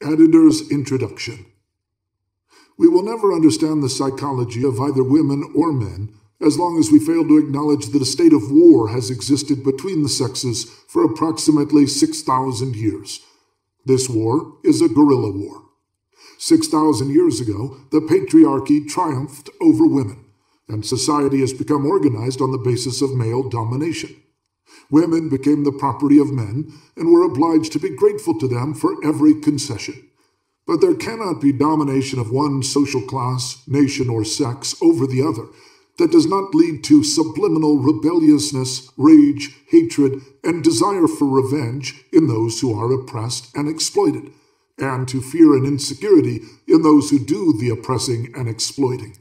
Editor's Introduction. We will never understand the psychology of either women or men as long as we fail to acknowledge that a state of war has existed between the sexes for approximately 6,000 years. This war is a guerrilla war. 6,000 years ago, the patriarchy triumphed over women, and society has become organized on the basis of male domination. Women became the property of men and were obliged to be grateful to them for every concession. But there cannot be domination of one social class, nation, or sex over the other that does not lead to subliminal rebelliousness, rage, hatred, and desire for revenge in those who are oppressed and exploited, and to fear and insecurity in those who do the oppressing and exploiting.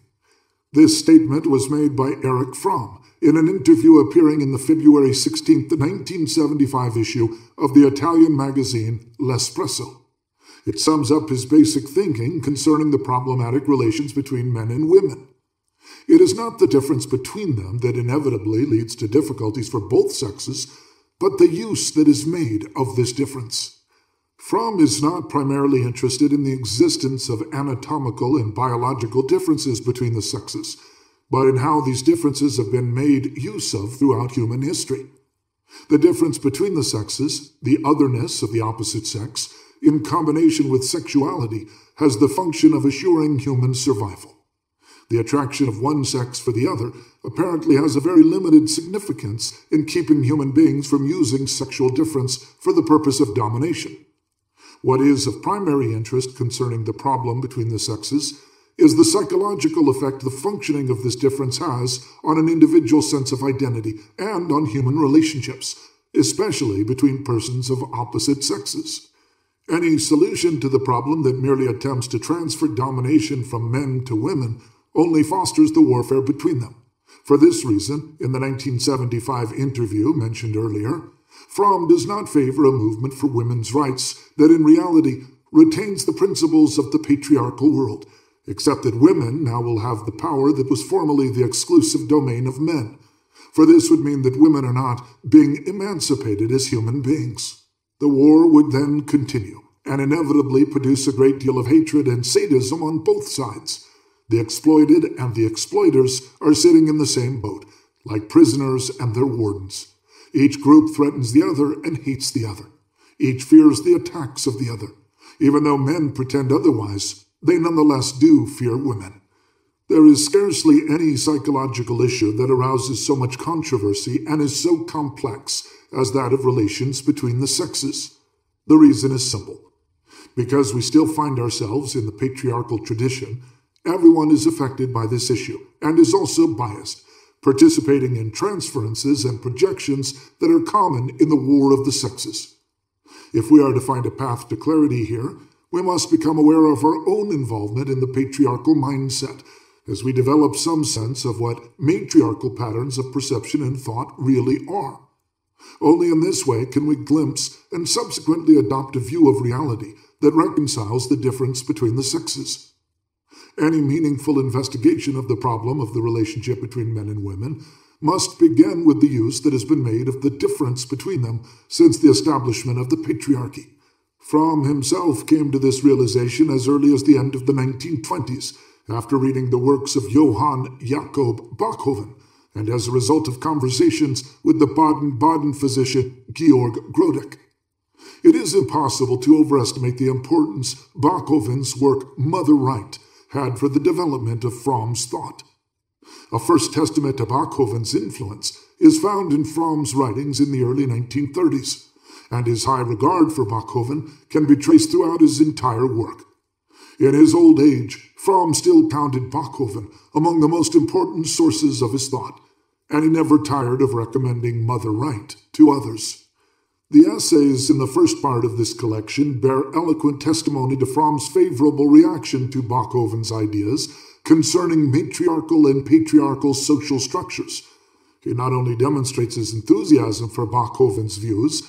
This statement was made by Erich Fromm in an interview appearing in the February 16, 1975 issue of the Italian magazine L'Espresso. It sums up his basic thinking concerning the problematic relations between men and women. It is not the difference between them that inevitably leads to difficulties for both sexes, but the use that is made of this difference. Fromm is not primarily interested in the existence of anatomical and biological differences between the sexes, but in how these differences have been made use of throughout human history. The difference between the sexes, the otherness of the opposite sex, in combination with sexuality, has the function of assuring human survival. The attraction of one sex for the other apparently has a very limited significance in keeping human beings from using sexual difference for the purpose of domination. What is of primary interest concerning the problem between the sexes is the psychological effect the functioning of this difference has on an individual's sense of identity and on human relationships, especially between persons of opposite sexes. Any solution to the problem that merely attempts to transfer domination from men to women only fosters the warfare between them. For this reason, in the 1975 interview mentioned earlier, Fromm does not favor a movement for women's rights that in reality retains the principles of the patriarchal world, except that women now will have the power that was formerly the exclusive domain of men, for this would mean that women are not being emancipated as human beings. The war would then continue, and inevitably produce a great deal of hatred and sadism on both sides. The exploited and the exploiters are sitting in the same boat, like prisoners and their wardens. Each group threatens the other and hates the other. Each fears the attacks of the other. Even though men pretend otherwise, they nonetheless do fear women. There is scarcely any psychological issue that arouses so much controversy and is so complex as that of relations between the sexes. The reason is simple. Because we still find ourselves in the patriarchal tradition, everyone is affected by this issue and is also biased, participating in transferences and projections that are common in the war of the sexes. If we are to find a path to clarity here, we must become aware of our own involvement in the patriarchal mindset, as we develop some sense of what matriarchal patterns of perception and thought really are. Only in this way can we glimpse and subsequently adopt a view of reality that reconciles the difference between the sexes. Any meaningful investigation of the problem of the relationship between men and women must begin with the use that has been made of the difference between them since the establishment of the patriarchy. Fromm himself came to this realization as early as the end of the 1920s, after reading the works of Johann Jakob Bachofen, and as a result of conversations with the Baden-Baden physician Georg Grodek. It is impossible to overestimate the importance Bachofen's work Mother Right had for the development of Fromm's thought. A first testament to Bachofen's influence is found in Fromm's writings in the early 1930s, and his high regard for Bachofen can be traced throughout his entire work. In his old age, Fromm still counted Bachofen among the most important sources of his thought, and he never tired of recommending Mother Right to others. The essays in the first part of this collection bear eloquent testimony to Fromm's favorable reaction to Bachofen's ideas concerning matriarchal and patriarchal social structures. He not only demonstrates his enthusiasm for Bachofen's views,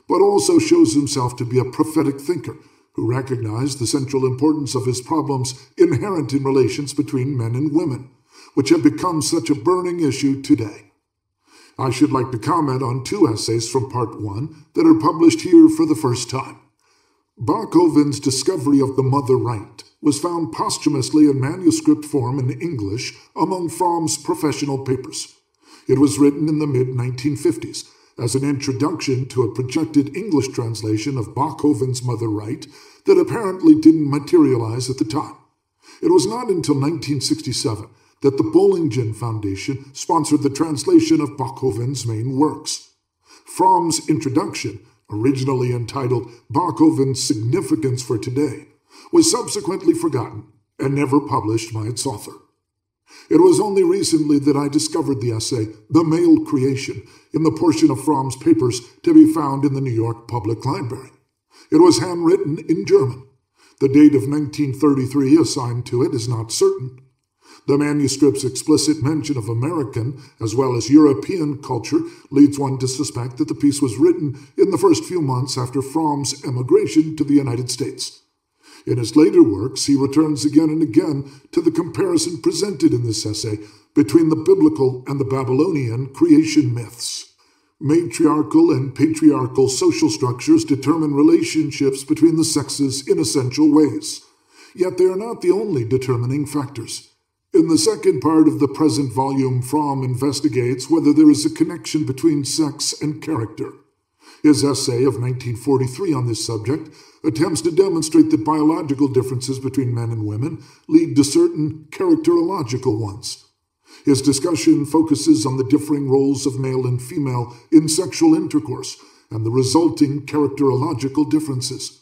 but also shows himself to be a prophetic thinker who recognized the central importance of his problems inherent in relations between men and women, which have become such a burning issue today. I should like to comment on two essays from Part 1 that are published here for the first time. Bachhoven's discovery of the mother right was found posthumously in manuscript form in English among Fromm's professional papers. It was written in the mid-1950s as an introduction to a projected English translation of Bachhoven's Mother Right that apparently didn't materialize at the time. It was not until 1967 that the Bollingen Foundation sponsored the translation of Bachhoven's main works. Fromm's introduction, originally entitled Bachhoven's Significance for Today, was subsequently forgotten and never published by its author. It was only recently that I discovered the essay, The Male Creation, in the portion of Fromm's papers to be found in the New York Public Library. It was handwritten in German. The date of 1933 assigned to it is not certain. The manuscript's explicit mention of American as well as European culture leads one to suspect that the piece was written in the first few months after Fromm's emigration to the United States. In his later works, he returns again and again to the comparison presented in this essay between the biblical and the Babylonian creation myths. Matriarchal and patriarchal social structures determine relationships between the sexes in essential ways. Yet they are not the only determining factors. In the second part of the present volume, Fromm investigates whether there is a connection between sex and character. His essay of 1943 on this subject attempts to demonstrate that biological differences between men and women lead to certain characterological ones. His discussion focuses on the differing roles of male and female in sexual intercourse and the resulting characterological differences.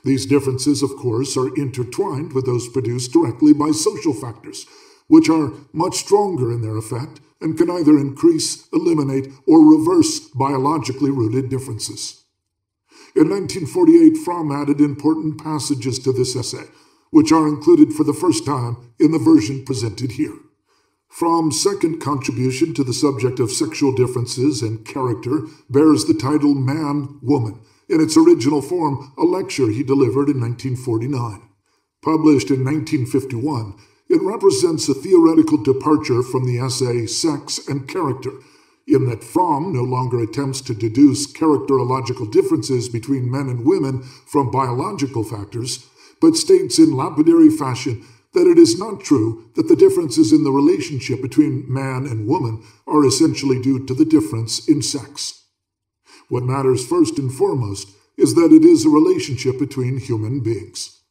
These differences, of course, are intertwined with those produced directly by social factors, which are much stronger in their effect and can either increase, eliminate, or reverse biologically rooted differences. In 1948, Fromm added important passages to this essay, which are included for the first time in the version presented here. Fromm's second contribution to the subject of sexual differences and character bears the title Man-Woman, in its original form, a lecture he delivered in 1949. Published in 1951, it represents a theoretical departure from the essay Sex and Character, in that Fromm no longer attempts to deduce characterological differences between men and women from biological factors, but states in lapidary fashion that it is not true that the differences in the relationship between man and woman are essentially due to the difference in sex. What matters first and foremost is that it is a relationship between human beings.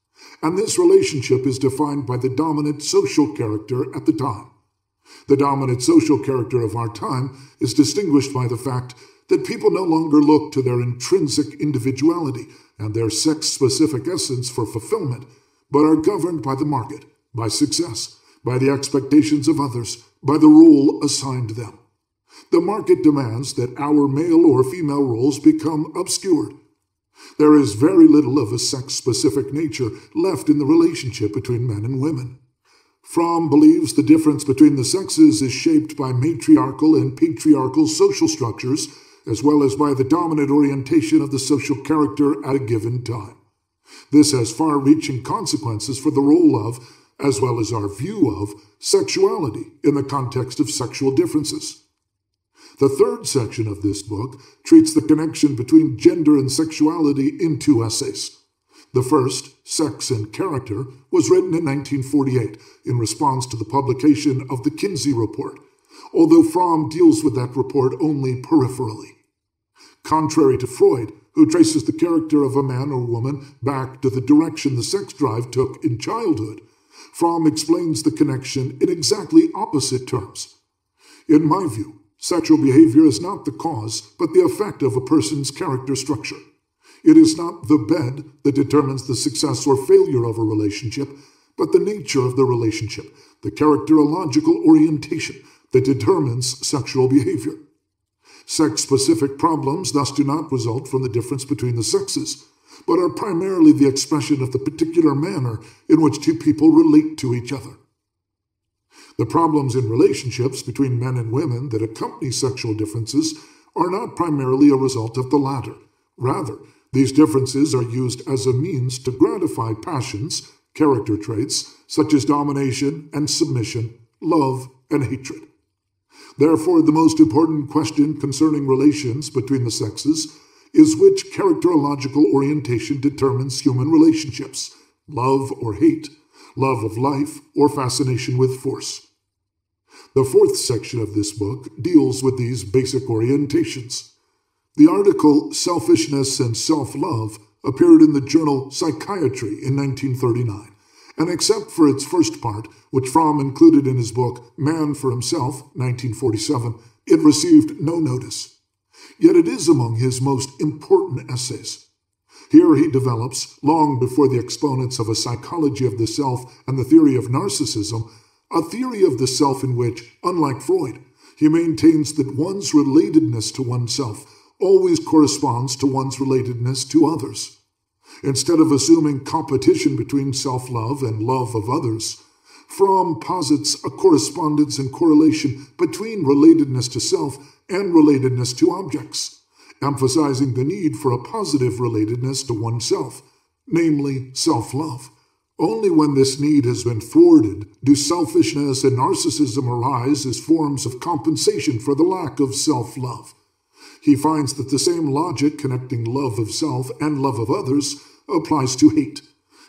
And this relationship is defined by the dominant social character at the time. The dominant social character of our time is distinguished by the fact that people no longer look to their intrinsic individuality and their sex-specific essence for fulfillment, but are governed by the market, by success, by the expectations of others, by the role assigned them. The market demands that our male or female roles become obscured. There is very little of a sex-specific nature left in the relationship between men and women. Fromm believes the difference between the sexes is shaped by matriarchal and patriarchal social structures, as well as by the dominant orientation of the social character at a given time. This has far-reaching consequences for the role of, as well as our view of, sexuality in the context of sexual differences. The third section of this book treats the connection between gender and sexuality in two essays. The first, Sex and Character, was written in 1948 in response to the publication of the Kinsey Report, although Fromm deals with that report only peripherally. Contrary to Freud, who traces the character of a man or woman back to the direction the sex drive took in childhood, Fromm explains the connection in exactly opposite terms. In my view, sexual behavior is not the cause, but the effect of a person's character structure. It is not the bed that determines the success or failure of a relationship, but the nature of the relationship, the characterological orientation that determines sexual behavior. Sex-specific problems thus do not result from the difference between the sexes, but are primarily the expression of the particular manner in which two people relate to each other. The problems in relationships between men and women that accompany sexual differences are not primarily a result of the latter. Rather, these differences are used as a means to gratify passions, character traits, such as domination and submission, love and hatred. Therefore, the most important question concerning relations between the sexes is which characterological orientation determines human relationships, love or hate, love of life, or fascination with force. The fourth section of this book deals with these basic orientations. The article Selfishness and Self-Love appeared in the journal Psychiatry in 1939, and except for its first part, which Fromm included in his book Man for Himself, 1947, it received no notice. Yet it is among his most important essays. Here he develops, long before the exponents of a psychology of the self and the theory of narcissism, a theory of the self in which, unlike Freud, he maintains that one's relatedness to oneself always corresponds to one's relatedness to others. Instead of assuming competition between self-love and love of others, Fromm posits a correspondence and correlation between relatedness to self and relatedness to objects, emphasizing the need for a positive relatedness to oneself, namely self-love. Only when this need has been thwarted do selfishness and narcissism arise as forms of compensation for the lack of self-love. He finds that the same logic connecting love of self and love of others applies to hate,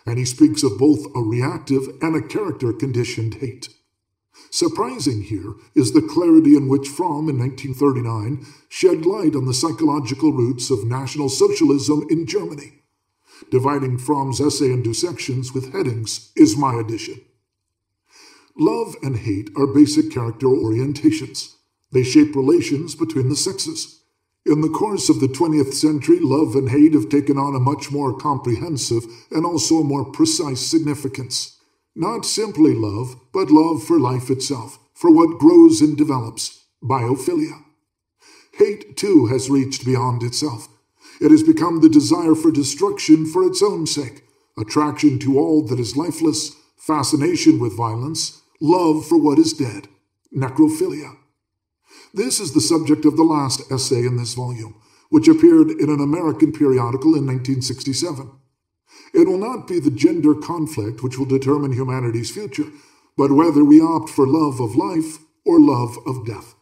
and he speaks of both a reactive and a character-conditioned hate. Surprising here is the clarity in which Fromm, in 1939, shed light on the psychological roots of National Socialism in Germany. Dividing Fromm's essay into sections with headings is my addition. Love and hate are basic character orientations. They shape relations between the sexes. In the course of the 20th century, love and hate have taken on a much more comprehensive and also a more precise significance. Not simply love, but love for life itself, for what grows and develops, biophilia. Hate, too, has reached beyond itself. It has become the desire for destruction for its own sake, attraction to all that is lifeless, fascination with violence, love for what is dead, necrophilia. This is the subject of the last essay in this volume, which appeared in an American periodical in 1967. It will not be the gender conflict which will determine humanity's future, but whether we opt for love of life or love of death.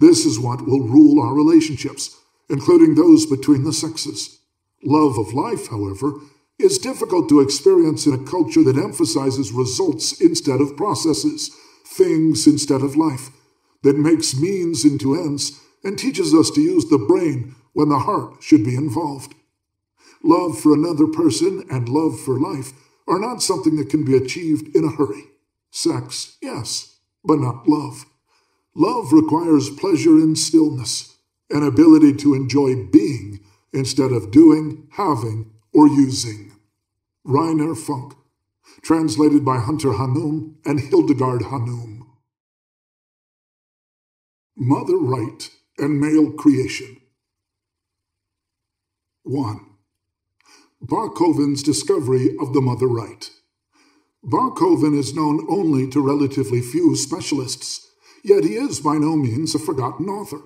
This is what will rule our relationships, including those between the sexes. Love of life, however, is difficult to experience in a culture that emphasizes results instead of processes, things instead of life, that makes means into ends, and teaches us to use the brain when the heart should be involved. Love for another person and love for life are not something that can be achieved in a hurry. Sex, yes, but not love. Love requires pleasure in stillness, an ability to enjoy being instead of doing, having, or using. Rainer Funk, translated by Hunter Hanoum and Hildegard Hanoum. Mother Right and Male Creation. 1. Bachoven's discovery of the mother right. Bachoven is known only to relatively few specialists, yet he is by no means a forgotten author.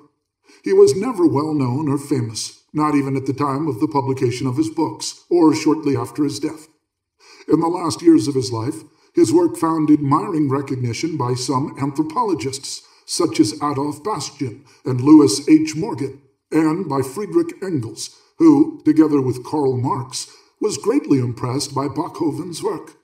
He was never well known or famous, not even at the time of the publication of his books, or shortly after his death. In the last years of his life, his work found admiring recognition by some anthropologists, such as Adolf Bastian and Louis H. Morgan, and by Friedrich Engels, who, together with Karl Marx, was greatly impressed by Bachoven's work.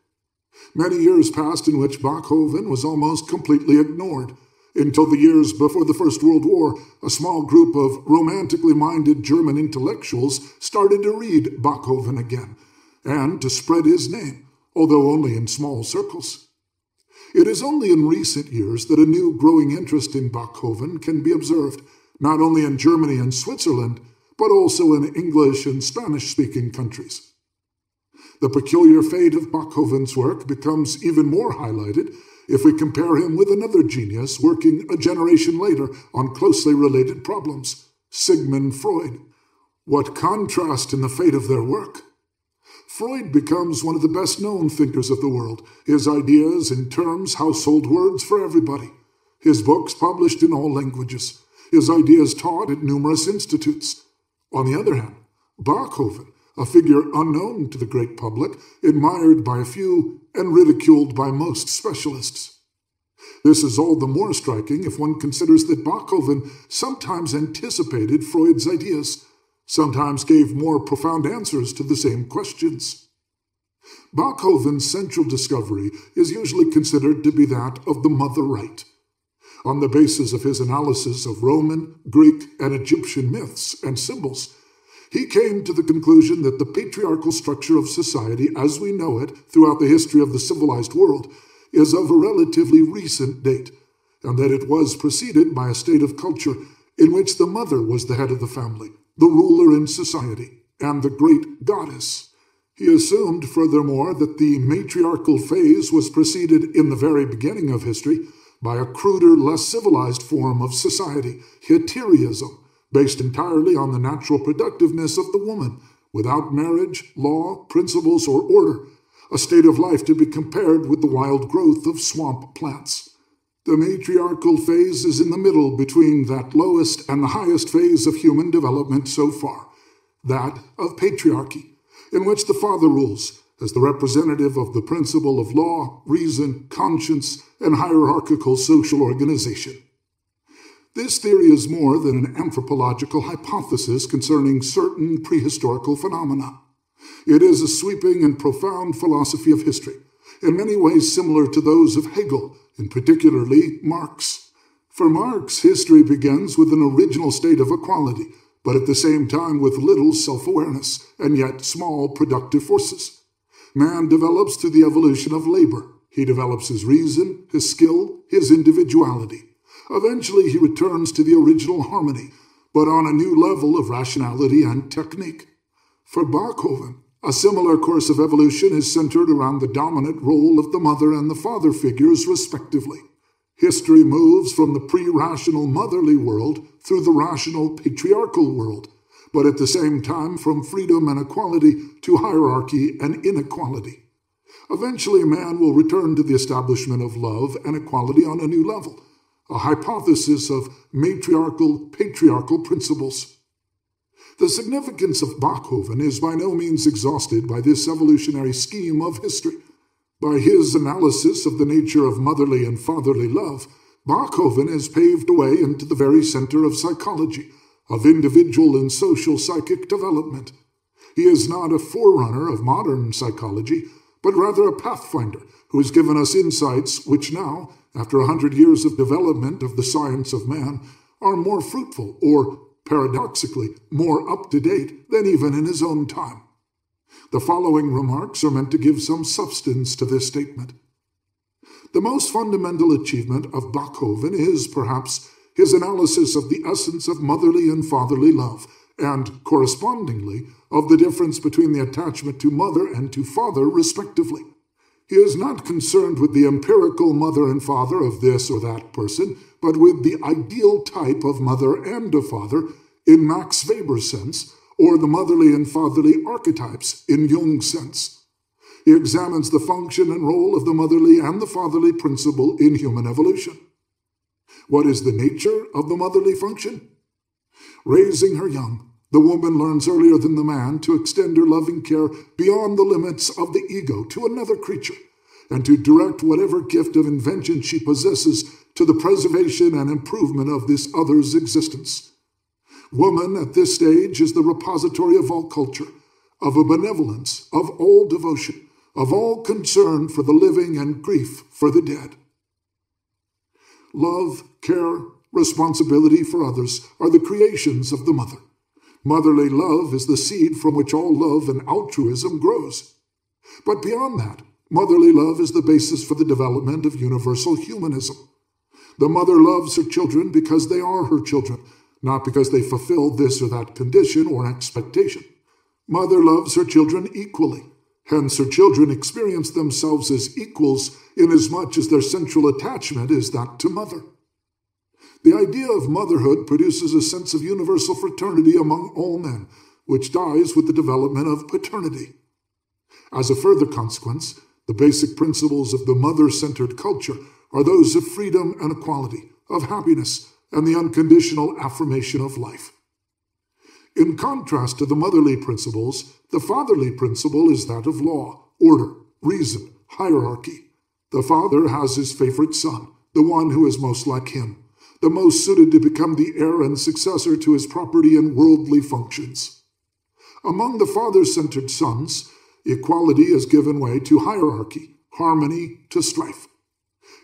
Many years passed in which Bachoven was almost completely ignored, until the years before the First World War, a small group of romantically minded German intellectuals started to read Bachoven again, and to spread his name, although only in small circles. It is only in recent years that a new growing interest in Bachoven can be observed, not only in Germany and Switzerland, but also in English and Spanish-speaking countries. The peculiar fate of Bachoven's work becomes even more highlighted if we compare him with another genius working a generation later on closely related problems, Sigmund Freud. What contrast in the fate of their work! Freud becomes one of the best-known thinkers of the world, his ideas and terms household words for everybody, his books published in all languages, his ideas taught at numerous institutes. On the other hand, Bachoven, a figure unknown to the great public, admired by a few, and ridiculed by most specialists. This is all the more striking if one considers that Bachoven sometimes anticipated Freud's ideas, sometimes gave more profound answers to the same questions. Bachoven's central discovery is usually considered to be that of the mother right. On the basis of his analysis of Roman, Greek, and Egyptian myths and symbols, he came to the conclusion that the patriarchal structure of society as we know it throughout the history of the civilized world is of a relatively recent date, and that it was preceded by a state of culture in which the mother was the head of the family, the ruler in society, and the great goddess. He assumed, furthermore, that the matriarchal phase was preceded in the very beginning of history by a cruder, less civilized form of society, heteroism, based entirely on the natural productiveness of the woman, without marriage, law, principles, or order, a state of life to be compared with the wild growth of swamp plants. The matriarchal phase is in the middle between that lowest and the highest phase of human development so far, that of patriarchy, in which the father rules as the representative of the principle of law, reason, conscience, and hierarchical social organization. This theory is more than an anthropological hypothesis concerning certain prehistorical phenomena. It is a sweeping and profound philosophy of history, in many ways similar to those of Hegel, and particularly Marx. For Marx, history begins with an original state of equality, but at the same time with little self-awareness, and yet small productive forces. Man develops through the evolution of labor. He develops his reason, his skill, his individuality. Eventually he returns to the original harmony, but on a new level of rationality and technique. For Bachoven, a similar course of evolution is centered around the dominant role of the mother and the father figures, respectively. History moves from the pre-rational motherly world through the rational patriarchal world, but at the same time from freedom and equality to hierarchy and inequality. Eventually, man will return to the establishment of love and equality on a new level, a hypothesis of matriarchal-patriarchal principles. The significance of Bachoven is by no means exhausted by this evolutionary scheme of history. By his analysis of the nature of motherly and fatherly love, Bachoven has paved a way into the very center of psychology, of individual and social psychic development. He is not a forerunner of modern psychology, but rather a pathfinder who has given us insights which now, after 100 years of development of the science of man, are more fruitful or, paradoxically, more up-to-date than even in his own time. The following remarks are meant to give some substance to this statement. The most fundamental achievement of Bachoven is, perhaps, his analysis of the essence of motherly and fatherly love, and, correspondingly, of the difference between the attachment to mother and to father, respectively. He is not concerned with the empirical mother and father of this or that person, but with the ideal type of mother and of father in Max Weber's sense, or the motherly and fatherly archetypes in Jung's sense. He examines the function and role of the motherly and the fatherly principle in human evolution. What is the nature of the motherly function? Raising her young, the woman learns earlier than the man to extend her loving care beyond the limits of the ego to another creature, and to direct whatever gift of invention she possesses to the preservation and improvement of this other's existence. Woman at this stage is the repository of all culture, of a benevolence, of all devotion, of all concern for the living and grief for the dead. Love, care, responsibility for others are the creations of the mother. Motherly love is the seed from which all love and altruism grows. But beyond that, motherly love is the basis for the development of universal humanism. The mother loves her children because they are her children, not because they fulfill this or that condition or expectation. Mother loves her children equally. Hence, her children experience themselves as equals inasmuch as their central attachment is that to mother. The idea of motherhood produces a sense of universal fraternity among all men, which dies with the development of paternity. As a further consequence, the basic principles of the mother-centered culture are those of freedom and equality, of happiness, and the unconditional affirmation of life. In contrast to the motherly principles, the fatherly principle is that of law, order, reason, hierarchy. The father has his favorite son, the one who is most like him. the most suited to become the heir and successor to his property and worldly functions. Among the father-centered sons, equality has given way to hierarchy, harmony to strife.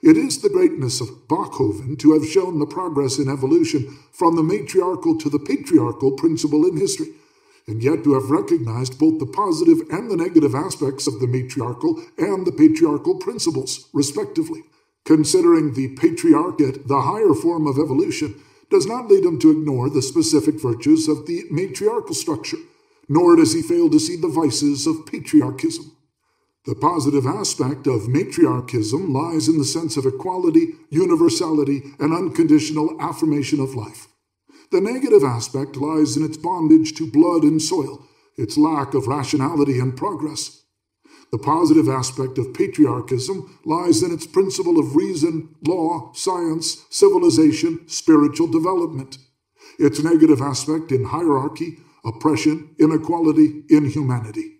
It is the greatness of Bachofen to have shown the progress in evolution from the matriarchal to the patriarchal principle in history, and yet to have recognized both the positive and the negative aspects of the matriarchal and the patriarchal principles, respectively. Considering the patriarchate the higher form of evolution does not lead him to ignore the specific virtues of the matriarchal structure, nor does he fail to see the vices of patriarchism. The positive aspect of matriarchism lies in the sense of equality, universality, and unconditional affirmation of life. The negative aspect lies in its bondage to blood and soil, its lack of rationality and progress. The positive aspect of patriarchism lies in its principle of reason, law, science, civilization, spiritual development. Its negative aspect in hierarchy, oppression, inequality, inhumanity.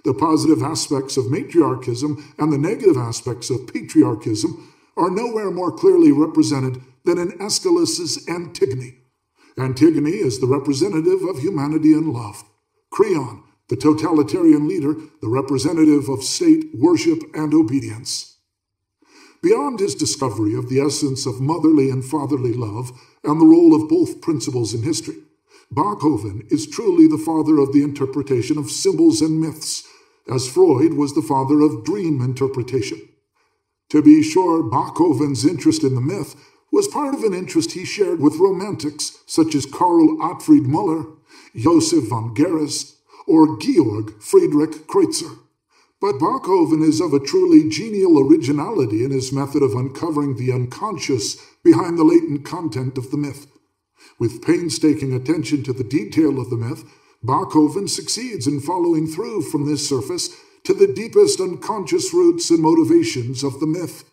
The positive aspects of matriarchism and the negative aspects of patriarchism are nowhere more clearly represented than in Aeschylus's Antigone. Antigone is the representative of humanity and love. Creon, the totalitarian leader, the representative of state, worship, and obedience. Beyond his discovery of the essence of motherly and fatherly love and the role of both principles in history, Bachofen is truly the father of the interpretation of symbols and myths, as Freud was the father of dream interpretation. To be sure, Bachofen's interest in the myth was part of an interest he shared with romantics such as Karl Ottfried Müller, Joseph von Geras, or Georg Friedrich Kreutzer. But Bachofen is of a truly genial originality in his method of uncovering the unconscious behind the latent content of the myth. With painstaking attention to the detail of the myth, Bachofen succeeds in following through from this surface to the deepest unconscious roots and motivations of the myth.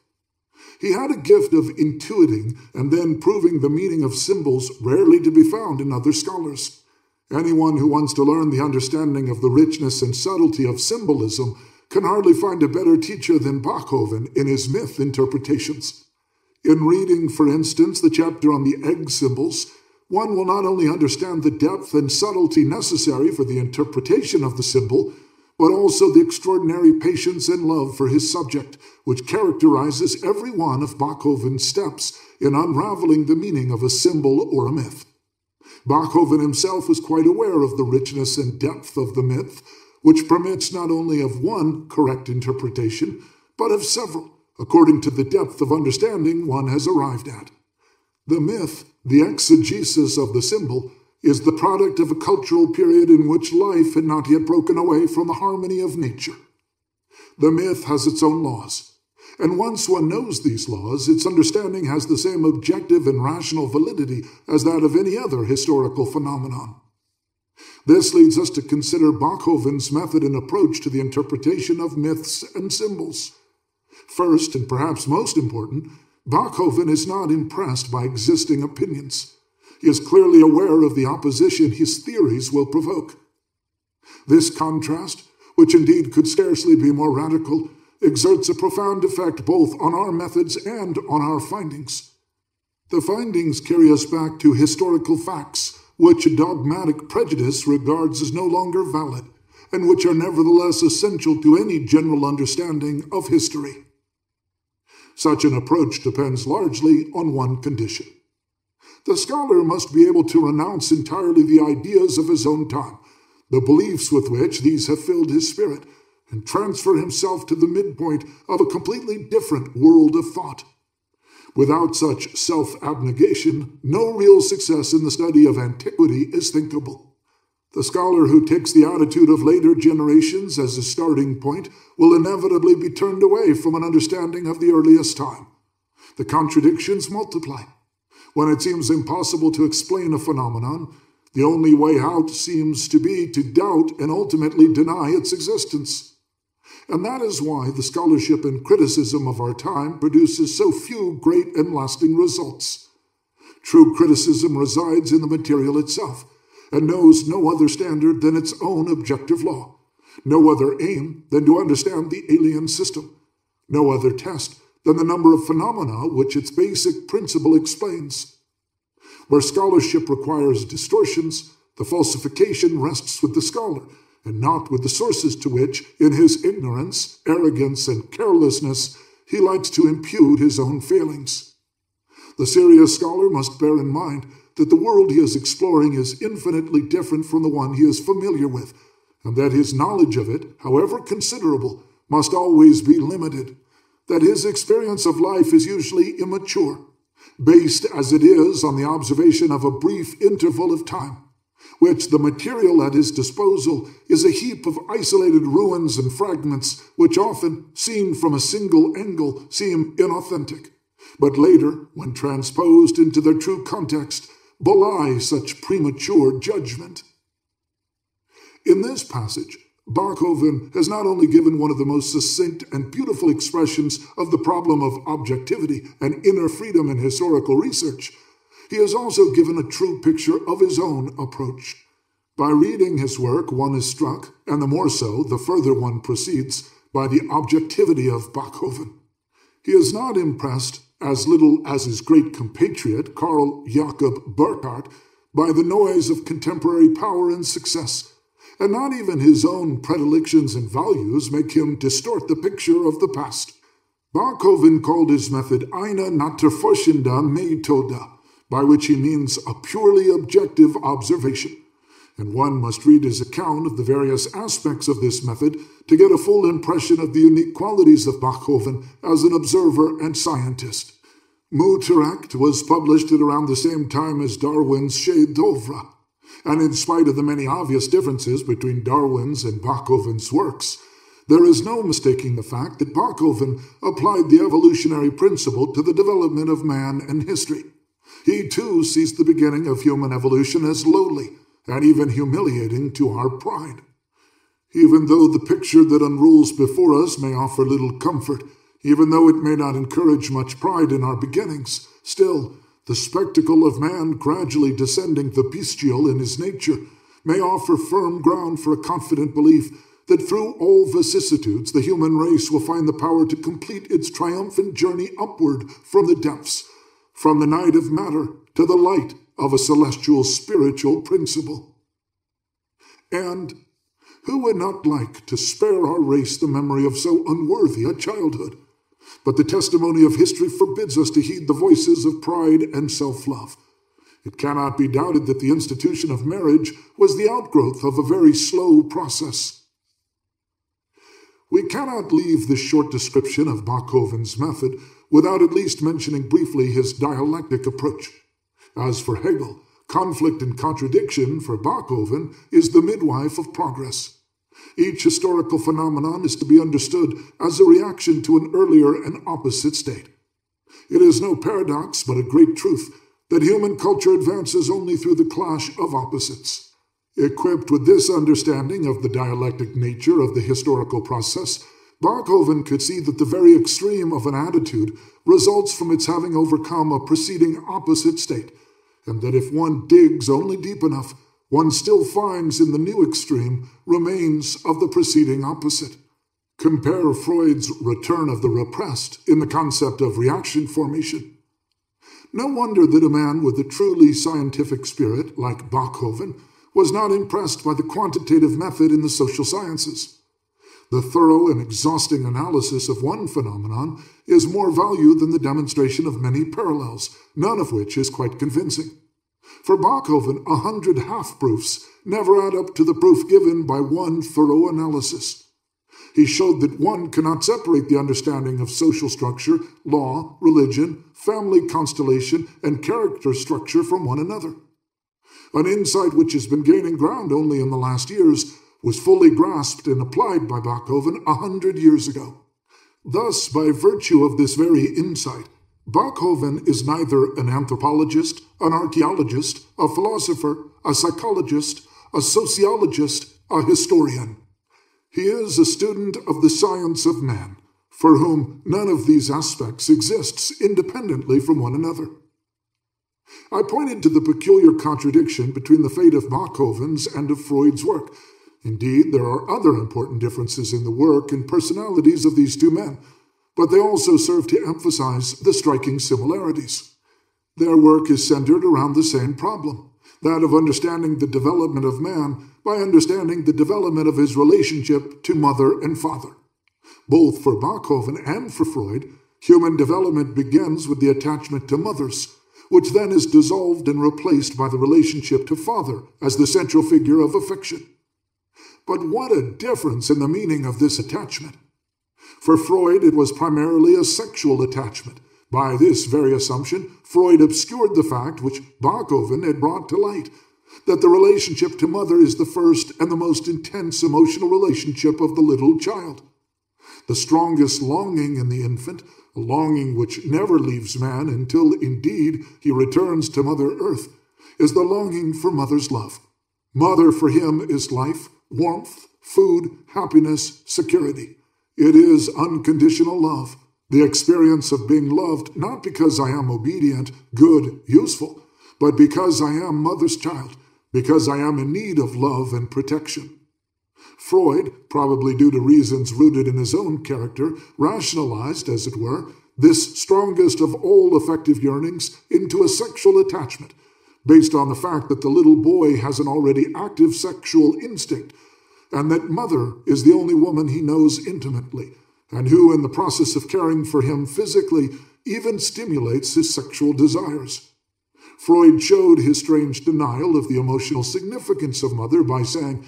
He had a gift of intuiting and then proving the meaning of symbols rarely to be found in other scholars. Anyone who wants to learn the understanding of the richness and subtlety of symbolism can hardly find a better teacher than Bachofen in his myth interpretations. In reading, for instance, the chapter on the egg symbols, one will not only understand the depth and subtlety necessary for the interpretation of the symbol, but also the extraordinary patience and love for his subject, which characterizes every one of Bachofen's steps in unraveling the meaning of a symbol or a myth. Bachofen himself was quite aware of the richness and depth of the myth, which permits not only of one correct interpretation, but of several, according to the depth of understanding one has arrived at. The myth, the exegesis of the symbol, is the product of a cultural period in which life had not yet broken away from the harmony of nature. The myth has its own laws, and once one knows these laws, its understanding has the same objective and rational validity as that of any other historical phenomenon. This leads us to consider Bachofen's method and approach to the interpretation of myths and symbols. First, and perhaps most important, Bachofen is not impressed by existing opinions. He is clearly aware of the opposition his theories will provoke. This contrast, which indeed could scarcely be more radical, exerts a profound effect both on our methods and on our findings. The findings carry us back to historical facts, which a dogmatic prejudice regards as no longer valid, and which are nevertheless essential to any general understanding of history. Such an approach depends largely on one condition. The scholar must be able to renounce entirely the ideas of his own time, the beliefs with which these have filled his spirit, and transfer himself to the midpoint of a completely different world of thought. Without such self-abnegation, no real success in the study of antiquity is thinkable. The scholar who takes the attitude of later generations as a starting point will inevitably be turned away from an understanding of the earliest time. The contradictions multiply. When it seems impossible to explain a phenomenon, the only way out seems to be to doubt and ultimately deny its existence. And that is why the scholarship and criticism of our time produces so few great and lasting results. True criticism resides in the material itself, and knows no other standard than its own objective law, no other aim than to understand the alien system, no other test than the number of phenomena which its basic principle explains. Where scholarship requires distortions, the falsification rests with the scholar, and not with the sources to which, in his ignorance, arrogance, and carelessness, he likes to impute his own failings. The serious scholar must bear in mind that the world he is exploring is infinitely different from the one he is familiar with, and that his knowledge of it, however considerable, must always be limited, that his experience of life is usually immature, based as it is on the observation of a brief interval of time, which the material at his disposal is a heap of isolated ruins and fragments which often, seen from a single angle, seem inauthentic, but later, when transposed into their true context, belie such premature judgment. In this passage, Bachofen has not only given one of the most succinct and beautiful expressions of the problem of objectivity and inner freedom in historical research, he has also given a true picture of his own approach. By reading his work, one is struck, and the more so the further one proceeds, by the objectivity of Bachofen. He is not impressed, as little as his great compatriot Karl Jakob Burckhardt, by the noise of contemporary power and success, and not even his own predilections and values make him distort the picture of the past. Bachofen called his method eine naturforschende Methode, by which he means a purely objective observation, and one must read his account of the various aspects of this method to get a full impression of the unique qualities of Bachofen as an observer and scientist. Matriarchy was published at around the same time as Darwin's Chef d'oeuvre, and in spite of the many obvious differences between Darwin's and Bachofen's works, there is no mistaking the fact that Bachofen applied the evolutionary principle to the development of man and history. He too sees the beginning of human evolution as lowly and even humiliating to our pride. Even though the picture that unrolls before us may offer little comfort, even though it may not encourage much pride in our beginnings, still, the spectacle of man gradually descending the bestial in his nature may offer firm ground for a confident belief that through all vicissitudes the human race will find the power to complete its triumphant journey upward from the depths, from the night of matter to the light of a celestial spiritual principle. And who would not like to spare our race the memory of so unworthy a childhood? But the testimony of history forbids us to heed the voices of pride and self-love. It cannot be doubted that the institution of marriage was the outgrowth of a very slow process. We cannot leave this short description of Bachofen's method without at least mentioning briefly his dialectic approach. As for Hegel, conflict and contradiction for Bachofen is the midwife of progress. Each historical phenomenon is to be understood as a reaction to an earlier and opposite state. It is no paradox, but a great truth, that human culture advances only through the clash of opposites. Equipped with this understanding of the dialectic nature of the historical process, Bachofen could see that the very extreme of an attitude results from its having overcome a preceding opposite state, and that if one digs only deep enough, one still finds in the new extreme remains of the preceding opposite. Compare Freud's Return of the Repressed in the concept of reaction formation. No wonder that a man with a truly scientific spirit, like Bachofen, was not impressed by the quantitative method in the social sciences. The thorough and exhausting analysis of one phenomenon is more valued than the demonstration of many parallels, none of which is quite convincing. For Bachofen, 100 half-proofs never add up to the proof given by one thorough analysis. He showed that one cannot separate the understanding of social structure, law, religion, family constellation, and character structure from one another. An insight which has been gaining ground only in the last years was fully grasped and applied by Bachofen 100 years ago. Thus, by virtue of this very insight, Bachofen is neither an anthropologist, an archaeologist, a philosopher, a psychologist, a sociologist, a historian. He is a student of the science of man, for whom none of these aspects exists independently from one another. I pointed to the peculiar contradiction between the fate of Bachofen's and of Freud's work. Indeed, there are other important differences in the work and personalities of these two men, but they also serve to emphasize the striking similarities. Their work is centered around the same problem, that of understanding the development of man by understanding the development of his relationship to mother and father. Both for Bachofen and for Freud, human development begins with the attachment to mothers, which then is dissolved and replaced by the relationship to father as the central figure of affection. But what a difference in the meaning of this attachment! For Freud, it was primarily a sexual attachment. By this very assumption, Freud obscured the fact which Bachofen had brought to light, that the relationship to mother is the first and the most intense emotional relationship of the little child. The strongest longing in the infant, a longing which never leaves man until indeed he returns to Mother Earth, is the longing for mother's love. Mother for him is life, warmth, food, happiness, security. It is unconditional love, the experience of being loved not because I am obedient, good, useful, but because I am mother's child, because I am in need of love and protection. Freud, probably due to reasons rooted in his own character, rationalized, as it were, this strongest of all affective yearnings into a sexual attachment, based on the fact that the little boy has an already active sexual instinct, and that mother is the only woman he knows intimately, and who, in the process of caring for him physically, even stimulates his sexual desires. Freud showed his strange denial of the emotional significance of mother by saying,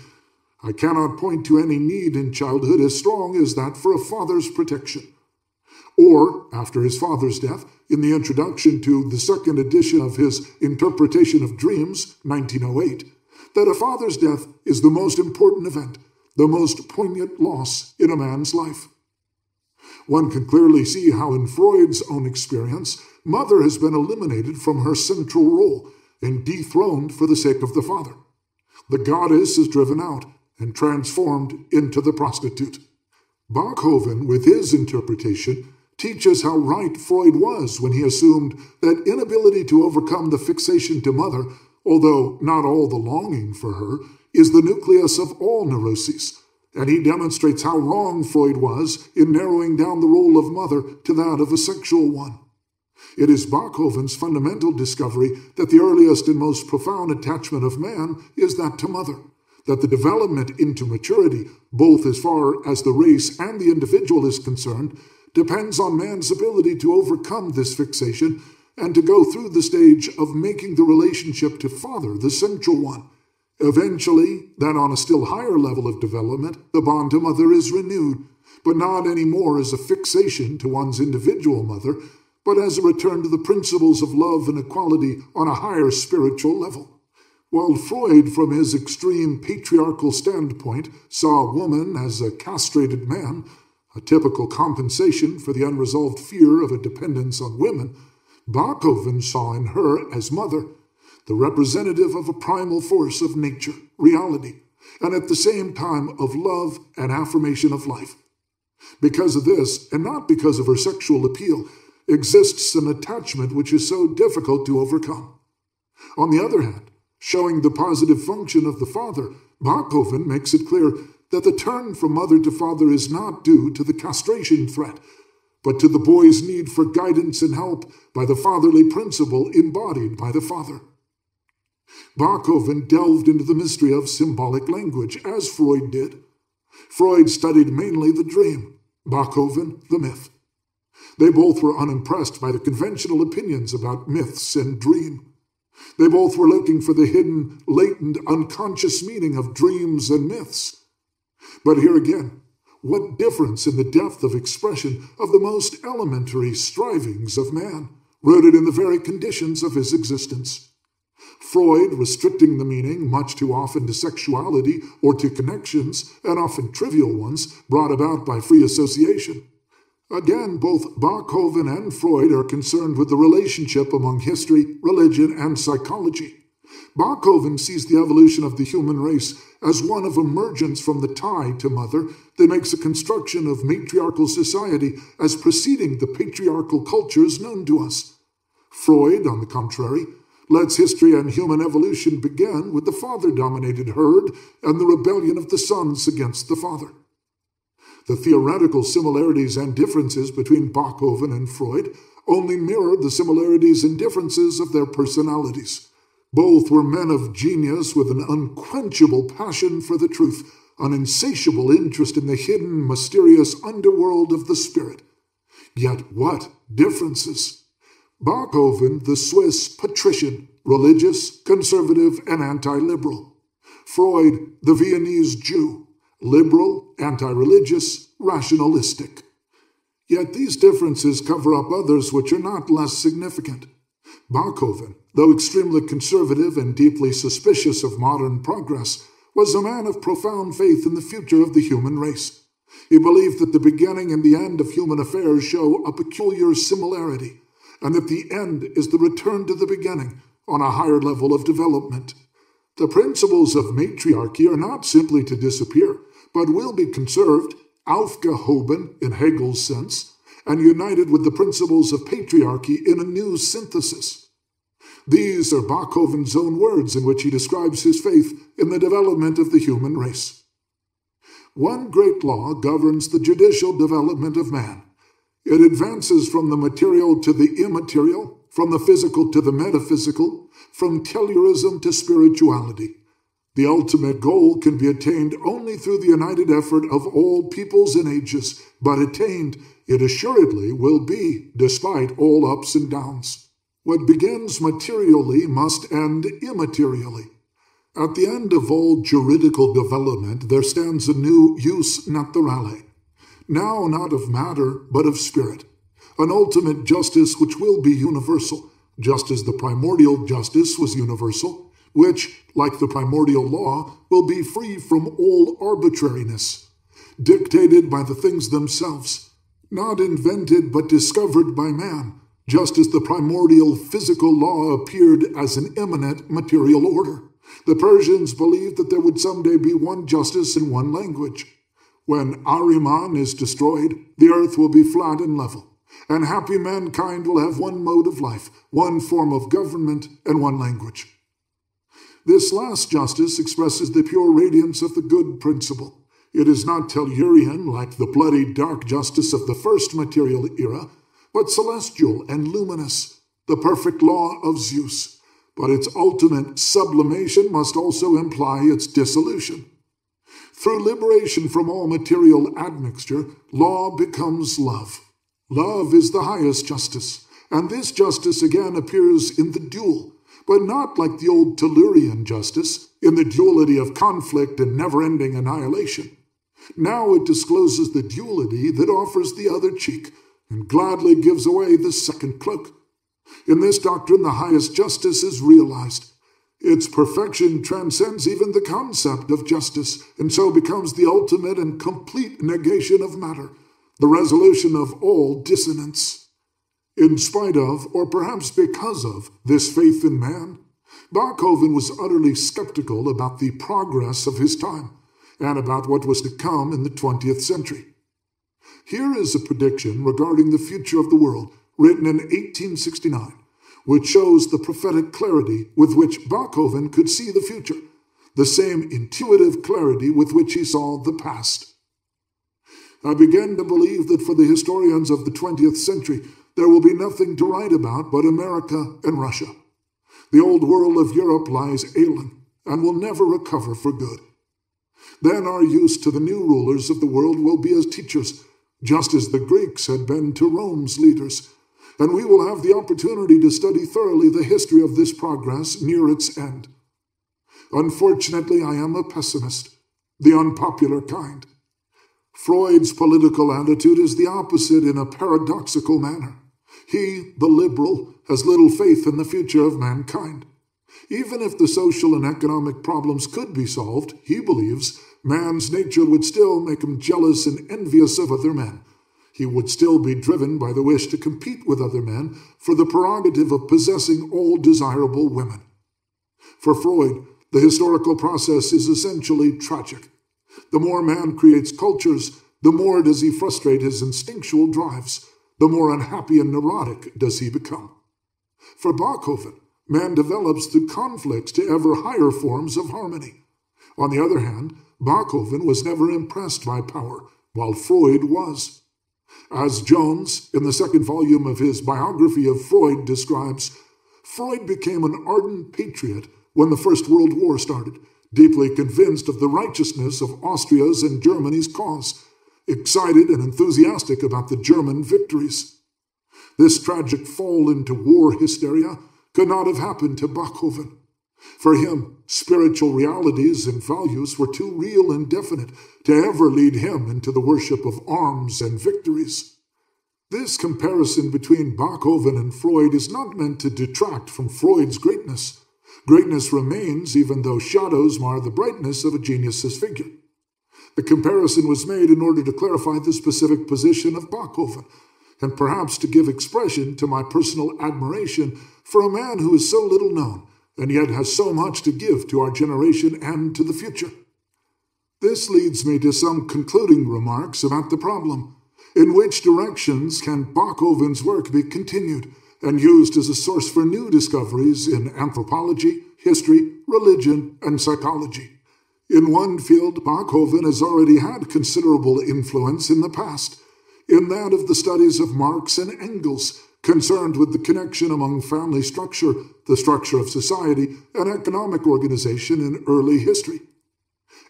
I cannot point to any need in childhood as strong as that for a father's protection. Or, after his father's death, in the introduction to the second edition of his Interpretation of Dreams, 1908, that a father's death is the most important event, the most poignant loss in a man's life. One can clearly see how in Freud's own experience, mother has been eliminated from her central role and dethroned for the sake of the father. The goddess is driven out and transformed into the prostitute. Bachofen, with his interpretation, teaches how right Freud was when he assumed that inability to overcome the fixation to mother, although not all the longing for her, is the nucleus of all neuroses, and he demonstrates how wrong Freud was in narrowing down the role of mother to that of a sexual one. It is Bachofen's fundamental discovery that the earliest and most profound attachment of man is that to mother, that the development into maturity, both as far as the race and the individual is concerned, depends on man's ability to overcome this fixation and to go through the stage of making the relationship to father the central one. Eventually, then on a still higher level of development, the bond to mother is renewed, but not anymore as a fixation to one's individual mother, but as a return to the principles of love and equality on a higher spiritual level. While Freud, from his extreme patriarchal standpoint, saw woman as a castrated man, a typical compensation for the unresolved fear of a dependence on women, Bachofen saw in her as mother, the representative of a primal force of nature, reality, and at the same time of love and affirmation of life. Because of this, and not because of her sexual appeal, exists an attachment which is so difficult to overcome. On the other hand, showing the positive function of the father, Bachofen makes it clear that the turn from mother to father is not due to the castration threat, but to the boy's need for guidance and help by the fatherly principle embodied by the father. Bachofen delved into the mystery of symbolic language, as Freud did. Freud studied mainly the dream, Bachofen the myth. They both were unimpressed by the conventional opinions about myths and dream. They both were looking for the hidden, latent, unconscious meaning of dreams and myths. But here again, what difference in the depth of expression of the most elementary strivings of man, rooted in the very conditions of his existence. Freud restricting the meaning much too often to sexuality or to connections, and often trivial ones, brought about by free association. Again, both Bachofen and Freud are concerned with the relationship among history, religion, and psychology. Bachofen sees the evolution of the human race as one of emergence from the tie to mother that makes a construction of matriarchal society as preceding the patriarchal cultures known to us. Freud, on the contrary, lets history and human evolution begin with the father-dominated herd and the rebellion of the sons against the father. The theoretical similarities and differences between Bachofen and Freud only mirrored the similarities and differences of their personalities. Both were men of genius with an unquenchable passion for the truth, an insatiable interest in the hidden, mysterious underworld of the spirit. Yet what differences! Bachofen, the Swiss patrician, religious, conservative, and anti-liberal. Freud, the Viennese Jew, liberal, anti-religious, rationalistic. Yet these differences cover up others which are not less significant. Bachofen, though extremely conservative and deeply suspicious of modern progress, was a man of profound faith in the future of the human race. He believed that the beginning and the end of human affairs show a peculiar similarity, and that the end is the return to the beginning on a higher level of development. The principles of matriarchy are not simply to disappear, but will be conserved, aufgehoben in Hegel's sense, and united with the principles of patriarchy in a new synthesis. These are Bachofen's own words in which he describes his faith in the development of the human race. One great law governs the judicial development of man. It advances from the material to the immaterial, from the physical to the metaphysical, from Taylorism to spirituality. The ultimate goal can be attained only through the united effort of all peoples and ages, but attained, it assuredly will be, despite all ups and downs. What begins materially must end immaterially. At the end of all juridical development, there stands a new jus naturale, now not of matter, but of spirit, an ultimate justice which will be universal, just as the primordial justice was universal, which, like the primordial law, will be free from all arbitrariness, dictated by the things themselves, not invented but discovered by man, just as the primordial physical law appeared as an immanent material order. The Persians believed that there would someday be one justice and one language. When Ahriman is destroyed, the earth will be flat and level, and happy mankind will have one mode of life, one form of government, and one language. This last justice expresses the pure radiance of the good principle. It is not Tellurian, like the bloody dark justice of the first material era, but celestial and luminous, the perfect law of Zeus. But its ultimate sublimation must also imply its dissolution. Through liberation from all material admixture, law becomes love. Love is the highest justice, and this justice again appears in the dual, but not like the old Tellurian justice, in the duality of conflict and never-ending annihilation. Now it discloses the duality that offers the other cheek, and gladly gives away the second cloak. In this doctrine, the highest justice is realized. Its perfection transcends even the concept of justice, and so becomes the ultimate and complete negation of matter, the resolution of all dissonance. In spite of, or perhaps because of, this faith in man, Bachofen was utterly skeptical about the progress of his time, and about what was to come in the 20th century. Here is a prediction regarding the future of the world, written in 1869, which shows the prophetic clarity with which Bachofen could see the future, the same intuitive clarity with which he saw the past. I begin to believe that for the historians of the 20th century, there will be nothing to write about but America and Russia. The old world of Europe lies ailing and will never recover for good. Then our use to the new rulers of the world will be as teachers, just as the Greeks had been to Rome's leaders, and we will have the opportunity to study thoroughly the history of this progress near its end. Unfortunately, I am a pessimist, the unpopular kind. Freud's political attitude is the opposite in a paradoxical manner. He, the liberal, has little faith in the future of mankind. Even if the social and economic problems could be solved, he believes man's nature would still make him jealous and envious of other men. He would still be driven by the wish to compete with other men for the prerogative of possessing all desirable women. For Freud, the historical process is essentially tragic. The more man creates cultures, the more does he frustrate his instinctual drives, the more unhappy and neurotic does he become. For Bachofen, man develops through conflicts to ever higher forms of harmony. On the other hand, Bachofen was never impressed by power, while Freud was. As Jones, in the second volume of his biography of Freud, describes, Freud became an ardent patriot when the First World War started, deeply convinced of the righteousness of Austria's and Germany's cause, excited and enthusiastic about the German victories. This tragic fall into war hysteria could not have happened to Bachofen. For him, spiritual realities and values were too real and definite to ever lead him into the worship of arms and victories. This comparison between Bachofen and Freud is not meant to detract from Freud's greatness. Greatness remains even though shadows mar the brightness of a genius's figure. The comparison was made in order to clarify the specific position of Bachofen, and perhaps to give expression to my personal admiration for a man who is so little known, and yet has so much to give to our generation and to the future. This leads me to some concluding remarks about the problem. In which directions can Bachofen's work be continued and used as a source for new discoveries in anthropology, history, religion, and psychology? In one field, Bachofen has already had considerable influence in the past, in that of the studies of Marx and Engels, concerned with the connection among family structure, the structure of society, and economic organization in early history.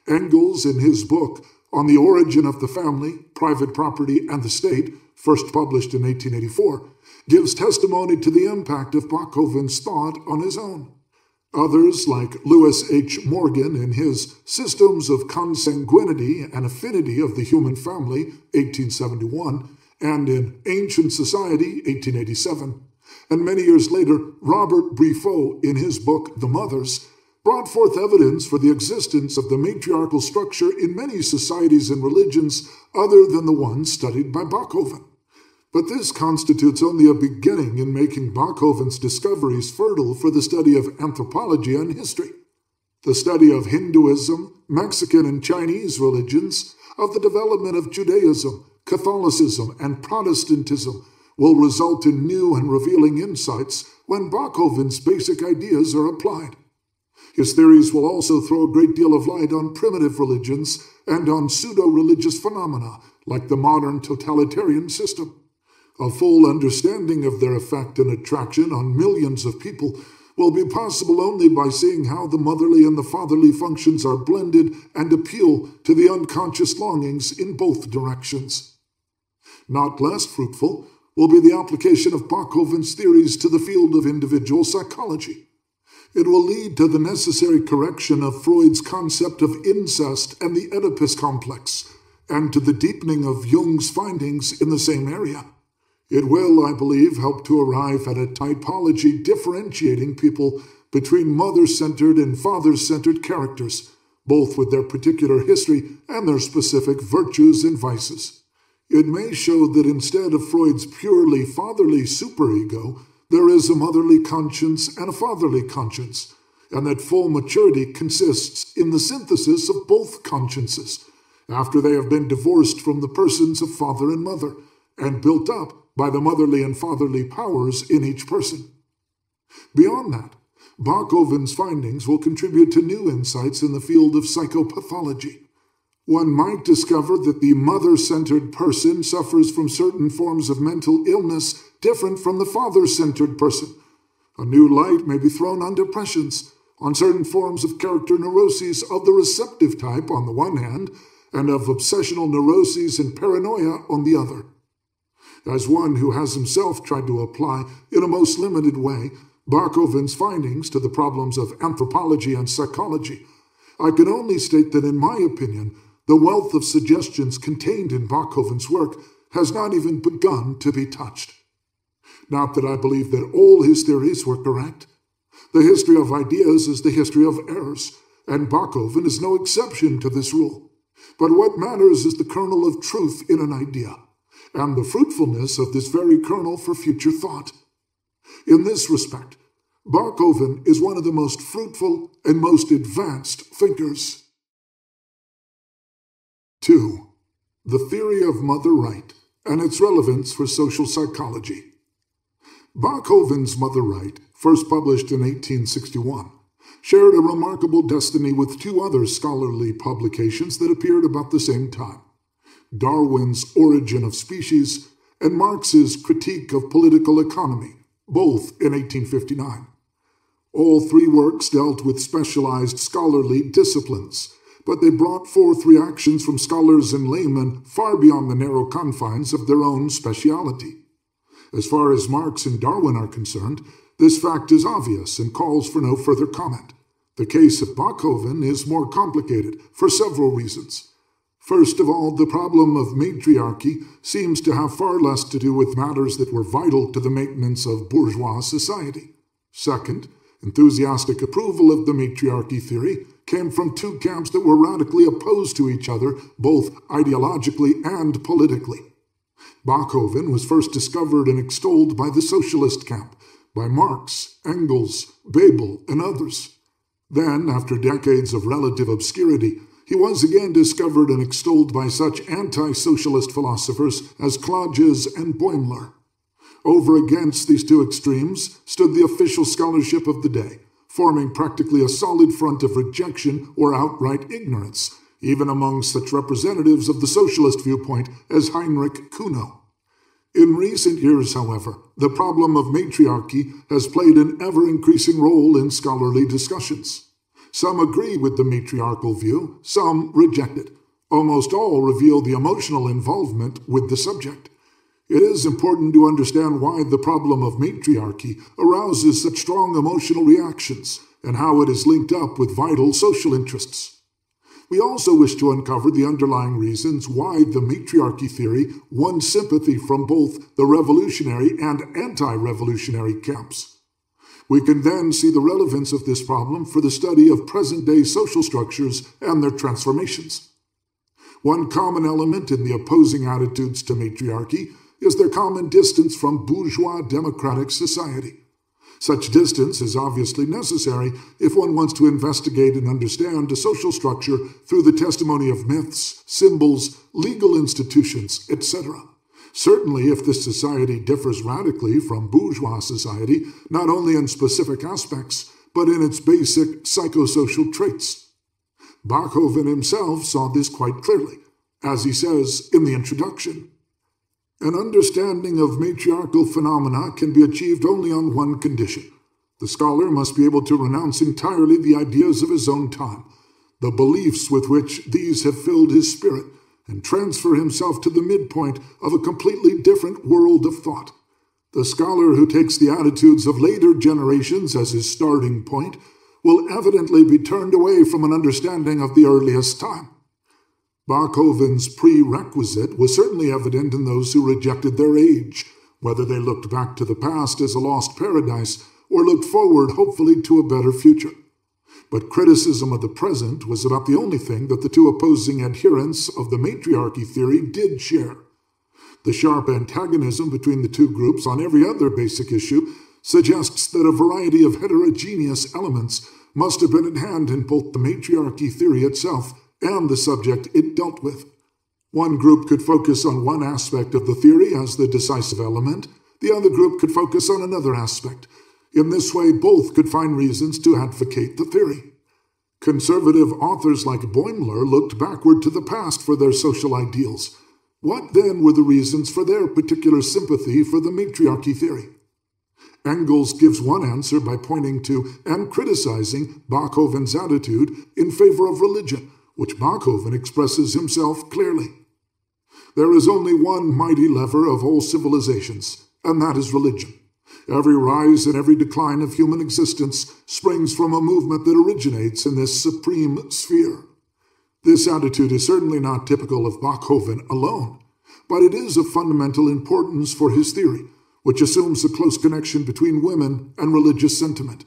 Engels, in his book On the Origin of the Family, Private Property, and the State, first published in 1884, gives testimony to the impact of Bachofen's thought on his own. Others, like Lewis H. Morgan in his Systems of Consanguinity and Affinity of the Human Family, 1871, and in Ancient Society, 1887, and many years later, Robert Briffaut in his book The Mothers, brought forth evidence for the existence of the matriarchal structure in many societies and religions other than the ones studied by Bachofen. But this constitutes only a beginning in making Bachofen's discoveries fertile for the study of anthropology and history. The study of Hinduism, Mexican and Chinese religions, of the development of Judaism, Catholicism, and Protestantism will result in new and revealing insights when Bachofen's basic ideas are applied. His theories will also throw a great deal of light on primitive religions and on pseudo-religious phenomena like the modern totalitarian system. A full understanding of their effect and attraction on millions of people will be possible only by seeing how the motherly and the fatherly functions are blended and appeal to the unconscious longings in both directions. Not less fruitful will be the application of Bachofen's theories to the field of individual psychology. It will lead to the necessary correction of Freud's concept of incest and the Oedipus complex, and to the deepening of Jung's findings in the same area. It will, I believe, help to arrive at a typology differentiating people between mother-centered and father-centered characters, both with their particular history and their specific virtues and vices. It may show that instead of Freud's purely fatherly superego, there is a motherly conscience and a fatherly conscience, and that full maturity consists in the synthesis of both consciences, after they have been divorced from the persons of father and mother, and built up by the motherly and fatherly powers in each person. Beyond that, Bachofen's findings will contribute to new insights in the field of psychopathology. One might discover that the mother-centered person suffers from certain forms of mental illness different from the father-centered person. A new light may be thrown on depressions, on certain forms of character neuroses of the receptive type on the one hand, and of obsessional neuroses and paranoia on the other. As one who has himself tried to apply, in a most limited way, Bachofen's findings to the problems of anthropology and psychology, I can only state that, in my opinion, the wealth of suggestions contained in Bachofen's work has not even begun to be touched. Not that I believe that all his theories were correct. The history of ideas is the history of errors, and Bachofen is no exception to this rule. But what matters is the kernel of truth in an idea, and the fruitfulness of this very kernel for future thought. In this respect, Bachofen is one of the most fruitful and most advanced thinkers. 2. The theory of mother right and its relevance for social psychology. Bachofen's Mother Right, first published in 1861, shared a remarkable destiny with two other scholarly publications that appeared about the same time. Darwin's Origin of Species, and Marx's Critique of Political Economy, both in 1859. All three works dealt with specialized scholarly disciplines, but they brought forth reactions from scholars and laymen far beyond the narrow confines of their own speciality. As far as Marx and Darwin are concerned, this fact is obvious and calls for no further comment. The case of Bachofen is more complicated for several reasons. First of all, the problem of matriarchy seems to have far less to do with matters that were vital to the maintenance of bourgeois society. Second, enthusiastic approval of the matriarchy theory came from two camps that were radically opposed to each other, both ideologically and politically. Bachofen was first discovered and extolled by the socialist camp, by Marx, Engels, Bebel, and others. Then, after decades of relative obscurity, he was again discovered and extolled by such anti-socialist philosophers as Klages and Boimler. Over against these two extremes stood the official scholarship of the day, forming practically a solid front of rejection or outright ignorance, even among such representatives of the socialist viewpoint as Heinrich Kuno. In recent years, however, the problem of matriarchy has played an ever-increasing role in scholarly discussions. Some agree with the matriarchal view, some reject it. Almost all reveal the emotional involvement with the subject. It is important to understand why the problem of matriarchy arouses such strong emotional reactions and how it is linked up with vital social interests. We also wish to uncover the underlying reasons why the matriarchy theory won sympathy from both the revolutionary and anti-revolutionary camps. We can then see the relevance of this problem for the study of present-day social structures and their transformations. One common element in the opposing attitudes to matriarchy is their common distance from bourgeois democratic society. Such distance is obviously necessary if one wants to investigate and understand a social structure through the testimony of myths, symbols, legal institutions, etc. Certainly, if this society differs radically from bourgeois society, not only in specific aspects, but in its basic psychosocial traits. Bachofen himself saw this quite clearly, as he says in the introduction. An understanding of matriarchal phenomena can be achieved only on one condition. The scholar must be able to renounce entirely the ideas of his own time, the beliefs with which these have filled his spirit, and transfer himself to the midpoint of a completely different world of thought. The scholar who takes the attitudes of later generations as his starting point will evidently be turned away from an understanding of the earliest time. Bachofen's prerequisite was certainly evident in those who rejected their age, whether they looked back to the past as a lost paradise or looked forward hopefully to a better future. But criticism of the present was about the only thing that the two opposing adherents of the matriarchy theory did share. The sharp antagonism between the two groups on every other basic issue suggests that a variety of heterogeneous elements must have been at hand in both the matriarchy theory itself and the subject it dealt with. One group could focus on one aspect of the theory as the decisive element, the other group could focus on another aspect. In this way, both could find reasons to advocate the theory. Conservative authors like Boimler looked backward to the past for their social ideals. What then were the reasons for their particular sympathy for the matriarchy theory? Engels gives one answer by pointing to and criticizing Bachofen's attitude in favor of religion, which Bachofen expresses himself clearly. There is only one mighty lever of all civilizations, and that is religion. Every rise and every decline of human existence springs from a movement that originates in this supreme sphere. This attitude is certainly not typical of Bachofen alone, but it is of fundamental importance for his theory, which assumes a close connection between women and religious sentiment.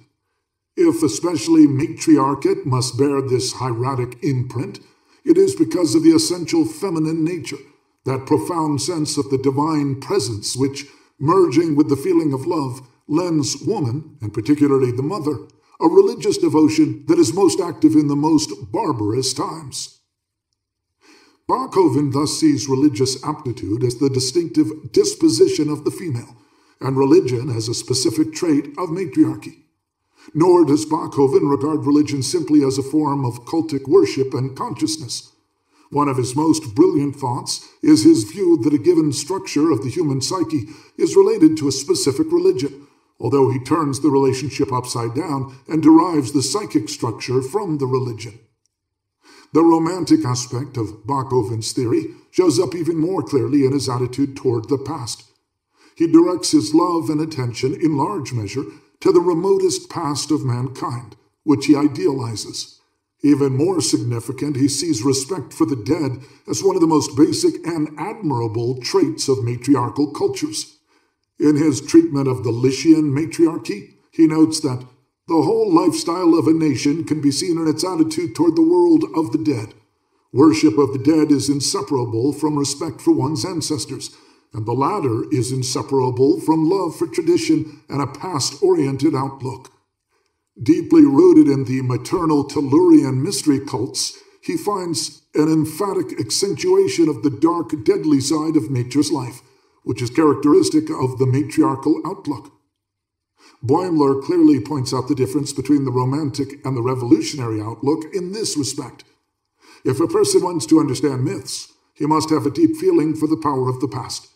If especially matriarchate must bear this hieratic imprint, it is because of the essential feminine nature, that profound sense of the divine presence which, merging with the feeling of love, lends woman, and particularly the mother, a religious devotion that is most active in the most barbarous times. Bachofen thus sees religious aptitude as the distinctive disposition of the female, and religion as a specific trait of matriarchy. Nor does Bachofen regard religion simply as a form of cultic worship and consciousness. One of his most brilliant thoughts is his view that a given structure of the human psyche is related to a specific religion, although he turns the relationship upside down and derives the psychic structure from the religion. The romantic aspect of Bachoven's theory shows up even more clearly in his attitude toward the past. He directs his love and attention in large measure to the remotest past of mankind, which he idealizes. Even more significant, he sees respect for the dead as one of the most basic and admirable traits of matriarchal cultures. In his treatment of the Lycian matriarchy, he notes that the whole lifestyle of a nation can be seen in its attitude toward the world of the dead. Worship of the dead is inseparable from respect for one's ancestors, and the latter is inseparable from love for tradition and a past-oriented outlook. Deeply rooted in the maternal Tellurian mystery cults, he finds an emphatic accentuation of the dark, deadly side of nature's life, which is characteristic of the matriarchal outlook. Boimler clearly points out the difference between the romantic and the revolutionary outlook in this respect. If a person wants to understand myths, he must have a deep feeling for the power of the past.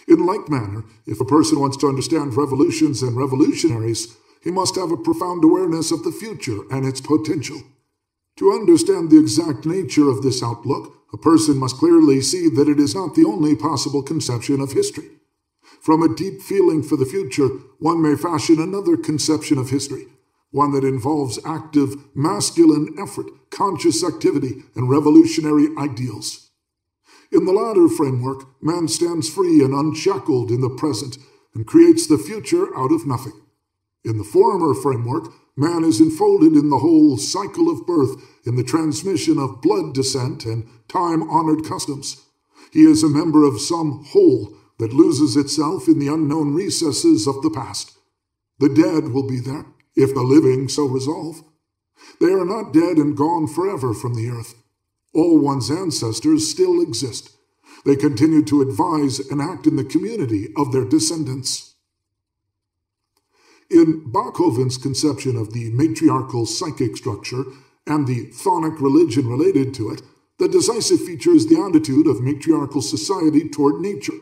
In like manner, if a person wants to understand revolutions and revolutionaries, he must have a profound awareness of the future and its potential. To understand the exact nature of this outlook, a person must clearly see that it is not the only possible conception of history. From a deep feeling for the future, one may fashion another conception of history, one that involves active, masculine effort, conscious activity, and revolutionary ideals. In the latter framework, man stands free and unshackled in the present and creates the future out of nothing. In the former framework, man is enfolded in the whole cycle of birth, in the transmission of blood descent and time-honored customs. He is a member of some whole that loses itself in the unknown recesses of the past. The dead will be there, if the living so resolve. They are not dead and gone forever from the earth. All one's ancestors still exist. They continue to advise and act in the community of their descendants. In Bachoven's conception of the matriarchal psychic structure and the chthonic religion related to it, the decisive feature is the attitude of matriarchal society toward nature,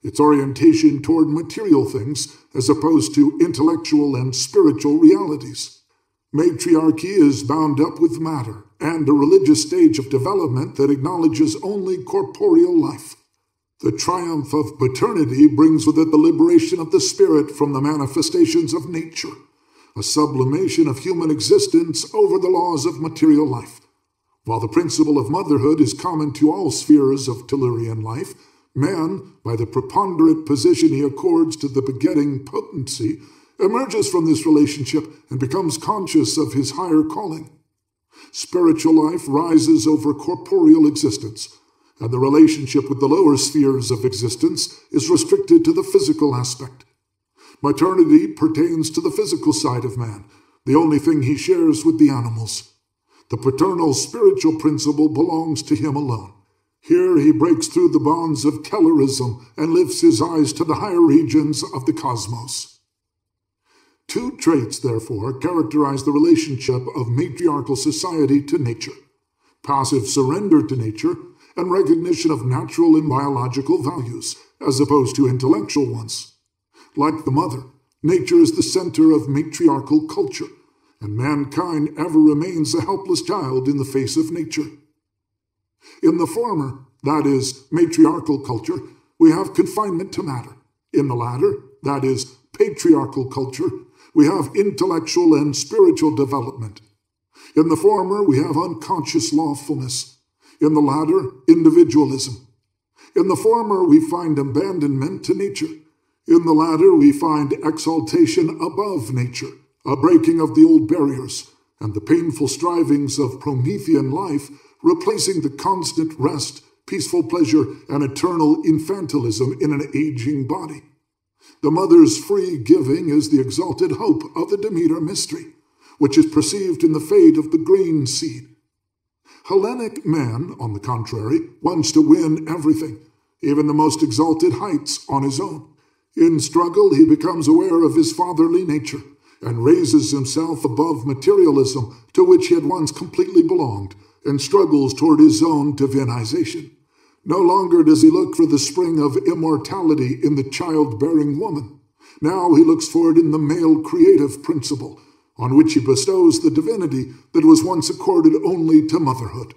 its orientation toward material things as opposed to intellectual and spiritual realities. Matriarchy is bound up with matter and a religious stage of development that acknowledges only corporeal life. The triumph of paternity brings with it the liberation of the spirit from the manifestations of nature, a sublimation of human existence over the laws of material life. While the principle of motherhood is common to all spheres of Tellurian life, man, by the preponderant position he accords to the begetting potency, emerges from this relationship and becomes conscious of his higher calling. Spiritual life rises over corporeal existence, and the relationship with the lower spheres of existence is restricted to the physical aspect. Maternity pertains to the physical side of man, the only thing he shares with the animals. The paternal spiritual principle belongs to him alone. Here he breaks through the bonds of Tellurism and lifts his eyes to the higher regions of the cosmos. Two traits, therefore, characterize the relationship of matriarchal society to nature: passive surrender to nature and recognition of natural and biological values, as opposed to intellectual ones. Like the mother, nature is the center of matriarchal culture, and mankind ever remains a helpless child in the face of nature. In the former, that is, matriarchal culture, we have confinement to matter. In the latter, that is, patriarchal culture, we have intellectual and spiritual development. In the former, we have unconscious lawfulness. In the latter, individualism. In the former, we find abandonment to nature. In the latter, we find exaltation above nature, a breaking of the old barriers, and the painful strivings of Promethean life replacing the constant rest, peaceful pleasure, and eternal infantilism in an aging body. The mother's free giving is the exalted hope of the Demeter mystery, which is perceived in the fate of the grain seed. Hellenic man, on the contrary, wants to win everything, even the most exalted heights on his own. In struggle, he becomes aware of his fatherly nature and raises himself above materialism to which he had once completely belonged, and struggles toward his own divinization. No longer does he look for the spring of immortality in the childbearing woman. Now he looks for it in the male creative principle, on which he bestows the divinity that was once accorded only to motherhood.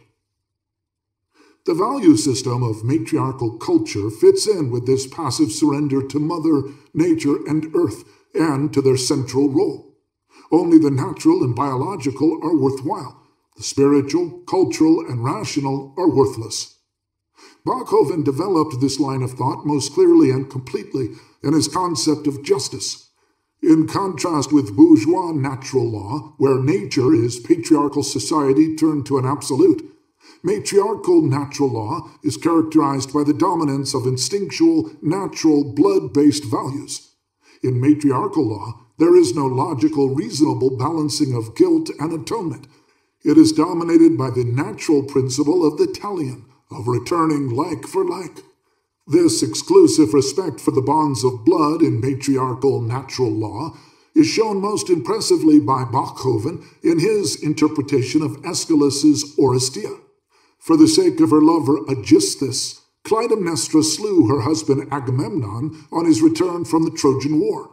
The value system of matriarchal culture fits in with this passive surrender to mother, nature, and earth, and to their central role. Only the natural and biological are worthwhile. The spiritual, cultural, and rational are worthless. Bachofen developed this line of thought most clearly and completely in his concept of justice. In contrast with bourgeois natural law, where nature is patriarchal society turned to an absolute, matriarchal natural law is characterized by the dominance of instinctual, natural, blood-based values. In matriarchal law, there is no logical, reasonable balancing of guilt and atonement. It is dominated by the natural principle of the talion, of returning like for like. This exclusive respect for the bonds of blood in matriarchal natural law is shown most impressively by Bachofen in his interpretation of Aeschylus's Oresteia. For the sake of her lover Aegisthus, Clytemnestra slew her husband Agamemnon on his return from the Trojan War.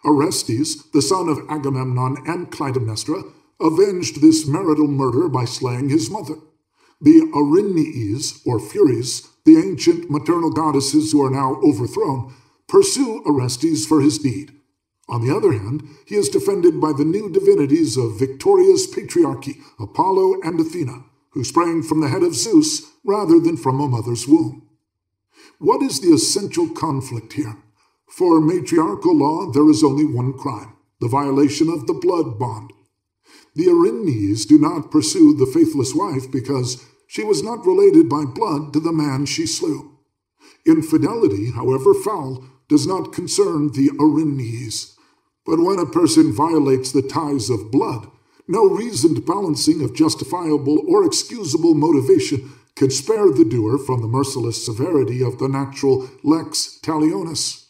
Orestes, the son of Agamemnon and Clytemnestra, avenged this marital murder by slaying his mother. The Erinyes, or Furies, the ancient maternal goddesses who are now overthrown, pursue Orestes for his deed. On the other hand, he is defended by the new divinities of victorious patriarchy, Apollo and Athena, who sprang from the head of Zeus rather than from a mother's womb. What is the essential conflict here? For matriarchal law, there is only one crime, the violation of the blood bond. The Erinyes do not pursue the faithless wife because she was not related by blood to the man she slew. Infidelity, however foul, does not concern the Erinyes. But when a person violates the ties of blood, no reasoned balancing of justifiable or excusable motivation can spare the doer from the merciless severity of the natural lex talionis.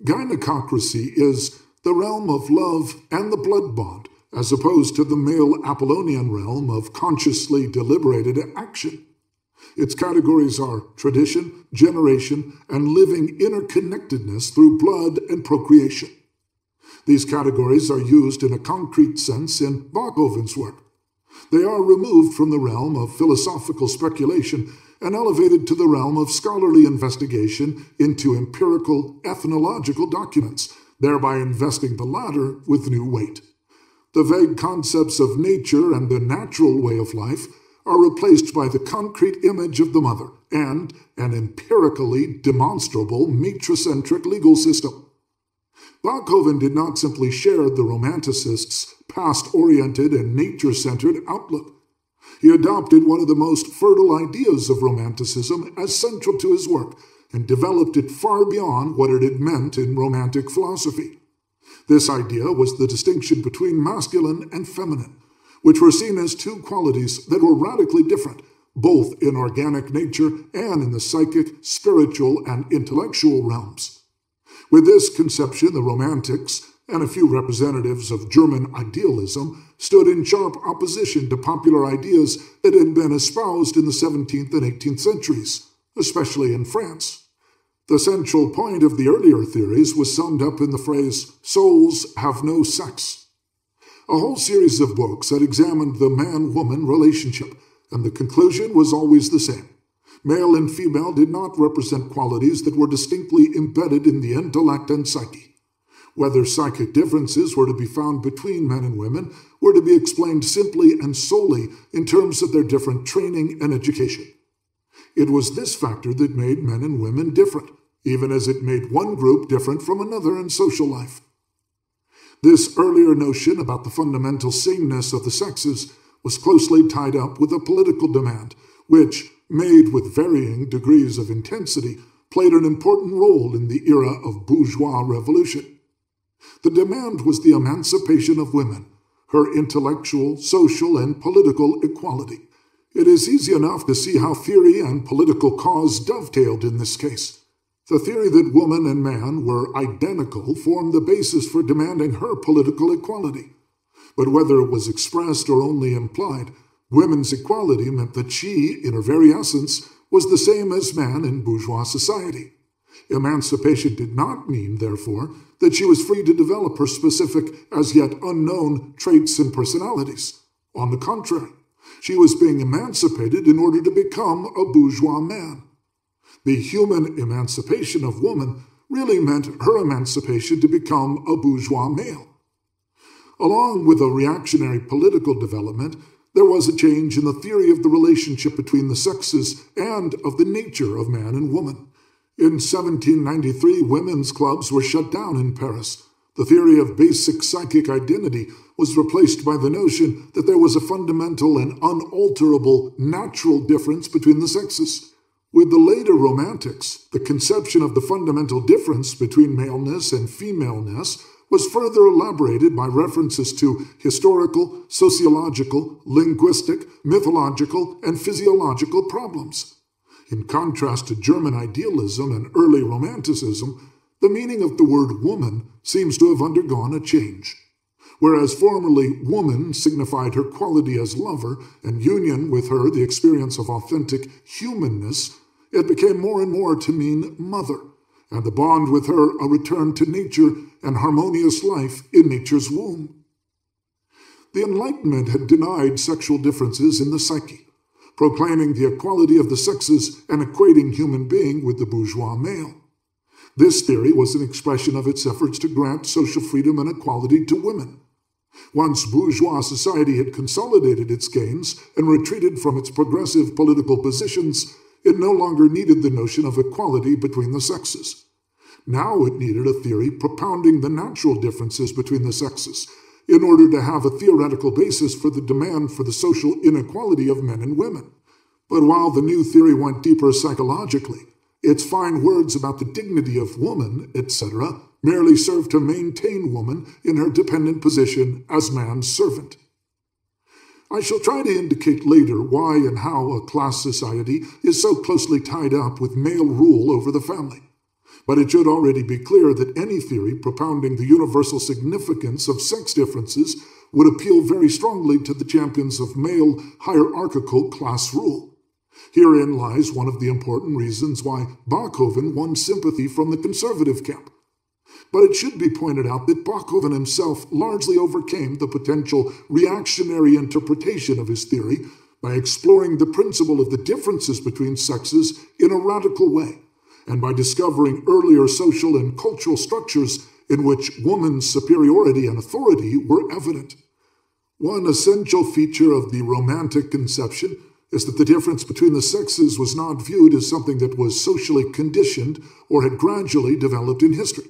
Gynecocracy is the realm of love and the blood bond, as opposed to the male Apollonian realm of consciously deliberated action. Its categories are tradition, generation, and living interconnectedness through blood and procreation. These categories are used in a concrete sense in Bachofen's work. They are removed from the realm of philosophical speculation and elevated to the realm of scholarly investigation into empirical, ethnological documents, thereby investing the latter with new weight. The vague concepts of nature and the natural way of life are replaced by the concrete image of the mother and an empirically demonstrable matricentric legal system. Bachofen did not simply share the Romanticists' past-oriented and nature-centered outlook. He adopted one of the most fertile ideas of Romanticism as central to his work and developed it far beyond what it had meant in Romantic philosophy. This idea was the distinction between masculine and feminine, which were seen as two qualities that were radically different, both in organic nature and in the psychic, spiritual, and intellectual realms. With this conception, the Romantics, and a few representatives of German idealism, stood in sharp opposition to popular ideas that had been espoused in the 17th and 18th centuries, especially in France. The central point of the earlier theories was summed up in the phrase, "Souls have no sex." A whole series of books had examined the man-woman relationship, and the conclusion was always the same. Male and female did not represent qualities that were distinctly embedded in the intellect and psyche. Whether psychic differences were to be found between men and women were to be explained simply and solely in terms of their different training and education. It was this factor that made men and women different, even as it made one group different from another in social life. This earlier notion about the fundamental sameness of the sexes was closely tied up with a political demand, which, made with varying degrees of intensity, played an important role in the era of bourgeois revolution. The demand was the emancipation of women, her intellectual, social, and political equality. It is easy enough to see how theory and political cause dovetailed in this case. The theory that woman and man were identical formed the basis for demanding her political equality. But whether it was expressed or only implied, Women's equality meant that she, in her very essence, was the same as man in bourgeois society. Emancipation did not mean, therefore, that she was free to develop her specific, as yet unknown, traits and personalities. On the contrary, she was being emancipated in order to become a bourgeois man. The human emancipation of woman really meant her emancipation to become a bourgeois male. Along with a reactionary political development, there was a change in the theory of the relationship between the sexes and of the nature of man and woman. In 1793, women's clubs were shut down in Paris. The theory of basic psychic identity was replaced by the notion that there was a fundamental and unalterable natural difference between the sexes. With the later Romantics, the conception of the fundamental difference between maleness and femaleness was further elaborated by references to historical, sociological, linguistic, mythological, and physiological problems. In contrast to German idealism and early Romanticism, the meaning of the word woman seems to have undergone a change. Whereas formerly woman signified her quality as lover and union with her the experience of authentic humanness, it became more and more to mean mother, and the bond with her a return to nature and harmonious life in nature's womb. The Enlightenment had denied sexual differences in the psyche, proclaiming the equality of the sexes and equating human being with the bourgeois male. This theory was an expression of its efforts to grant social freedom and equality to women. Once bourgeois society had consolidated its gains and retreated from its progressive political positions, it no longer needed the notion of equality between the sexes. Now it needed a theory propounding the natural differences between the sexes in order to have a theoretical basis for the demand for the social inequality of men and women. But while the new theory went deeper psychologically, its fine words about the dignity of woman, etc., merely served to maintain woman in her dependent position as man's servant. I shall try to indicate later why and how a class society is so closely tied up with male rule over the family. But it should already be clear that any theory propounding the universal significance of sex differences would appeal very strongly to the champions of male hierarchical class rule. Herein lies one of the important reasons why Bachofen won sympathy from the conservative camp. But it should be pointed out that Bachofen himself largely overcame the potential reactionary interpretation of his theory by exploring the principle of the differences between sexes in a radical way, and by discovering earlier social and cultural structures in which woman's superiority and authority were evident. One essential feature of the Romantic conception is that the difference between the sexes was not viewed as something that was socially conditioned or had gradually developed in history.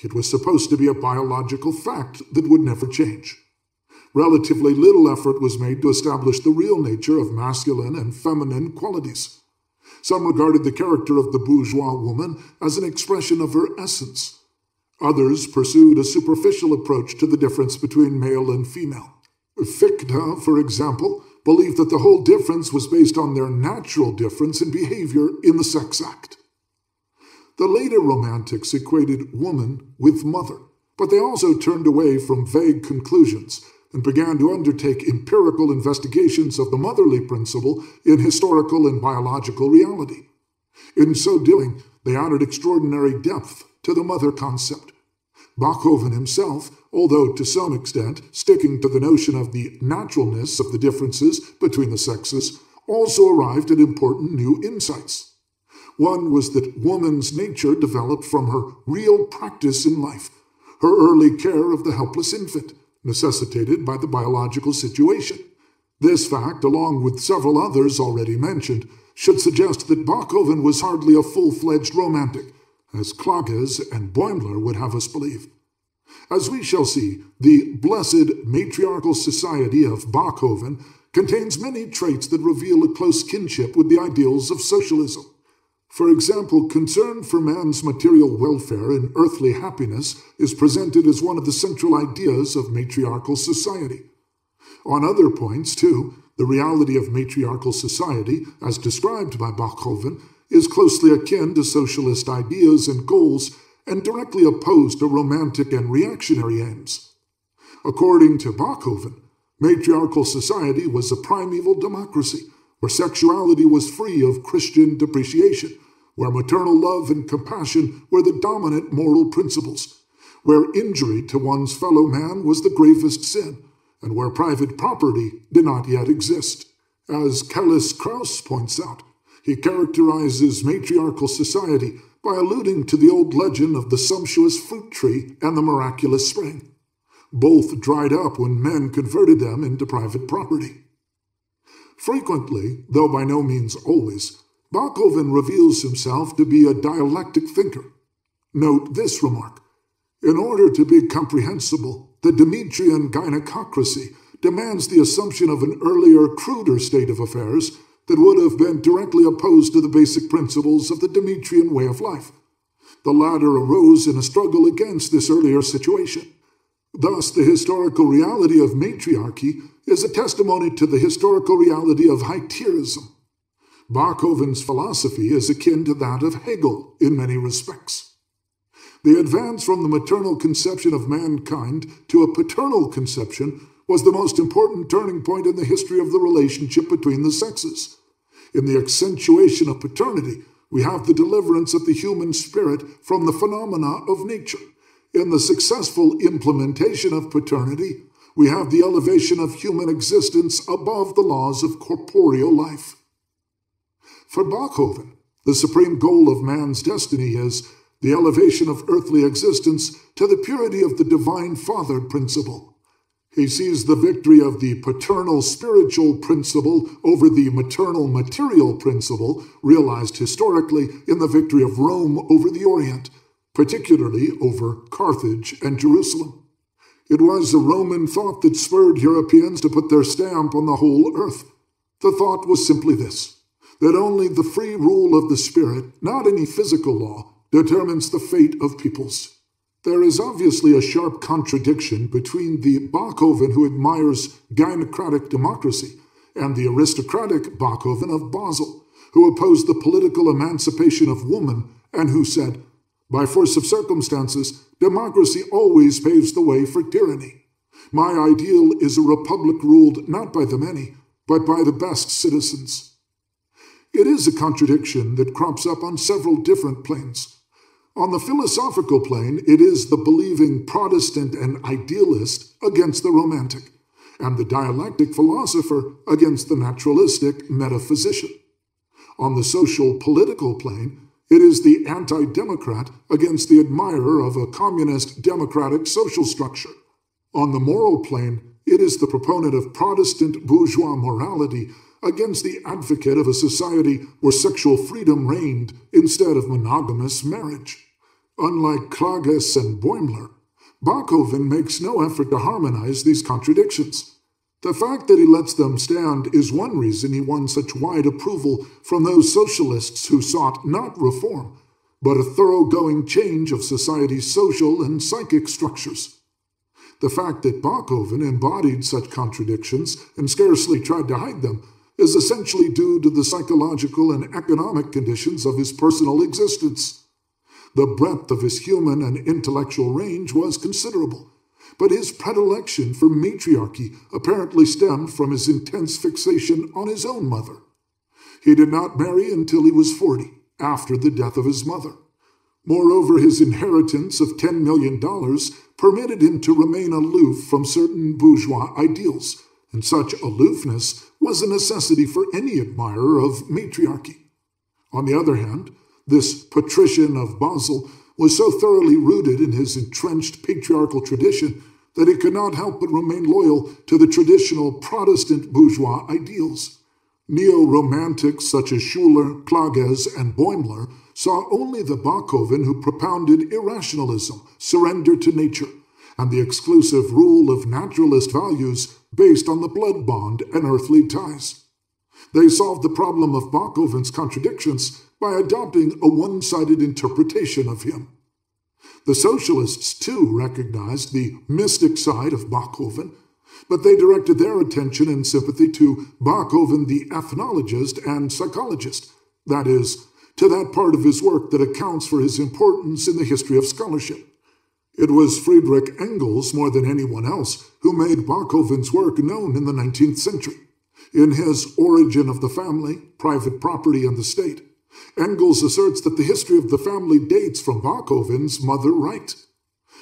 It was supposed to be a biological fact that would never change. Relatively little effort was made to establish the real nature of masculine and feminine qualities. Some regarded the character of the bourgeois woman as an expression of her essence. Others pursued a superficial approach to the difference between male and female. Fichte, for example, believed that the whole difference was based on their natural difference in behavior in the sex act. The later Romantics equated woman with mother, but they also turned away from vague conclusions and began to undertake empirical investigations of the motherly principle in historical and biological reality. In so doing, they added extraordinary depth to the mother concept. Bachofen himself, although to some extent sticking to the notion of the naturalness of the differences between the sexes, also arrived at important new insights. One was that woman's nature developed from her real practice in life, her early care of the helpless infant, necessitated by the biological situation. This fact, along with several others already mentioned, should suggest that Bachofen was hardly a full-fledged Romantic, as Klages and Boimler would have us believe. As we shall see, the blessed matriarchal society of Bachofen contains many traits that reveal a close kinship with the ideals of socialism. For example, concern for man's material welfare and earthly happiness is presented as one of the central ideas of matriarchal society. On other points, too, the reality of matriarchal society, as described by Bachofen, is closely akin to socialist ideas and goals and directly opposed to Romantic and reactionary aims. According to Bachofen, Matriarchal society was a primeval democracy, where sexuality was free of Christian depreciation, where maternal love and compassion were the dominant moral principles, where injury to one's fellow man was the gravest sin, and where private property did not yet exist. As Kellis Krauss points out, he characterizes matriarchal society by alluding to the old legend of the sumptuous fruit tree and the miraculous spring. Both dried up when men converted them into private property. Frequently, though by no means always, Bachofen reveals himself to be a dialectic thinker. Note this remark. In order to be comprehensible, the Demetrian gynecocracy demands the assumption of an earlier, cruder state of affairs that would have been directly opposed to the basic principles of the Demetrian way of life. The latter arose in a struggle against this earlier situation. Thus, the historical reality of matriarchy is a testimony to the historical reality of hieterism. Bachofen's philosophy is akin to that of Hegel in many respects. The advance from the maternal conception of mankind to a paternal conception was the most important turning point in the history of the relationship between the sexes. In the accentuation of paternity, we have the deliverance of the human spirit from the phenomena of nature. In the successful implementation of paternity, we have the elevation of human existence above the laws of corporeal life. For Bachofen, the supreme goal of man's destiny is the elevation of earthly existence to the purity of the divine father principle. He sees the victory of the paternal spiritual principle over the maternal material principle realized historically in the victory of Rome over the Orient, particularly over Carthage and Jerusalem. It was the Roman thought that spurred Europeans to put their stamp on the whole earth. The thought was simply this, that only the free rule of the spirit, not any physical law, determines the fate of peoples. There is obviously a sharp contradiction between the Bachofen who admires gynocratic democracy and the aristocratic Bachofen of Basel, who opposed the political emancipation of woman and who said, by force of circumstances, democracy always paves the way for tyranny. My ideal is a republic ruled not by the many, but by the best citizens. It is a contradiction that crops up on several different planes. On the philosophical plane, it is the believing Protestant and idealist against the romantic, and the dialectic philosopher against the naturalistic metaphysician. On the social-political plane, it is the anti-democrat against the admirer of a communist democratic social structure. On the moral plane, it is the proponent of Protestant bourgeois morality against the advocate of a society where sexual freedom reigned instead of monogamous marriage. Unlike Klages and Boimler, Bachofen makes no effort to harmonize these contradictions. The fact that he lets them stand is one reason he won such wide approval from those socialists who sought not reform, but a thoroughgoing change of society's social and psychic structures. The fact that Bachofen embodied such contradictions and scarcely tried to hide them is essentially due to the psychological and economic conditions of his personal existence. The breadth of his human and intellectual range was considerable, but his predilection for matriarchy apparently stemmed from his intense fixation on his own mother. He did not marry until he was 40, after the death of his mother. Moreover, his inheritance of $10 million permitted him to remain aloof from certain bourgeois ideals, and such aloofness was a necessity for any admirer of matriarchy. On the other hand, this patrician of Basel was so thoroughly rooted in his entrenched patriarchal tradition that he could not help but remain loyal to the traditional Protestant bourgeois ideals. Neo-romantics such as Schuller, Klages, and Boimler saw only the Bachofen who propounded irrationalism, surrender to nature, and the exclusive rule of naturalist values based on the blood bond and earthly ties. They solved the problem of Bachofen's contradictions by adopting a one-sided interpretation of him. The socialists, too, recognized the mystic side of Bachofen, but they directed their attention and sympathy to Bachofen the ethnologist and psychologist, that is, to that part of his work that accounts for his importance in the history of scholarship. It was Friedrich Engels, more than anyone else, who made Bachoven's work known in the 19th century. In his Origin of the Family, Private Property and the State, Engels asserts that the history of the family dates from Bachoven's mother right.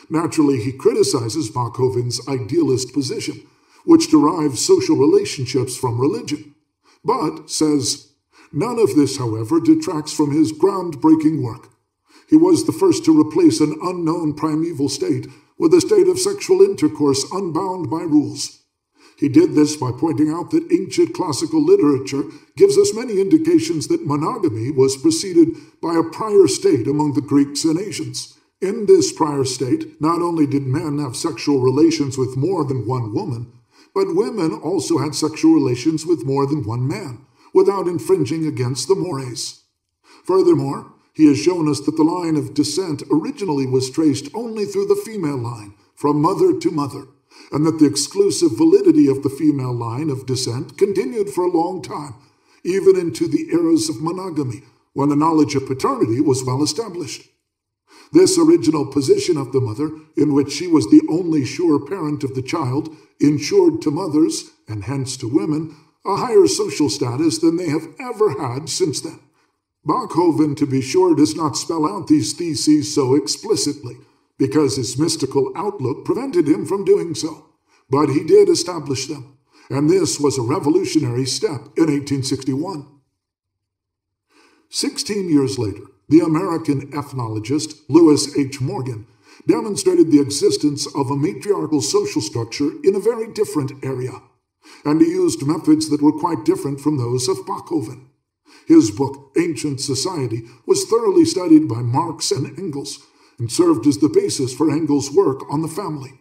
Naturally, he criticizes Bachoven's idealist position, which derives social relationships from religion, but says, none of this, however, detracts from his groundbreaking work. He was the first to replace an unknown primeval state with a state of sexual intercourse unbound by rules. He did this by pointing out that ancient classical literature gives us many indications that monogamy was preceded by a prior state among the Greeks and Asians. In this prior state, not only did men have sexual relations with more than one woman, but women also had sexual relations with more than one man, without infringing against the mores. Furthermore, he has shown us that the line of descent originally was traced only through the female line, from mother to mother, and that the exclusive validity of the female line of descent continued for a long time, even into the eras of monogamy, when the knowledge of paternity was well established. This original position of the mother, in which she was the only sure parent of the child, ensured to mothers, and hence to women, a higher social status than they have ever had since then. Bachoven, to be sure, does not spell out these theses so explicitly, because his mystical outlook prevented him from doing so. But he did establish them, and this was a revolutionary step in 1861. 16 years later, the American ethnologist Lewis H. Morgan demonstrated the existence of a matriarchal social structure in a very different area, and he used methods that were quite different from those of Bachoven. His book, Ancient Society, was thoroughly studied by Marx and Engels, and served as the basis for Engels' work on the family.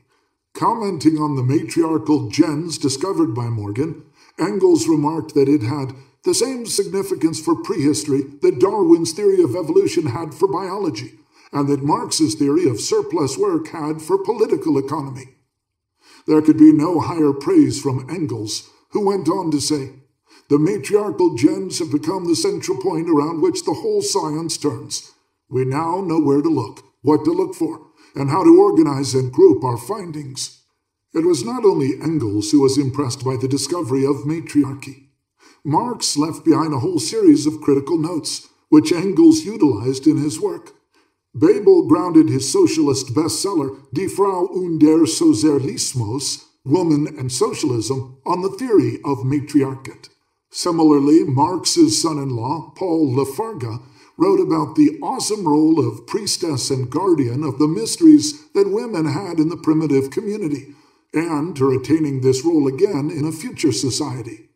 Commenting on the matriarchal gens discovered by Morgan, Engels remarked that it had the same significance for prehistory that Darwin's theory of evolution had for biology, and that Marx's theory of surplus work had for political economy. There could be no higher praise from Engels, who went on to say, the matriarchal gens have become the central point around which the whole science turns. We now know where to look, what to look for, and how to organize and group our findings. It was not only Engels who was impressed by the discovery of matriarchy. Marx left behind a whole series of critical notes, which Engels utilized in his work. Bebel grounded his socialist bestseller, Die Frau und der Sozialismus, Woman and Socialism, on the theory of matriarchate. Similarly, Marx's son-in-law, Paul Lafarga, wrote about the awesome role of priestess and guardian of the mysteries that women had in the primitive community, and her attaining this role again in a future society.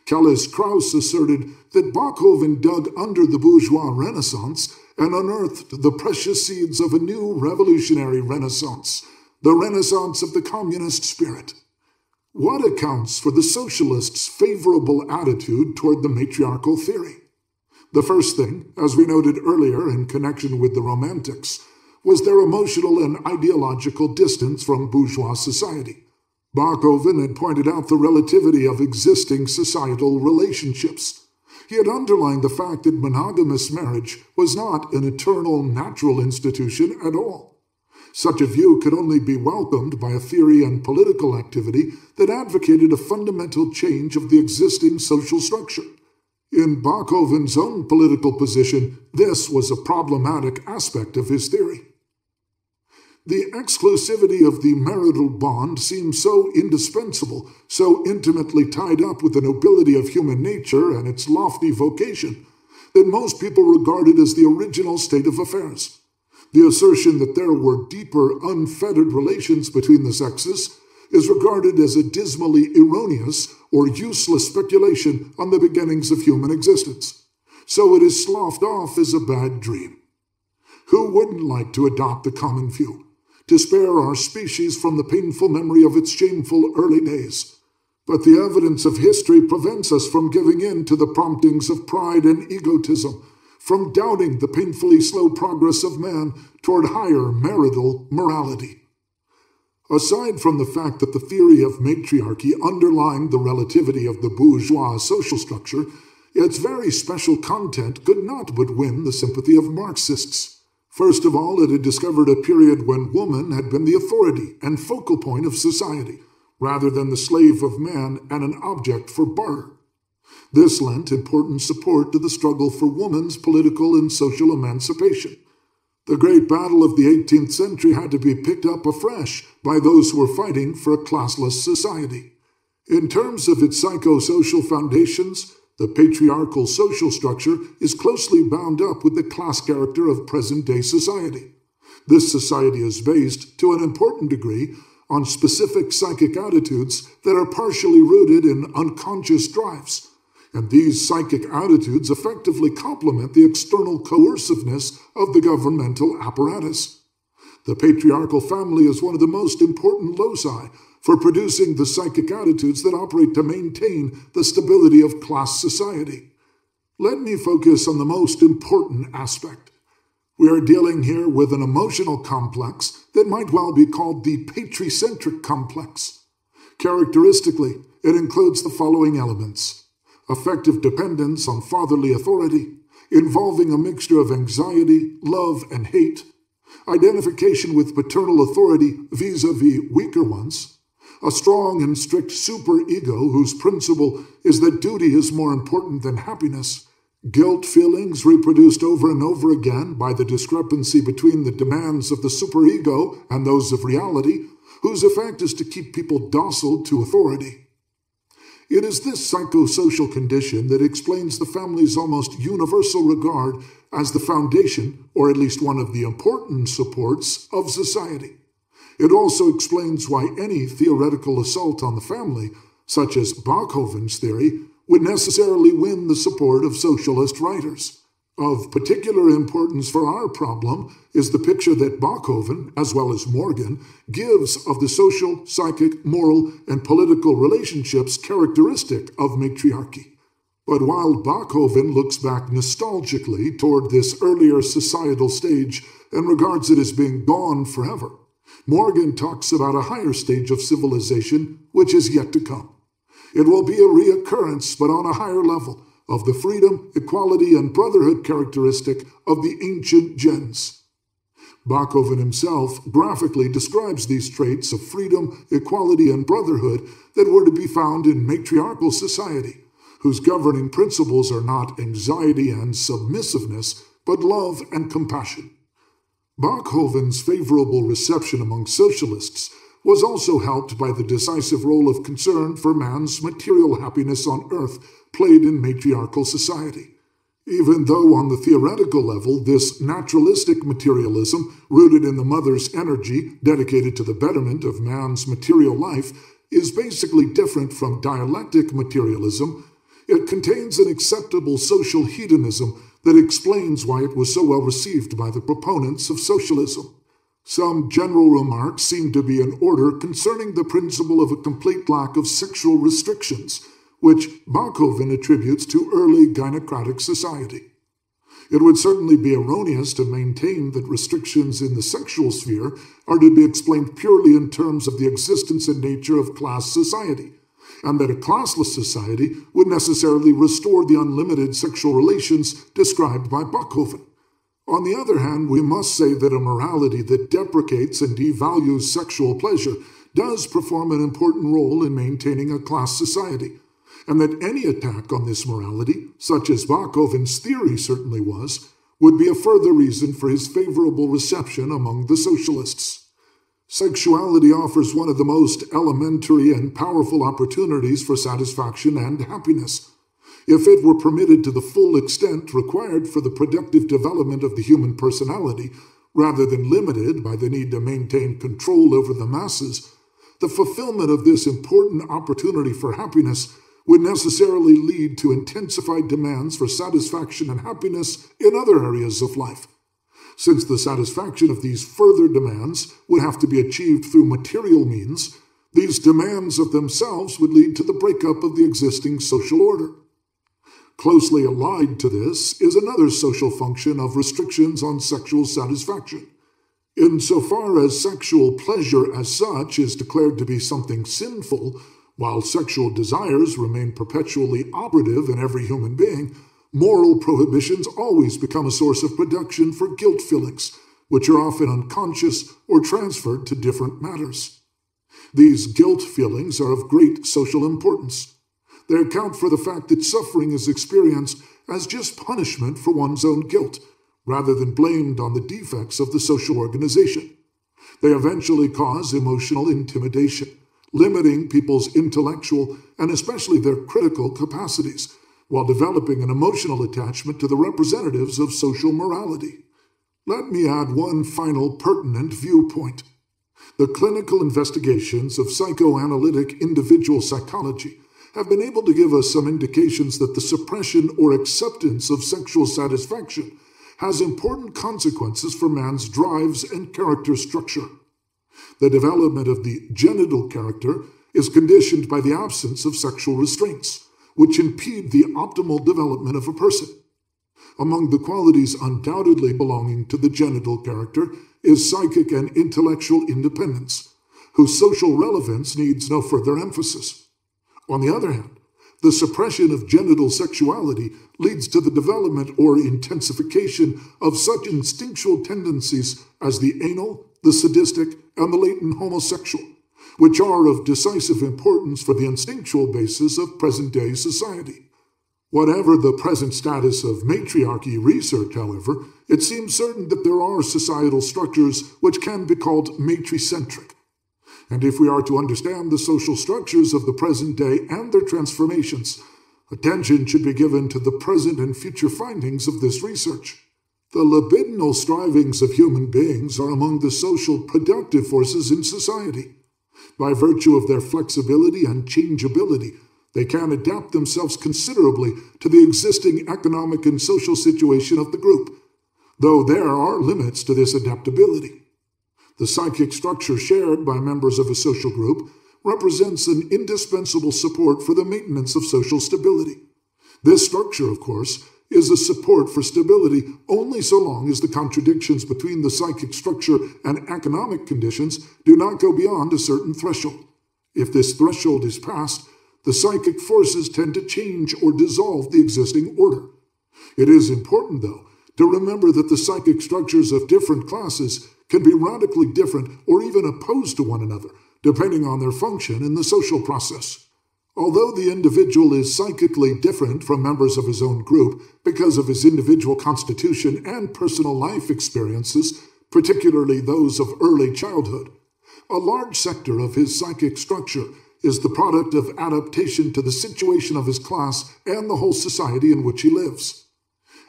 Kellis Krauss asserted that Bachoven dug under the bourgeois Renaissance and unearthed the precious seeds of a new revolutionary Renaissance, the Renaissance of the communist spirit. What accounts for the socialists' favorable attitude toward the matriarchal theory? The first thing, as we noted earlier in connection with the Romantics, was their emotional and ideological distance from bourgeois society. Bachoven had pointed out the relativity of existing societal relationships. He had underlined the fact that monogamous marriage was not an eternal natural institution at all. Such a view could only be welcomed by a theory and political activity that advocated a fundamental change of the existing social structure. In Bachoven's own political position, this was a problematic aspect of his theory. The exclusivity of the marital bond seemed so indispensable, so intimately tied up with the nobility of human nature and its lofty vocation, that most people regard it as the original state of affairs. The assertion that there were deeper, unfettered relations between the sexes is regarded as a dismally erroneous or useless speculation on the beginnings of human existence. So it is sloughed off as a bad dream. Who wouldn't like to adopt the common view, to spare our species from the painful memory of its shameful early days? But the evidence of history prevents us from giving in to the promptings of pride and egotism, from doubting the painfully slow progress of man toward higher marital morality. Aside from the fact that the theory of matriarchy underlined the relativity of the bourgeois social structure, its very special content could not but win the sympathy of Marxists. First of all, it had discovered a period when woman had been the authority and focal point of society, rather than the slave of man and an object for barter. This lent important support to the struggle for woman's political and social emancipation. The great battle of the 18th century had to be picked up afresh by those who were fighting for a classless society. In terms of its psychosocial foundations, the patriarchal social structure is closely bound up with the class character of present-day society. This society is based, to an important degree, on specific psychic attitudes that are partially rooted in unconscious drives, and these psychic attitudes effectively complement the external coerciveness of the governmental apparatus. The patriarchal family is one of the most important loci for producing the psychic attitudes that operate to maintain the stability of class society. Let me focus on the most important aspect. We are dealing here with an emotional complex that might well be called the patricentric complex. Characteristically, it includes the following elements: affective dependence on fatherly authority, involving a mixture of anxiety, love, and hate, identification with paternal authority vis-a-vis weaker ones, a strong and strict superego whose principle is that duty is more important than happiness, guilt feelings reproduced over and over again by the discrepancy between the demands of the superego and those of reality, whose effect is to keep people docile to authority. It is this psychosocial condition that explains the family's almost universal regard as the foundation, or at least one of the important supports, of society. It also explains why any theoretical assault on the family, such as Bachoven's theory, would necessarily win the support of socialist writers. Of particular importance for our problem is the picture that Bachoven, as well as Morgan, gives of the social, psychic, moral, and political relationships characteristic of matriarchy. But while Bachoven looks back nostalgically toward this earlier societal stage and regards it as being gone forever, Morgan talks about a higher stage of civilization which is yet to come. It will be a reoccurrence, but on a higher level, of the freedom, equality, and brotherhood characteristic of the ancient gens. Bachoven himself graphically describes these traits of freedom, equality, and brotherhood that were to be found in matriarchal society, whose governing principles are not anxiety and submissiveness, but love and compassion. Bachoven's favorable reception among socialists was also helped by the decisive role of concern for man's material happiness on earth played in matriarchal society. Even though on the theoretical level this naturalistic materialism, rooted in the mother's energy dedicated to the betterment of man's material life, is basically different from dialectic materialism, it contains an acceptable social hedonism that explains why it was so well received by the proponents of socialism. Some general remarks seem to be in order concerning the principle of a complete lack of sexual restrictions, which Bachoven attributes to early gynocratic society. It would certainly be erroneous to maintain that restrictions in the sexual sphere are to be explained purely in terms of the existence and nature of class society, and that a classless society would necessarily restore the unlimited sexual relations described by Bachoven. On the other hand, we must say that a morality that deprecates and devalues sexual pleasure does perform an important role in maintaining a class society, and that any attack on this morality, such as Bachoven's theory certainly was, would be a further reason for his favorable reception among the socialists. Sexuality offers one of the most elementary and powerful opportunities for satisfaction and happiness. If it were permitted to the full extent required for the productive development of the human personality, rather than limited by the need to maintain control over the masses, the fulfillment of this important opportunity for happiness would necessarily lead to intensified demands for satisfaction and happiness in other areas of life. Since the satisfaction of these further demands would have to be achieved through material means, these demands of themselves would lead to the breakup of the existing social order. Closely allied to this is another social function of restrictions on sexual satisfaction. Insofar as sexual pleasure as such is declared to be something sinful, while sexual desires remain perpetually operative in every human being, Moral prohibitions always become a source of production for guilt feelings, which are often unconscious or transferred to different matters. These guilt feelings are of great social importance. They account for the fact that suffering is experienced as just punishment for one's own guilt, rather than blamed on the defects of the social organization. They eventually cause emotional intimidation, limiting people's intellectual and especially their critical capacities, while developing an emotional attachment to the representatives of social morality. Let me add one final pertinent viewpoint. The clinical investigations of psychoanalytic individual psychology have been able to give us some indications that the suppression or acceptance of sexual satisfaction has important consequences for man's drives and character structure. The development of the genital character is conditioned by the absence of sexual restraints, which impede the optimal development of a person. Among the qualities undoubtedly belonging to the genital character is psychic and intellectual independence, whose social relevance needs no further emphasis. On the other hand, the suppression of genital sexuality leads to the development or intensification of such instinctual tendencies as the anal, the sadistic, and the latent homosexual, which are of decisive importance for the instinctual basis of present-day society. Whatever the present status of matriarchy research, however, it seems certain that there are societal structures which can be called matricentric. And if we are to understand the social structures of the present day and their transformations, attention should be given to the present and future findings of this research. The libidinal strivings of human beings are among the social productive forces in society. By virtue of their flexibility and changeability, they can adapt themselves considerably to the existing economic and social situation of the group, though there are limits to this adaptability. The psychic structure shared by members of a social group represents an indispensable support for the maintenance of social stability. This structure, of course, is a support for stability only so long as the contradictions between the psychic structure and economic conditions do not go beyond a certain threshold. If this threshold is passed, the psychic forces tend to change or dissolve the existing order. It is important, though, to remember that the psychic structures of different classes can be radically different or even opposed to one another, depending on their function in the social process. Although the individual is psychically different from members of his own group because of his individual constitution and personal life experiences, particularly those of early childhood, a large sector of his psychic structure is the product of adaptation to the situation of his class and the whole society in which he lives.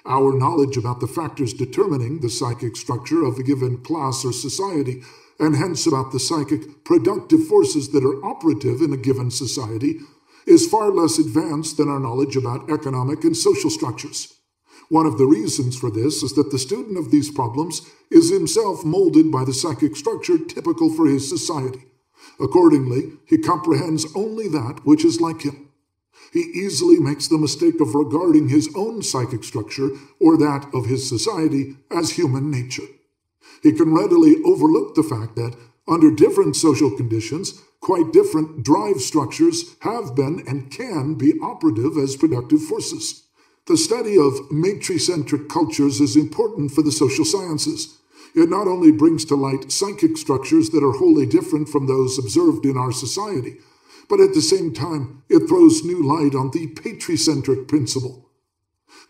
Our knowledge about the factors determining the psychic structure of a given class or society, and hence about the psychic productive forces that are operative in a given society, is far less advanced than our knowledge about economic and social structures. One of the reasons for this is that the student of these problems is himself molded by the psychic structure typical for his society. Accordingly, he comprehends only that which is like him. He easily makes the mistake of regarding his own psychic structure or that of his society as human nature. He can readily overlook the fact that, under different social conditions, quite different drive structures have been and can be operative as productive forces. The study of matricentric cultures is important for the social sciences. It not only brings to light psychic structures that are wholly different from those observed in our society, but at the same time, it throws new light on the patricentric principle.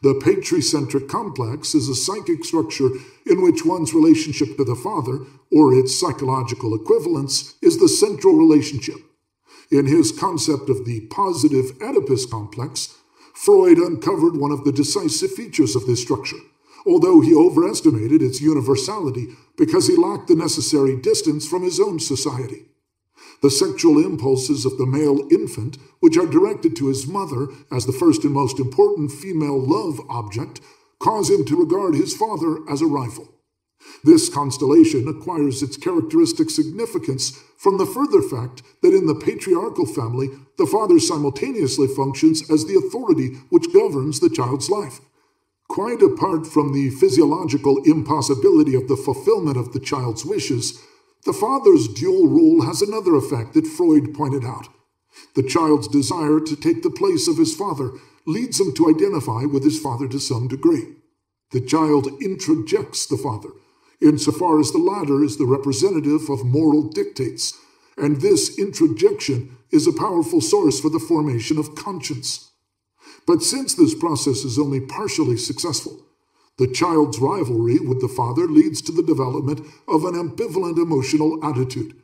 The patricentric complex is a psychic structure in which one's relationship to the father, or its psychological equivalence, is the central relationship. In his concept of the positive Oedipus complex, Freud uncovered one of the decisive features of this structure, although he overestimated its universality because he lacked the necessary distance from his own society. The sexual impulses of the male infant, which are directed to his mother as the first and most important female love object, cause him to regard his father as a rival. This constellation acquires its characteristic significance from the further fact that in the patriarchal family, the father simultaneously functions as the authority which governs the child's life. Quite apart from the physiological impossibility of the fulfillment of the child's wishes, the father's dual role has another effect that Freud pointed out. The child's desire to take the place of his father leads him to identify with his father to some degree. The child introjects the father, insofar as the latter is the representative of moral dictates, and this introjection is a powerful source for the formation of conscience. But since this process is only partially successful, the child's rivalry with the father leads to the development of an ambivalent emotional attitude.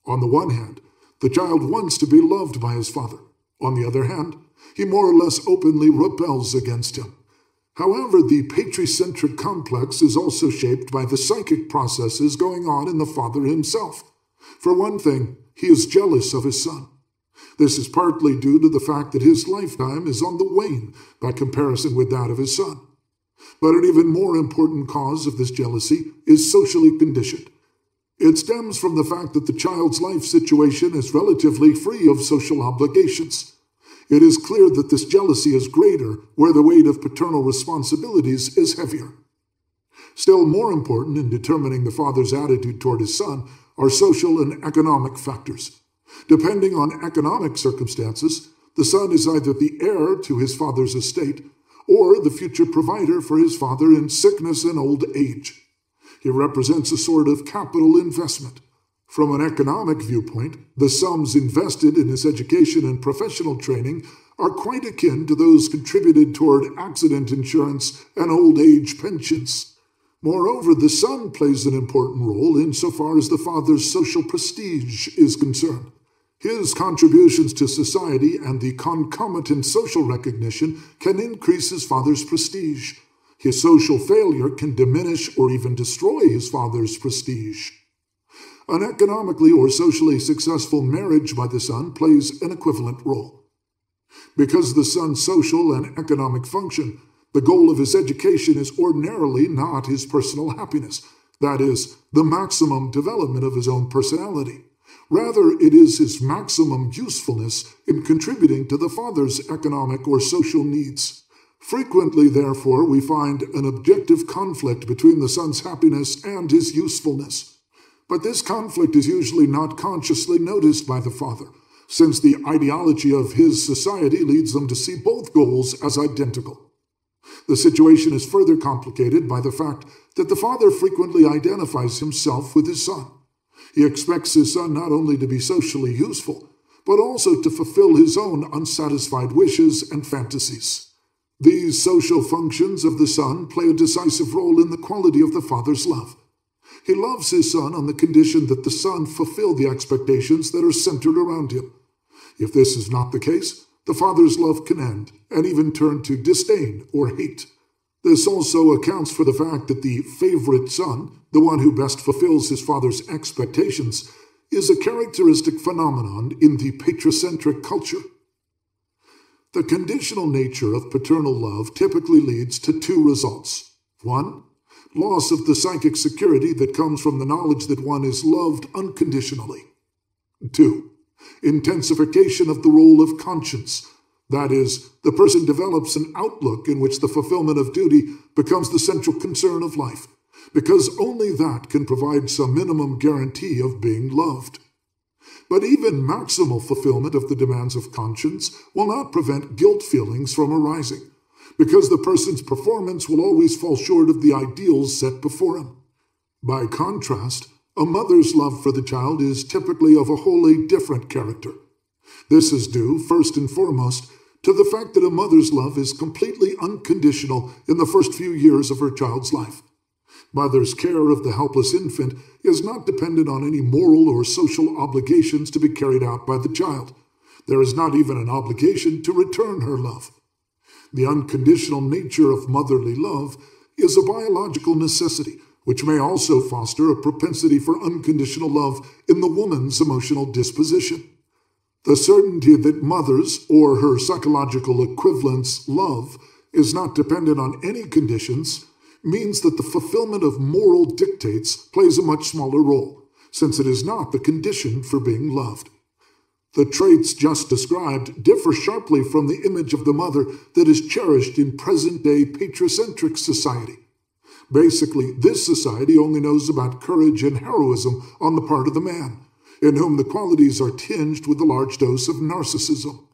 On the one hand, the child wants to be loved by his father. On the other hand, he more or less openly rebels against him. However, the patricentric complex is also shaped by the psychic processes going on in the father himself. For one thing, he is jealous of his son. This is partly due to the fact that his lifetime is on the wane by comparison with that of his son. But an even more important cause of this jealousy is socially conditioned. It stems from the fact that the child's life situation is relatively free of social obligations. It is clear that this jealousy is greater where the weight of paternal responsibilities is heavier. Still more important in determining the father's attitude toward his son are social and economic factors. Depending on economic circumstances, the son is either the heir to his father's estate or the future provider for his father in sickness and old age. He represents a sort of capital investment. From an economic viewpoint, the sums invested in his education and professional training are quite akin to those contributed toward accident insurance and old age pensions. Moreover, the son plays an important role insofar as the father's social prestige is concerned. His contributions to society and the concomitant social recognition can increase his father's prestige. His social failure can diminish or even destroy his father's prestige. An economically or socially successful marriage by the son plays an equivalent role. Because the son's social and economic function, the goal of his education is ordinarily not his personal happiness, that is, the maximum development of his own personality. Rather, it is his maximum usefulness in contributing to the father's economic or social needs. Frequently, therefore, we find an objective conflict between the son's happiness and his usefulness. But this conflict is usually not consciously noticed by the father, since the ideology of his society leads them to see both goals as identical. The situation is further complicated by the fact that the father frequently identifies himself with his son. He expects his son not only to be socially useful, but also to fulfill his own unsatisfied wishes and fantasies. These social functions of the son play a decisive role in the quality of the father's love. He loves his son on the condition that the son fulfill the expectations that are centered around him. If this is not the case, the father's love can end and even turn to disdain or hate. This also accounts for the fact that the favorite son, the one who best fulfills his father's expectations, is a characteristic phenomenon in the patricentric culture. The conditional nature of paternal love typically leads to two results. 1. Loss of the psychic security that comes from the knowledge that one is loved unconditionally. 2. Intensification of the role of conscience. That is, the person develops an outlook in which the fulfillment of duty becomes the central concern of life, because only that can provide some minimum guarantee of being loved. But even maximal fulfillment of the demands of conscience will not prevent guilt feelings from arising, because the person's performance will always fall short of the ideals set before him. By contrast, a mother's love for the child is typically of a wholly different character. This is due, first and foremost, to the fact that a mother's love is completely unconditional in the first few years of her child's life. Mother's care of the helpless infant is not dependent on any moral or social obligations to be carried out by the child. There is not even an obligation to return her love. The unconditional nature of motherly love is a biological necessity, which may also foster a propensity for unconditional love in the woman's emotional disposition. The certainty that mother's, or her psychological equivalent's, love is not dependent on any conditions means that the fulfillment of moral dictates plays a much smaller role, since it is not the condition for being loved. The traits just described differ sharply from the image of the mother that is cherished in present-day patricentric society. Basically, this society only knows about courage and heroism on the part of the man, in whom the qualities are tinged with a large dose of narcissism.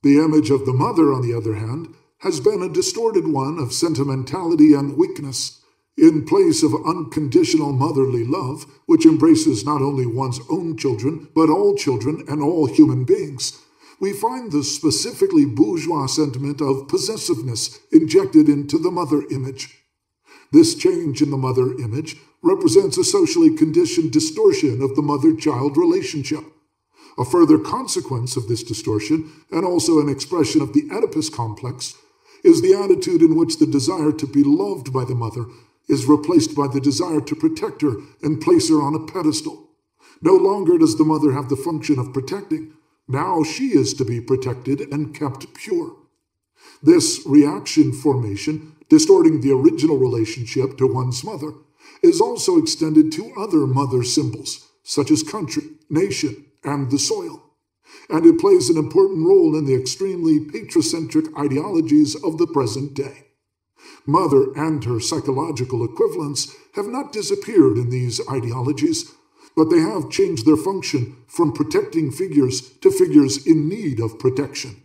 The image of the mother, on the other hand, has been a distorted one of sentimentality and weakness. In place of unconditional motherly love, which embraces not only one's own children, but all children and all human beings, we find the specifically bourgeois sentiment of possessiveness injected into the mother image. This change in the mother image represents a socially conditioned distortion of the mother-child relationship. A further consequence of this distortion, and also an expression of the Oedipus complex, is the attitude in which the desire to be loved by the mother is replaced by the desire to protect her and place her on a pedestal. No longer does the mother have the function of protecting. Now she is to be protected and kept pure. This reaction formation, distorting the original relationship to one's mother, is also extended to other mother symbols, such as country, nation, and the soil. And it plays an important role in the extremely patricentric ideologies of the present day. Mother and her psychological equivalents have not disappeared in these ideologies, but they have changed their function from protecting figures to figures in need of protection.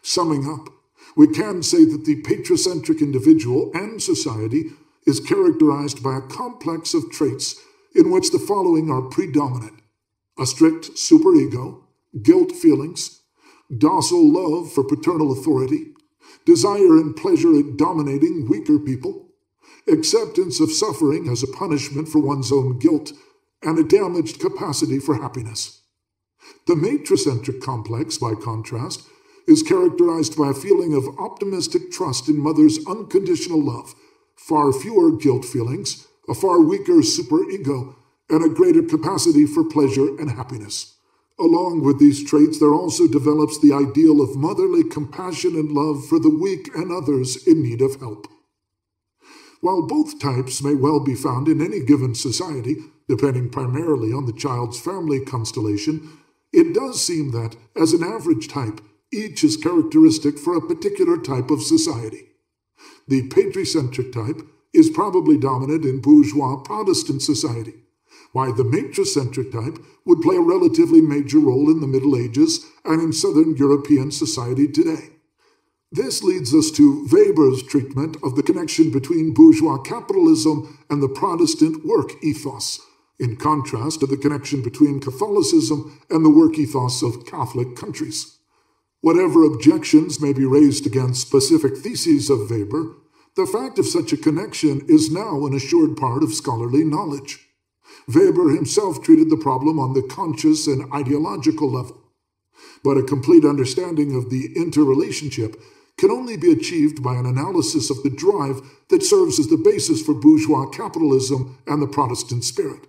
Summing up, we can say that the patricentric individual and society is characterized by a complex of traits in which the following are predominant: a strict superego, guilt feelings, docile love for paternal authority, desire and pleasure at dominating weaker people, acceptance of suffering as a punishment for one's own guilt, and a damaged capacity for happiness. The matricentric complex, by contrast, is characterized by a feeling of optimistic trust in mother's unconditional love, far fewer guilt feelings, a far weaker superego, and a greater capacity for pleasure and happiness. Along with these traits, there also develops the ideal of motherly compassion and love for the weak and others in need of help. While both types may well be found in any given society, depending primarily on the child's family constellation, it does seem that, as an average type, each is characteristic for a particular type of society. The patricentric type is probably dominant in bourgeois Protestant society, while the matricentric type would play a relatively major role in the Middle Ages and in Southern European society today. This leads us to Weber's treatment of the connection between bourgeois capitalism and the Protestant work ethos, in contrast to the connection between Catholicism and the work ethos of Catholic countries. Whatever objections may be raised against specific theses of Weber, the fact of such a connection is now an assured part of scholarly knowledge. Weber himself treated the problem on the conscious and ideological level. But a complete understanding of the interrelationship can only be achieved by an analysis of the drive that serves as the basis for bourgeois capitalism and the Protestant spirit.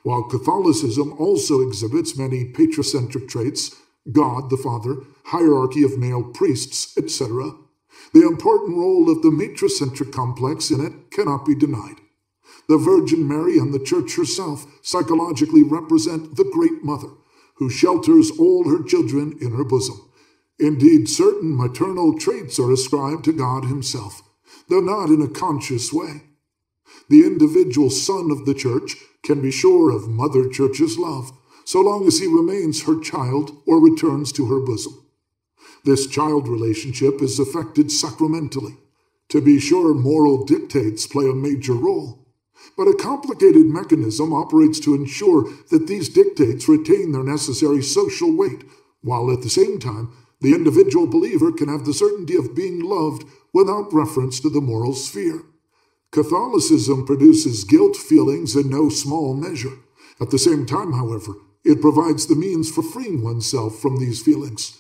While Catholicism also exhibits many patricentric traits, God the Father, hierarchy of male priests, etc., the important role of the matricentric complex in it cannot be denied. The Virgin Mary and the Church herself psychologically represent the Great Mother, who shelters all her children in her bosom. Indeed, certain maternal traits are ascribed to God himself, though not in a conscious way. The individual son of the Church can be sure of Mother Church's love, so long as he remains her child or returns to her bosom. This child relationship is affected sacramentally. To be sure, moral dictates play a major role, but a complicated mechanism operates to ensure that these dictates retain their necessary social weight, while at the same time, the individual believer can have the certainty of being loved without reference to the moral sphere. Catholicism produces guilt feelings in no small measure. At the same time, however, it provides the means for freeing oneself from these feelings.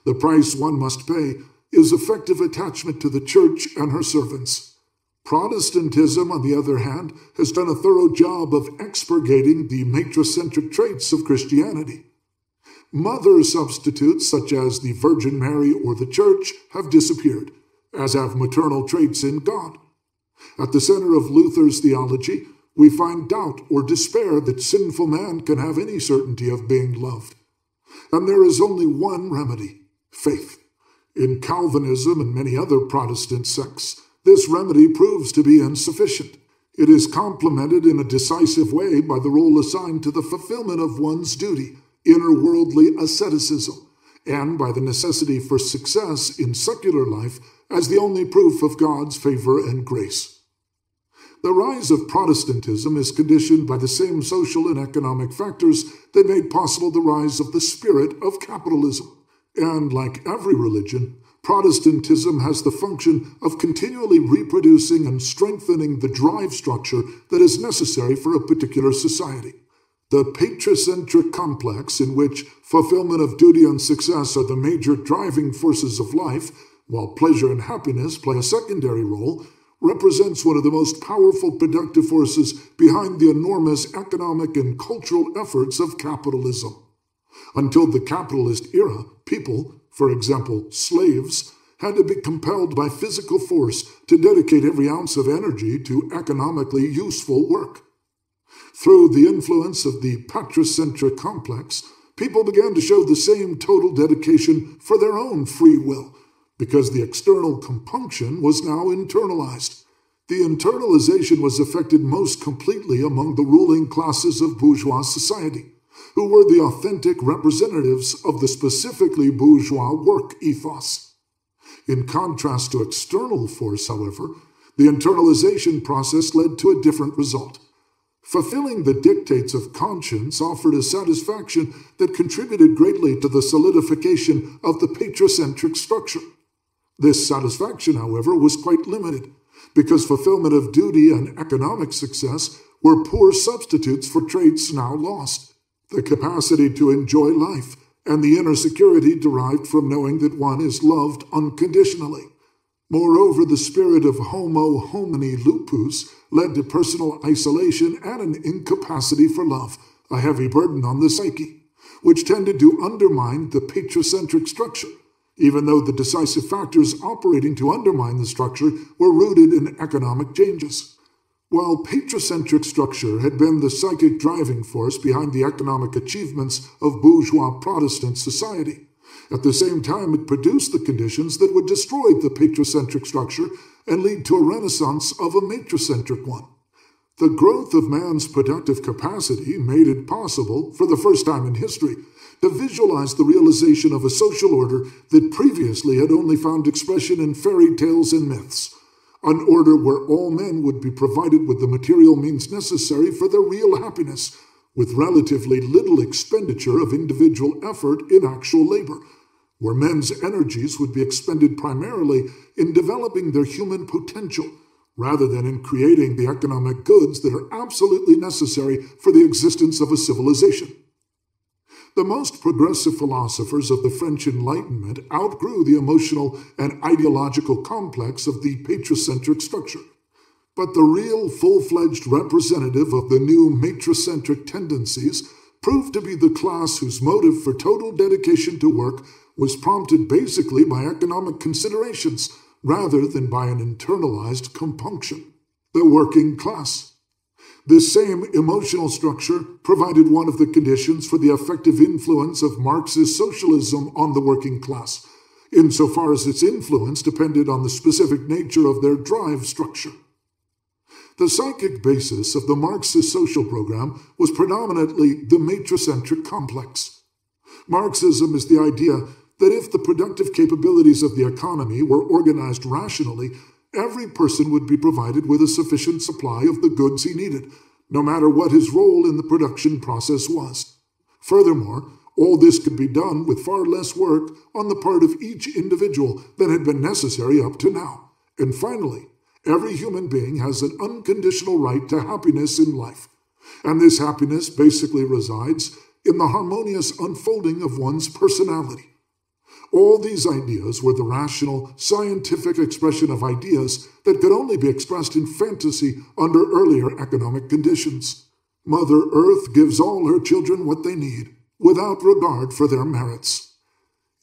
The price one must pay is effective attachment to the Church and her servants. Protestantism, on the other hand, has done a thorough job of expurgating the matricentric traits of Christianity. Mother substitutes, such as the Virgin Mary or the Church, have disappeared, as have maternal traits in God. At the center of Luther's theology, we find doubt or despair that sinful man can have any certainty of being loved. And there is only one remedy: faith. In Calvinism and many other Protestant sects, this remedy proves to be insufficient. It is complemented in a decisive way by the role assigned to the fulfillment of one's duty, inner worldly asceticism, and by the necessity for success in secular life as the only proof of God's favor and grace. The rise of Protestantism is conditioned by the same social and economic factors that made possible the rise of the spirit of capitalism. And like every religion, Protestantism has the function of continually reproducing and strengthening the drive structure that is necessary for a particular society. The patricentric complex, in which fulfillment of duty and success are the major driving forces of life, while pleasure and happiness play a secondary role, represents one of the most powerful productive forces behind the enormous economic and cultural efforts of capitalism. Until the capitalist era, people, for example, slaves, had to be compelled by physical force to dedicate every ounce of energy to economically useful work. Through the influence of the patricentric complex, people began to show the same total dedication for their own free will, because the external compunction was now internalized. The internalization was effected most completely among the ruling classes of bourgeois society, who were the authentic representatives of the specifically bourgeois work ethos. In contrast to external force, however, the internalization process led to a different result. Fulfilling the dictates of conscience offered a satisfaction that contributed greatly to the solidification of the patricentric structure. This satisfaction, however, was quite limited, because fulfillment of duty and economic success were poor substitutes for traits now lost: the capacity to enjoy life and the inner security derived from knowing that one is loved unconditionally. Moreover, the spirit of homo homini lupus led to personal isolation and an incapacity for love, a heavy burden on the psyche, which tended to undermine the patricentric structure, even though the decisive factors operating to undermine the structure were rooted in economic changes. While patricentric structure had been the psychic driving force behind the economic achievements of bourgeois Protestant society, at the same time it produced the conditions that would destroy the patricentric structure and lead to a renaissance of a matricentric one. The growth of man's productive capacity made it possible, for the first time in history, to visualize the realization of a social order that previously had only found expression in fairy tales and myths, an order where all men would be provided with the material means necessary for their real happiness, with relatively little expenditure of individual effort in actual labor, where men's energies would be expended primarily in developing their human potential, rather than in creating the economic goods that are absolutely necessary for the existence of a civilization. The most progressive philosophers of the French Enlightenment outgrew the emotional and ideological complex of the patricentric structure. But the real full-fledged representative of the new matricentric tendencies proved to be the class whose motive for total dedication to work was prompted basically by economic considerations rather than by an internalized compunction: the working class. This same emotional structure provided one of the conditions for the effective influence of Marxist socialism on the working class, insofar as its influence depended on the specific nature of their drive structure. The psychic basis of the Marxist social program was predominantly the matricentric complex. Marxism is the idea that if the productive capabilities of the economy were organized rationally, every person would be provided with a sufficient supply of the goods he needed, no matter what his role in the production process was. Furthermore, all this could be done with far less work on the part of each individual than had been necessary up to now. And finally, every human being has an unconditional right to happiness in life, and this happiness basically resides in the harmonious unfolding of one's personality. All these ideas were the rational, scientific expression of ideas that could only be expressed in fantasy under earlier economic conditions. Mother Earth gives all her children what they need, without regard for their merits.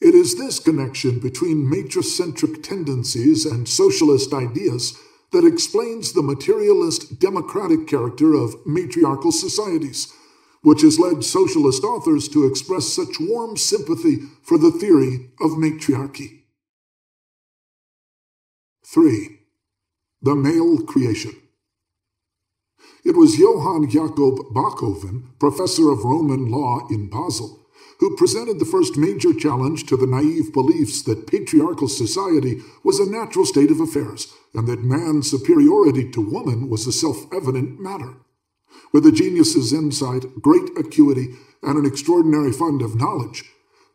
It is this connection between matricentric tendencies and socialist ideas that explains the materialist democratic character of matriarchal societies, which has led socialist authors to express such warm sympathy for the theory of matriarchy. 3. The male creation. It was Johann Jakob Bachofen, professor of Roman law in Basel, who presented the first major challenge to the naive beliefs that patriarchal society was a natural state of affairs and that man's superiority to woman was a self-evident matter. With a genius's insight, great acuity, and an extraordinary fund of knowledge,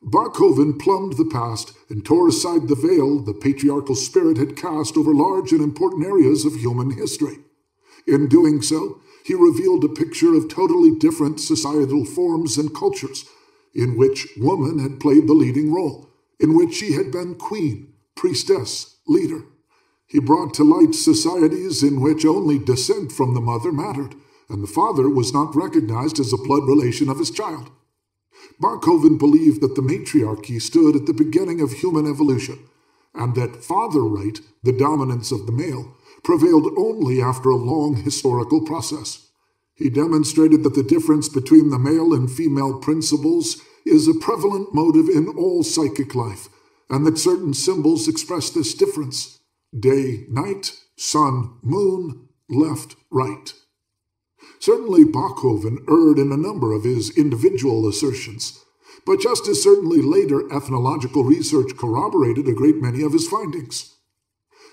Bachofen plumbed the past and tore aside the veil the patriarchal spirit had cast over large and important areas of human history. In doing so, he revealed a picture of totally different societal forms and cultures, in which woman had played the leading role, in which she had been queen, priestess, leader. He brought to light societies in which only descent from the mother mattered, and the father was not recognized as a blood relation of his child. Bachofen believed that the matriarchy stood at the beginning of human evolution, and that father right, the dominance of the male, prevailed only after a long historical process. He demonstrated that the difference between the male and female principles is a prevalent motive in all psychic life, and that certain symbols express this difference: day, night, sun, moon, left, right. Certainly Bachofen erred in a number of his individual assertions, but just as certainly later ethnological research corroborated a great many of his findings.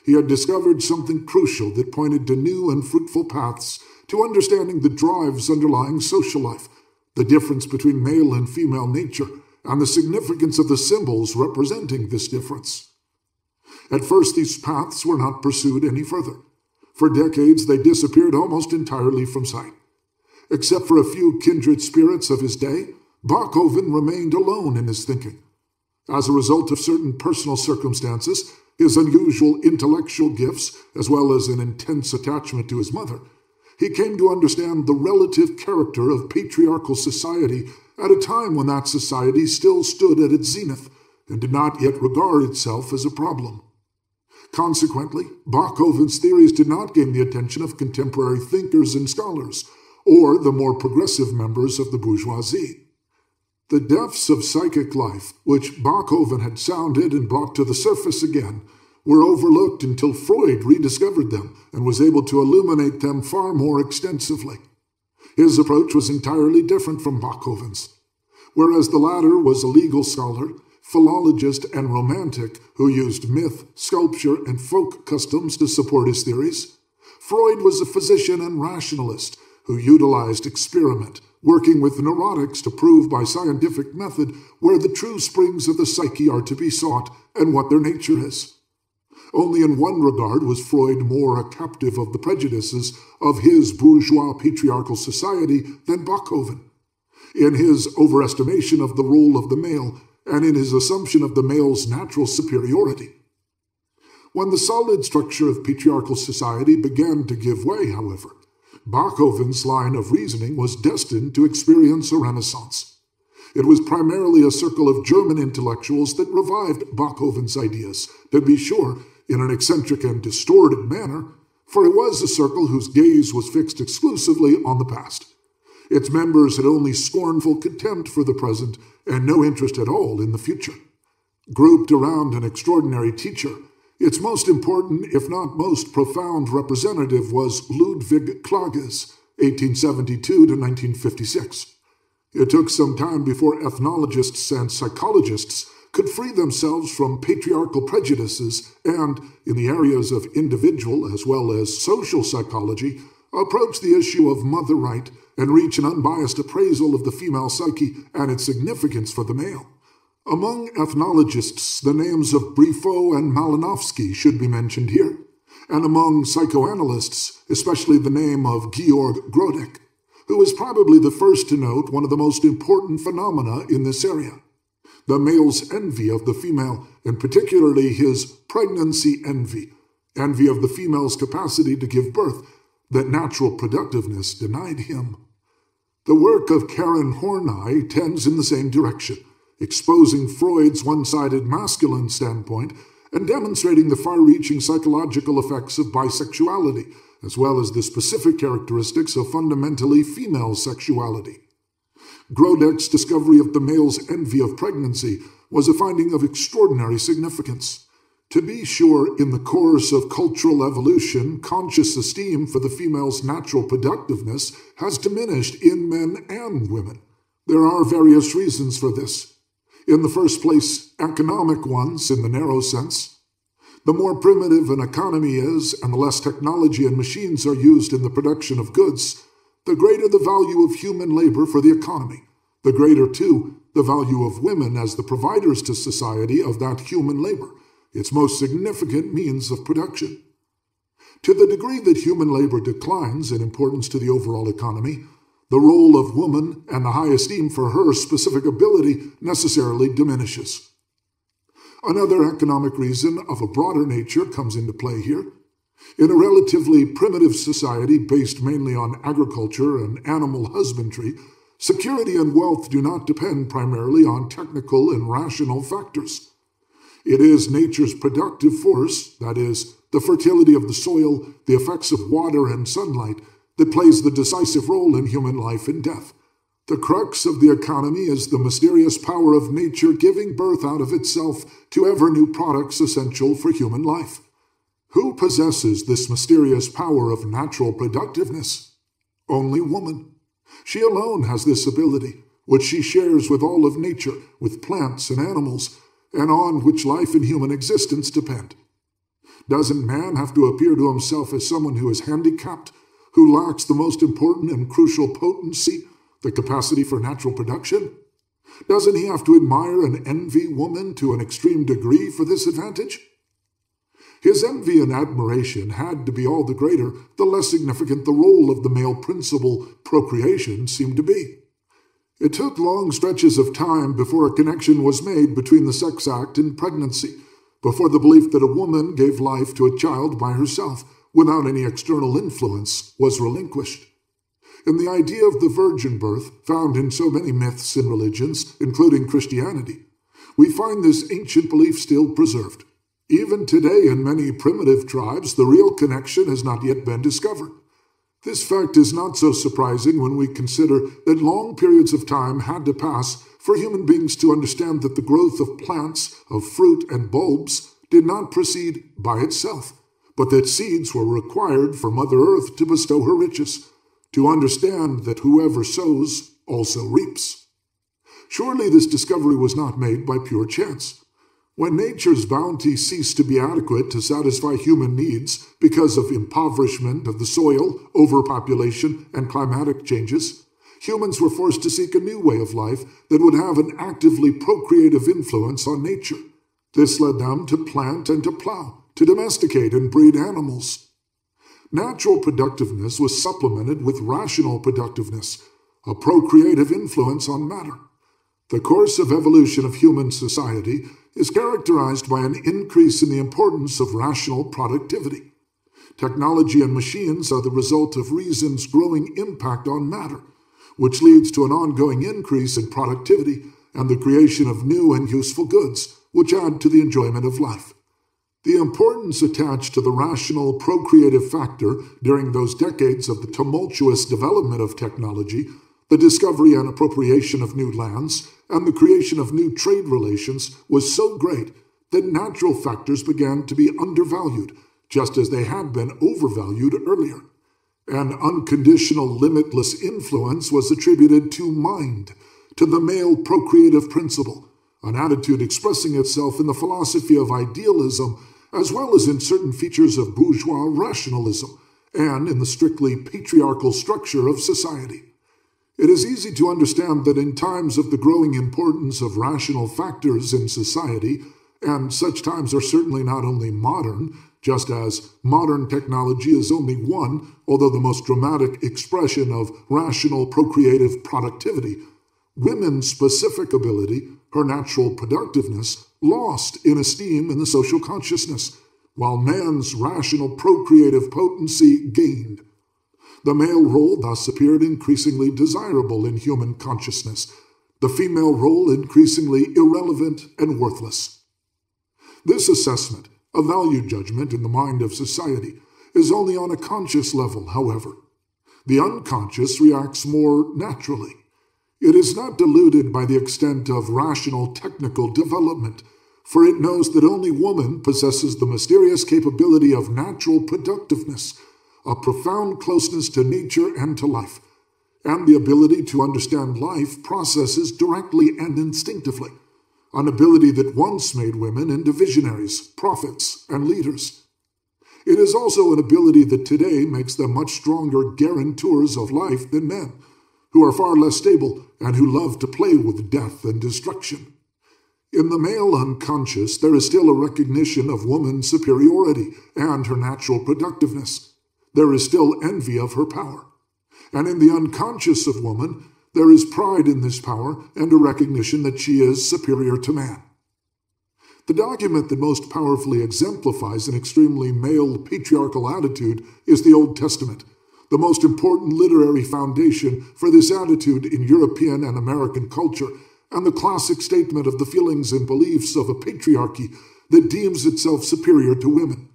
He had discovered something crucial that pointed to new and fruitful paths to understanding the drives underlying social life, the difference between male and female nature, and the significance of the symbols representing this difference. At first, these paths were not pursued any further. For decades, they disappeared almost entirely from sight. Except for a few kindred spirits of his day, Bachofen remained alone in his thinking. As a result of certain personal circumstances, his unusual intellectual gifts, as well as an intense attachment to his mother, he came to understand the relative character of patriarchal society at a time when that society still stood at its zenith and did not yet regard itself as a problem. Consequently, Bachofen's theories did not gain the attention of contemporary thinkers and scholars, or the more progressive members of the bourgeoisie. The depths of psychic life, which Bachofen had sounded and brought to the surface again, were overlooked until Freud rediscovered them and was able to illuminate them far more extensively. His approach was entirely different from Bachofen's. Whereas the latter was a legal scholar, philologist, and romantic who used myth, sculpture, and folk customs to support his theories, Freud was a physician and rationalist who utilized experiment, working with neurotics to prove by scientific method where the true springs of the psyche are to be sought and what their nature is. Only in one regard was Freud more a captive of the prejudices of his bourgeois patriarchal society than Bachofen, in his overestimation of the role of the male and in his assumption of the male's natural superiority. When the solid structure of patriarchal society began to give way, however, Bachofen's line of reasoning was destined to experience a renaissance. It was primarily a circle of German intellectuals that revived Bachofen's ideas, to be sure, in an eccentric and distorted manner, for it was a circle whose gaze was fixed exclusively on the past. Its members had only scornful contempt for the present and no interest at all in the future. Grouped around an extraordinary teacher, its most important, if not most profound representative was Ludwig Klages, 1872 to 1956. It took some time before ethnologists and psychologists could free themselves from patriarchal prejudices and, in the areas of individual as well as social psychology, approach the issue of mother right and reach an unbiased appraisal of the female psyche and its significance for the male. Among ethnologists, the names of Briffaut and Malinowski should be mentioned here, and among psychoanalysts, especially the name of Georg Grodek, who is probably the first to note one of the most important phenomena in this area: the male's envy of the female, and particularly his pregnancy envy of the female's capacity to give birth, that natural productiveness denied him. The work of Karen Horney tends in the same direction, exposing Freud's one-sided masculine standpoint and demonstrating the far-reaching psychological effects of bisexuality, as well as the specific characteristics of fundamentally female sexuality. Grodek's discovery of the male's envy of pregnancy was a finding of extraordinary significance. To be sure, in the course of cultural evolution, conscious esteem for the female's natural productiveness has diminished in men and women. There are various reasons for this. In the first place, economic ones in the narrow sense. The more primitive an economy is, and the less technology and machines are used in the production of goods, the greater the value of human labor for the economy. The greater, too, the value of women as the providers to society of that human labor, its most significant means of production. To the degree that human labor declines in importance to the overall economy, the role of woman and the high esteem for her specific ability necessarily diminishes. Another economic reason of a broader nature comes into play here. In a relatively primitive society based mainly on agriculture and animal husbandry, security and wealth do not depend primarily on technical and rational factors. It is nature's productive force, that is, the fertility of the soil, the effects of water and sunlight, that plays the decisive role in human life and death. The crux of the economy is the mysterious power of nature giving birth out of itself to ever new products essential for human life. Who possesses this mysterious power of natural productiveness? Only woman. She alone has this ability, which she shares with all of nature, with plants and animals, and on which life and human existence depend. Doesn't man have to appear to himself as someone who is handicapped, who lacks the most important and crucial potency, the capacity for natural production? Doesn't he have to admire and envy woman to an extreme degree for this advantage? His envy and admiration had to be all the greater the less significant the role of the male principle, procreation, seemed to be. It took long stretches of time before a connection was made between the sex act and pregnancy, before the belief that a woman gave life to a child by herself without any external influence was relinquished. In the idea of the virgin birth, found in so many myths and religions, including Christianity, we find this ancient belief still preserved. Even today in many primitive tribes, the real connection has not yet been discovered. This fact is not so surprising when we consider that long periods of time had to pass for human beings to understand that the growth of plants, of fruit and bulbs, did not proceed by itself, but that seeds were required for Mother Earth to bestow her riches, to understand that whoever sows also reaps. Surely this discovery was not made by pure chance. When nature's bounty ceased to be adequate to satisfy human needs because of impoverishment of the soil, overpopulation, and climatic changes, humans were forced to seek a new way of life that would have an actively procreative influence on nature. This led them to plant and to plow, to domesticate and breed animals. Natural productiveness was supplemented with rational productiveness, a procreative influence on matter. The course of evolution of human society is characterized by an increase in the importance of rational productivity. Technology and machines are the result of reason's growing impact on matter, which leads to an ongoing increase in productivity and the creation of new and useful goods, which add to the enjoyment of life. The importance attached to the rational procreative factor during those decades of the tumultuous development of technology, the discovery and appropriation of new lands, and the creation of new trade relations was so great that natural factors began to be undervalued, just as they had been overvalued earlier. An unconditional, limitless influence was attributed to mind, to the male procreative principle, an attitude expressing itself in the philosophy of idealism as well as in certain features of bourgeois rationalism and in the strictly patriarchal structure of society. It is easy to understand that in times of the growing importance of rational factors in society, and such times are certainly not only modern, just as modern technology is only one, although the most dramatic expression of rational procreative productivity, women's specific ability, her natural productiveness, lost in esteem in the social consciousness, while man's rational procreative potency gained. The male role thus appeared increasingly desirable in human consciousness, the female role increasingly irrelevant and worthless. This assessment, a value judgment in the mind of society, is only on a conscious level, however. The unconscious reacts more naturally. It is not deluded by the extent of rational technical development, for it knows that only woman possesses the mysterious capability of natural productiveness, a profound closeness to nature and to life, and the ability to understand life processes directly and instinctively, an ability that once made women into visionaries, prophets, and leaders. It is also an ability that today makes them much stronger guarantors of life than men, who are far less stable and who love to play with death and destruction. In the male unconscious, there is still a recognition of woman's superiority and her natural productiveness. There is still envy of her power. And in the unconscious of woman, there is pride in this power and a recognition that she is superior to man. The document that most powerfully exemplifies an extremely male patriarchal attitude is the Old Testament, the most important literary foundation for this attitude in European and American culture, and the classic statement of the feelings and beliefs of a patriarchy that deems itself superior to women.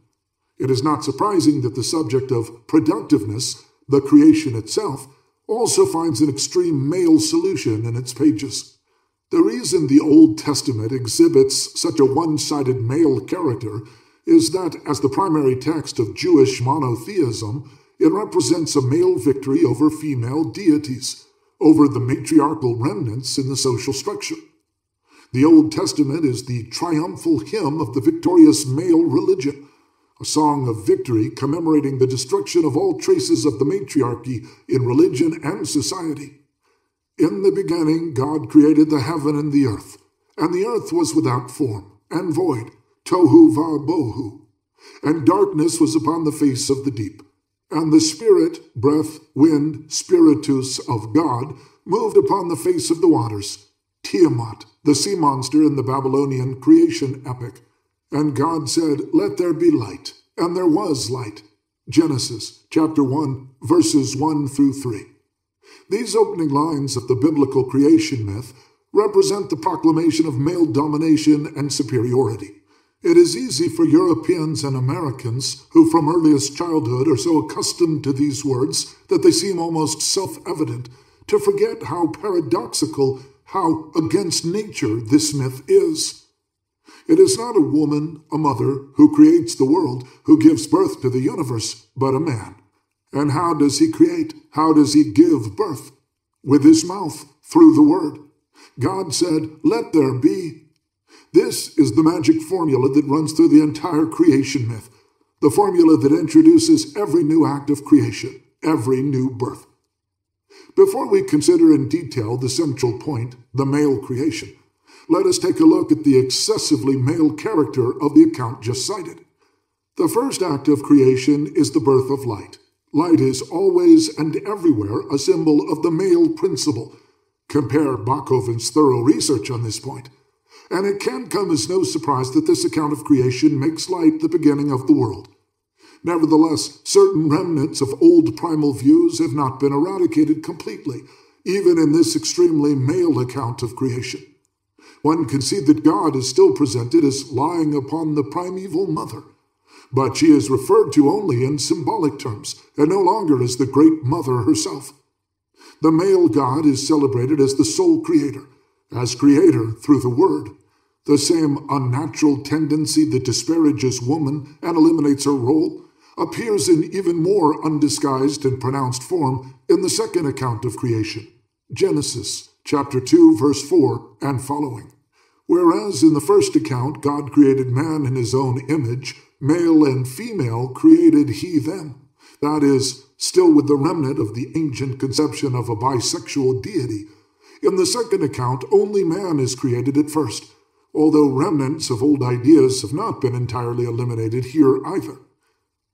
It is not surprising that the subject of productiveness, the creation itself, also finds an extreme male solution in its pages. The reason the Old Testament exhibits such a one-sided male character is that, as the primary text of Jewish monotheism, it represents a male victory over female deities, over the matriarchal remnants in the social structure. The Old Testament is the triumphal hymn of the victorious male religion, a song of victory commemorating the destruction of all traces of the matriarchy in religion and society. In the beginning, God created the heaven and the earth was without form and void, tohu va-bohu, and darkness was upon the face of the deep. And the Spirit, breath, wind, spiritus of God, moved upon the face of the waters, Tiamat, the sea monster in the Babylonian creation epic. And God said, "Let there be light," and there was light. Genesis chapter 1, verses 1 through 3. These opening lines of the biblical creation myth represent the proclamation of male domination and superiority. It is easy for Europeans and Americans, who from earliest childhood are so accustomed to these words that they seem almost self-evident, to forget how paradoxical, how against nature this myth is. It is not a woman, a mother, who creates the world, who gives birth to the universe, but a man. And how does he create? How does he give birth? With his mouth, through the word. God said, "Let there be." This is the magic formula that runs through the entire creation myth, the formula that introduces every new act of creation, every new birth. Before we consider in detail the central point, the male creation, let us take a look at the excessively male character of the account just cited. The first act of creation is the birth of light. Light is always and everywhere a symbol of the male principle. Compare Bachoven's thorough research on this point. And it can come as no surprise that this account of creation makes light the beginning of the world. Nevertheless, certain remnants of old primal views have not been eradicated completely, even in this extremely male account of creation. One can see that God is still presented as lying upon the primeval mother, but she is referred to only in symbolic terms, and no longer as the great mother herself. The male God is celebrated as the sole creator, as creator through the word. The same unnatural tendency that disparages woman and eliminates her role appears in even more undisguised and pronounced form in the second account of creation, Genesis chapter 2, verse 4 and following. Whereas in the first account God created man in his own image, male and female created he them. That is, still with the remnant of the ancient conception of a bisexual deity. In the second account, only man is created at first, although remnants of old ideas have not been entirely eliminated here either.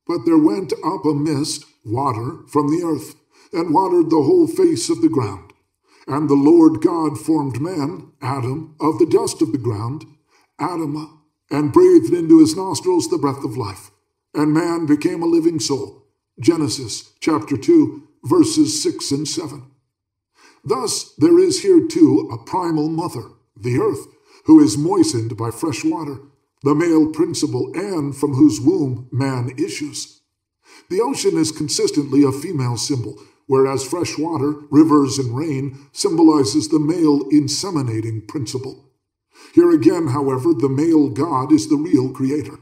But there went up a mist, water, from the earth, and watered the whole face of the ground. And the Lord God formed man, Adam, of the dust of the ground, Adama, and breathed into his nostrils the breath of life. And man became a living soul. Genesis chapter 2, verses 6 and 7. Thus there is here too a primal mother, the earth, who is moistened by fresh water, the male principle, and from whose womb man issues. The ocean is consistently a female symbol, whereas fresh water, rivers, and rain symbolizes the male inseminating principle. Here again, however, the male God is the real creator.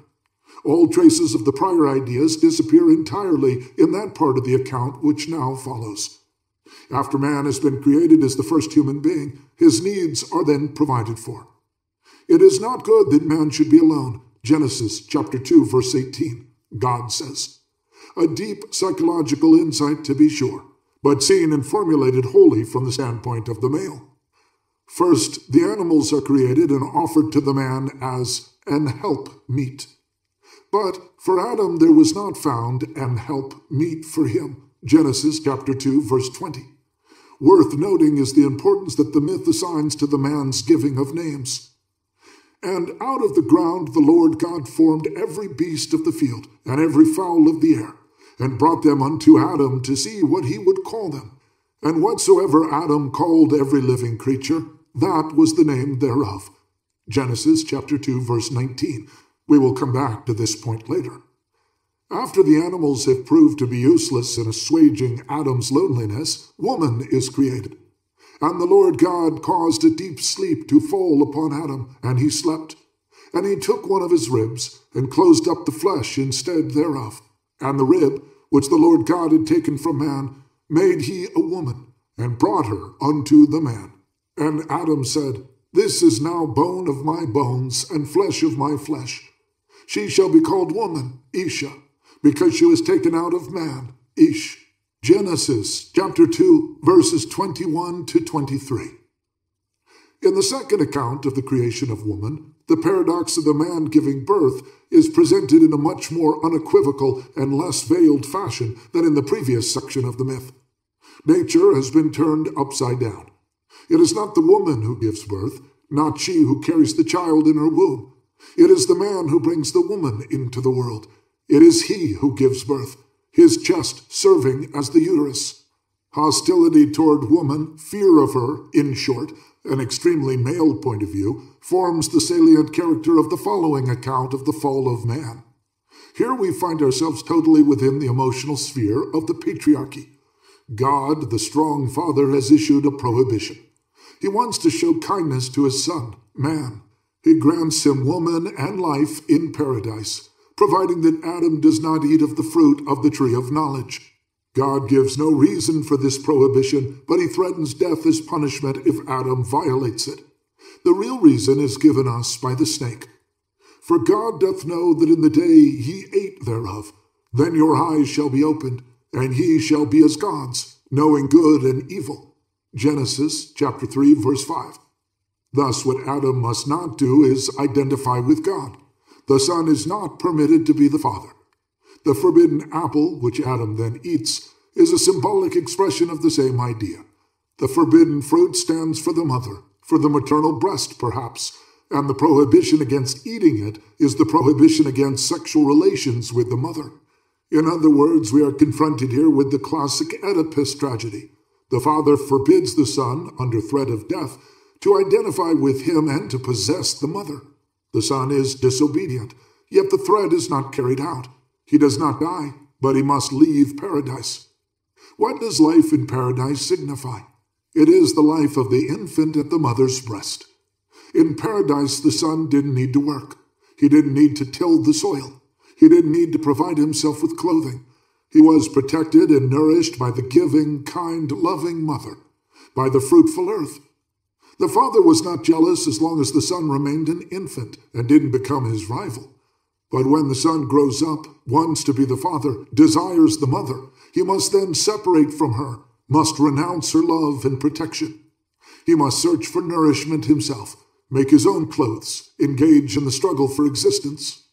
All traces of the prior ideas disappear entirely in that part of the account which now follows. After man has been created as the first human being, his needs are then provided for. It is not good that man should be alone. Genesis chapter 2, verse 18, God says. A deep psychological insight, to be sure, but seen and formulated wholly from the standpoint of the male. First, the animals are created and offered to the man as an help-meet. But for Adam there was not found an help-meet for him. Genesis chapter 2, verse 20. Worth noting is the importance that the myth assigns to the man's giving of names. And out of the ground the Lord God formed every beast of the field, and every fowl of the air, and brought them unto Adam to see what he would call them. And whatsoever Adam called every living creature, that was the name thereof. Genesis chapter 2, verse 19. We will come back to this point later. After the animals have proved to be useless in assuaging Adam's loneliness, woman is created. And the Lord God caused a deep sleep to fall upon Adam, and he slept. And he took one of his ribs, and closed up the flesh instead thereof. And the rib, which the Lord God had taken from man, made he a woman, and brought her unto the man. And Adam said, This is now bone of my bones, and flesh of my flesh. She shall be called woman, Isha, because she was taken out of man, Ish. Genesis chapter 2, verses 21 to 23. In the second account of the creation of woman, the paradox of the man giving birth is presented in a much more unequivocal and less veiled fashion than in the previous section of the myth. Nature has been turned upside down. It is not the woman who gives birth, not she who carries the child in her womb. It is the man who brings the woman into the world. It is he who gives birth, his chest serving as the uterus. Hostility toward woman, fear of her, in short, an extremely male point of view, forms the salient character of the following account of the fall of man. Here we find ourselves totally within the emotional sphere of the patriarchy. God, the strong father, has issued a prohibition. He wants to show kindness to his son, man. He grants him woman and life in paradise, providing that Adam does not eat of the fruit of the tree of knowledge. God gives no reason for this prohibition, but he threatens death as punishment if Adam violates it. The real reason is given us by the snake. For God doth know that in the day ye ate thereof, then your eyes shall be opened, and ye shall be as gods, knowing good and evil. Genesis chapter 3, verse 5. Thus what Adam must not do is identify with God. The son is not permitted to be the father. The forbidden apple, which Adam then eats, is a symbolic expression of the same idea. The forbidden fruit stands for the mother, for the maternal breast perhaps, and the prohibition against eating it is the prohibition against sexual relations with the mother. In other words, we are confronted here with the classic Oedipus tragedy. The father forbids the son, under threat of death, to identify with him and to possess the mother. The son is disobedient, yet the threat is not carried out. He does not die, but he must leave paradise. What does life in paradise signify? It is the life of the infant at the mother's breast. In paradise, the son didn't need to work. He didn't need to till the soil. He didn't need to provide himself with clothing. He was protected and nourished by the giving, kind, loving mother, by the fruitful earth. The father was not jealous as long as the son remained an infant and didn't become his rival. But when the son grows up, wants to be the father, desires the mother, he must then separate from her, must renounce her love and protection. He must search for nourishment himself, make his own clothes, engage in the struggle for existence.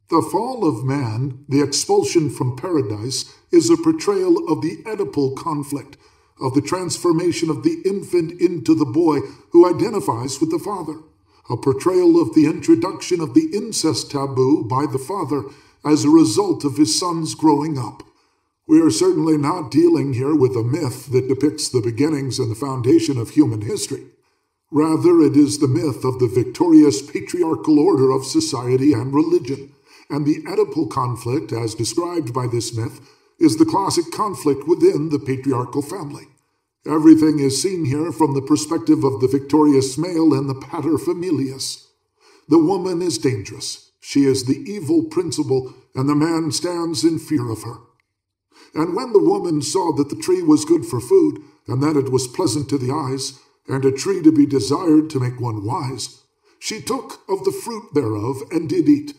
The fall of man, the expulsion from paradise, is a portrayal of the Oedipal conflict, of the transformation of the infant into the boy who identifies with the father, a portrayal of the introduction of the incest taboo by the father as a result of his son's growing up. We are certainly not dealing here with a myth that depicts the beginnings and the foundation of human history. Rather, it is the myth of the victorious patriarchal order of society and religion, and the Oedipal conflict, as described by this myth, is the classic conflict within the patriarchal family. Everything is seen here from the perspective of the victorious male and the paterfamilias. The woman is dangerous. She is the evil principle, and the man stands in fear of her. And when the woman saw that the tree was good for food, and that it was pleasant to the eyes, and a tree to be desired to make one wise. She took of the fruit thereof, and did eat,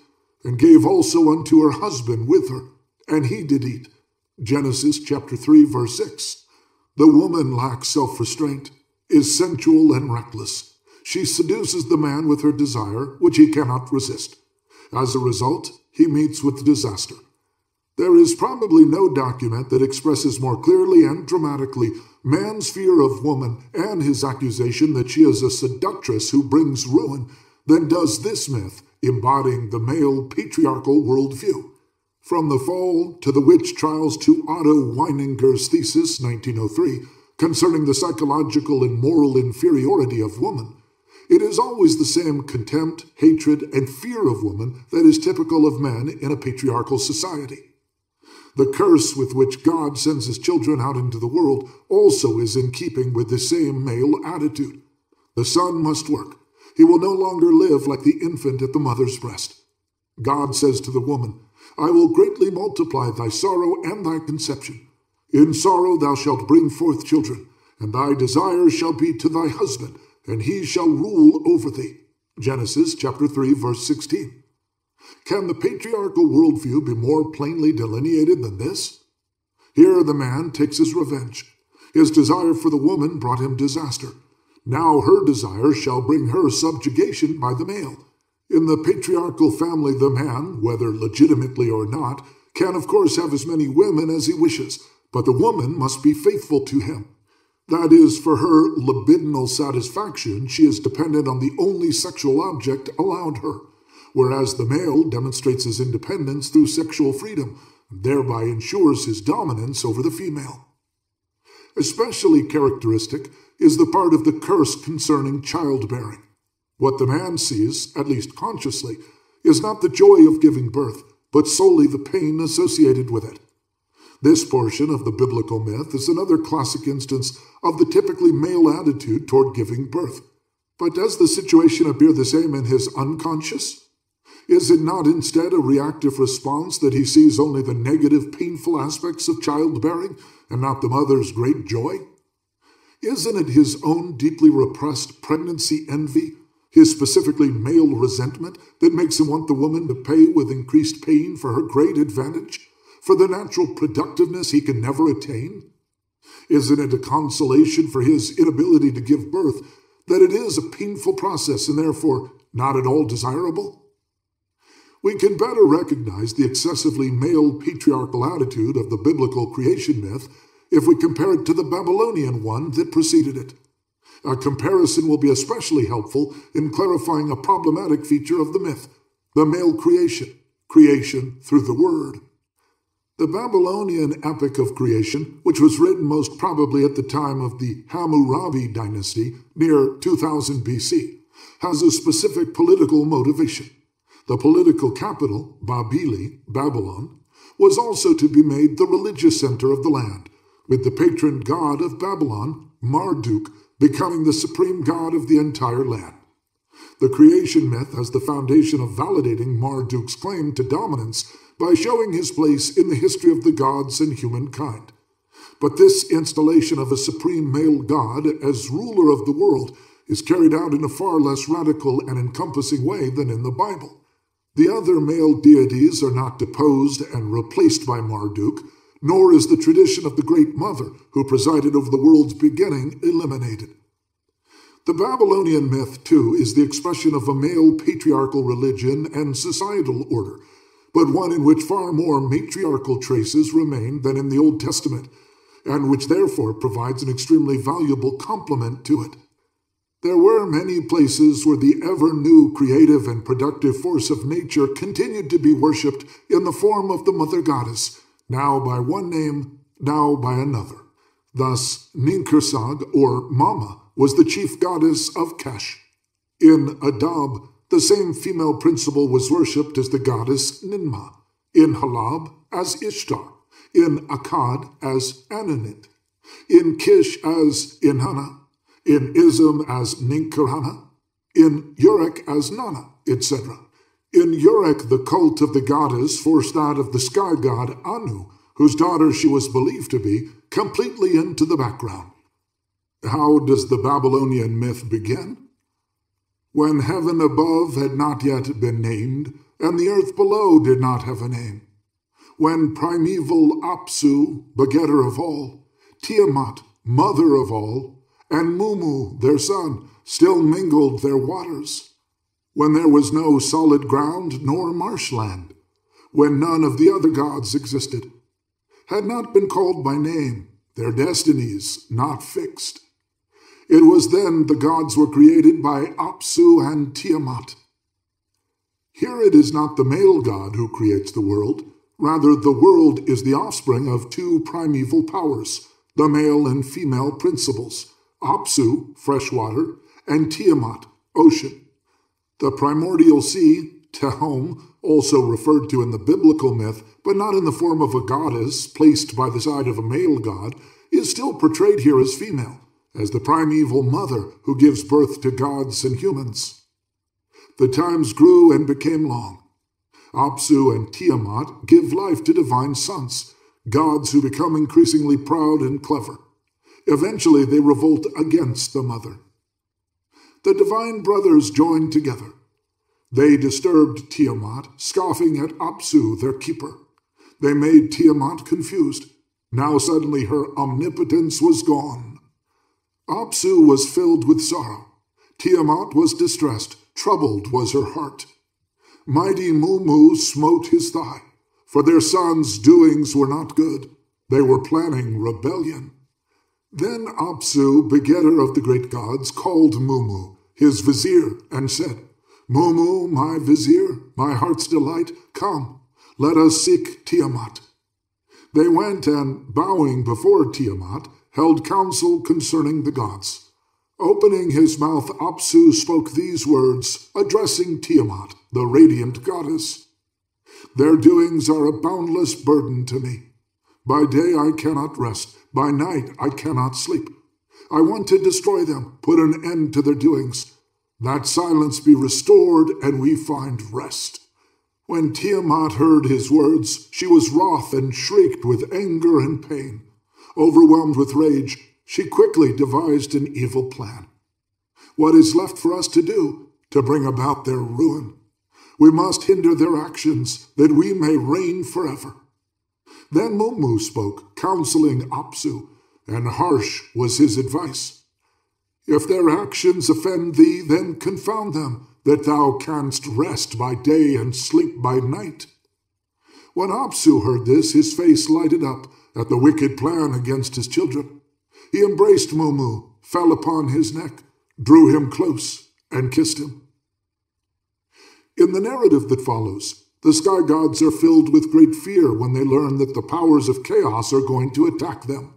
and gave also unto her husband with her, and he did eat. Genesis chapter 3, verse 6. The woman lacks self-restraint, is sensual and reckless. She seduces the man with her desire, which he cannot resist. As a result, he meets with disaster. There is probably no document that expresses more clearly and dramatically man's fear of woman and his accusation that she is a seductress who brings ruin than does this myth, embodying the male patriarchal worldview. From the Fall to the Witch Trials to Otto Weininger's thesis, 1903, concerning the psychological and moral inferiority of woman, it is always the same contempt, hatred, and fear of woman that is typical of men in a patriarchal society. The curse with which God sends his children out into the world also is in keeping with the same male attitude. The son must work. He will no longer live like the infant at the mother's breast. God says to the woman, I will greatly multiply thy sorrow and thy conception. In sorrow thou shalt bring forth children, and thy desire shall be to thy husband, and he shall rule over thee. Genesis chapter 3, verse 16. Can the patriarchal worldview be more plainly delineated than this? Here the man takes his revenge. His desire for the woman brought him disaster. Now her desire shall bring her subjugation by the male. In the patriarchal family, the man, whether legitimately or not, can of course have as many women as he wishes, but the woman must be faithful to him. That is, for her libidinal satisfaction, she is dependent on the only sexual object allowed her, whereas the male demonstrates his independence through sexual freedom, and thereby ensures his dominance over the female. Especially characteristic is the part of the curse concerning childbearing. What the man sees, at least consciously, is not the joy of giving birth, but solely the pain associated with it. This portion of the biblical myth is another classic instance of the typically male attitude toward giving birth. But does the situation appear the same in his unconscious? Is it not instead a reactive response that he sees only the negative, painful aspects of childbearing and not the mother's great joy? Isn't it his own deeply repressed pregnancy envy, his specifically male resentment, that makes him want the woman to pay with increased pain for her great advantage, for the natural productiveness he can never attain? Isn't it a consolation for his inability to give birth that it is a painful process and therefore not at all desirable? We can better recognize the excessively male patriarchal attitude of the biblical creation myth if we compare it to the Babylonian one that preceded it. A comparison will be especially helpful in clarifying a problematic feature of the myth, the male creation through the word. The Babylonian epic of creation, which was written most probably at the time of the Hammurabi dynasty near 2000 BC, has a specific political motivation. The political capital, Babili, Babylon, was also to be made the religious center of the land, with the patron god of Babylon, Marduk, becoming the supreme god of the entire land. The creation myth has the foundation of validating Marduk's claim to dominance by showing his place in the history of the gods and humankind. But this installation of a supreme male god as ruler of the world is carried out in a far less radical and encompassing way than in the Bible. The other male deities are not deposed and replaced by Marduk, nor is the tradition of the Great Mother, who presided over the world's beginning, eliminated. The Babylonian myth, too, is the expression of a male patriarchal religion and societal order, but one in which far more matriarchal traces remain than in the Old Testament, and which therefore provides an extremely valuable complement to it. There were many places where the ever-new creative and productive force of nature continued to be worshipped in the form of the Mother Goddess, now by one name, now by another. Thus, Ninkersag, or Mama, was the chief goddess of Kesh. In Adab, the same female principle was worshipped as the goddess Ninmah, in Halab as Ishtar, in Akkad as Ananit, in Kish as Inanna, in Izm as Ninkarana, in Urek as Nana, etc. In Urek, the cult of the goddess forced that of the sky god Anu, whose daughter she was believed to be, completely into the background. How does the Babylonian myth begin? When heaven above had not yet been named, and the earth below did not have a name. When primeval Apsu, begetter of all, Tiamat, mother of all, and Mumu, their son, still mingled their waters. When there was no solid ground nor marshland, when none of the other gods existed, had not been called by name, their destinies not fixed. It was then the gods were created by Apsu and Tiamat. Here it is not the male god who creates the world, rather the world is the offspring of two primeval powers, the male and female principles, Apsu, fresh water, and Tiamat, ocean. The primordial sea, Tehom, also referred to in the biblical myth, but not in the form of a goddess placed by the side of a male god, is still portrayed here as female, as the primeval mother who gives birth to gods and humans. The times grew and became long. Apsu and Tiamat give life to divine sons, gods who become increasingly proud and clever. Eventually they revolt against the mother. The divine brothers joined together. They disturbed Tiamat, scoffing at Apsu, their keeper. They made Tiamat confused. Now suddenly her omnipotence was gone. Apsu was filled with sorrow. Tiamat was distressed. Troubled was her heart. Mighty Mumu smote his thigh, for their sons' doings were not good. They were planning rebellion. Then Apsu, begetter of the great gods, called Mumu, his vizier, and said, Mumu, my vizier, my heart's delight, come, let us seek Tiamat. They went and, bowing before Tiamat, held counsel concerning the gods. Opening his mouth, Apsu spoke these words, addressing Tiamat, the radiant goddess. Their doings are a boundless burden to me. By day I cannot rest, by night I cannot sleep. I want to destroy them, put an end to their doings. That silence be restored, and we find rest. When Tiamat heard his words, she was wroth and shrieked with anger and pain. Overwhelmed with rage, she quickly devised an evil plan. What is left for us to do? To bring about their ruin. We must hinder their actions, that we may reign forever. Then Mumu spoke, counseling Apsu, and harsh was his advice. If their actions offend thee, then confound them, that thou canst rest by day and sleep by night. When Apsu heard this, his face lighted up at the wicked plan against his children. He embraced Mumu, fell upon his neck, drew him close, and kissed him. In the narrative that follows, the sky gods are filled with great fear when they learn that the powers of chaos are going to attack them.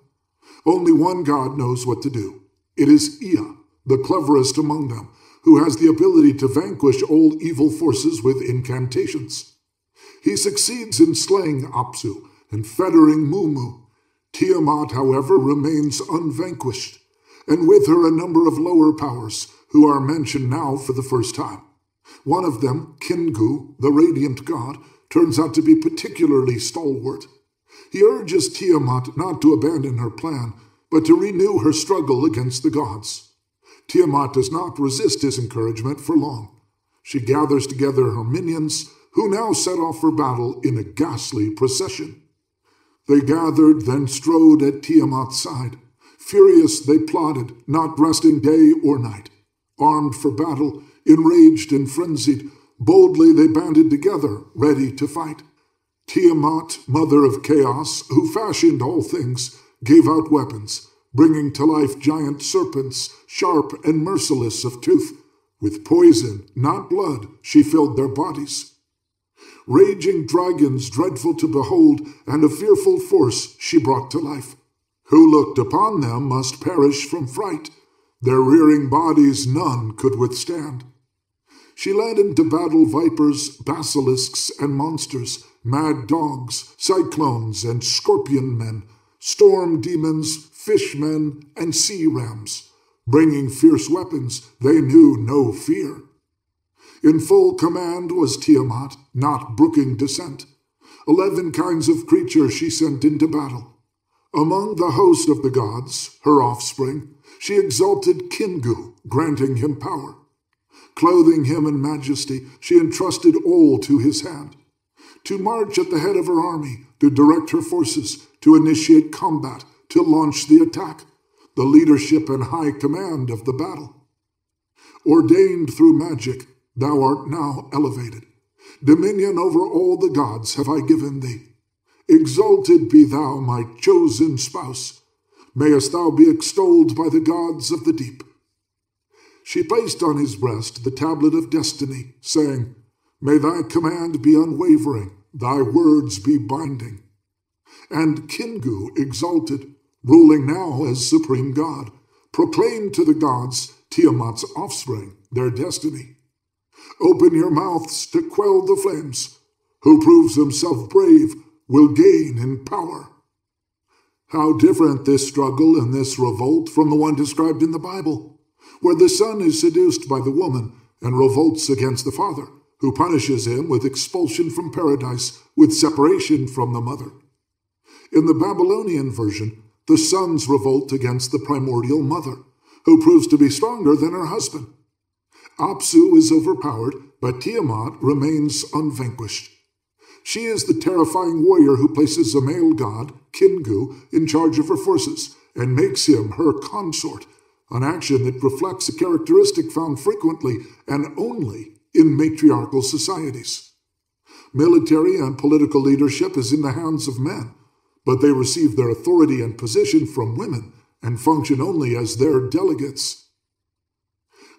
Only one god knows what to do. It is Ea, the cleverest among them, who has the ability to vanquish all evil forces with incantations. He succeeds in slaying Apsu and fettering Mumu. Tiamat, however, remains unvanquished, and with her a number of lower powers, who are mentioned now for the first time. One of them, Kingu, the radiant god, turns out to be particularly stalwart. He urges Tiamat not to abandon her plan, but to renew her struggle against the gods. Tiamat does not resist his encouragement for long. She gathers together her minions, who now set off for battle in a ghastly procession. They gathered, then strode at Tiamat's side. Furious they plodded, not resting day or night. Armed for battle, enraged and frenzied, boldly they banded together, ready to fight. Tiamat, mother of chaos, who fashioned all things, gave out weapons, bringing to life giant serpents, sharp and merciless of tooth. With poison, not blood, she filled their bodies. Raging dragons dreadful to behold, and a fearful force she brought to life. Who looked upon them must perish from fright. Their rearing bodies none could withstand. She led into battle vipers, basilisks, and monsters, mad dogs, cyclones, and scorpion men, storm demons, fishmen, and sea rams. Bringing fierce weapons, they knew no fear. In full command was Tiamat, not brooking dissent. 11 kinds of creatures she sent into battle. Among the host of the gods, her offspring, She exalted Kingu, granting him power. Clothing him in majesty, she entrusted all to his hand. To march at the head of her army, to direct her forces, to initiate combat, to launch the attack, the leadership and high command of the battle. Ordained through magic, thou art now elevated. Dominion over all the gods have I given thee. Exalted be thou, my chosen spouse. Mayest thou be extolled by the gods of the deep. She placed on his breast the tablet of destiny, saying, May thy command be unwavering, thy words be binding. And Kingu exalted, ruling now as supreme god, proclaimed to the gods, Tiamat's offspring, their destiny. Open your mouths to quell the flames. Who proves himself brave will gain in power. How different this struggle and this revolt from the one described in the Bible, where the son is seduced by the woman and revolts against the father, who punishes him with expulsion from paradise, with separation from the mother. In the Babylonian version, the sons revolt against the primordial mother, who proves to be stronger than her husband. Apsu is overpowered, but Tiamat remains unvanquished. She is the terrifying warrior who places a male god, Kingu, in charge of her forces and makes him her consort, an action that reflects a characteristic found frequently and only in matriarchal societies. Military and political leadership is in the hands of men, but they receive their authority and position from women and function only as their delegates.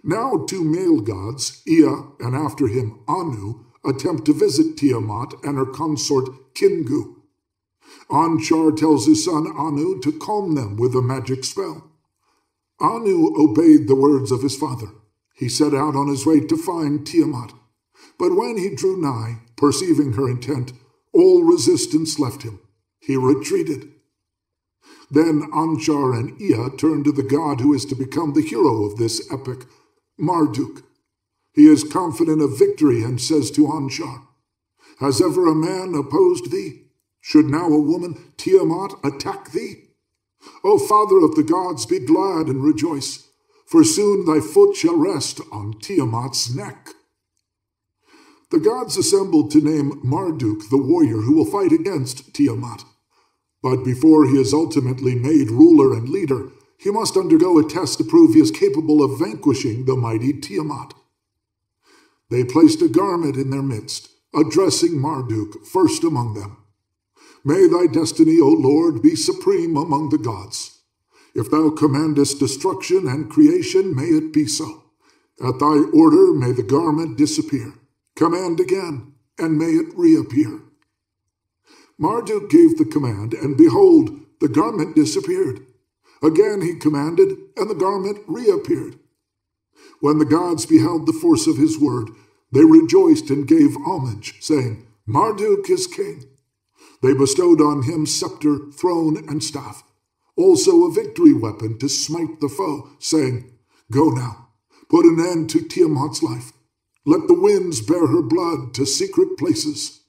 Now two male gods, Ea and after him Anu, attempt to visit Tiamat and her consort Kingu. Anshar tells his son Anu to calm them with a magic spell. Anu obeyed the words of his father. He set out on his way to find Tiamat. But when he drew nigh, perceiving her intent, all resistance left him. He retreated. Then Anshar and Ea turned to the god who is to become the hero of this epic, Marduk. He is confident of victory and says to Anshar, Has ever a man opposed thee? Should now a woman, Tiamat, attack thee? O father of the gods, be glad and rejoice, for soon thy foot shall rest on Tiamat's neck. The gods assembled to name Marduk the warrior who will fight against Tiamat. But before he is ultimately made ruler and leader, he must undergo a test to prove he is capable of vanquishing the mighty Tiamat. They placed a garment in their midst, addressing Marduk first among them. May thy destiny, O Lord, be supreme among the gods. If thou commandest destruction and creation, may it be so. At thy order may the garment disappear. Command again, and may it reappear. Marduk gave the command, and behold, the garment disappeared. Again he commanded, and the garment reappeared. When the gods beheld the force of his word, they rejoiced and gave homage, saying, Marduk is king. They bestowed on him scepter, throne, and staff, also a victory weapon to smite the foe, saying, Go now, put an end to Tiamat's life. Let the winds bear her blood to secret places.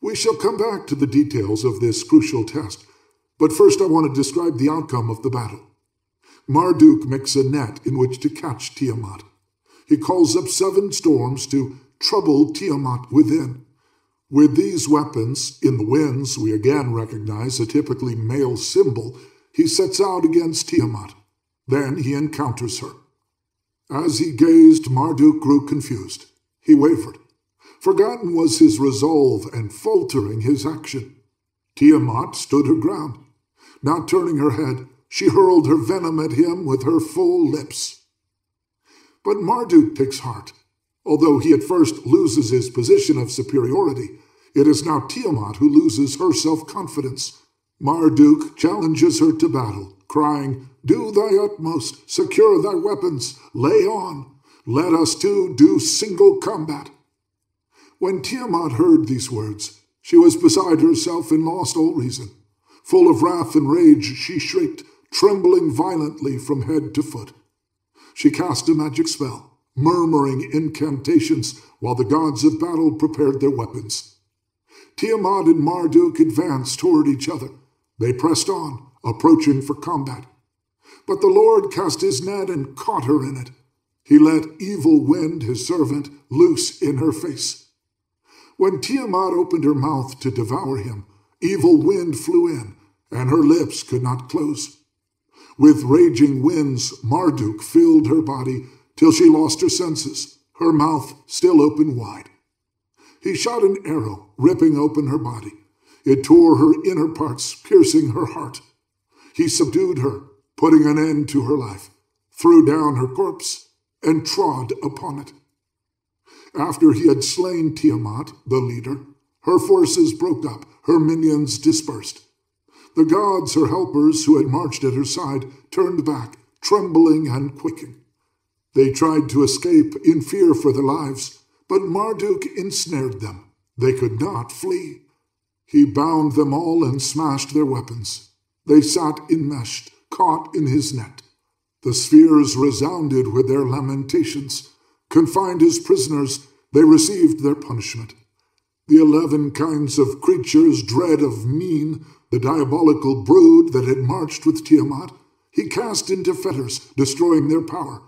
We shall come back to the details of this crucial test, but first I want to describe the outcome of the battle. Marduk makes a net in which to catch Tiamat. He calls up 7 storms to trouble Tiamat within. With these weapons, in the winds, we again recognize a typically male symbol, he sets out against Tiamat. Then he encounters her. As he gazed, Marduk grew confused. He wavered. Forgotten was his resolve and faltering his action. Tiamat stood her ground. Not turning her head, she hurled her venom at him with her full lips. But Marduk takes heart. Although he at first loses his position of superiority, it is now Tiamat who loses her self-confidence. Marduk challenges her to battle, crying, Do thy utmost, secure thy weapons, lay on. Let us two do single combat. When Tiamat heard these words, she was beside herself and lost all reason. Full of wrath and rage, she shrieked, trembling violently from head to foot. She cast a magic spell, murmuring incantations while the gods of battle prepared their weapons. Tiamat and Marduk advanced toward each other. They pressed on, approaching for combat. But the Lord cast his net and caught her in it. He let evil wind, his servant, loose in her face. When Tiamat opened her mouth to devour him, evil wind flew in, and her lips could not close. With raging winds, Marduk filled her body till she lost her senses, her mouth still open wide. He shot an arrow, ripping open her body. It tore her inner parts, piercing her heart. He subdued her, putting an end to her life, threw down her corpse, and trod upon it. After he had slain Tiamat, the leader, her forces broke up, her minions dispersed. The gods, her helpers, who had marched at her side, turned back, trembling and quaking. They tried to escape in fear for their lives, but Marduk ensnared them. They could not flee. He bound them all and smashed their weapons. They sat enmeshed, caught in his net. The spheres resounded with their lamentations. Confined as prisoners, they received their punishment. The 11 kinds of creatures, dread of mien, the diabolical brood that had marched with Tiamat, he cast into fetters, destroying their power.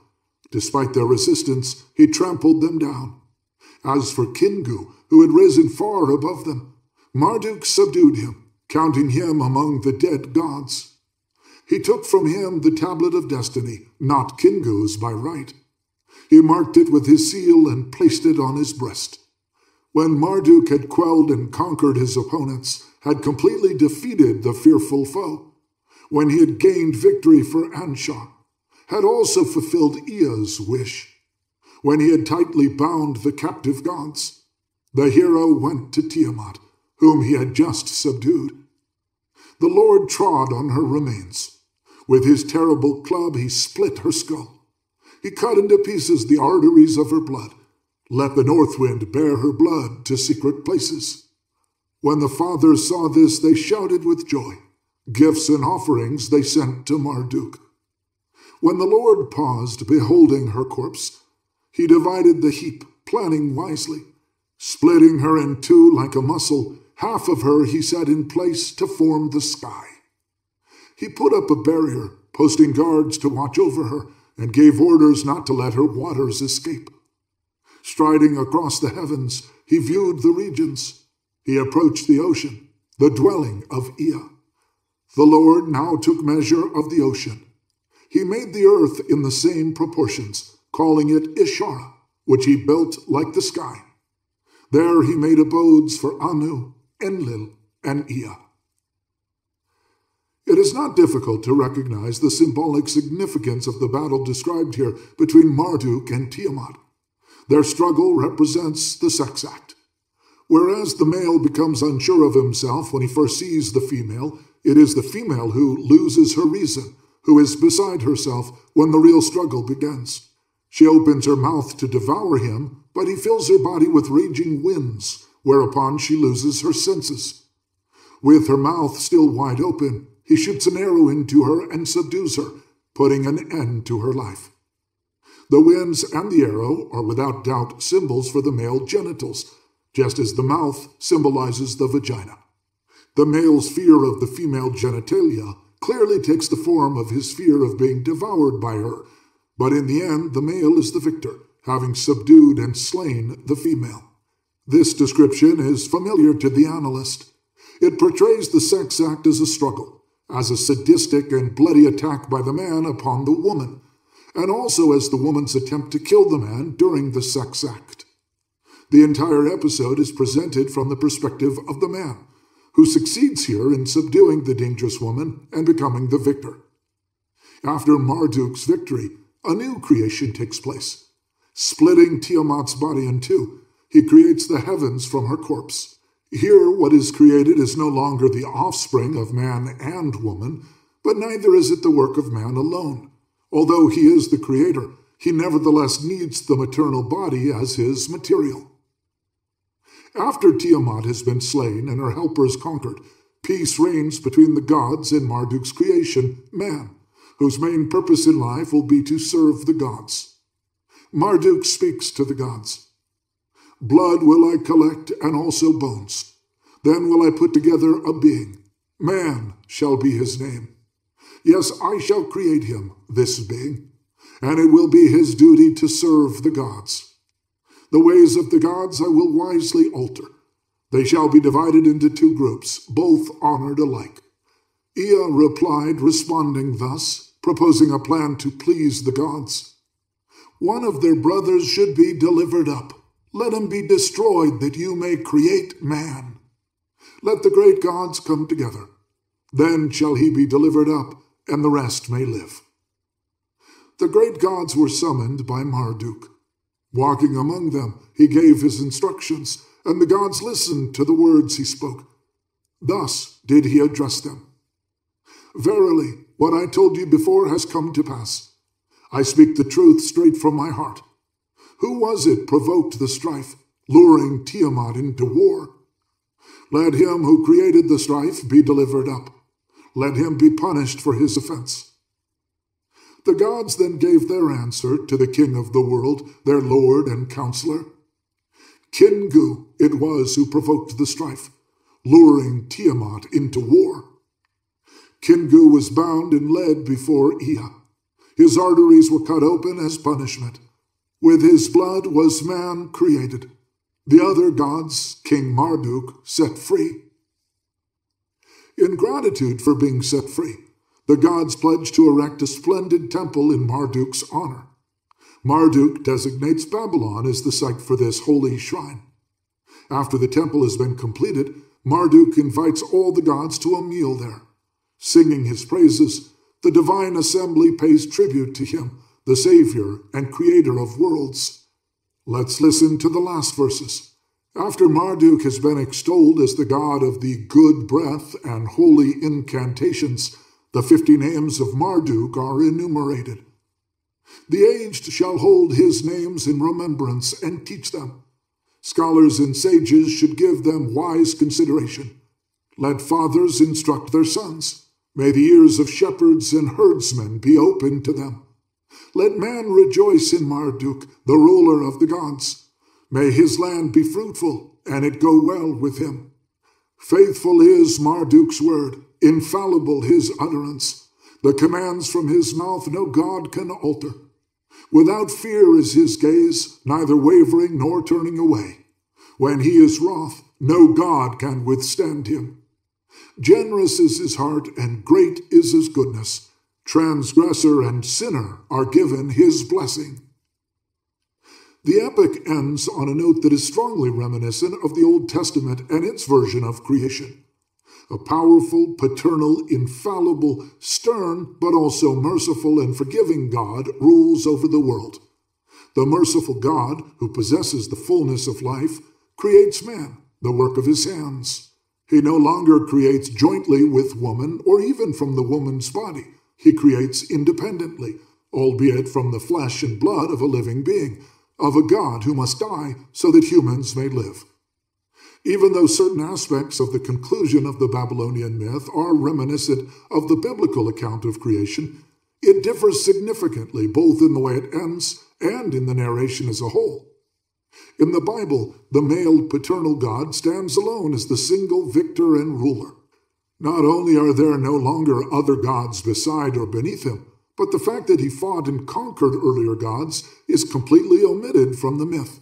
Despite their resistance, he trampled them down. As for Kingu, who had risen far above them, Marduk subdued him, counting him among the dead gods. He took from him the tablet of destiny, not Kingu's by right. He marked it with his seal and placed it on his breast. When Marduk had quelled and conquered his opponents, had completely defeated the fearful foe, when he had gained victory for Anshar, had also fulfilled Ea's wish, when he had tightly bound the captive gods, the hero went to Tiamat, whom he had just subdued. The Lord trod on her remains. With his terrible club he split her skull. He cut into pieces the arteries of her blood. Let the north wind bear her blood to secret places. When the fathers saw this, they shouted with joy. Gifts and offerings they sent to Marduk. When the Lord paused, beholding her corpse, he divided the heap, planning wisely. Splitting her in two like a muscle, half of her he set in place to form the sky. He put up a barrier, posting guards to watch over her, and gave orders not to let her waters escape. Striding across the heavens, he viewed the regions. He approached the ocean, the dwelling of Ea. The Lord now took measure of the ocean. He made the earth in the same proportions, calling it Ishara, which he built like the sky. There he made abodes for Anu, Enlil, and Ea. It is not difficult to recognize the symbolic significance of the battle described here between Marduk and Tiamat. Their struggle represents the sex act. Whereas the male becomes unsure of himself when he first sees the female, it is the female who loses her reason, who is beside herself when the real struggle begins. She opens her mouth to devour him, but he fills her body with raging winds, whereupon she loses her senses. With her mouth still wide open, he shoots an arrow into her and subdues her, putting an end to her life. The winds and the arrow are without doubt symbols for the male genitals, just as the mouth symbolizes the vagina. The male's fear of the female genitalia clearly takes the form of his fear of being devoured by her, but in the end the male is the victor, having subdued and slain the female. This description is familiar to the analyst. It portrays the sex act as a struggle, as a sadistic and bloody attack by the man upon the woman, and also as the woman's attempt to kill the man during the sex act. The entire episode is presented from the perspective of the man, who succeeds here in subduing the dangerous woman and becoming the victor. After Marduk's victory, a new creation takes place. Splitting Tiamat's body in two, he creates the heavens from her corpse. Here, what is created is no longer the offspring of man and woman, but neither is it the work of man alone. Although he is the creator, he nevertheless needs the maternal body as his material. After Tiamat has been slain and her helpers conquered, peace reigns between the gods and Marduk's creation, man, whose main purpose in life will be to serve the gods. Marduk speaks to the gods. Blood will I collect and also bones. Then will I put together a being. Man shall be his name. Yes, I shall create him, this being, and it will be his duty to serve the gods. The ways of the gods I will wisely alter. They shall be divided into two groups, both honored alike. Ea replied, responding thus, proposing a plan to please the gods. One of their brothers should be delivered up. Let him be destroyed, that you may create man. Let the great gods come together. Then shall he be delivered up, and the rest may live. The great gods were summoned by Marduk. Walking among them, he gave his instructions, and the gods listened to the words he spoke. Thus did he address them. Verily, what I told you before has come to pass. I speak the truth straight from my heart. Who was it provoked the strife, luring Tiamat into war? Let him who created the strife be delivered up. Let him be punished for his offense. The gods then gave their answer to the king of the world, their lord and counselor. Kingu it was who provoked the strife, luring Tiamat into war. Kingu was bound and led before Ea. His arteries were cut open as punishment. With his blood was man created. The other gods, King Marduk, set free. In gratitude for being set free, the gods pledged to erect a splendid temple in Marduk's honor. Marduk designates Babylon as the site for this holy shrine. After the temple has been completed, Marduk invites all the gods to a meal there. Singing his praises, the divine assembly pays tribute to him, the Savior and Creator of worlds. Let's listen to the last verses. After Marduk has been extolled as the god of the good breath and holy incantations, the 50 names of Marduk are enumerated. The aged shall hold his names in remembrance and teach them. Scholars and sages should give them wise consideration. Let fathers instruct their sons. May the ears of shepherds and herdsmen be open to them. Let man rejoice in Marduk, the ruler of the gods. May his land be fruitful, and it go well with him. Faithful is Marduk's word, infallible his utterance. The commands from his mouth no god can alter. Without fear is his gaze, neither wavering nor turning away. When he is wroth, no god can withstand him. Generous is his heart, and great is his goodness. Transgressor and sinner are given his blessing. The epic ends on a note that is strongly reminiscent of the Old Testament and its version of creation. A powerful, paternal, infallible, stern, but also merciful and forgiving God rules over the world. The merciful God, who possesses the fullness of life, creates man, the work of his hands. He no longer creates jointly with woman or even from the woman's body. He creates independently, albeit from the flesh and blood of a living being, of a God who must die so that humans may live. Even though certain aspects of the conclusion of the Babylonian myth are reminiscent of the biblical account of creation, it differs significantly both in the way it ends and in the narration as a whole. In the Bible, the male paternal God stands alone as the single victor and ruler. Not only are there no longer other gods beside or beneath him, but the fact that he fought and conquered earlier gods is completely omitted from the myth.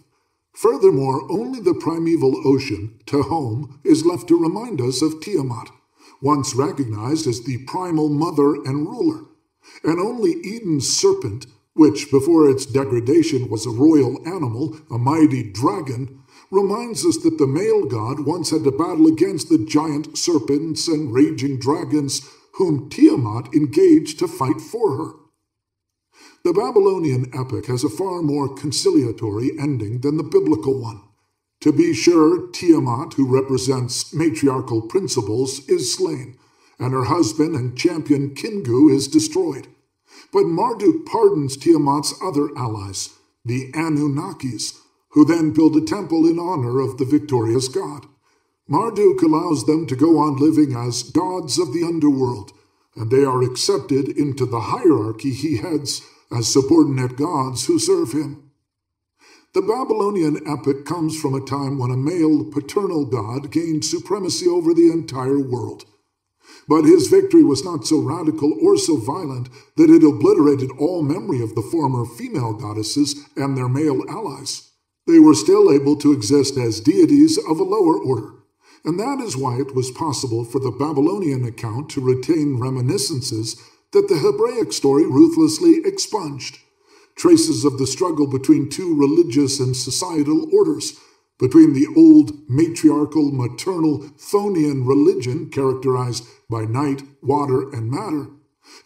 Furthermore, only the primeval ocean, Tehom, is left to remind us of Tiamat, once recognized as the primal mother and ruler, and only Eden's serpent, which before its degradation was a royal animal, a mighty dragon, reminds us that the male god once had to battle against the giant serpents and raging dragons whom Tiamat engaged to fight for her. The Babylonian epic has a far more conciliatory ending than the biblical one. To be sure, Tiamat, who represents matriarchal principles, is slain, and her husband and champion Kingu is destroyed. But Marduk pardons Tiamat's other allies, the Anunnakis, who then build a temple in honor of the victorious god. Marduk allows them to go on living as gods of the underworld, and they are accepted into the hierarchy he heads as subordinate gods who serve him. The Babylonian epic comes from a time when a male paternal god gained supremacy over the entire world. But his victory was not so radical or so violent that it obliterated all memory of the former female goddesses and their male allies. They were still able to exist as deities of a lower order, and that is why it was possible for the Babylonian account to retain reminiscences that the Hebraic story ruthlessly expunged. Traces of the struggle between two religious and societal orders, between the old matriarchal, maternal, Chthonian religion characterized by night, water, and matter,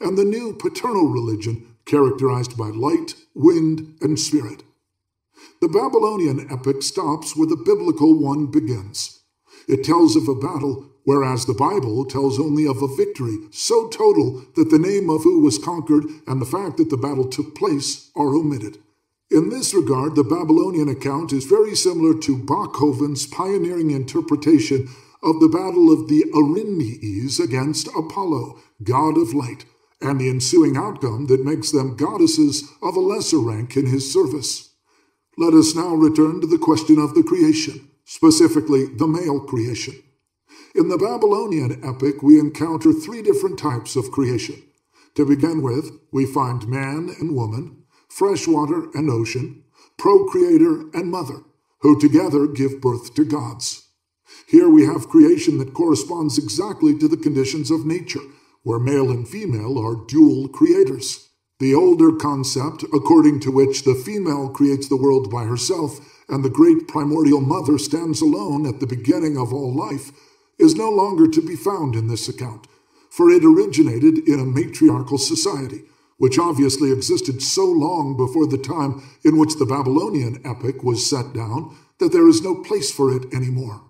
and the new paternal religion characterized by light, wind, and spirit. The Babylonian epic stops where the biblical one begins. It tells of a battle, whereas the Bible tells only of a victory so total that the name of who was conquered and the fact that the battle took place are omitted. In this regard, the Babylonian account is very similar to Bachoven's pioneering interpretation of the battle of the Erinyes against Apollo, god of light, and the ensuing outcome that makes them goddesses of a lesser rank in his service. Let us now return to the question of the creation, specifically the male creation. In the Babylonian epic, we encounter three different types of creation. To begin with, we find man and woman, freshwater and ocean, procreator and mother, who together give birth to gods. Here we have creation that corresponds exactly to the conditions of nature, where male and female are dual creators. The older concept, according to which the female creates the world by herself and the great primordial mother stands alone at the beginning of all life, is no longer to be found in this account, for it originated in a matriarchal society, which obviously existed so long before the time in which the Babylonian epic was set down that there is no place for it anymore.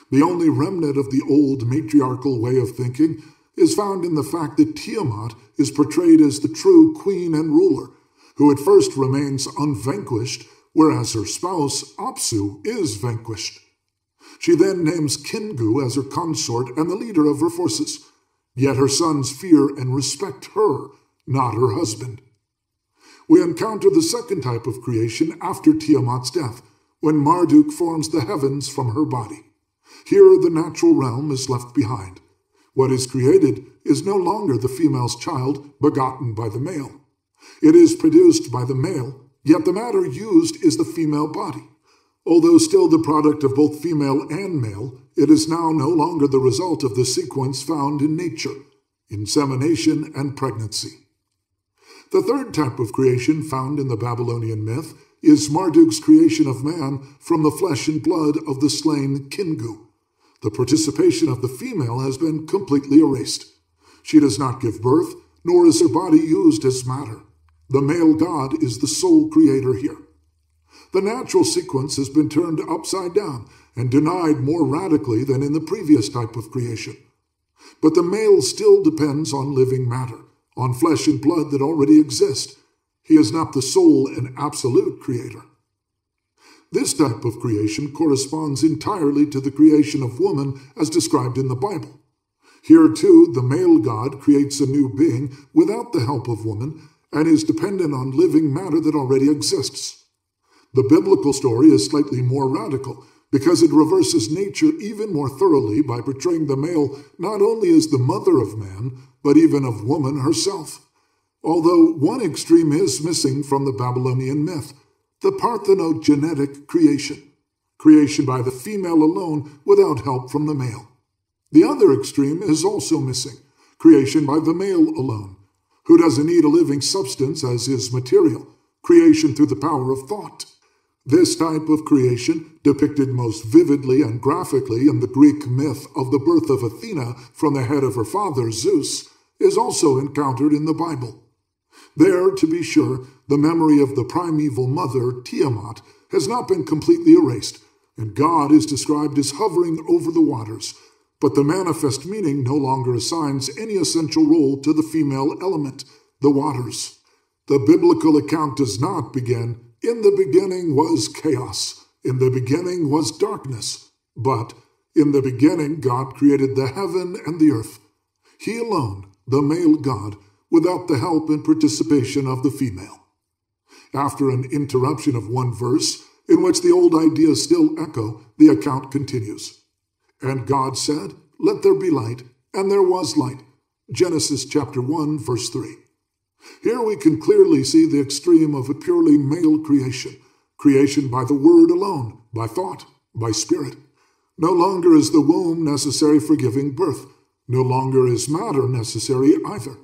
The only remnant of the old matriarchal way of thinking is found in the fact that Tiamat is portrayed as the true queen and ruler, who at first remains unvanquished, whereas her spouse, Apsu, is vanquished. She then names Kingu as her consort and the leader of her forces, yet her sons fear and respect her, not her husband. We encounter the second type of creation after Tiamat's death, when Marduk forms the heavens from her body. Here the natural realm is left behind. What is created is no longer the female's child begotten by the male. It is produced by the male, yet the matter used is the female body. Although still the product of both female and male, it is now no longer the result of the sequence found in nature, insemination and pregnancy. The third type of creation found in the Babylonian myth is Marduk's creation of man from the flesh and blood of the slain Kingu. The participation of the female has been completely erased. She does not give birth, nor is her body used as matter. The male god is the sole creator here. The natural sequence has been turned upside down and denied more radically than in the previous type of creation. But the male still depends on living matter, on flesh and blood that already exist. He is not the sole and absolute creator. This type of creation corresponds entirely to the creation of woman as described in the Bible. Here, too, the male god creates a new being without the help of woman and is dependent on living matter that already exists. The biblical story is slightly more radical because it reverses nature even more thoroughly by portraying the male not only as the mother of man, but even of woman herself. Although one extreme is missing from the Babylonian myth, the parthenogenetic creation by the female alone without help from the male. The other extreme is also missing, creation by the male alone, who doesn't need a living substance as his material, creation through the power of thought. This type of creation, depicted most vividly and graphically in the Greek myth of the birth of Athena from the head of her father Zeus, is also encountered in the Bible. There, to be sure, the memory of the primeval mother, Tiamat, has not been completely erased, and God is described as hovering over the waters, but the manifest meaning no longer assigns any essential role to the female element, the waters. The biblical account does not begin, "In the beginning was chaos, in the beginning was darkness," but "In the beginning God created the heaven and the earth." He alone, the male God, without the help and participation of the female. After an interruption of one verse, in which the old ideas still echo, the account continues. "And God said, 'Let there be light,' and there was light. Genesis chapter 1, verse 3. Here we can clearly see the extreme of a purely male creation, creation by the word alone, by thought, by spirit. No longer is the womb necessary for giving birth. No longer is matter necessary either.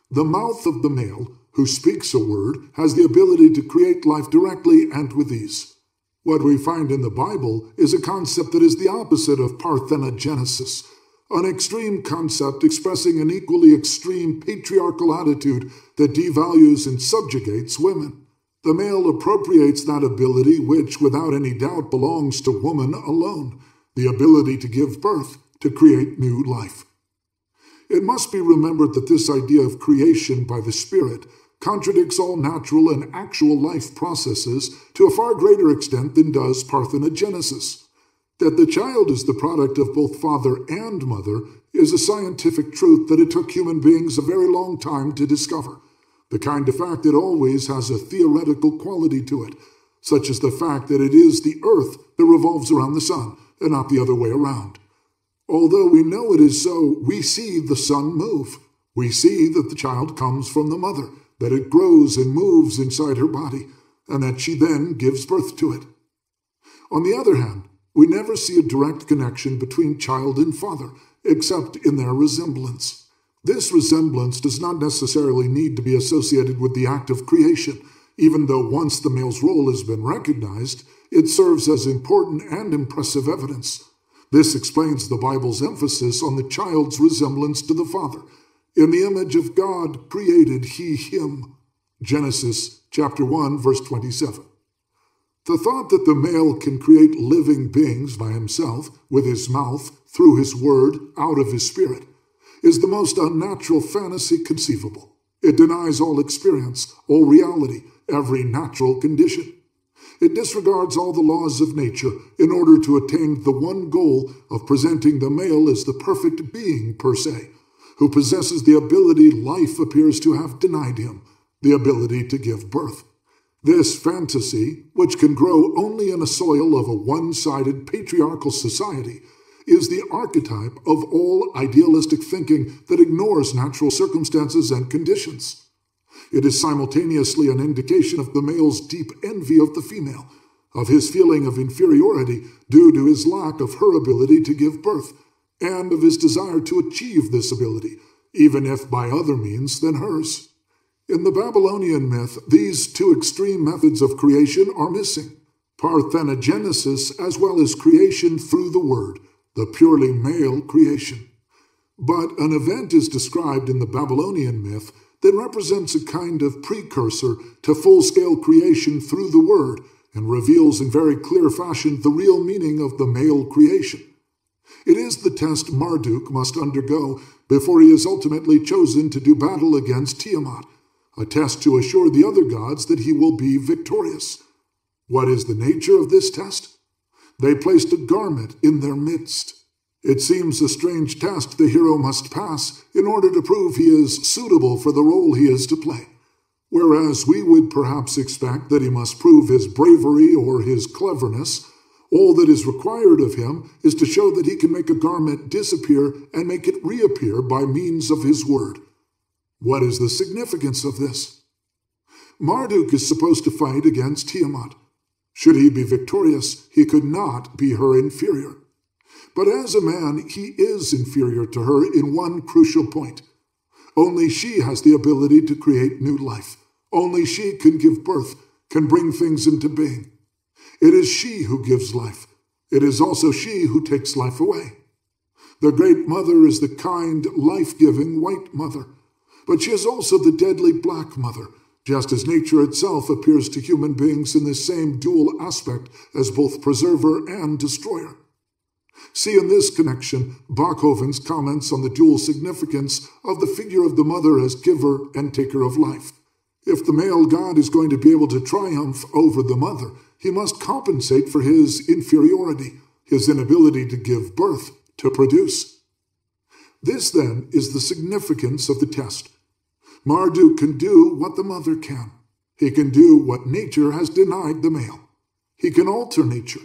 The mouth of the male, who speaks a word, has the ability to create life directly and with ease. What we find in the Bible is a concept that is the opposite of parthenogenesis, an extreme concept expressing an equally extreme patriarchal attitude that devalues and subjugates women. The male appropriates that ability which, without any doubt, belongs to woman alone, the ability to give birth, to create new life. It must be remembered that this idea of creation by the Spirit contradicts all natural and actual life processes to a far greater extent than does parthenogenesis. That the child is the product of both father and mother is a scientific truth that it took human beings a very long time to discover, the kind of fact that always has a theoretical quality to it, such as the fact that it is the earth that revolves around the sun, and not the other way around. Although we know it is so, we see the sun move. We see that the child comes from the mother, that it grows and moves inside her body, and that she then gives birth to it. On the other hand, we never see a direct connection between child and father, except in their resemblance. This resemblance does not necessarily need to be associated with the act of creation, even though once the male's role has been recognized, it serves as important and impressive evidence. This explains the Bible's emphasis on the child's resemblance to the father. In the image of God created he him. Genesis chapter 1, verse 27. The thought that the male can create living beings by himself, with his mouth, through his word, out of his spirit, is the most unnatural fantasy conceivable. It denies all experience, all reality, every natural condition. It disregards all the laws of nature in order to attain the one goal of presenting the male as the perfect being per se, who possesses the ability life appears to have denied him, the ability to give birth. This fantasy, which can grow only in a soil of a one-sided patriarchal society, is the archetype of all idealistic thinking that ignores natural circumstances and conditions. It is simultaneously an indication of the male's deep envy of the female, of his feeling of inferiority due to his lack of her ability to give birth, and of his desire to achieve this ability, even if by other means than hers. In the Babylonian myth, these two extreme methods of creation are missing: parthenogenesis as well as creation through the word, the purely male creation. But an event is described in the Babylonian myth that represents a kind of precursor to full-scale creation through the word and reveals in very clear fashion the real meaning of the male creation. It is the test Marduk must undergo before he is ultimately chosen to do battle against Tiamat, a test to assure the other gods that he will be victorious. What is the nature of this test? They placed a garment in their midst. It seems a strange test the hero must pass in order to prove he is suitable for the role he is to play, whereas we would perhaps expect that he must prove his bravery or his cleverness. All that is required of him is to show that he can make a garment disappear and make it reappear by means of his word. What is the significance of this? Marduk is supposed to fight against Tiamat. Should he be victorious, he could not be her inferior. But as a man, he is inferior to her in one crucial point. Only she has the ability to create new life. Only she can give birth, can bring things into being. It is she who gives life. It is also she who takes life away. The great mother is the kind, life-giving white mother, but she is also the deadly black mother, just as nature itself appears to human beings in this same dual aspect as both preserver and destroyer. See in this connection Bachoven's comments on the dual significance of the figure of the mother as giver and taker of life. If the male god is going to be able to triumph over the mother, he must compensate for his inferiority, his inability to give birth, to produce. This, then, is the significance of the test. Marduk can do what the mother can. He can do what nature has denied the male. He can alter nature.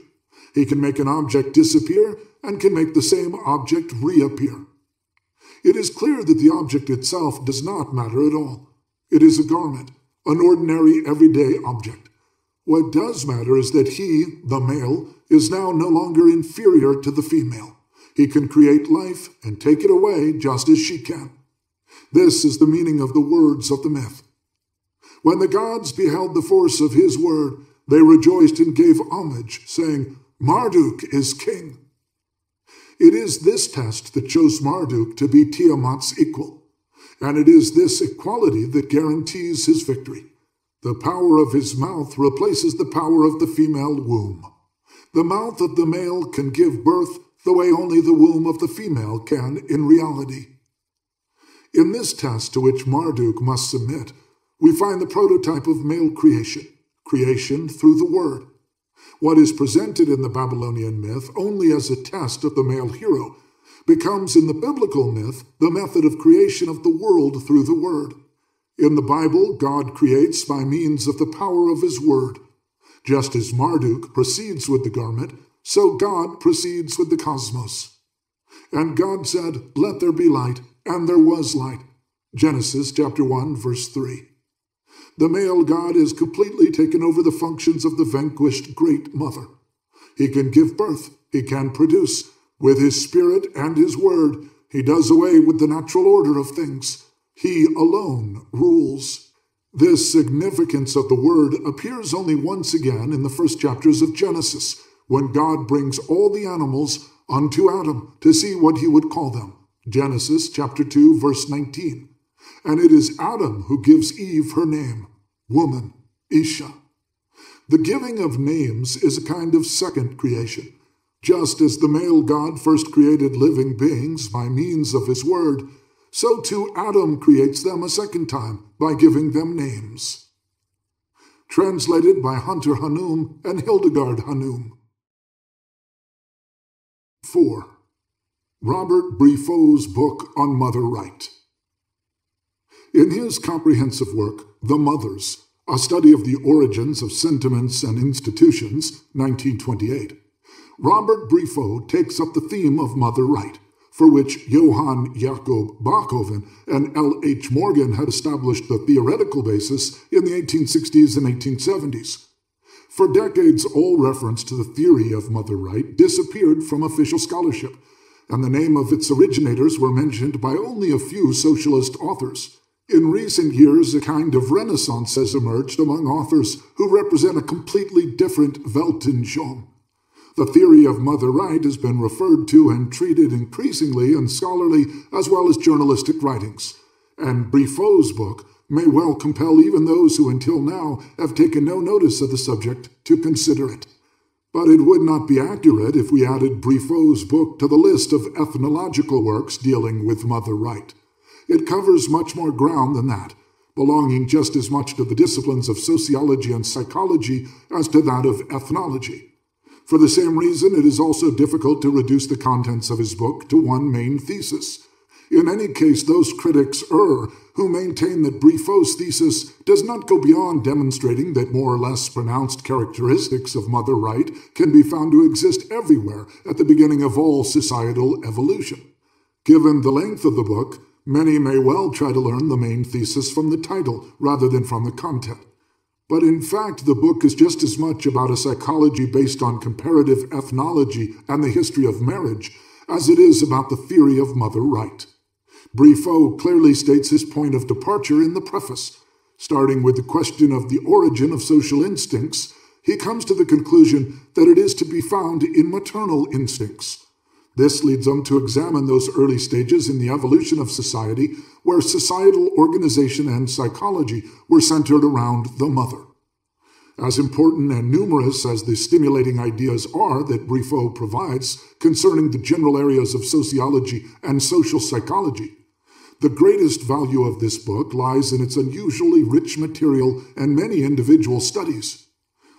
He can make an object disappear and can make the same object reappear. It is clear that the object itself does not matter at all. It is a garment, an ordinary everyday object. What does matter is that he, the male, is now no longer inferior to the female. He can create life and take it away just as she can. This is the meaning of the words of the myth. When the gods beheld the force of his word, they rejoiced and gave homage, saying, Marduk is king. It is this test that chose Marduk to be Tiamat's equal, and it is this equality that guarantees his victory. The power of his mouth replaces the power of the female womb. The mouth of the male can give birth the way only the womb of the female can in reality. In this test to which Marduk must submit, we find the prototype of male creation, creation through the word. What is presented in the Babylonian myth only as a test of the male hero becomes in the biblical myth the method of creation of the world through the word. In the Bible, God creates by means of the power of his word. Just as Marduk proceeds with the garment, so God proceeds with the cosmos. And God said, Let there be light, and there was light. Genesis chapter 1, verse 3. The male God is completely taken over the functions of the vanquished great mother. He can give birth, he can produce. With his spirit and his word, he does away with the natural order of things. He alone rules. This significance of the word appears only once again in the first chapters of Genesis, when God brings all the animals unto Adam to see what he would call them. Genesis chapter 2, verse 19. And it is Adam who gives Eve her name, woman, Isha. The giving of names is a kind of second creation. Just as the male God first created living beings by means of his word, so too Adam creates them a second time by giving them names. Translated by Hunter Hanoum and Hildegard Hanoum. 4. Robert Briffault's book on Mother Right. In his comprehensive work, The Mothers, a study of the origins of sentiments and institutions, 1928, Robert Briffault takes up the theme of mother right, for which Johann Jakob Bachofen and L. H. Morgan had established the theoretical basis in the 1860s and 1870s. For decades, all reference to the theory of mother right disappeared from official scholarship, and the name of its originators were mentioned by only a few socialist authors. In recent years, a kind of renaissance has emerged among authors who represent a completely different Weltanschauung. The theory of mother right has been referred to and treated increasingly in scholarly as well as journalistic writings, and Briffault's book may well compel even those who until now have taken no notice of the subject to consider it. But it would not be accurate if we added Briffault's book to the list of ethnological works dealing with mother right. It covers much more ground than that, belonging just as much to the disciplines of sociology and psychology as to that of ethnology. For the same reason, it is also difficult to reduce the contents of his book to one main thesis. In any case, those critics err who maintain that Briffault's thesis does not go beyond demonstrating that more or less pronounced characteristics of mother right can be found to exist everywhere at the beginning of all societal evolution. Given the length of the book, many may well try to learn the main thesis from the title rather than from the content. But in fact, the book is just as much about a psychology based on comparative ethnology and the history of marriage as it is about the theory of mother right. Briffault clearly states his point of departure in the preface. Starting with the question of the origin of social instincts, he comes to the conclusion that it is to be found in maternal instincts. This leads him to examine those early stages in the evolution of society where societal organization and psychology were centered around the mother. As important and numerous as the stimulating ideas are that Briffault provides concerning the general areas of sociology and social psychology, the greatest value of this book lies in its unusually rich material and many individual studies.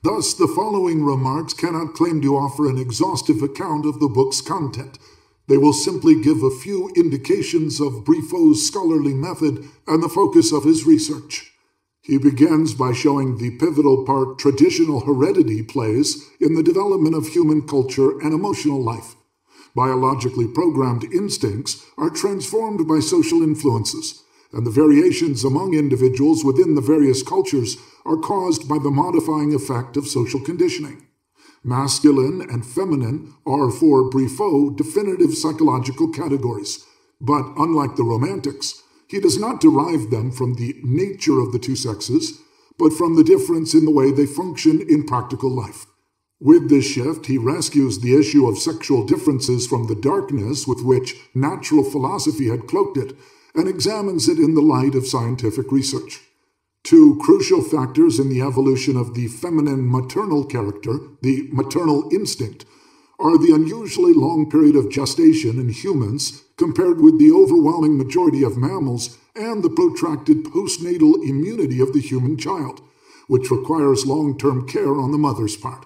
Thus, the following remarks cannot claim to offer an exhaustive account of the book's content. They will simply give a few indications of Briffault's scholarly method and the focus of his research. He begins by showing the pivotal part traditional heredity plays in the development of human culture and emotional life. Biologically programmed instincts are transformed by social influences, and the variations among individuals within the various cultures are caused by the modifying effect of social conditioning. Masculine and feminine are, for Briffaut, definitive psychological categories, but unlike the Romantics, he does not derive them from the nature of the two sexes, but from the difference in the way they function in practical life. With this shift, he rescues the issue of sexual differences from the darkness with which natural philosophy had cloaked it, and examines it in the light of scientific research. Two crucial factors in the evolution of the feminine maternal character, the maternal instinct, are the unusually long period of gestation in humans compared with the overwhelming majority of mammals and the protracted postnatal immunity of the human child, which requires long-term care on the mother's part.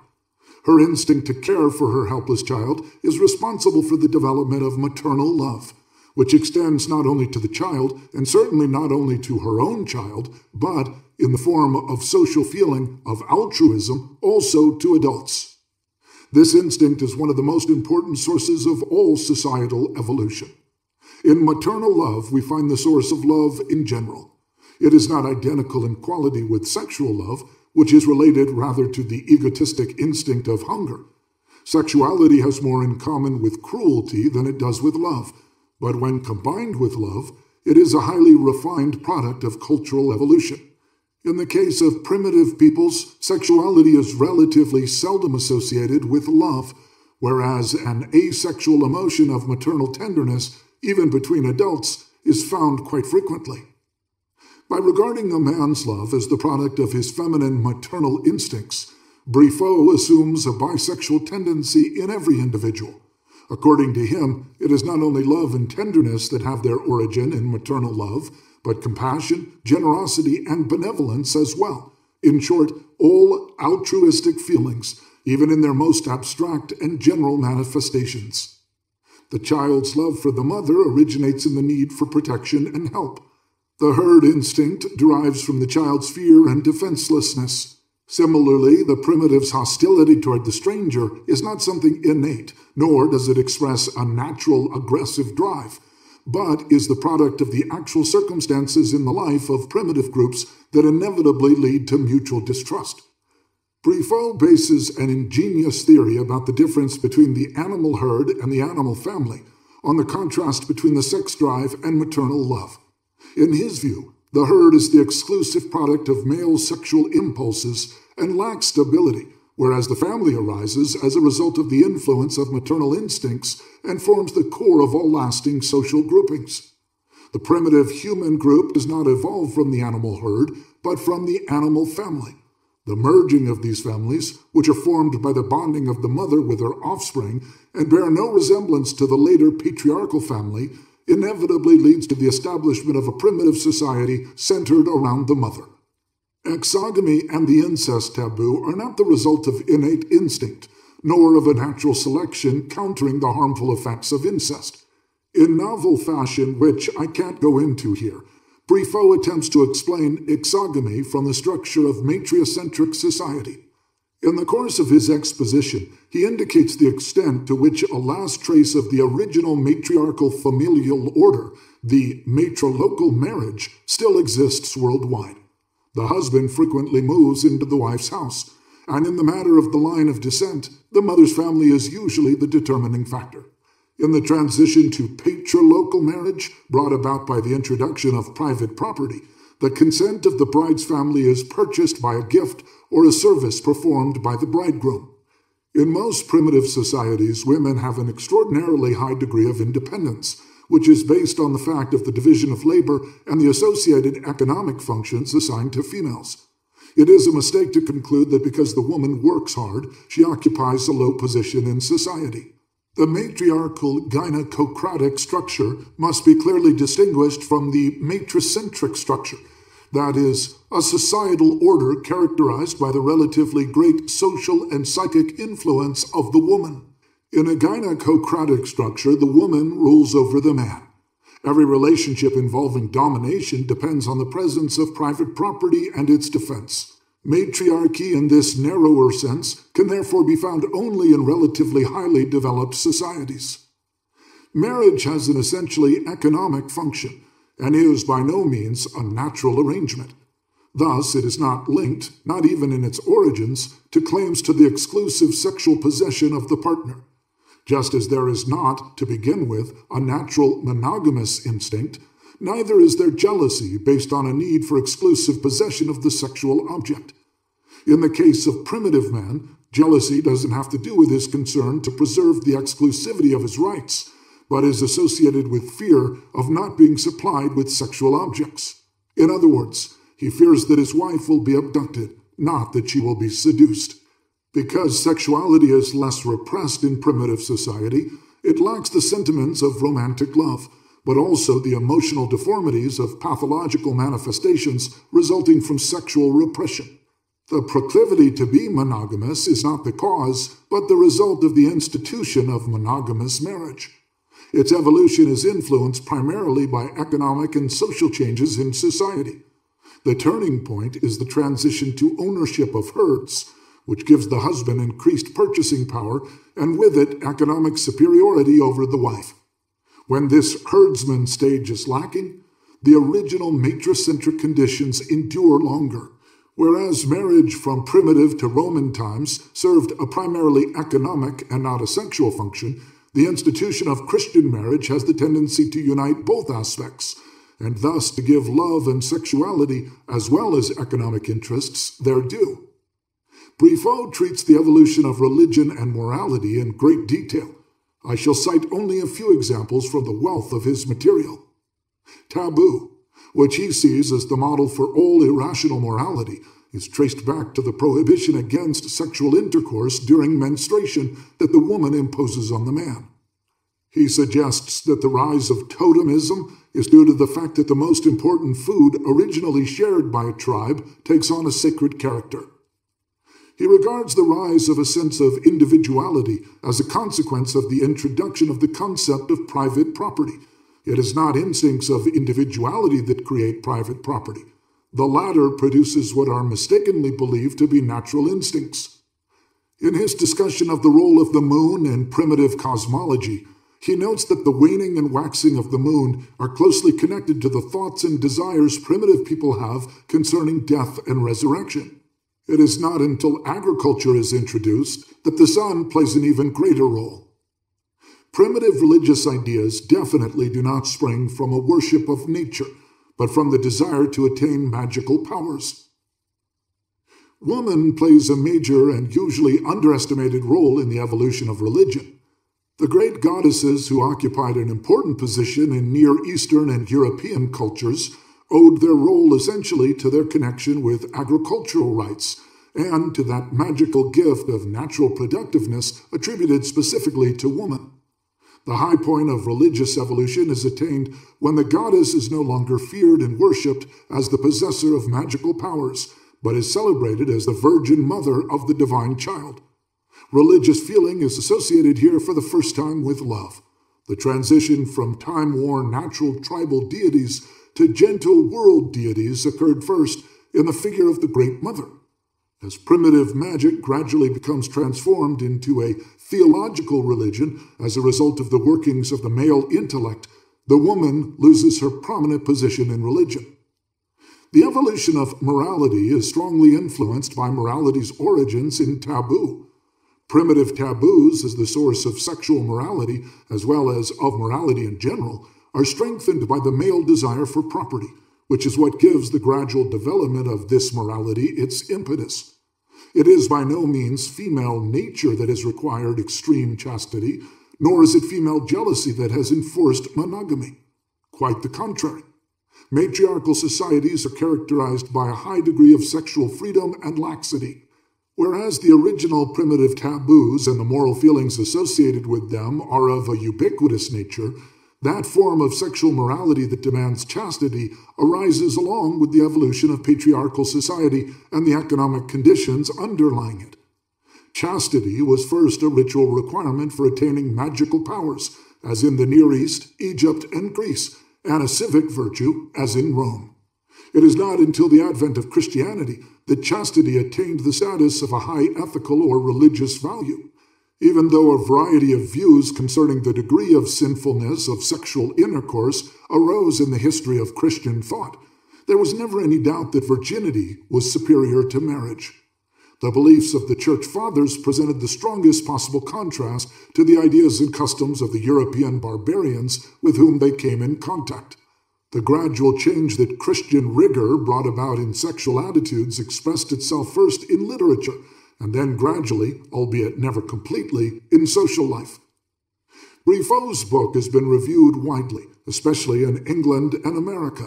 Her instinct to care for her helpless child is responsible for the development of maternal love, which extends not only to the child, and certainly not only to her own child, but, in the form of social feeling of altruism, also to adults. This instinct is one of the most important sources of all societal evolution. In maternal love, we find the source of love in general. It is not identical in quality with sexual love, which is related rather to the egotistic instinct of hunger. Sexuality has more in common with cruelty than it does with love, but when combined with love, it is a highly refined product of cultural evolution. In the case of primitive peoples, sexuality is relatively seldom associated with love, whereas an asexual emotion of maternal tenderness, even between adults, is found quite frequently. By regarding a man's love as the product of his feminine maternal instincts, Briffaut assumes a bisexual tendency in every individual. According to him, it is not only love and tenderness that have their origin in maternal love, but compassion, generosity, and benevolence as well. In short, all altruistic feelings, even in their most abstract and general manifestations. The child's love for the mother originates in the need for protection and help. The herd instinct derives from the child's fear and defenselessness. Similarly, the primitive's hostility toward the stranger is not something innate, nor does it express a natural aggressive drive, but is the product of the actual circumstances in the life of primitive groups that inevitably lead to mutual distrust. Briffaut bases an ingenious theory about the difference between the animal herd and the animal family on the contrast between the sex drive and maternal love. In his view, the herd is the exclusive product of male sexual impulses and lacks stability, whereas the family arises as a result of the influence of maternal instincts and forms the core of all lasting social groupings. The primitive human group does not evolve from the animal herd, but from the animal family. The merging of these families, which are formed by the bonding of the mother with her offspring and bear no resemblance to the later patriarchal family, inevitably leads to the establishment of a primitive society centered around the mother. Exogamy and the incest taboo are not the result of innate instinct, nor of a natural selection countering the harmful effects of incest. In novel fashion, which I can't go into here, Briffaut attempts to explain exogamy from the structure of matricentric society. In the course of his exposition, he indicates the extent to which a last trace of the original matriarchal familial order, the matrilocal marriage, still exists worldwide. The husband frequently moves into the wife's house, and in the matter of the line of descent, the mother's family is usually the determining factor. In the transition to patrilocal marriage, brought about by the introduction of private property, the consent of the bride's family is purchased by a gift or a service performed by the bridegroom. In most primitive societies, women have an extraordinarily high degree of independence, which is based on the fact of the division of labor and the associated economic functions assigned to females. It is a mistake to conclude that because the woman works hard, she occupies a low position in society. The matriarchal gynecocratic structure must be clearly distinguished from the matricentric structure, that is, a societal order characterized by the relatively great social and psychic influence of the woman. In a gynecocratic structure, the woman rules over the man. Every relationship involving domination depends on the presence of private property and its defense. Matriarchy in this narrower sense can therefore be found only in relatively highly developed societies. Marriage has an essentially economic function, and is by no means a natural arrangement. Thus, it is not linked, not even in its origins, to claims to the exclusive sexual possession of the partner. Just as there is not, to begin with, a natural monogamous instinct, neither is there jealousy based on a need for exclusive possession of the sexual object. In the case of primitive man, jealousy doesn't have to do with his concern to preserve the exclusivity of his rights, but is associated with fear of not being supplied with sexual objects. In other words, he fears that his wife will be abducted, not that she will be seduced. Because sexuality is less repressed in primitive society, it lacks the sentiments of romantic love, but also the emotional deformities of pathological manifestations resulting from sexual repression. The proclivity to be monogamous is not the cause, but the result of the institution of monogamous marriage. Its evolution is influenced primarily by economic and social changes in society. The turning point is the transition to ownership of herds, which gives the husband increased purchasing power and with it economic superiority over the wife. When this herdsman stage is lacking, the original matricentric conditions endure longer, whereas marriage from primitive to Roman times served a primarily economic and not a sexual function. The institution of Christian marriage has the tendency to unite both aspects, and thus to give love and sexuality, as well as economic interests, their due. Briffaut treats the evolution of religion and morality in great detail. I shall cite only a few examples from the wealth of his material. Taboo, which he sees as the model for all irrational morality, is traced back to the prohibition against sexual intercourse during menstruation that the woman imposes on the man. He suggests that the rise of totemism is due to the fact that the most important food originally shared by a tribe takes on a sacred character. He regards the rise of a sense of individuality as a consequence of the introduction of the concept of private property. It is not instincts of individuality that create private property. The latter produces what are mistakenly believed to be natural instincts. In his discussion of the role of the moon in primitive cosmology, he notes that the waning and waxing of the moon are closely connected to the thoughts and desires primitive people have concerning death and resurrection. It is not until agriculture is introduced that the sun plays an even greater role. Primitive religious ideas definitely do not spring from a worship of nature, but from the desire to attain magical powers. Woman plays a major and usually underestimated role in the evolution of religion. The great goddesses who occupied an important position in Near Eastern and European cultures owed their role essentially to their connection with agricultural rights and to that magical gift of natural productiveness attributed specifically to woman. The high point of religious evolution is attained when the goddess is no longer feared and worshipped as the possessor of magical powers, but is celebrated as the virgin mother of the divine child. Religious feeling is associated here for the first time with love. The transition from time-worn natural tribal deities to gentle world deities occurred first in the figure of the Great Mother. As primitive magic gradually becomes transformed into a theological religion as a result of the workings of the male intellect, the woman loses her prominent position in religion. The evolution of morality is strongly influenced by morality's origins in taboo. Primitive taboos, as the source of sexual morality, as well as of morality in general, are strengthened by the male desire for property, which is what gives the gradual development of this morality its impetus. It is by no means female nature that has required extreme chastity, nor is it female jealousy that has enforced monogamy. Quite the contrary. Matriarchal societies are characterized by a high degree of sexual freedom and laxity. Whereas the original primitive taboos and the moral feelings associated with them are of a ubiquitous nature, that form of sexual morality that demands chastity arises along with the evolution of patriarchal society and the economic conditions underlying it. Chastity was first a ritual requirement for attaining magical powers, as in the Near East, Egypt, and Greece, and a civic virtue, as in Rome. It is not until the advent of Christianity that chastity attained the status of a high ethical or religious value. Even though a variety of views concerning the degree of sinfulness of sexual intercourse arose in the history of Christian thought, there was never any doubt that virginity was superior to marriage. The beliefs of the Church Fathers presented the strongest possible contrast to the ideas and customs of the European barbarians with whom they came in contact. The gradual change that Christian rigor brought about in sexual attitudes expressed itself first in literature, and then gradually, albeit never completely, in social life. Briffault's book has been reviewed widely, especially in England and America.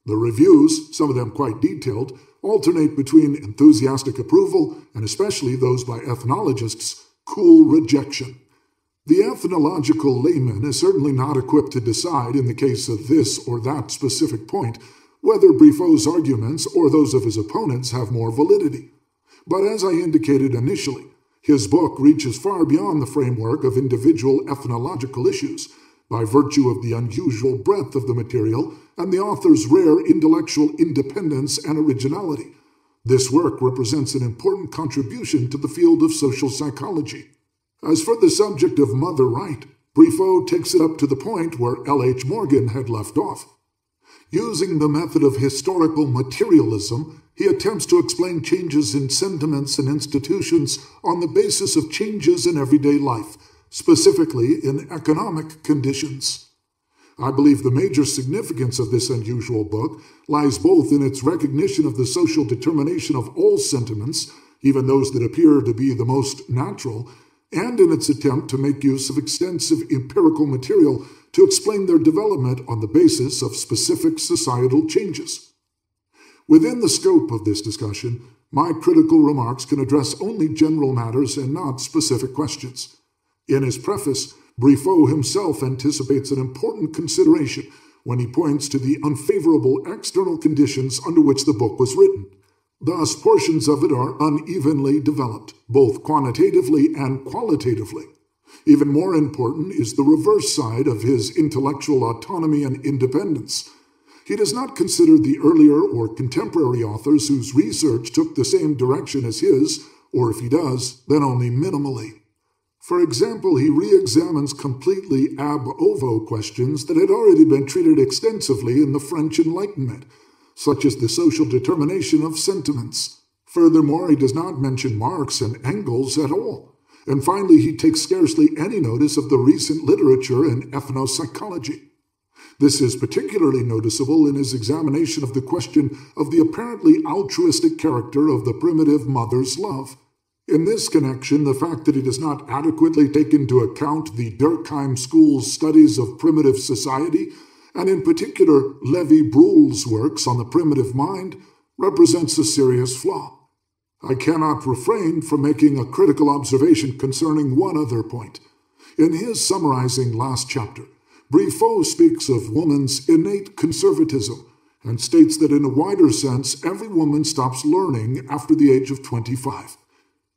The reviews, some of them quite detailed, alternate between enthusiastic approval, and especially those by ethnologists, cool rejection. The ethnological layman is certainly not equipped to decide, in the case of this or that specific point, whether Briffault's arguments or those of his opponents have more validity. But as I indicated initially, his book reaches far beyond the framework of individual ethnological issues, by virtue of the unusual breadth of the material and the author's rare intellectual independence and originality. This work represents an important contribution to the field of social psychology. As for the subject of mother right, Briffault takes it up to the point where L.H. Morgan had left off. Using the method of historical materialism, he attempts to explain changes in sentiments and institutions on the basis of changes in everyday life, specifically in economic conditions. I believe the major significance of this unusual book lies both in its recognition of the social determination of all sentiments, even those that appear to be the most natural, and in its attempt to make use of extensive empirical material to explain their development on the basis of specific societal changes. Within the scope of this discussion, my critical remarks can address only general matters and not specific questions. In his preface, Briffault himself anticipates an important consideration when he points to the unfavorable external conditions under which the book was written. Thus, portions of it are unevenly developed, both quantitatively and qualitatively. Even more important is the reverse side of his intellectual autonomy and independence. He does not consider the earlier or contemporary authors whose research took the same direction as his, or if he does, then only minimally. For example, he re-examines completely ab ovo questions that had already been treated extensively in the French Enlightenment, such as the social determination of sentiments. Furthermore, he does not mention Marx and Engels at all. And finally, he takes scarcely any notice of the recent literature in ethnopsychology. This is particularly noticeable in his examination of the question of the apparently altruistic character of the primitive mother's love. In this connection, the fact that he does not adequately take into account the Durkheim School's studies of primitive society, and in particular Lévi-Bruhl's works on the primitive mind, represents a serious flaw. I cannot refrain from making a critical observation concerning one other point. In his summarizing last chapter, Briffault speaks of woman's innate conservatism and states that in a wider sense every woman stops learning after the age of 25.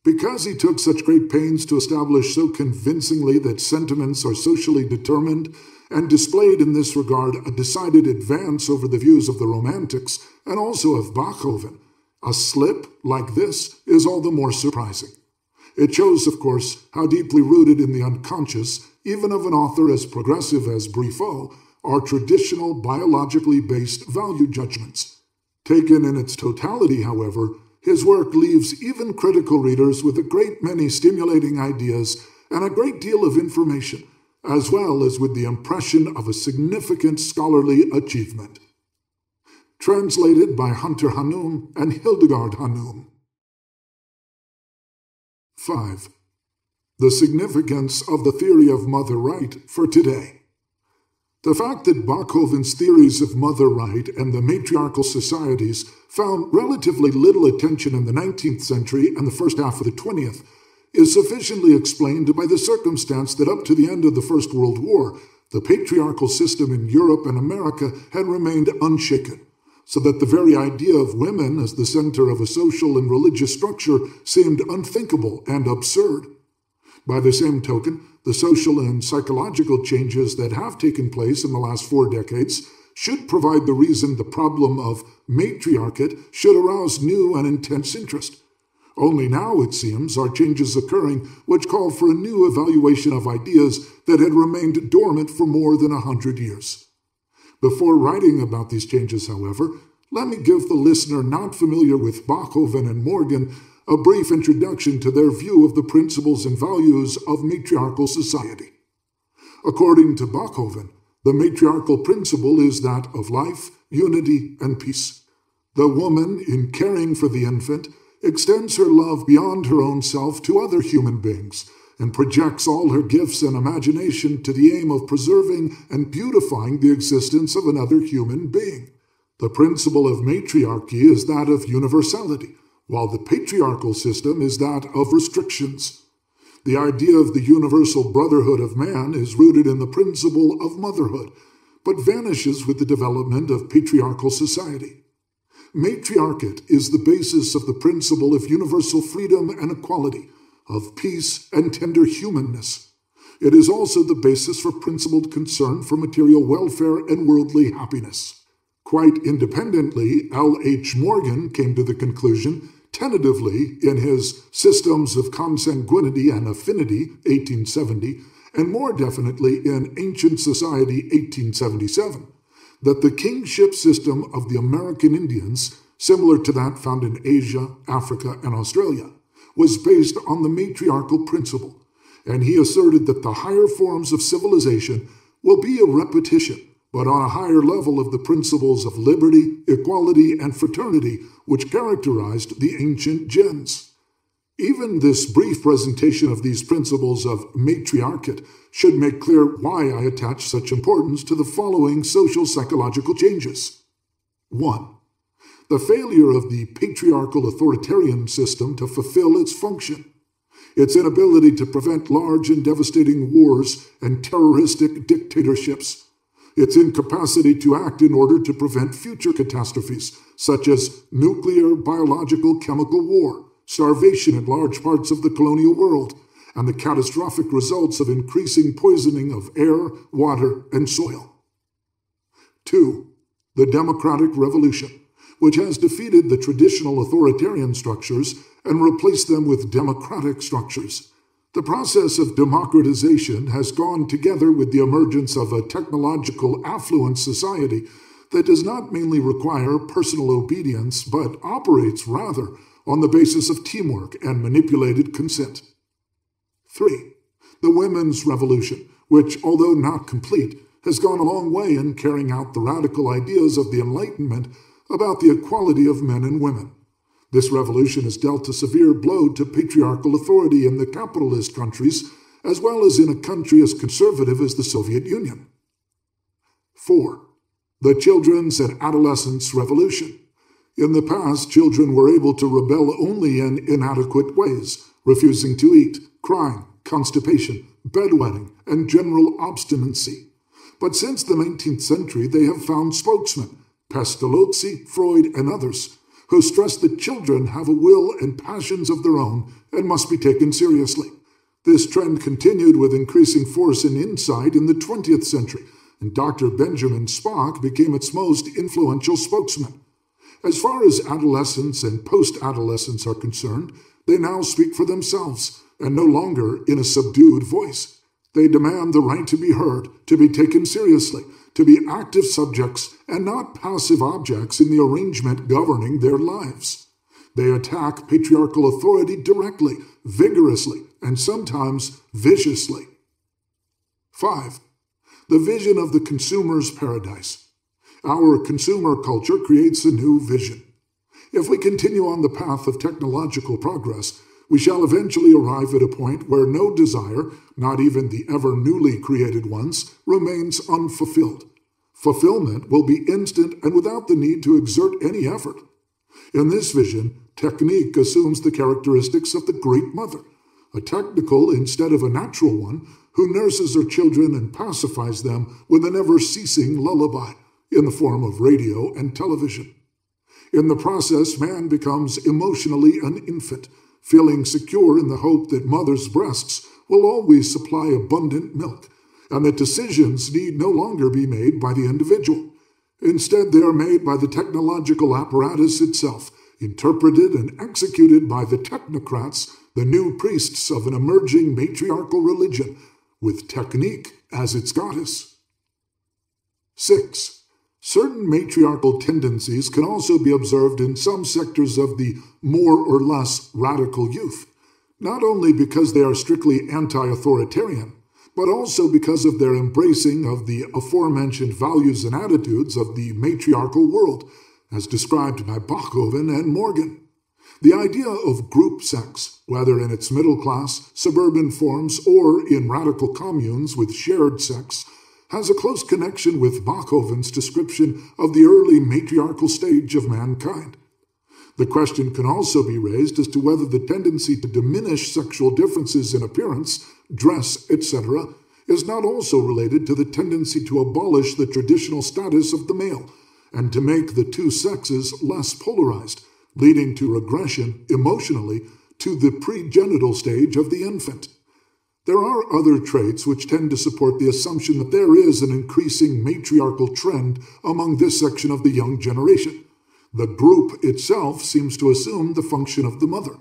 Because he took such great pains to establish so convincingly that sentiments are socially determined and displayed in this regard a decided advance over the views of the Romantics and also of Bachofen, a slip like this is all the more surprising. It shows, of course, how deeply rooted in the unconscious, even of an author as progressive as Briffault, are traditional biologically based value judgments. Taken in its totality, however, his work leaves even critical readers with a great many stimulating ideas and a great deal of information, as well as with the impression of a significant scholarly achievement. Translated by Hunter Hanoum and Hildegard Hanoum. 5. The significance of the theory of mother right for today. The fact that Bachofen's theories of mother right and the matriarchal societies found relatively little attention in the 19th century and the first half of the 20th is sufficiently explained by the circumstance that up to the end of the First World War, the patriarchal system in Europe and America had remained unshaken, so that the very idea of women as the center of a social and religious structure seemed unthinkable and absurd. By the same token, the social and psychological changes that have taken place in the last 4 decades should provide the reason the problem of matriarchate should arouse new and intense interest. Only now, it seems, are changes occurring which call for a new evaluation of ideas that had remained dormant for more than 100 years. Before writing about these changes, however, let me give the listener not familiar with Bachofen and Morgan a brief introduction to their view of the principles and values of matriarchal society. According to Bachofen, the matriarchal principle is that of life, unity, and peace. The woman, in caring for the infant, extends her love beyond her own self to other human beings, and projects all her gifts and imagination to the aim of preserving and beautifying the existence of another human being. The principle of matriarchy is that of universality, while the patriarchal system is that of restrictions. The idea of the universal brotherhood of man is rooted in the principle of motherhood, but vanishes with the development of patriarchal society. Matriarchate is the basis of the principle of universal freedom and equality, of peace and tender humanness. It is also the basis for principled concern for material welfare and worldly happiness. Quite independently, L. H. Morgan came to the conclusion, tentatively in his Systems of Consanguinity and Affinity, 1870, and more definitely in Ancient Society, 1877, that the kingship system of the American Indians, similar to that found in Asia, Africa, and Australia, was based on the matriarchal principle, and he asserted that the higher forms of civilization will be a repetition, but on a higher level, of the principles of liberty, equality, and fraternity which characterized the ancient gens. Even this brief presentation of these principles of matriarchate should make clear why I attach such importance to the following social psychological changes. 1. The failure of the patriarchal authoritarian system to fulfill its function. Its inability to prevent large and devastating wars and terroristic dictatorships. Its incapacity to act in order to prevent future catastrophes, such as nuclear, biological, chemical war, starvation in large parts of the colonial world, and the catastrophic results of increasing poisoning of air, water, and soil. 2. The democratic revolution, which has defeated the traditional authoritarian structures and replaced them with democratic structures. The process of democratization has gone together with the emergence of a technological affluent society that does not mainly require personal obedience, but operates rather on the basis of teamwork and manipulated consent. 3. The women's revolution, which, although not complete, has gone a long way in carrying out the radical ideas of the Enlightenment about the equality of men and women. This revolution has dealt a severe blow to patriarchal authority in the capitalist countries, as well as in a country as conservative as the Soviet Union. 4. The children's and adolescents' revolution. In the past, children were able to rebel only in inadequate ways, refusing to eat, crying, constipation, bedwetting, and general obstinacy. But since the 19th century, they have found spokesmen, Pestalozzi, Freud, and others, who stress that children have a will and passions of their own and must be taken seriously. This trend continued with increasing force and insight in the 20th century, and Dr. Benjamin Spock became its most influential spokesman. As far as adolescents and post-adolescents are concerned, they now speak for themselves, and no longer in a subdued voice. They demand the right to be heard, to be taken seriously, to be active subjects and not passive objects in the arrangement governing their lives. They attack patriarchal authority directly, vigorously, and sometimes viciously. 5. The vision of the consumer's paradise. Our consumer culture creates a new vision. If we continue on the path of technological progress, we shall eventually arrive at a point where no desire, not even the ever newly created ones, remains unfulfilled. Fulfillment will be instant and without the need to exert any effort. In this vision, technique assumes the characteristics of the Great Mother, a technical instead of a natural one, who nurses her children and pacifies them with a never-ceasing lullaby in the form of radio and television. In the process, man becomes emotionally an infant, feeling secure in the hope that mother's breasts will always supply abundant milk, and that decisions need no longer be made by the individual. Instead, they are made by the technological apparatus itself, interpreted and executed by the technocrats, the new priests of an emerging matriarchal religion, with technique as its goddess. 6. Certain matriarchal tendencies can also be observed in some sectors of the more or less radical youth, not only because they are strictly anti-authoritarian, but also because of their embracing of the aforementioned values and attitudes of the matriarchal world, as described by Bachofen and Morgan. The idea of group sex, whether in its middle-class, suburban forms or in radical communes with shared sex, has a close connection with Bachofen's description of the early matriarchal stage of mankind. The question can also be raised as to whether the tendency to diminish sexual differences in appearance, dress, etc., is not also related to the tendency to abolish the traditional status of the male and to make the two sexes less polarized, leading to regression, emotionally, to the pregenital stage of the infant. There are other traits which tend to support the assumption that there is an increasing matriarchal trend among this section of the young generation. The group itself seems to assume the function of the mother.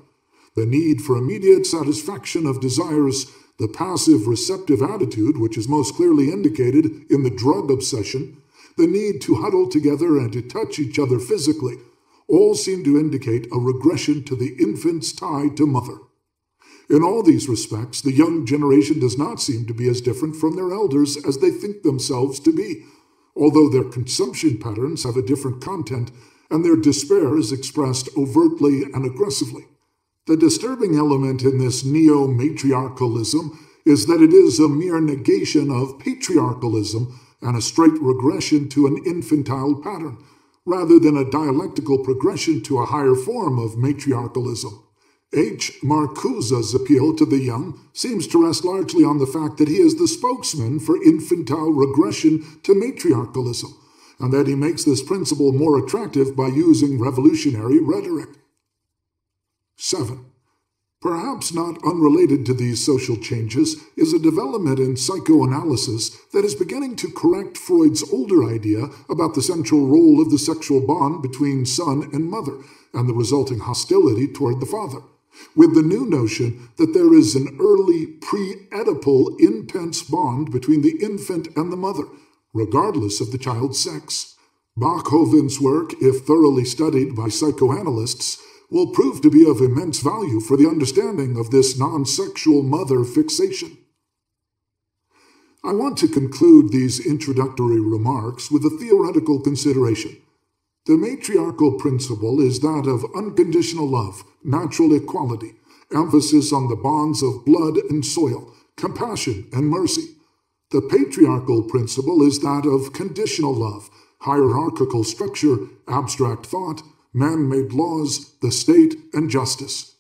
The need for immediate satisfaction of desires, the passive receptive attitude, which is most clearly indicated in the drug obsession, the need to huddle together and to touch each other physically, all seem to indicate a regression to the infant's tie to mother. In all these respects, the young generation does not seem to be as different from their elders as they think themselves to be, although their consumption patterns have a different content and their despair is expressed overtly and aggressively. The disturbing element in this neo-matriarchalism is that it is a mere negation of patriarchalism and a straight regression to an infantile pattern, rather than a dialectical progression to a higher form of matriarchalism. H. Marcuse's appeal to the young seems to rest largely on the fact that he is the spokesman for infantile regression to matriarchalism, and that he makes this principle more attractive by using revolutionary rhetoric. 7. Perhaps not unrelated to these social changes is a development in psychoanalysis that is beginning to correct Freud's older idea about the central role of the sexual bond between son and mother, and the resulting hostility toward the father, with the new notion that there is an early pre-Oedipal intense bond between the infant and the mother, regardless of the child's sex. Bachofen's work, if thoroughly studied by psychoanalysts, will prove to be of immense value for the understanding of this non-sexual mother fixation. I want to conclude these introductory remarks with a theoretical consideration. The matriarchal principle is that of unconditional love, natural equality, emphasis on the bonds of blood and soil, compassion and mercy. The patriarchal principle is that of conditional love, hierarchical structure, abstract thought, man-made laws, the state, and justice.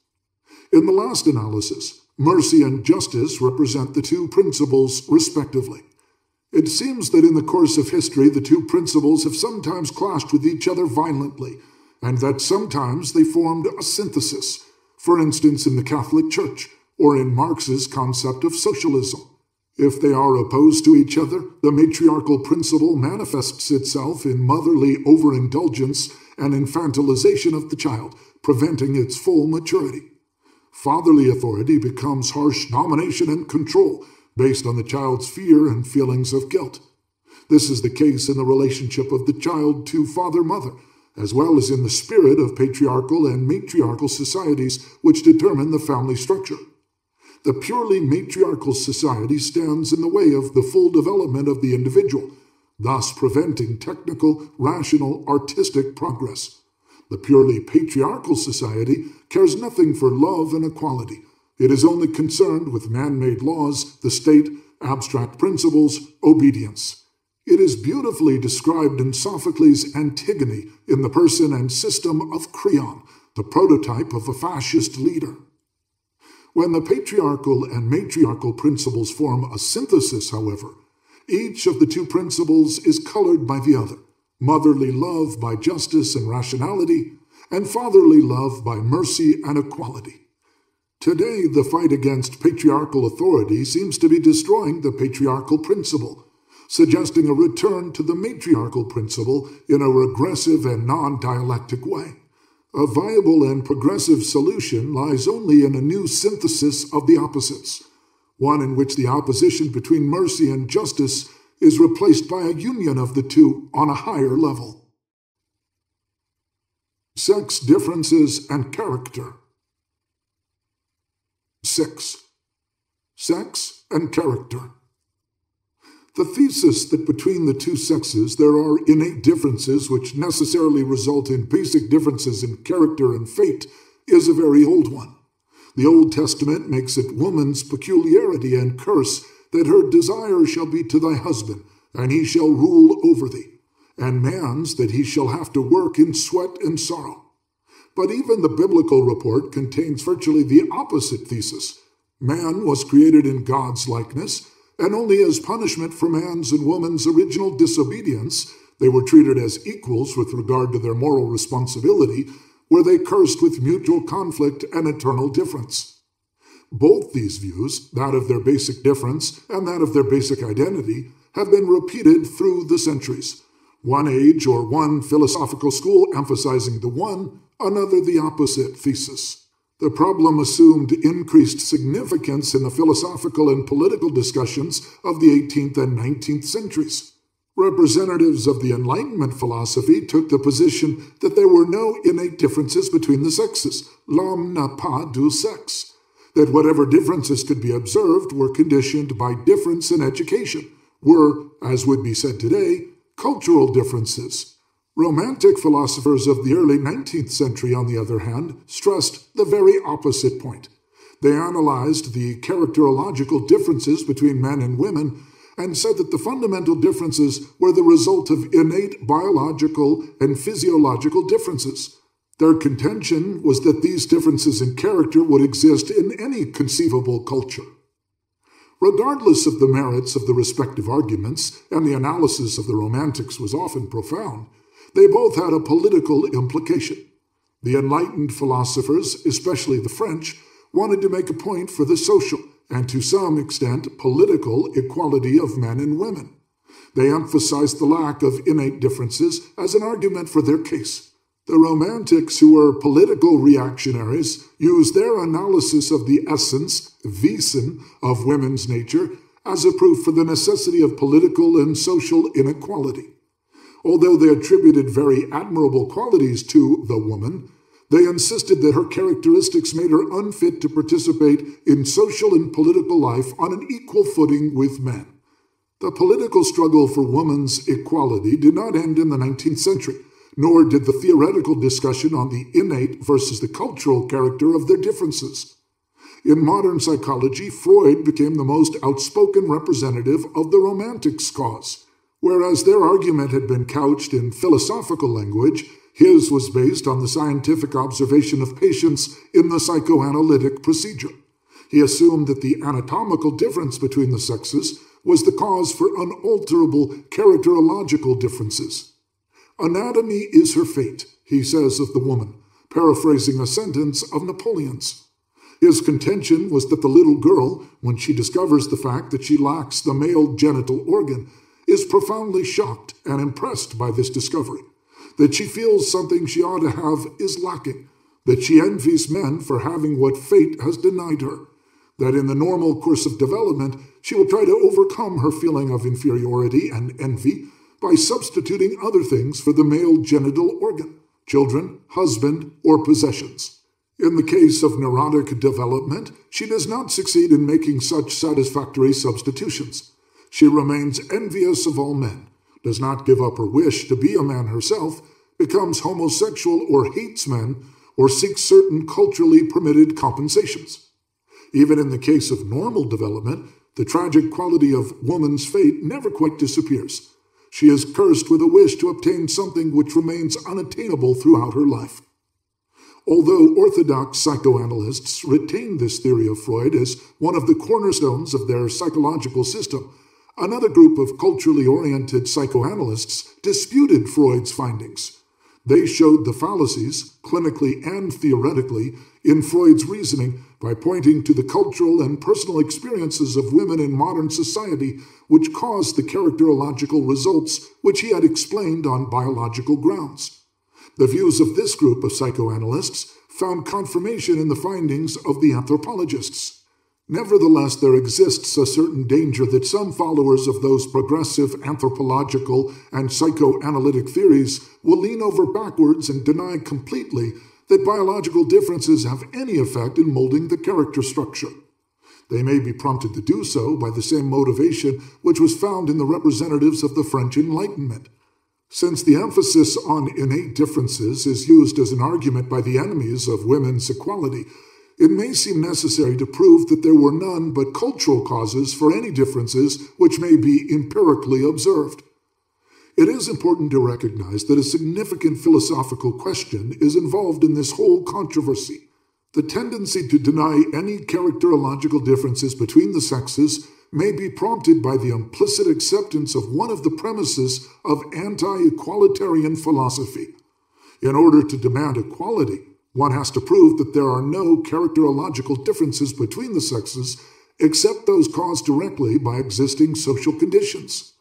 In the last analysis, mercy and justice represent the two principles respectively. It seems that in the course of history the two principles have sometimes clashed with each other violently, and that sometimes they formed a synthesis, for instance in the Catholic Church, or in Marx's concept of socialism. If they are opposed to each other, the matriarchal principle manifests itself in motherly overindulgence and infantilization of the child, preventing its full maturity. Fatherly authority becomes harsh domination and control, based on the child's fear and feelings of guilt. This is the case in the relationship of the child to father-mother, as well as in the spirit of patriarchal and matriarchal societies which determine the family structure. The purely matriarchal society stands in the way of the full development of the individual, thus preventing technical, rational, artistic progress. The purely patriarchal society cares nothing for love and equality. It is only concerned with man-made laws, the state, abstract principles, obedience. It is beautifully described in Sophocles' Antigone in the person and system of Creon, the prototype of a fascist leader. When the patriarchal and matriarchal principles form a synthesis, however, each of the two principles is colored by the other, motherly love by justice and rationality, and fatherly love by mercy and equality. Today, the fight against patriarchal authority seems to be destroying the patriarchal principle, suggesting a return to the matriarchal principle in a regressive and non-dialectic way. A viable and progressive solution lies only in a new synthesis of the opposites, one in which the opposition between mercy and justice is replaced by a union of the two on a higher level. Sex differences and character. 6. Sex and character. The thesis that between the two sexes there are innate differences which necessarily result in basic differences in character and fate is a very old one. The Old Testament makes it woman's peculiarity and curse that her desire shall be to thy husband, and he shall rule over thee, and man's that he shall have to work in sweat and sorrow. But even the biblical report contains virtually the opposite thesis. Man was created in God's likeness, and only as punishment for man's and woman's original disobedience, they were treated as equals with regard to their moral responsibility, were they cursed with mutual conflict and eternal difference. Both these views, that of their basic difference and that of their basic identity, have been repeated through the centuries. One age or one philosophical school emphasizing the one, another the opposite thesis. The problem assumed increased significance in the philosophical and political discussions of the 18th and 19th centuries. Representatives of the Enlightenment philosophy took the position that there were no innate differences between the sexes, l'homme n'a pas de sexe, that whatever differences could be observed were conditioned by difference in education, were, as would be said today, cultural differences. Romantic philosophers of the early 19th century, on the other hand, stressed the very opposite point. They analyzed the characterological differences between men and women and said that the fundamental differences were the result of innate biological and physiological differences. Their contention was that these differences in character would exist in any conceivable culture. Regardless of the merits of the respective arguments, and the analysis of the Romantics was often profound, they both had a political implication. The enlightened philosophers, especially the French, wanted to make a point for the social, and to some extent political, equality of men and women. They emphasized the lack of innate differences as an argument for their case. The Romantics, who were political reactionaries, used their analysis of the essence, Wesen, of women's nature as a proof for the necessity of political and social inequality. Although they attributed very admirable qualities to the woman, they insisted that her characteristics made her unfit to participate in social and political life on an equal footing with men. The political struggle for women's equality did not end in the 19th century, nor did the theoretical discussion on the innate versus the cultural character of their differences. In modern psychology, Freud became the most outspoken representative of the Romantics' cause. Whereas their argument had been couched in philosophical language, his was based on the scientific observation of patients in the psychoanalytic procedure. He assumed that the anatomical difference between the sexes was the cause for unalterable characterological differences. Anatomy is her fate, he says of the woman, paraphrasing a sentence of Napoleon's. His contention was that the little girl, when she discovers the fact that she lacks the male genital organ, is profoundly shocked and impressed by this discovery, that she feels something she ought to have is lacking, that she envies men for having what fate has denied her, that in the normal course of development she will try to overcome her feeling of inferiority and envy by substituting other things for the male genital organ, children, husband, or possessions. In the case of neurotic development, she does not succeed in making such satisfactory substitutions. She remains envious of all men, does not give up her wish to be a man herself, becomes homosexual or hates men, or seeks certain culturally permitted compensations. Even in the case of normal development, the tragic quality of woman's fate never quite disappears. She is cursed with a wish to obtain something which remains unattainable throughout her life. Although orthodox psychoanalysts retain this theory of Freud as one of the cornerstones of their psychological system, another group of culturally oriented psychoanalysts disputed Freud's findings. They showed the fallacies, clinically and theoretically, in Freud's reasoning by pointing to the cultural and personal experiences of women in modern society which caused the characterological results which he had explained on biological grounds. The views of this group of psychoanalysts found confirmation in the findings of the anthropologists. Nevertheless, there exists a certain danger that some followers of those progressive anthropological and psychoanalytic theories will lean over backwards and deny completely that biological differences have any effect in molding the character structure. They may be prompted to do so by the same motivation which was found in the representatives of the French Enlightenment. Since the emphasis on innate differences is used as an argument by the enemies of women's equality, it may seem necessary to prove that there were none but cultural causes for any differences which may be empirically observed. It is important to recognize that a significant philosophical question is involved in this whole controversy. The tendency to deny any characterological differences between the sexes may be prompted by the implicit acceptance of one of the premises of anti-equalitarian philosophy. In order to demand equality, one has to prove that there are no characterological differences between the sexes except those caused directly by existing social conditions.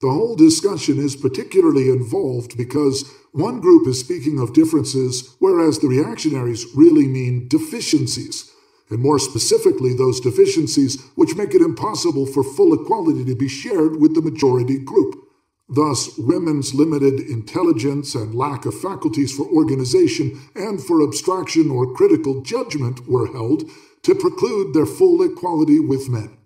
The whole discussion is particularly involved because one group is speaking of differences, whereas the reactionaries really mean deficiencies, and more specifically those deficiencies which make it impossible for full equality to be shared with the majority group. Thus, women's limited intelligence and lack of faculties for organization and for abstraction or critical judgment were held to preclude their full equality with men.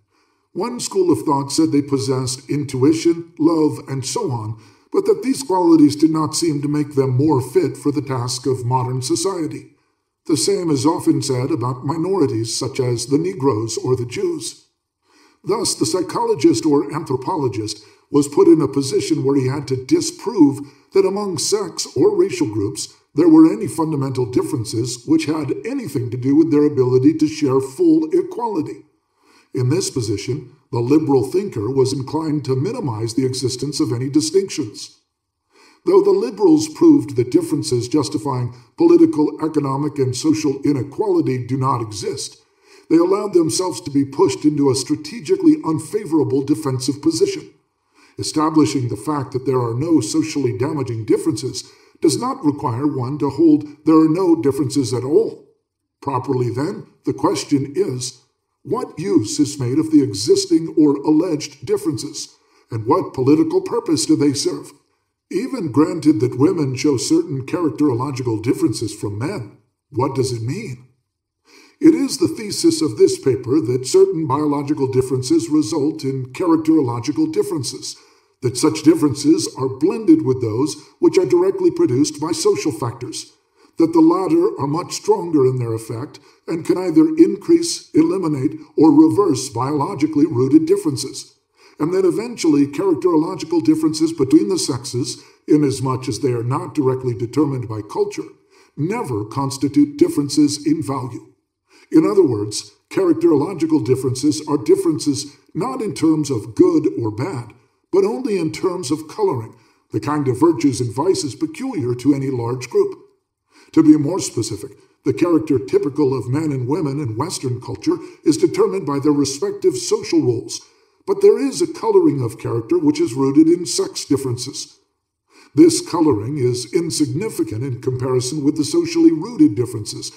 One school of thought said they possessed intuition, love, and so on, but that these qualities did not seem to make them more fit for the task of modern society. The same is often said about minorities such as the Negroes or the Jews. Thus, the psychologist or anthropologist was put in a position where he had to disprove that among sex or racial groups there were any fundamental differences which had anything to do with their ability to share full equality. In this position, the liberal thinker was inclined to minimize the existence of any distinctions. Though the liberals proved that differences justifying political, economic, and social inequality do not exist, they allowed themselves to be pushed into a strategically unfavorable defensive position. Establishing the fact that there are no socially damaging differences does not require one to hold there are no differences at all. Properly, then, the question is, what use is made of the existing or alleged differences, and what political purpose do they serve? Even granted that women show certain characterological differences from men, what does it mean? It is the thesis of this paper that certain biological differences result in characterological differences, that such differences are blended with those which are directly produced by social factors, that the latter are much stronger in their effect and can either increase, eliminate, or reverse biologically rooted differences, and that eventually characterological differences between the sexes, inasmuch as they are not directly determined by culture, never constitute differences in value. In other words, characterological differences are differences not in terms of good or bad, but only in terms of coloring, the kind of virtues and vices peculiar to any large group. To be more specific, the character typical of men and women in Western culture is determined by their respective social roles, but there is a coloring of character which is rooted in sex differences. This coloring is insignificant in comparison with the socially rooted differences,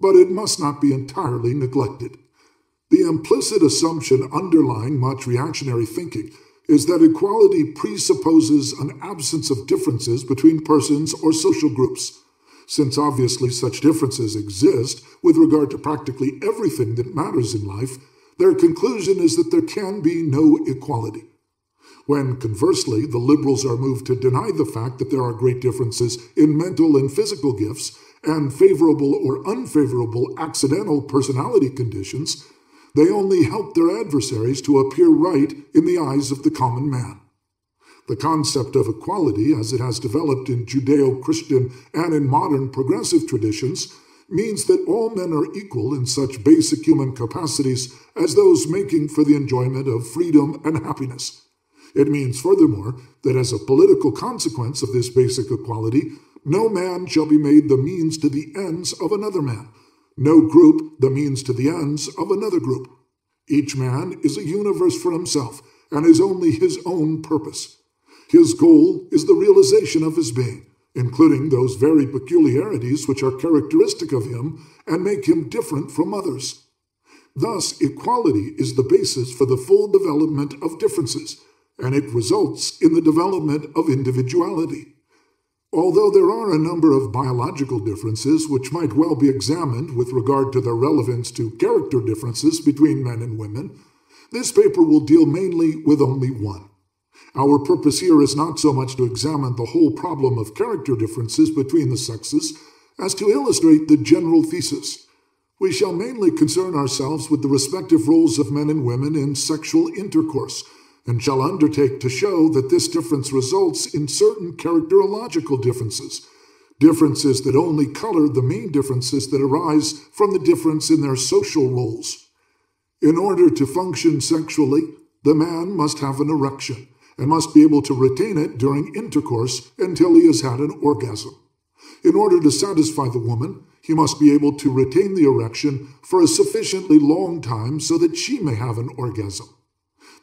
but it must not be entirely neglected. The implicit assumption underlying much reactionary thinking is that equality presupposes an absence of differences between persons or social groups. Since obviously such differences exist with regard to practically everything that matters in life, their conclusion is that there can be no equality. When, conversely, the liberals are moved to deny the fact that there are great differences in mental and physical gifts and favorable or unfavorable accidental personality conditions, they only help their adversaries to appear right in the eyes of the common man. The concept of equality, as it has developed in Judeo-Christian and in modern progressive traditions, means that all men are equal in such basic human capacities as those making for the enjoyment of freedom and happiness. It means, furthermore, that as a political consequence of this basic equality, no man shall be made the means to the ends of another man, no group the means to the ends of another group. Each man is a universe for himself and is only his own purpose. His goal is the realization of his being, including those very peculiarities which are characteristic of him and make him different from others. Thus, equality is the basis for the full development of differences, and it results in the development of individuality. Although there are a number of biological differences which might well be examined with regard to their relevance to character differences between men and women, this paper will deal mainly with only one. Our purpose here is not so much to examine the whole problem of character differences between the sexes as to illustrate the general thesis. We shall mainly concern ourselves with the respective roles of men and women in sexual intercourse, and shall undertake to show that this difference results in certain characterological differences, differences that only color the main differences that arise from the difference in their social roles. In order to function sexually, the man must have an erection, and must be able to retain it during intercourse until he has had an orgasm. In order to satisfy the woman, he must be able to retain the erection for a sufficiently long time so that she may have an orgasm.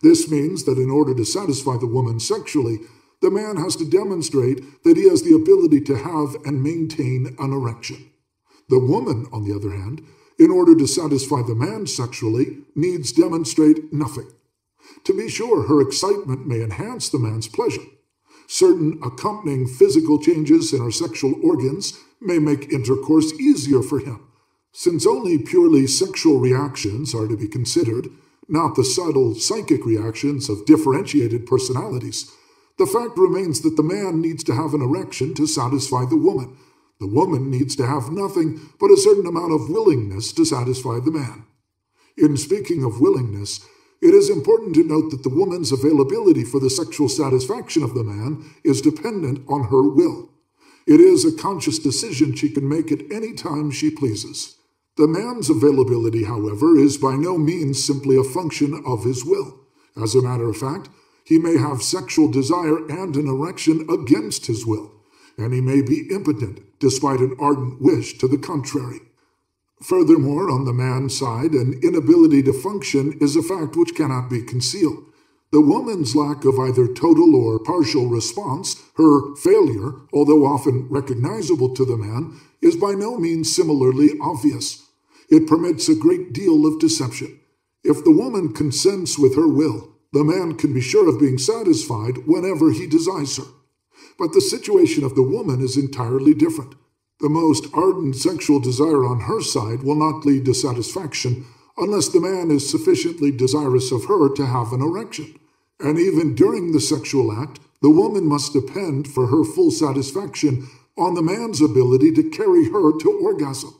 This means that in order to satisfy the woman sexually, the man has to demonstrate that he has the ability to have and maintain an erection. The woman, on the other hand, in order to satisfy the man sexually, needs demonstrate nothing. To be sure, her excitement may enhance the man's pleasure. Certain accompanying physical changes in her sexual organs may make intercourse easier for him. Since only purely sexual reactions are to be considered, not the subtle psychic reactions of differentiated personalities, the fact remains that the man needs to have an erection to satisfy the woman. The woman needs to have nothing but a certain amount of willingness to satisfy the man. In speaking of willingness, it is important to note that the woman's availability for the sexual satisfaction of the man is dependent on her will. It is a conscious decision she can make at any time she pleases. The man's availability, however, is by no means simply a function of his will. As a matter of fact, he may have sexual desire and an erection against his will, and he may be impotent despite an ardent wish to the contrary. Furthermore, on the man's side, an inability to function is a fact which cannot be concealed. The woman's lack of either total or partial response, her failure, although often recognizable to the man, is by no means similarly obvious. It permits a great deal of deception. If the woman consents with her will, the man can be sure of being satisfied whenever he desires her. But the situation of the woman is entirely different. The most ardent sexual desire on her side will not lead to satisfaction unless the man is sufficiently desirous of her to have an erection. And even during the sexual act, the woman must depend for her full satisfaction on the man's ability to carry her to orgasm.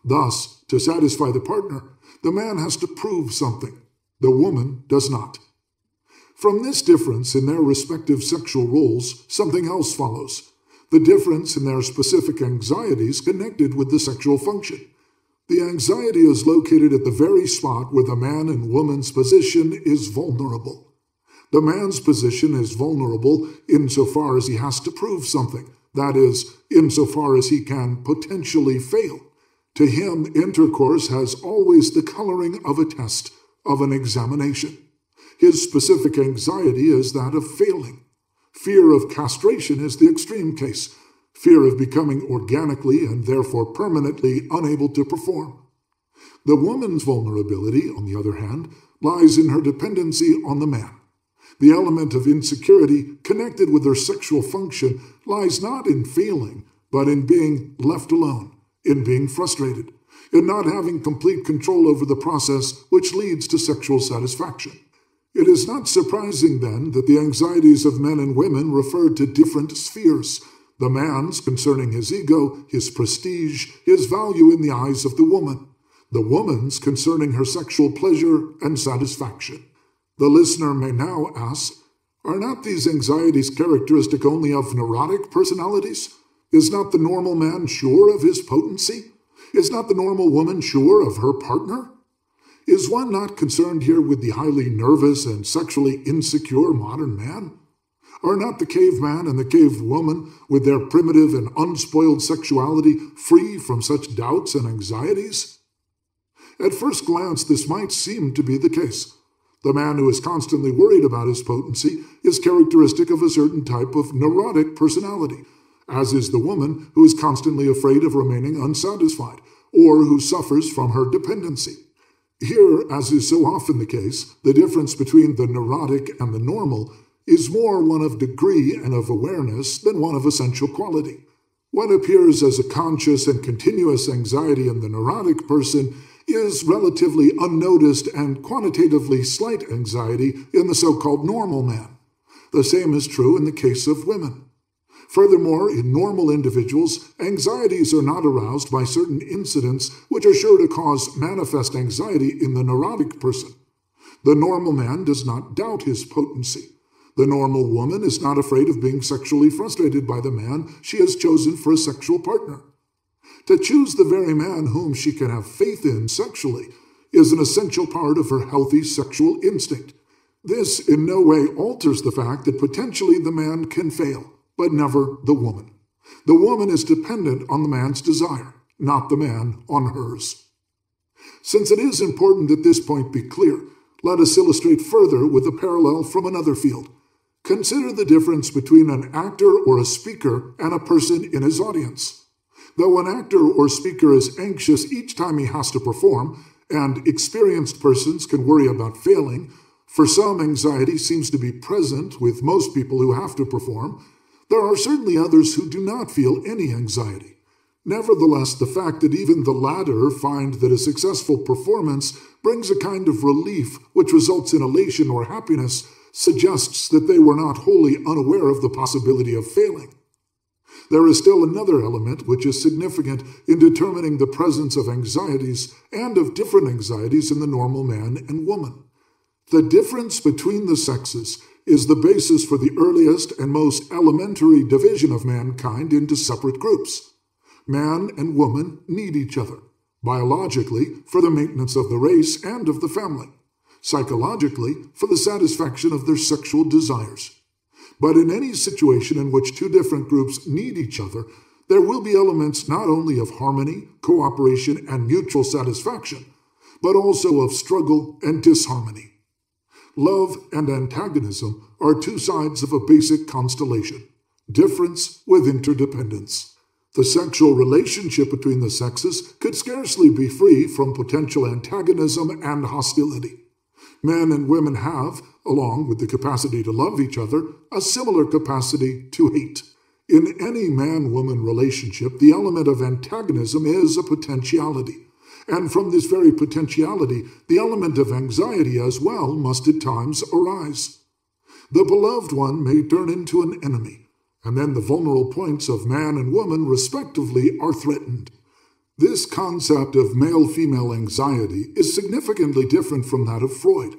Thus, to satisfy the partner, the man has to prove something. The woman does not. From this difference in their respective sexual roles, something else follows. The difference in their specific anxieties connected with the sexual function. The anxiety is located at the very spot where the man and woman's position is vulnerable. The man's position is vulnerable insofar as he has to prove something, that is, insofar as he can potentially fail. To him, intercourse has always the coloring of a test, of an examination. His specific anxiety is that of failing. Fear of castration is the extreme case, fear of becoming organically and therefore permanently unable to perform. The woman's vulnerability, on the other hand, lies in her dependency on the man. The element of insecurity connected with her sexual function lies not in failing, but in being left alone, in being frustrated, in not having complete control over the process which leads to sexual satisfaction. It is not surprising, then, that the anxieties of men and women refer to different spheres, the man's concerning his ego, his prestige, his value in the eyes of the woman's concerning her sexual pleasure and satisfaction. The listener may now ask, are not these anxieties characteristic only of neurotic personalities? Is not the normal man sure of his potency? Is not the normal woman sure of her partner? Is one not concerned here with the highly nervous and sexually insecure modern man? Are not the caveman and the cave woman, with their primitive and unspoiled sexuality, free from such doubts and anxieties? At first glance, this might seem to be the case. The man who is constantly worried about his potency is characteristic of a certain type of neurotic personality, as is the woman who is constantly afraid of remaining unsatisfied, or who suffers from her dependency. Here, as is so often the case, the difference between the neurotic and the normal is more one of degree and of awareness than one of essential quality. What appears as a conscious and continuous anxiety in the neurotic person is relatively unnoticed and quantitatively slight anxiety in the so-called normal man. The same is true in the case of women. Furthermore, in normal individuals, anxieties are not aroused by certain incidents which are sure to cause manifest anxiety in the neurotic person. The normal man does not doubt his potency. The normal woman is not afraid of being sexually frustrated by the man she has chosen for a sexual partner. To choose the very man whom she can have faith in sexually is an essential part of her healthy sexual instinct. This in no way alters the fact that potentially the man can fail, but never the woman. The woman is dependent on the man's desire, not the man on hers. Since it is important that this point be clear, let us illustrate further with a parallel from another field. Consider the difference between an actor or a speaker and a person in his audience. Though an actor or speaker is anxious each time he has to perform, and experienced persons can worry about failing, for some anxiety seems to be present with most people who have to perform, there are certainly others who do not feel any anxiety. Nevertheless, the fact that even the latter find that a successful performance brings a kind of relief which results in elation or happiness suggests that they were not wholly unaware of the possibility of failing. There is still another element which is significant in determining the presence of anxieties and of different anxieties in the normal man and woman. The difference between the sexes is the basis for the earliest and most elementary division of mankind into separate groups. Man and woman need each other, biologically for the maintenance of the race and of the family, psychologically for the satisfaction of their sexual desires. But in any situation in which two different groups need each other, there will be elements not only of harmony, cooperation, and mutual satisfaction, but also of struggle and disharmony. Love and antagonism are two sides of a basic constellation, difference with interdependence. The sexual relationship between the sexes could scarcely be free from potential antagonism and hostility. Men and women have, along with the capacity to love each other, a similar capacity to hate. In any man-woman relationship, the element of antagonism is a potentiality. And from this very potentiality, the element of anxiety as well must at times arise. The beloved one may turn into an enemy, and then the vulnerable points of man and woman, respectively, are threatened. This concept of male-female anxiety is significantly different from that of Freud.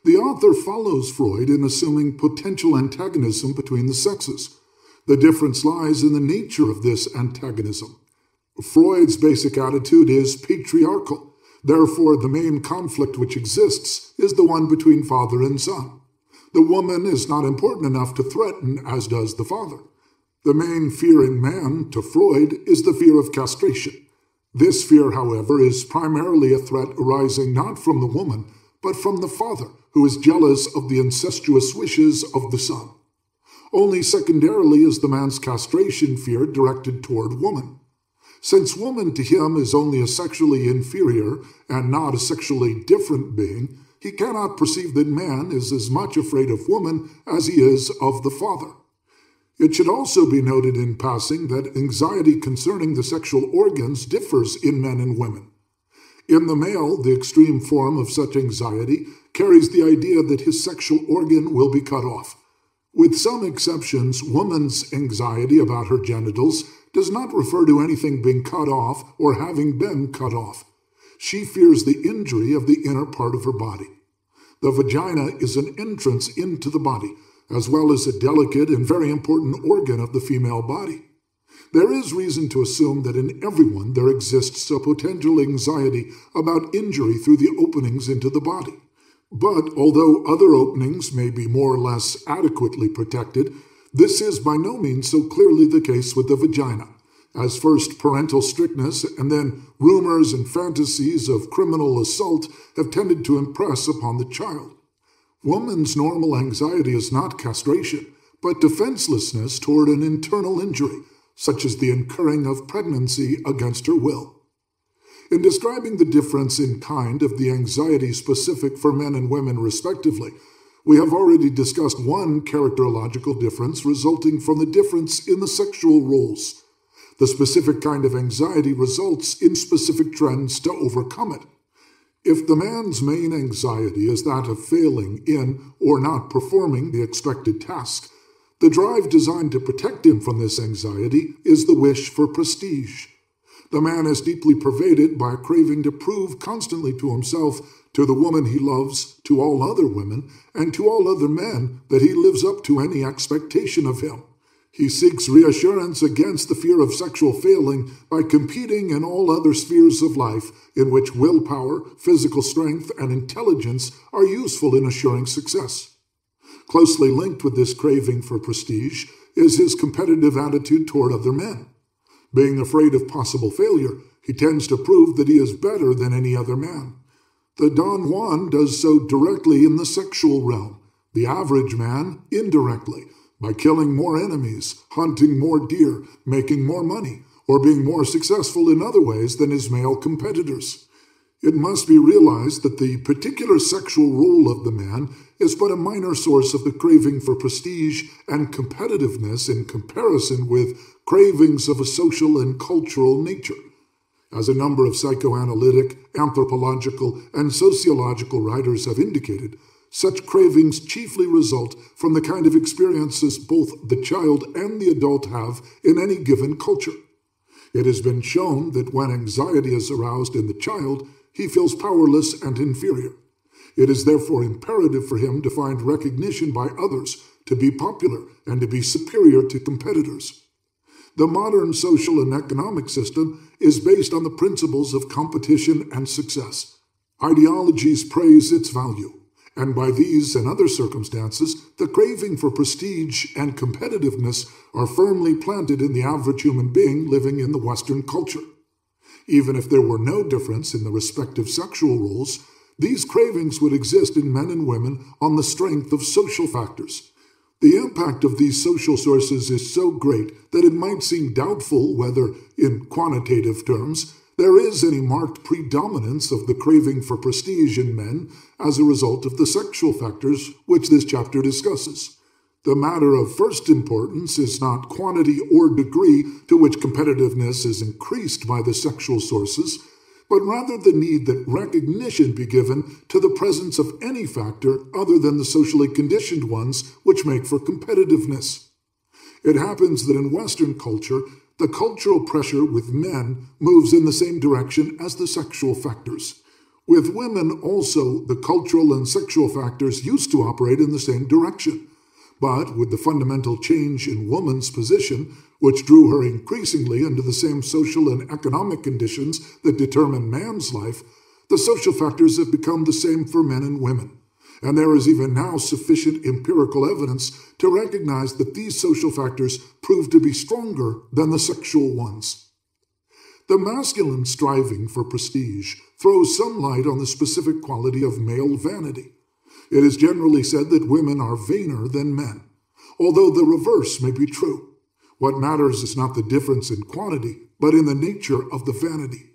The author follows Freud in assuming potential antagonism between the sexes. The difference lies in the nature of this antagonism. Freud's basic attitude is patriarchal. Therefore, the main conflict which exists is the one between father and son. The woman is not important enough to threaten, as does the father. The main fear in man, to Freud, is the fear of castration. This fear, however, is primarily a threat arising not from the woman, but from the father, who is jealous of the incestuous wishes of the son. Only secondarily is the man's castration fear directed toward woman. Since woman to him is only a sexually inferior and not a sexually different being, he cannot perceive that man is as much afraid of woman as he is of the father. It should also be noted in passing that anxiety concerning the sexual organs differs in men and women. In the male, the extreme form of such anxiety carries the idea that his sexual organ will be cut off. With some exceptions, woman's anxiety about her genitals does not refer to anything being cut off or having been cut off. She fears the injury of the inner part of her body. The vagina is an entrance into the body, as well as a delicate and very important organ of the female body. There is reason to assume that in everyone there exists a potential anxiety about injury through the openings into the body. But although other openings may be more or less adequately protected, this is by no means so clearly the case with the vagina, as first parental strictness and then rumors and fantasies of criminal assault have tended to impress upon the child. Woman's normal anxiety is not castration, but defenselessness toward an internal injury, such as the incurring of pregnancy against her will. In describing the difference in kind of the anxiety specific for men and women respectively, we have already discussed one characterological difference resulting from the difference in the sexual roles. The specific kind of anxiety results in specific trends to overcome it. If the man's main anxiety is that of failing in or not performing the expected task, the drive designed to protect him from this anxiety is the wish for prestige. The man is deeply pervaded by a craving to prove constantly to himself, to the woman he loves, to all other women, and to all other men that he lives up to any expectation of him. He seeks reassurance against the fear of sexual failing by competing in all other spheres of life in which willpower, physical strength, and intelligence are useful in assuring success. Closely linked with this craving for prestige is his competitive attitude toward other men. Being afraid of possible failure, he tends to prove that he is better than any other man. The Don Juan does so directly in the sexual realm, the average man indirectly, by killing more enemies, hunting more deer, making more money, or being more successful in other ways than his male competitors. It must be realized that the particular sexual role of the man is but a minor source of the craving for prestige and competitiveness in comparison with cravings of a social and cultural nature. As a number of psychoanalytic, anthropological, and sociological writers have indicated, such cravings chiefly result from the kind of experiences both the child and the adult have in any given culture. It has been shown that when anxiety is aroused in the child, he feels powerless and inferior. It is therefore imperative for him to find recognition by others, to be popular, and to be superior to competitors. The modern social and economic system is based on the principles of competition and success. Ideologies praise its value, and by these and other circumstances, the craving for prestige and competitiveness are firmly planted in the average human being living in the Western culture. Even if there were no difference in the respective sexual roles, these cravings would exist in men and women on the strength of social factors. The impact of these social sources is so great that it might seem doubtful whether, in quantitative terms, there is any marked predominance of the craving for prestige in men as a result of the sexual factors which this chapter discusses. The matter of first importance is not quantity or degree to which competitiveness is increased by the sexual sources, but rather the need that recognition be given to the presence of any factor other than the socially conditioned ones which make for competitiveness. It happens that in Western culture, the cultural pressure with men moves in the same direction as the sexual factors. With women also, the cultural and sexual factors used to operate in the same direction. But with the fundamental change in woman's position, which drew her increasingly into the same social and economic conditions that determine man's life, the social factors have become the same for men and women. And there is even now sufficient empirical evidence to recognize that these social factors prove to be stronger than the sexual ones. The masculine striving for prestige throws some light on the specific quality of male vanity. It is generally said that women are vainer than men, although the reverse may be true. What matters is not the difference in quantity, but in the nature of the vanity.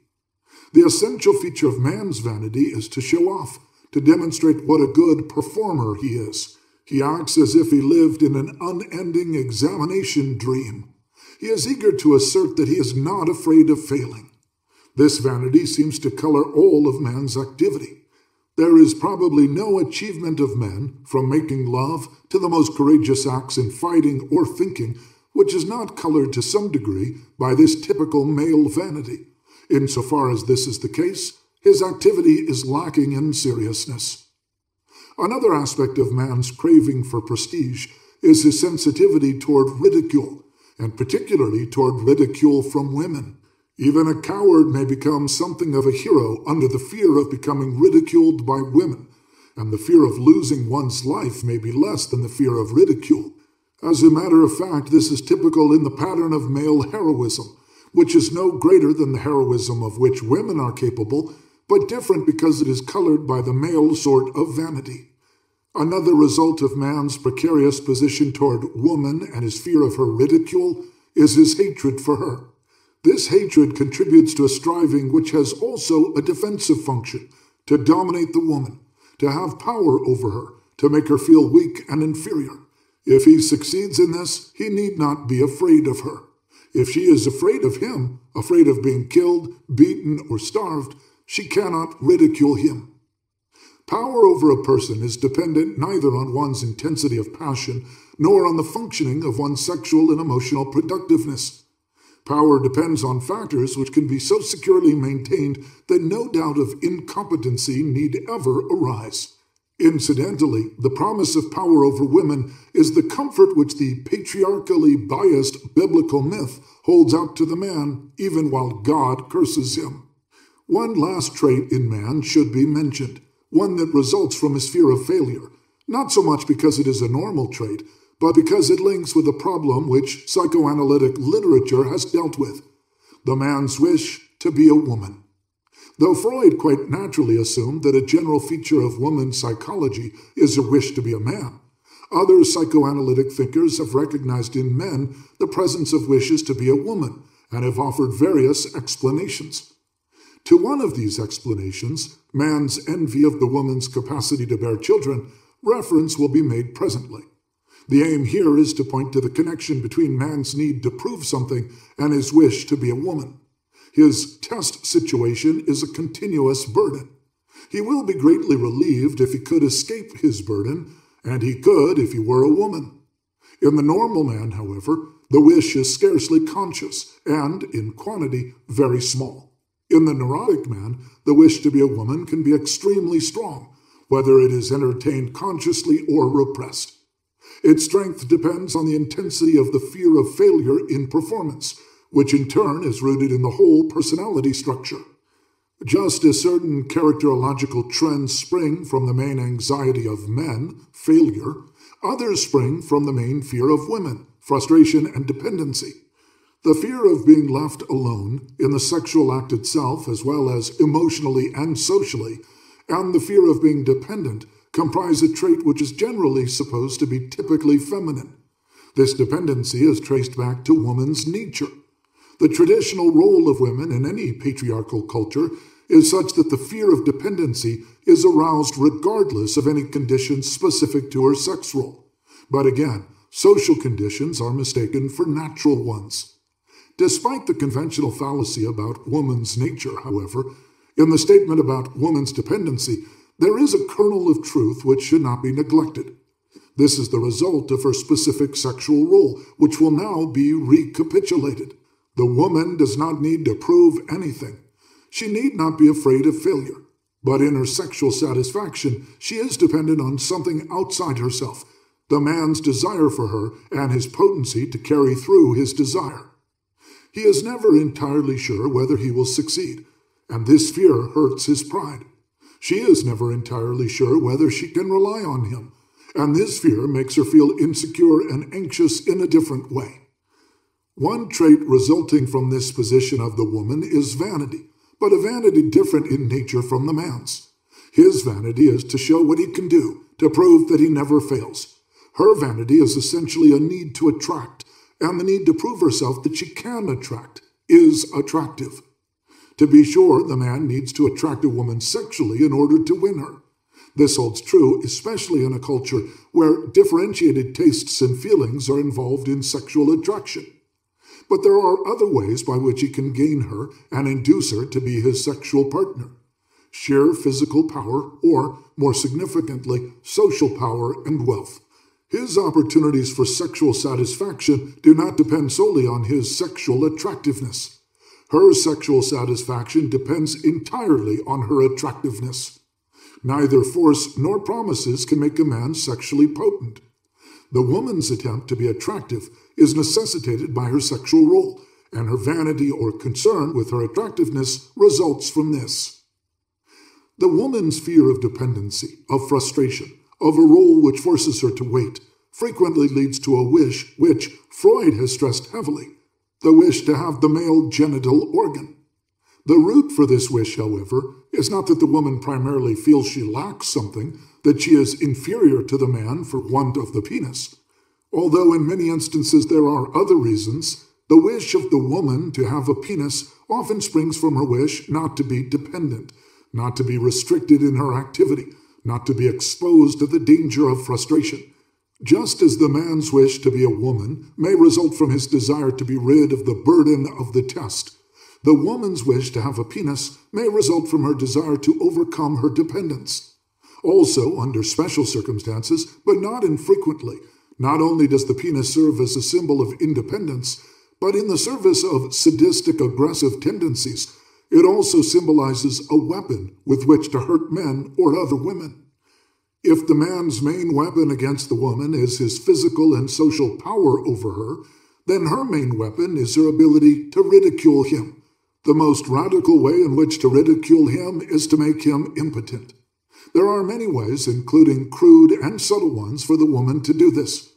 The essential feature of man's vanity is to show off, to demonstrate what a good performer he is. He acts as if he lived in an unending examination dream. He is eager to assert that he is not afraid of failing. This vanity seems to color all of man's activity. There is probably no achievement of men, from making love to the most courageous acts in fighting or thinking, which is not colored to some degree by this typical male vanity. Insofar as this is the case, his activity is lacking in seriousness. Another aspect of man's craving for prestige is his sensitivity toward ridicule, and particularly toward ridicule from women. Even a coward may become something of a hero under the fear of becoming ridiculed by women, and the fear of losing one's life may be less than the fear of ridicule. As a matter of fact, this is typical in the pattern of male heroism, which is no greater than the heroism of which women are capable, but different because it is colored by the male sort of vanity. Another result of man's precarious position toward woman and his fear of her ridicule is his hatred for her. This hatred contributes to a striving which has also a defensive function, to dominate the woman, to have power over her, to make her feel weak and inferior. If he succeeds in this, he need not be afraid of her. If she is afraid of him, afraid of being killed, beaten, or starved, she cannot ridicule him. Power over a person is dependent neither on one's intensity of passion nor on the functioning of one's sexual and emotional productiveness. Power depends on factors which can be so securely maintained that no doubt of incompetency need ever arise. Incidentally, the promise of power over women is the comfort which the patriarchally biased biblical myth holds out to the man, even while God curses him. One last trait in man should be mentioned, one that results from his fear of failure, not so much because it is a normal trait, but because it links with a problem which psychoanalytic literature has dealt with, the man's wish to be a woman. Though Freud quite naturally assumed that a general feature of woman's psychology is a wish to be a man, other psychoanalytic thinkers have recognized in men the presence of wishes to be a woman and have offered various explanations. To one of these explanations, man's envy of the woman's capacity to bear children, reference will be made presently. The aim here is to point to the connection between man's need to prove something and his wish to be a woman. His test situation is a continuous burden. He will be greatly relieved if he could escape his burden, and he could if he were a woman. In the normal man, however, the wish is scarcely conscious and, in quantity, very small. In the neurotic man, the wish to be a woman can be extremely strong, whether it is entertained consciously or repressed. Its strength depends on the intensity of the fear of failure in performance, which in turn is rooted in the whole personality structure. Just as certain characterological trends spring from the main anxiety of men, failure, others spring from the main fear of women, frustration and dependency. The fear of being left alone in the sexual act itself, as well as emotionally and socially, and the fear of being dependent comprise a trait which is generally supposed to be typically feminine. This dependency is traced back to woman's nature. The traditional role of women in any patriarchal culture is such that the fear of dependency is aroused regardless of any conditions specific to her sex role. But again, social conditions are mistaken for natural ones. Despite the conventional fallacy about woman's nature, however, in the statement about woman's dependency, there is a kernel of truth which should not be neglected. This is the result of her specific sexual role, which will now be recapitulated. The woman does not need to prove anything. She need not be afraid of failure. But in her sexual satisfaction, she is dependent on something outside herself, the man's desire for her and his potency to carry through his desire. He is never entirely sure whether he will succeed, and this fear hurts his pride. She is never entirely sure whether she can rely on him, and this fear makes her feel insecure and anxious in a different way. One trait resulting from this position of the woman is vanity, but a vanity different in nature from the man's. His vanity is to show what he can do, to prove that he never fails. Her vanity is essentially a need to attract, and the need to prove herself that she can attract, is attractive. To be sure, the man needs to attract a woman sexually in order to win her. This holds true especially in a culture where differentiated tastes and feelings are involved in sexual attraction. But there are other ways by which he can gain her and induce her to be his sexual partner. Sheer physical power, or, more significantly, social power and wealth. His opportunities for sexual satisfaction do not depend solely on his sexual attractiveness. Her sexual satisfaction depends entirely on her attractiveness. Neither force nor promises can make a man sexually potent. The woman's attempt to be attractive is necessitated by her sexual role, and her vanity or concern with her attractiveness results from this. The woman's fear of dependency, of frustration, of a role which forces her to wait, frequently leads to a wish which Freud has stressed heavily, the wish to have the male genital organ. The root for this wish, however, is not that the woman primarily feels she lacks something, that she is inferior to the man for want of the penis. Although in many instances there are other reasons, the wish of the woman to have a penis often springs from her wish not to be dependent, not to be restricted in her activity, not to be exposed to the danger of frustration. Just as the man's wish to be a woman may result from his desire to be rid of the burden of the test, the woman's wish to have a penis may result from her desire to overcome her dependence. Also, under special circumstances, but not infrequently, not only does the penis serve as a symbol of independence, but in the service of sadistic aggressive tendencies, it also symbolizes a weapon with which to hurt men or other women. If the man's main weapon against the woman is his physical and social power over her, then her main weapon is her ability to ridicule him. The most radical way in which to ridicule him is to make him impotent. There are many ways, including crude and subtle ones, for the woman to do this.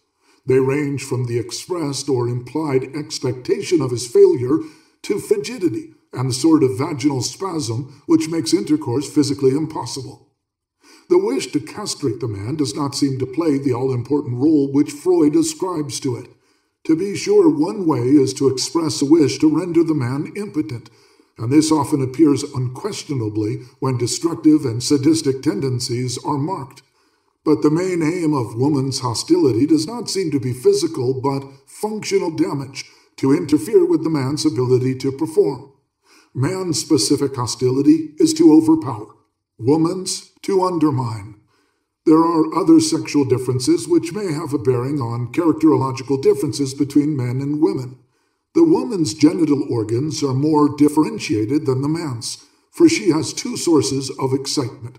They range from the expressed or implied expectation of his failure to frigidity and the sort of vaginal spasm which makes intercourse physically impossible. The wish to castrate the man does not seem to play the all-important role which Freud ascribes to it. To be sure, one way is to express a wish to render the man impotent, and this often appears unquestionably when destructive and sadistic tendencies are marked. But the main aim of woman's hostility does not seem to be physical but functional damage to interfere with the man's ability to perform. Man's specific hostility is to overpower, woman's to undermine. There are other sexual differences which may have a bearing on characterological differences between men and women. The woman's genital organs are more differentiated than the man's, for she has two sources of excitement.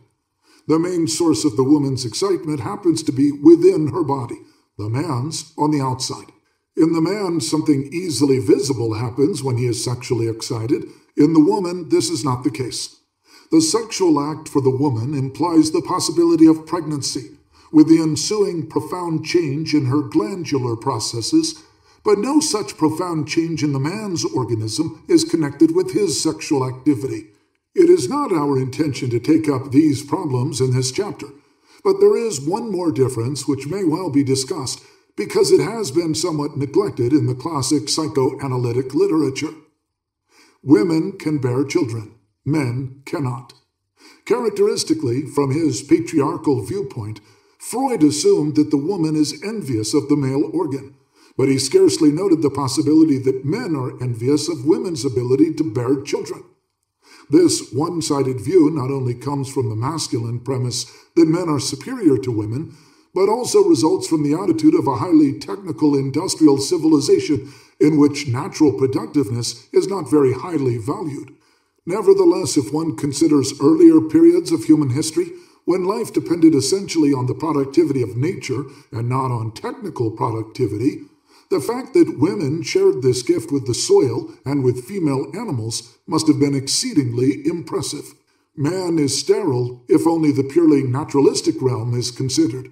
The main source of the woman's excitement happens to be within her body, the man's on the outside. In the man, something easily visible happens when he is sexually excited. In the woman, this is not the case. The sexual act for the woman implies the possibility of pregnancy, with the ensuing profound change in her glandular processes, but no such profound change in the man's organism is connected with his sexual activity. It is not our intention to take up these problems in this chapter, but there is one more difference which may well be discussed because it has been somewhat neglected in the classic psychoanalytic literature. Women can bear children, men cannot. Characteristically, from his patriarchal viewpoint, Freud assumed that the woman is envious of the male organ, but he scarcely noted the possibility that men are envious of women's ability to bear children. This one-sided view not only comes from the masculine premise that men are superior to women, but also results from the attitude of a highly technical industrial civilization in which natural productiveness is not very highly valued. Nevertheless, if one considers earlier periods of human history, when life depended essentially on the productivity of nature and not on technical productivity, the fact that women shared this gift with the soil and with female animals must have been exceedingly impressive. Man is sterile if only the purely naturalistic realm is considered.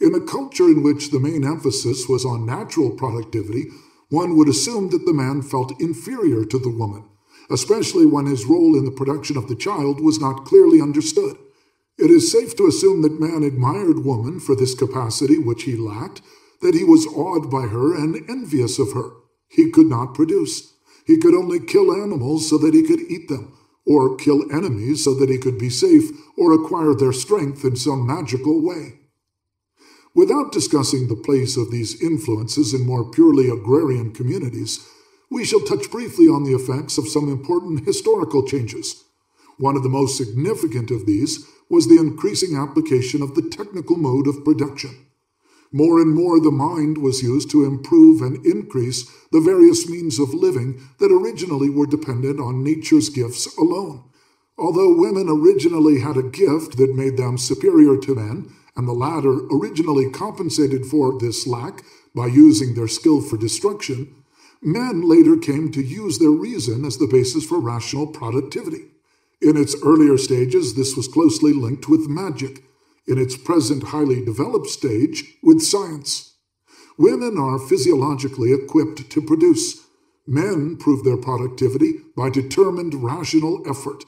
In a culture in which the main emphasis was on natural productivity, one would assume that the man felt inferior to the woman, especially when his role in the production of the child was not clearly understood. It is safe to assume that man admired woman for this capacity which he lacked, that he was awed by her and envious of her. He could not produce. He could only kill animals so that he could eat them, or kill enemies so that he could be safe or acquire their strength in some magical way. Without discussing the place of these influences in more purely agrarian communities, we shall touch briefly on the effects of some important historical changes. One of the most significant of these was the increasing application of the technical mode of production. More and more the mind was used to improve and increase the various means of living that originally were dependent on nature's gifts alone. Although women originally had a gift that made them superior to men, and the latter originally compensated for this lack by using their skill for destruction, men later came to use their reason as the basis for rational productivity. In its earlier stages, this was closely linked with magic. In its present highly developed stage, with science. Women are physiologically equipped to produce. Men prove their productivity by determined rational effort.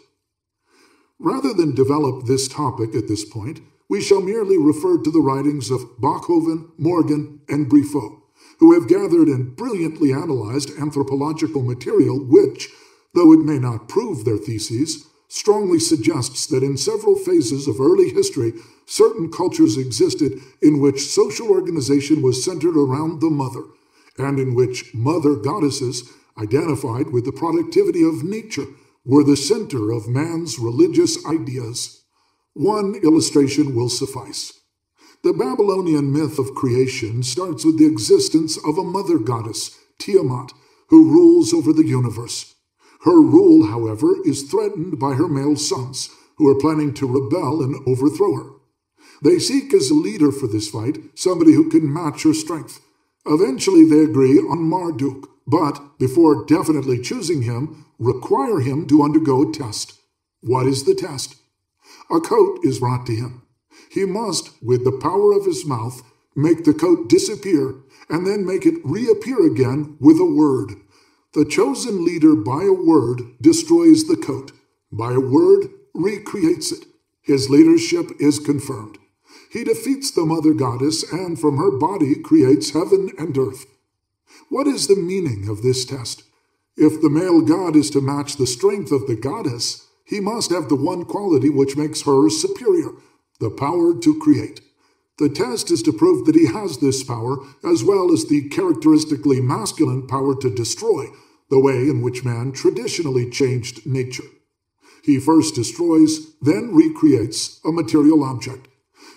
Rather than develop this topic at this point, we shall merely refer to the writings of Bachofen, Morgan, and Briffaut, who have gathered and brilliantly analyzed anthropological material which, though it may not prove their theses, strongly suggests that in several phases of early history, certain cultures existed in which social organization was centered around the mother, and in which mother goddesses, identified with the productivity of nature, were the center of man's religious ideas. One illustration will suffice. The Babylonian myth of creation starts with the existence of a mother goddess, Tiamat, who rules over the universe. Her rule, however, is threatened by her male sons, who are planning to rebel and overthrow her. They seek as a leader for this fight somebody who can match her strength. Eventually they agree on Marduk, but before definitely choosing him, require him to undergo a test. What is the test? A coat is brought to him. He must, with the power of his mouth, make the coat disappear and then make it reappear again with a word. The chosen leader by a word destroys the coat. By a word, recreates it. His leadership is confirmed. He defeats the mother goddess and from her body creates heaven and earth. What is the meaning of this test? If the male god is to match the strength of the goddess, he must have the one quality which makes her superior, the power to create. The test is to prove that he has this power, as well as the characteristically masculine power to destroy, the way in which man traditionally changed nature. He first destroys, then recreates a material object.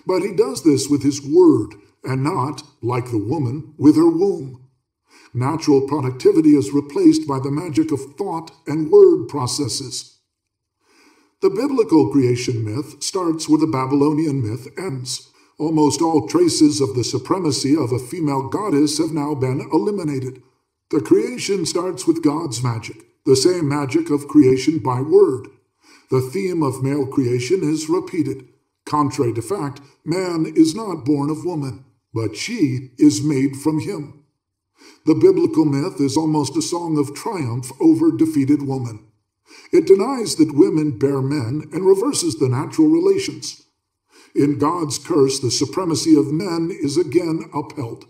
But he does this with his word, and not, like the woman, with her womb. Natural productivity is replaced by the magic of thought and word processes. The biblical creation myth starts where the Babylonian myth ends. Almost all traces of the supremacy of a female goddess have now been eliminated. The creation starts with God's magic, the same magic of creation by word. The theme of male creation is repeated. Contrary to fact, man is not born of woman, but she is made from him. The biblical myth is almost a song of triumph over defeated woman. It denies that women bear men and reverses the natural relations. In God's curse, the supremacy of men is again upheld.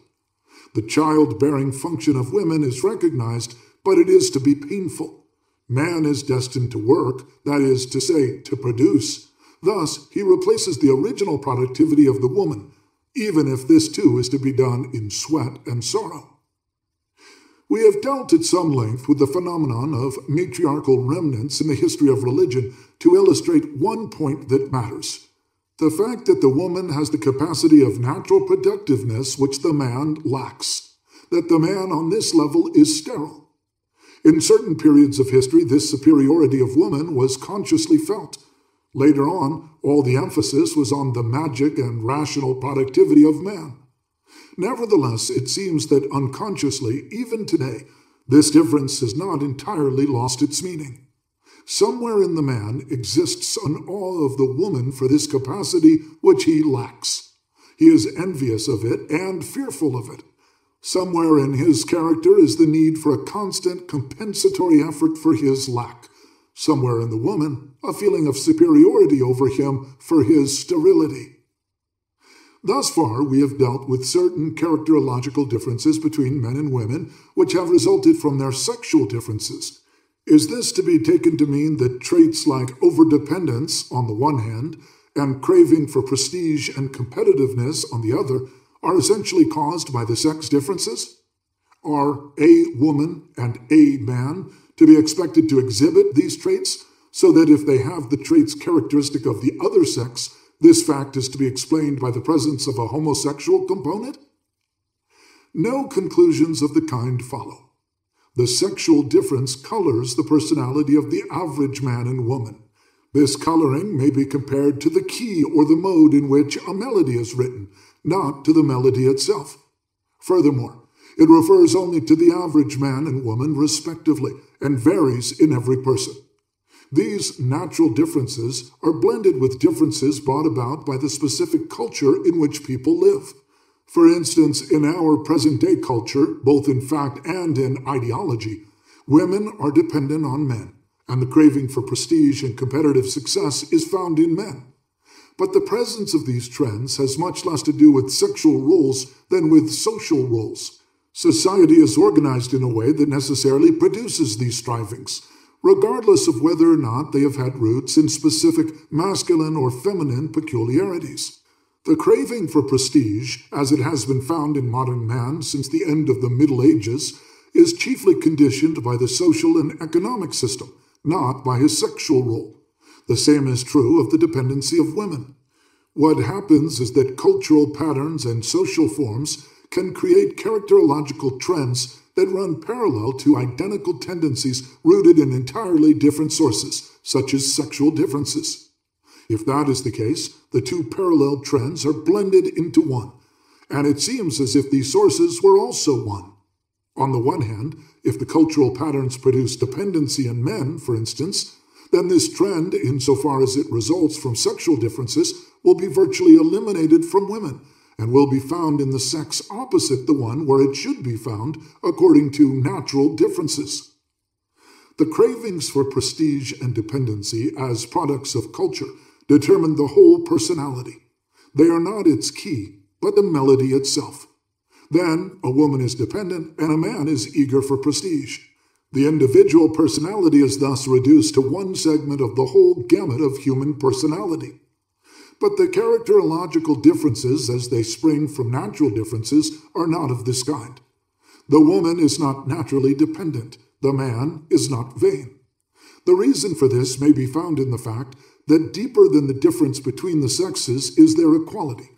The childbearing function of women is recognized, but it is to be painful. Man is destined to work, that is to say, to produce. Thus, he replaces the original productivity of the woman, even if this too is to be done in sweat and sorrow. We have dealt at some length with the phenomenon of matriarchal remnants in the history of religion to illustrate one point that matters: the fact that the woman has the capacity of natural productiveness which the man lacks, that the man on this level is sterile. In certain periods of history, this superiority of woman was consciously felt. Later on, all the emphasis was on the magic and rational productivity of man. Nevertheless, it seems that unconsciously, even today, this difference has not entirely lost its meaning. Somewhere in the man exists an awe of the woman for this capacity which he lacks. He is envious of it and fearful of it. Somewhere in his character is the need for a constant compensatory effort for his lack. Somewhere in the woman, a feeling of superiority over him for his sterility. Thus far, we have dealt with certain characterological differences between men and women, which have resulted from their sexual differences. Is this to be taken to mean that traits like overdependence on the one hand, and craving for prestige and competitiveness on the other, are essentially caused by the sex differences? Are a woman and a man to be expected to exhibit these traits, so that if they have the traits characteristic of the other sex, this fact is to be explained by the presence of a homosexual component? No conclusions of the kind follow. The sexual difference colors the personality of the average man and woman. This coloring may be compared to the key or the mode in which a melody is written, not to the melody itself. Furthermore, it refers only to the average man and woman respectively, and varies in every person. These natural differences are blended with differences brought about by the specific culture in which people live. For instance, in our present-day culture, both in fact and in ideology, Women are dependent on men, and the craving for prestige and competitive success is found in men. But the presence of these trends has much less to do with sexual roles than with social roles. Society is organized in a way that necessarily produces these strivings, regardless of whether or not they have had roots in specific masculine or feminine peculiarities. The craving for prestige, as it has been found in modern man since the end of the Middle Ages, is chiefly conditioned by the social and economic system, not by his sexual role. The same is true of the dependency of women. What happens is that cultural patterns and social forms can create characterological trends that run parallel to identical tendencies rooted in entirely different sources, such as sexual differences. If that is the case, the two parallel trends are blended into one, and it seems as if these sources were also one. On the one hand, if the cultural patterns produce dependency in men, for instance, then this trend, insofar as it results from sexual differences, will be virtually eliminated from women, and will be found in the sex opposite the one where it should be found according to natural differences. The cravings for prestige and dependency as products of culture determine the whole personality. They are not its key, but the melody itself. Then a woman is dependent and a man is eager for prestige. The individual personality is thus reduced to one segment of the whole gamut of human personality. But the characterological differences, as they spring from natural differences, are not of this kind. The woman is not naturally dependent. The man is not vain. The reason for this may be found in the fact that deeper than the difference between the sexes is their equality.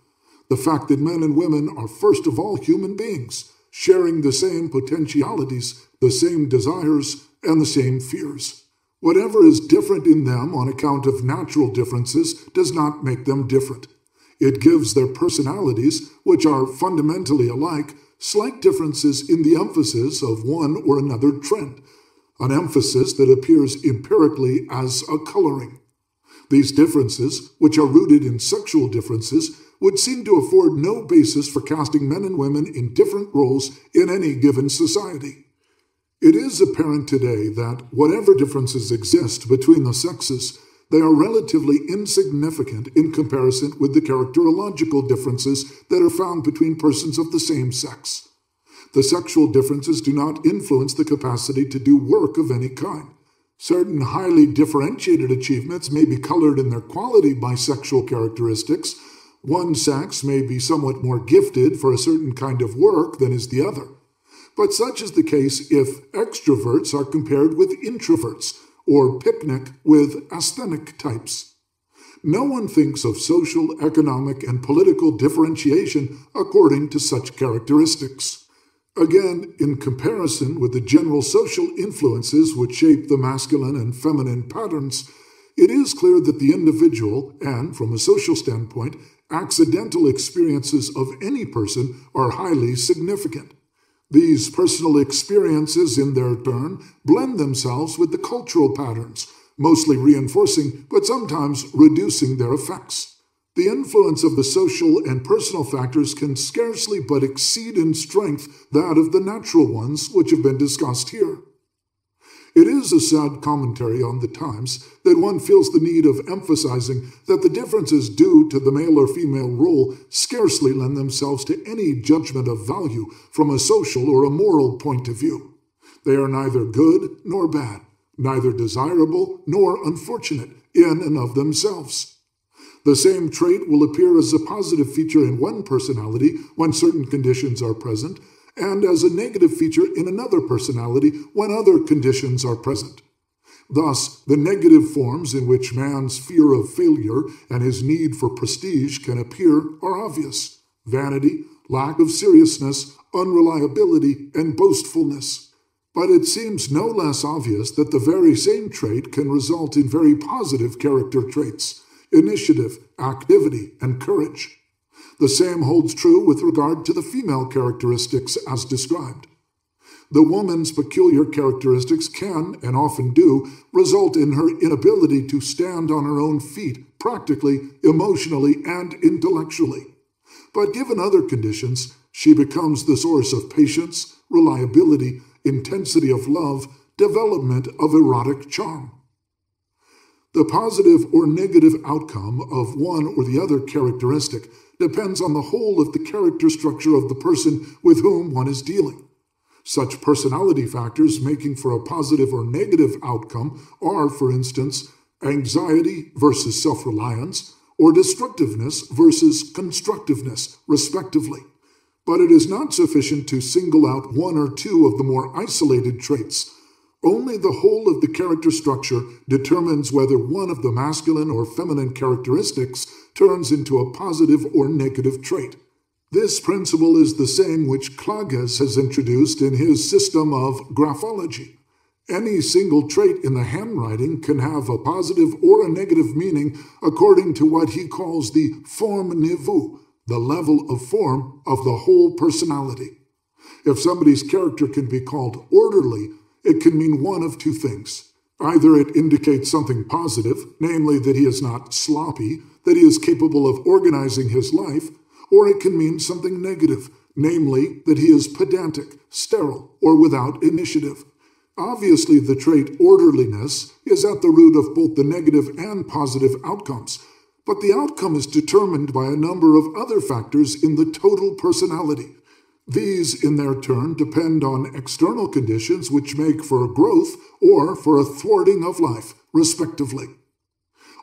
The fact that men and women are first of all human beings, sharing the same potentialities, the same desires, and the same fears. Whatever is different in them on account of natural differences does not make them different. It gives their personalities, which are fundamentally alike, slight differences in the emphasis of one or another trend, an emphasis that appears empirically as a coloring. These differences, which are rooted in sexual differences, would seem to afford no basis for casting men and women in different roles in any given society. It is apparent today that whatever differences exist between the sexes, they are relatively insignificant in comparison with the characterological differences that are found between persons of the same sex. The sexual differences do not influence the capacity to do work of any kind. Certain highly differentiated achievements may be colored in their quality by sexual characteristics. One sex may be somewhat more gifted for a certain kind of work than is the other. But such is the case if extroverts are compared with introverts, or picnic with asthenic types. No one thinks of social, economic, and political differentiation according to such characteristics. Again, in comparison with the general social influences which shape the masculine and feminine patterns, it is clear that the individual, and from a social standpoint, accidental experiences of any person are highly significant. These personal experiences, in their turn, blend themselves with the cultural patterns, mostly reinforcing but sometimes reducing their effects. The influence of the social and personal factors can scarcely but exceed in strength that of the natural ones which have been discussed here. It is a sad commentary on the times that one feels the need of emphasizing that the differences due to the male or female role scarcely lend themselves to any judgment of value from a social or a moral point of view. They are neither good nor bad, neither desirable nor unfortunate in and of themselves. The same trait will appear as a positive feature in one personality when certain conditions are present, and as a negative feature in another personality when other conditions are present. Thus, the negative forms in which man's fear of failure and his need for prestige can appear are obvious: vanity, lack of seriousness, unreliability, and boastfulness. But it seems no less obvious that the very same trait can result in very positive character traits: initiative, activity, and courage. The same holds true with regard to the female characteristics as described. The woman's peculiar characteristics can, and often do, result in her inability to stand on her own feet, practically, emotionally, and intellectually. But given other conditions, she becomes the source of patience, reliability, intensity of love, development of erotic charm. The positive or negative outcome of one or the other characteristic depends on the whole of the character structure of the person with whom one is dealing. Such personality factors making for a positive or negative outcome are, for instance, anxiety versus self-reliance, or destructiveness versus constructiveness, respectively. But it is not sufficient to single out one or two of the more isolated traits. Only the whole of the character structure determines whether one of the masculine or feminine characteristics turns into a positive or negative trait. This principle is the same which Klages has introduced in his system of graphology. Any single trait in the handwriting can have a positive or a negative meaning according to what he calls the forme niveau, the level of form of the whole personality. If somebody's character can be called orderly, it can mean one of two things. Either it indicates something positive, namely that he is not sloppy, that he is capable of organizing his life, or it can mean something negative, namely that he is pedantic, sterile, or without initiative. Obviously, the trait orderliness is at the root of both the negative and positive outcomes, but the outcome is determined by a number of other factors in the total personality. These, in their turn, depend on external conditions which make for growth or for a thwarting of life, respectively.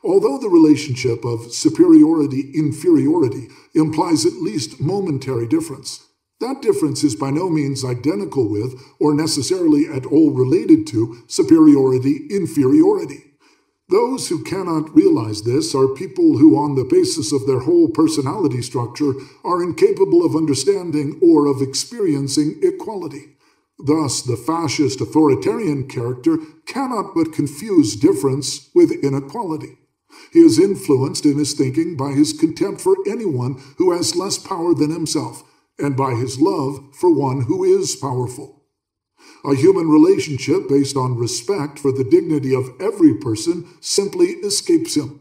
Although the relationship of superiority-inferiority implies at least momentary difference, that difference is by no means identical with, or necessarily at all related to, superiority-inferiority. Those who cannot realize this are people who, on the basis of their whole personality structure, are incapable of understanding or of experiencing equality. Thus, the fascist authoritarian character cannot but confuse difference with inequality. He is influenced in his thinking by his contempt for anyone who has less power than himself, and by his love for one who is powerful. A human relationship based on respect for the dignity of every person simply escapes him.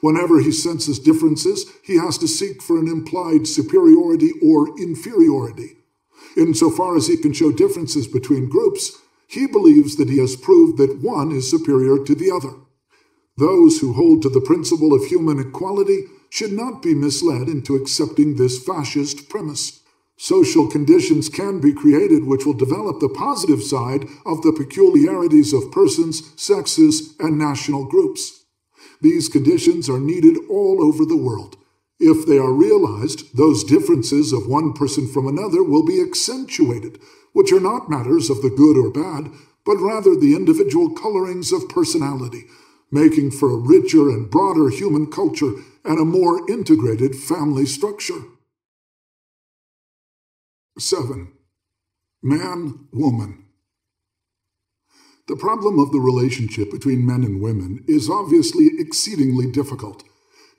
Whenever he senses differences, he has to seek for an implied superiority or inferiority. Insofar as he can show differences between groups, he believes that he has proved that one is superior to the other. Those who hold to the principle of human equality should not be misled into accepting this fascist premise. Social conditions can be created which will develop the positive side of the peculiarities of persons, sexes, and national groups. These conditions are needed all over the world. If they are realized, those differences of one person from another will be accentuated, which are not matters of the good or bad, but rather the individual colorings of personality, making for a richer and broader human culture and a more integrated family structure. 7. Man-woman. The problem of the relationship between men and women is obviously exceedingly difficult.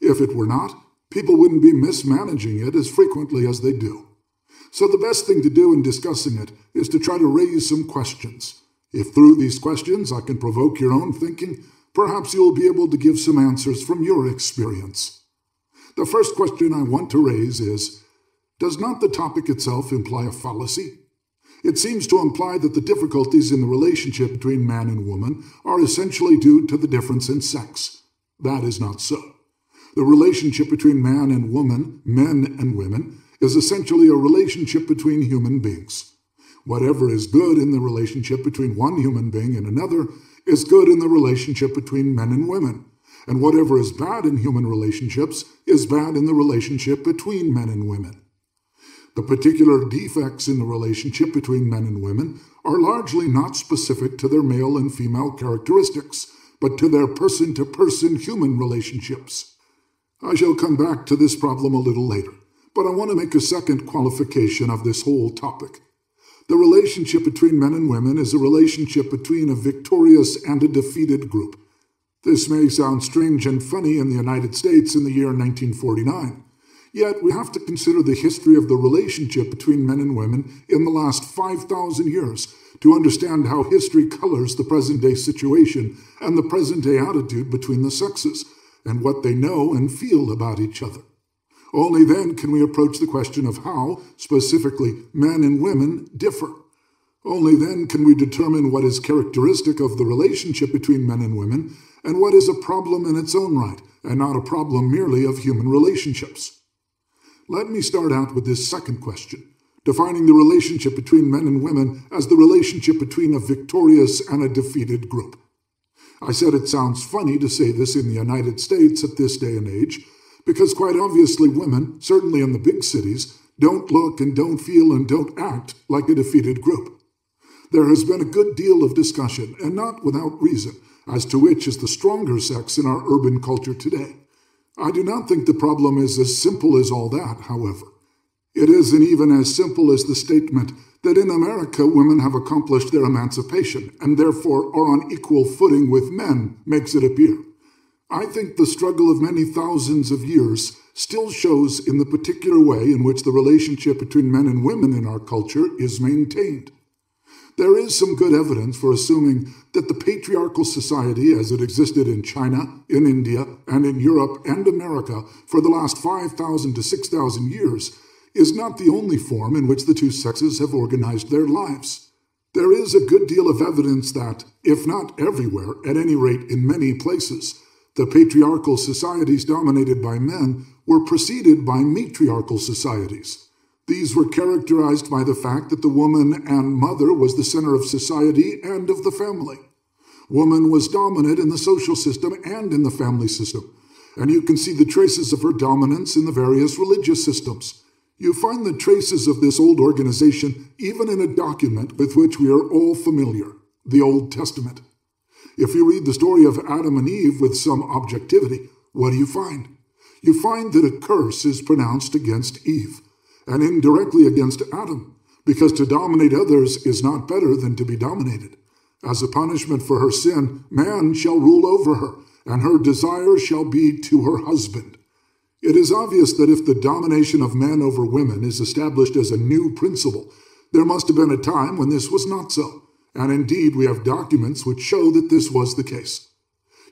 If it were not, people wouldn't be mismanaging it as frequently as they do. So the best thing to do in discussing it is to try to raise some questions. If through these questions I can provoke your own thinking, perhaps you'll be able to give some answers from your experience. The first question I want to raise is, does not the topic itself imply a fallacy? It seems to imply that the difficulties in the relationship between man and woman are essentially due to the difference in sex. That is not so. The relationship between man and woman, men and women, is essentially a relationship between human beings. Whatever is good in the relationship between one human being and another is good in the relationship between men and women, and whatever is bad in human relationships is bad in the relationship between men and women. The particular defects in the relationship between men and women are largely not specific to their male and female characteristics, but to their person-to-person human relationships. I shall come back to this problem a little later, but I want to make a second qualification of this whole topic. The relationship between men and women is a relationship between a victorious and a defeated group. This may sound strange and funny in the United States in the year 1949. Yet we have to consider the history of the relationship between men and women in the last 5,000 years to understand how history colors the present-day situation and the present-day attitude between the sexes, and what they know and feel about each other. Only then can we approach the question of how, specifically, men and women differ. Only then can we determine what is characteristic of the relationship between men and women, and what is a problem in its own right, and not a problem merely of human relationships. Let me start out with this second question, defining the relationship between men and women as the relationship between a victorious and a defeated group. I said it sounds funny to say this in the United States at this day and age, because quite obviously women, certainly in the big cities, don't look and don't feel and don't act like a defeated group. There has been a good deal of discussion, and not without reason, as to which is the stronger sex in our urban culture today. I do not think the problem is as simple as all that, however. It isn't even as simple as the statement that in America women have accomplished their emancipation and therefore are on equal footing with men makes it appear. I think the struggle of many thousands of years still shows in the particular way in which the relationship between men and women in our culture is maintained. There is some good evidence for assuming that the patriarchal society as it existed in China, in India, and in Europe and America for the last 5,000 to 6,000 years is not the only form in which the two sexes have organized their lives. There is a good deal of evidence that, if not everywhere, at any rate in many places, the patriarchal societies dominated by men were preceded by matriarchal societies. These were characterized by the fact that the woman and mother was the center of society and of the family. Woman was dominant in the social system and in the family system, and you can see the traces of her dominance in the various religious systems. You find the traces of this old organization even in a document with which we are all familiar, the Old Testament. If you read the story of Adam and Eve with some objectivity, what do you find? You find that a curse is pronounced against Eve, and indirectly against Adam, because to dominate others is not better than to be dominated. As a punishment for her sin, man shall rule over her, and her desire shall be to her husband. It is obvious that if the domination of men over women is established as a new principle, there must have been a time when this was not so, and indeed we have documents which show that this was the case.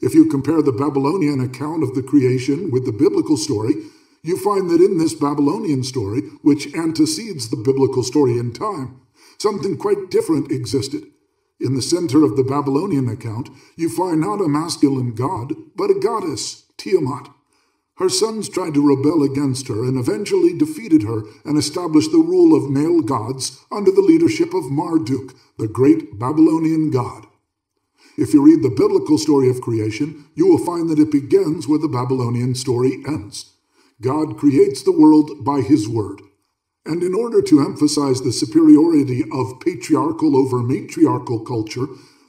If you compare the Babylonian account of the creation with the biblical story, you find that in this Babylonian story, which antecedes the biblical story in time, something quite different existed. In the center of the Babylonian account, you find not a masculine god, but a goddess, Tiamat. Her sons tried to rebel against her and eventually defeated her and established the rule of male gods under the leadership of Marduk, the great Babylonian god. If you read the biblical story of creation, you will find that it begins where the Babylonian story ends. God creates the world by his word. And in order to emphasize the superiority of patriarchal over matriarchal culture,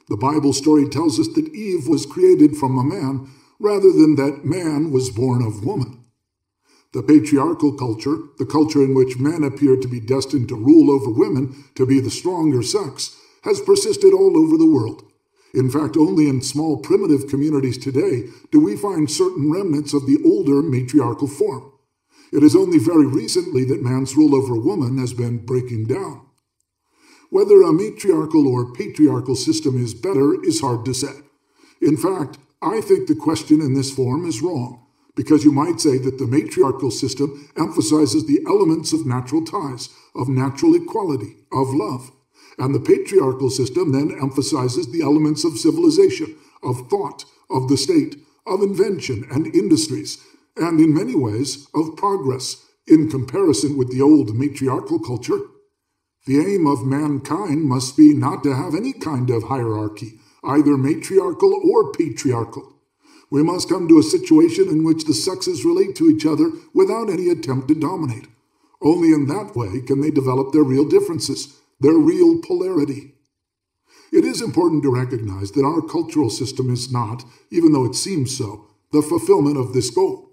the Bible story tells us that Eve was created from a man rather than that man was born of woman. The patriarchal culture, the culture in which men appear to be destined to rule over women, to be the stronger sex, has persisted all over the world. In fact, only in small primitive communities today do we find certain remnants of the older matriarchal form. It is only very recently that man's rule over woman has been breaking down. Whether a matriarchal or patriarchal system is better is hard to say. In fact, I think the question in this form is wrong, because you might say that the matriarchal system emphasizes the elements of natural ties, of natural equality, of love. And the patriarchal system then emphasizes the elements of civilization, of thought, of the state, of invention and industries, and in many ways of progress in comparison with the old matriarchal culture. The aim of mankind must be not to have any kind of hierarchy, either matriarchal or patriarchal. We must come to a situation in which the sexes relate to each other without any attempt to dominate. Only in that way can they develop their real differences, their real polarity. It is important to recognize that our cultural system is not, even though it seems so, the fulfillment of this goal.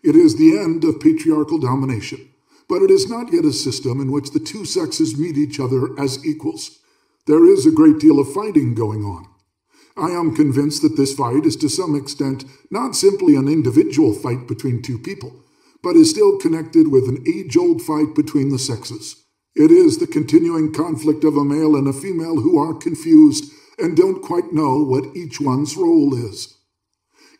It is the end of patriarchal domination, but it is not yet a system in which the two sexes meet each other as equals. There is a great deal of fighting going on. I am convinced that this fight is to some extent not simply an individual fight between two people, but is still connected with an age-old fight between the sexes. It is the continuing conflict of a male and a female who are confused and don't quite know what each one's role is.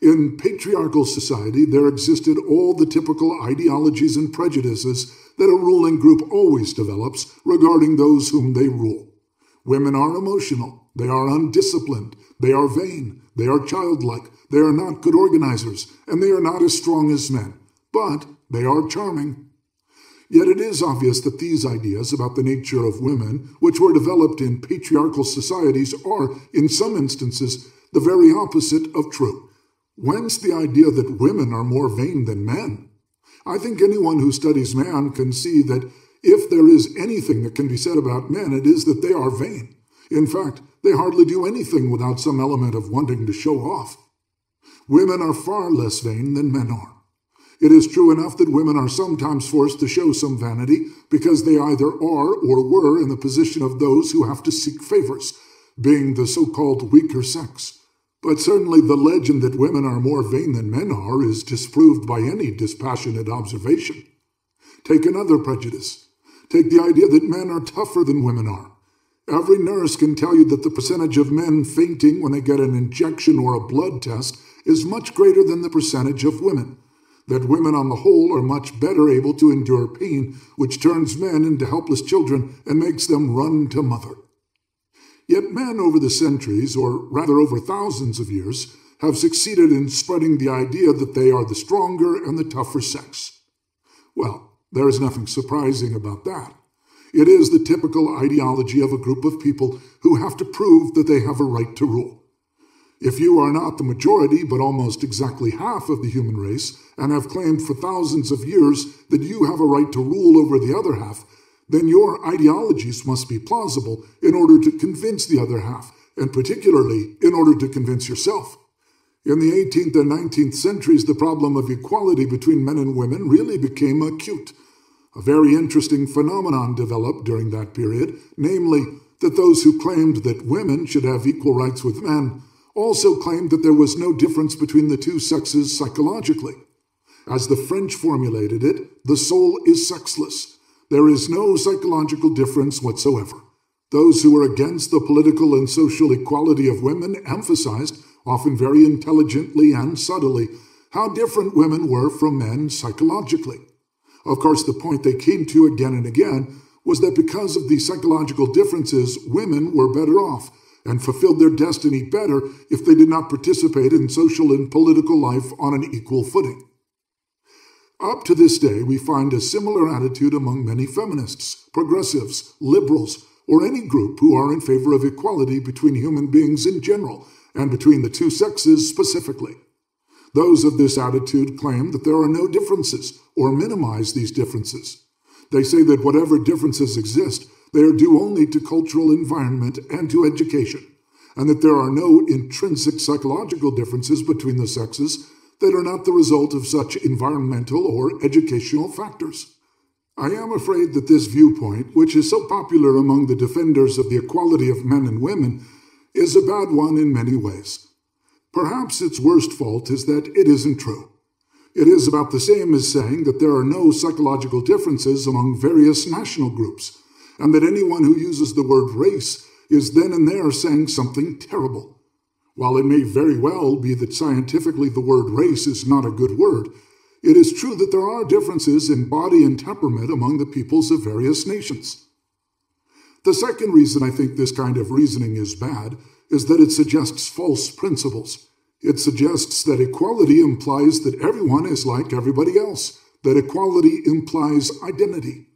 In patriarchal society, there existed all the typical ideologies and prejudices that a ruling group always develops regarding those whom they rule. Women are emotional, they are undisciplined, they are vain, they are childlike, they are not good organizers, and they are not as strong as men, but they are charming. Yet it is obvious that these ideas about the nature of women, which were developed in patriarchal societies, are, in some instances, the very opposite of true. Whence the idea that women are more vain than men? I think anyone who studies man can see that if there is anything that can be said about men, it is that they are vain. In fact, they hardly do anything without some element of wanting to show off. Women are far less vain than men are. It is true enough that women are sometimes forced to show some vanity because they either are or were in the position of those who have to seek favors, being the so-called weaker sex. But certainly the legend that women are more vain than men are is disproved by any dispassionate observation. Take another prejudice. Take the idea that men are tougher than women are. Every nurse can tell you that the percentage of men fainting when they get an injection or a blood test is much greater than the percentage of women, that women on the whole are much better able to endure pain, which turns men into helpless children and makes them run to mother. Yet men over the centuries, or rather over thousands of years, have succeeded in spreading the idea that they are the stronger and the tougher sex. Well, there is nothing surprising about that. It is the typical ideology of a group of people who have to prove that they have a right to rule. If you are not the majority, but almost exactly half of the human race, and have claimed for thousands of years that you have a right to rule over the other half, then your ideologies must be plausible in order to convince the other half, and particularly in order to convince yourself. In the 18th and 19th centuries, the problem of equality between men and women really became acute. A very interesting phenomenon developed during that period, namely that those who claimed that women should have equal rights with men also claimed that there was no difference between the two sexes psychologically. As the French formulated it, the soul is sexless. There is no psychological difference whatsoever. Those who were against the political and social equality of women emphasized, often very intelligently and subtly, how different women were from men psychologically. Of course, the point they came to again and again was that because of these psychological differences, women were better off and fulfilled their destiny better if they did not participate in social and political life on an equal footing. Up to this day, we find a similar attitude among many feminists, progressives, liberals, or any group who are in favor of equality between human beings in general and between the two sexes specifically. Those of this attitude claim that there are no differences or minimize these differences. They say that whatever differences exist, they are due only to cultural environment and to education, and that there are no intrinsic psychological differences between the sexes that are not the result of such environmental or educational factors. I am afraid that this viewpoint, which is so popular among the defenders of the equality of men and women, is a bad one in many ways. Perhaps its worst fault is that it isn't true. It is about the same as saying that there are no psychological differences among various national groups, and that anyone who uses the word race is then and there saying something terrible. While it may very well be that scientifically the word race is not a good word, it is true that there are differences in body and temperament among the peoples of various nations. The second reason I think this kind of reasoning is bad is that it suggests false principles. It suggests that equality implies that everyone is like everybody else, that equality implies identity.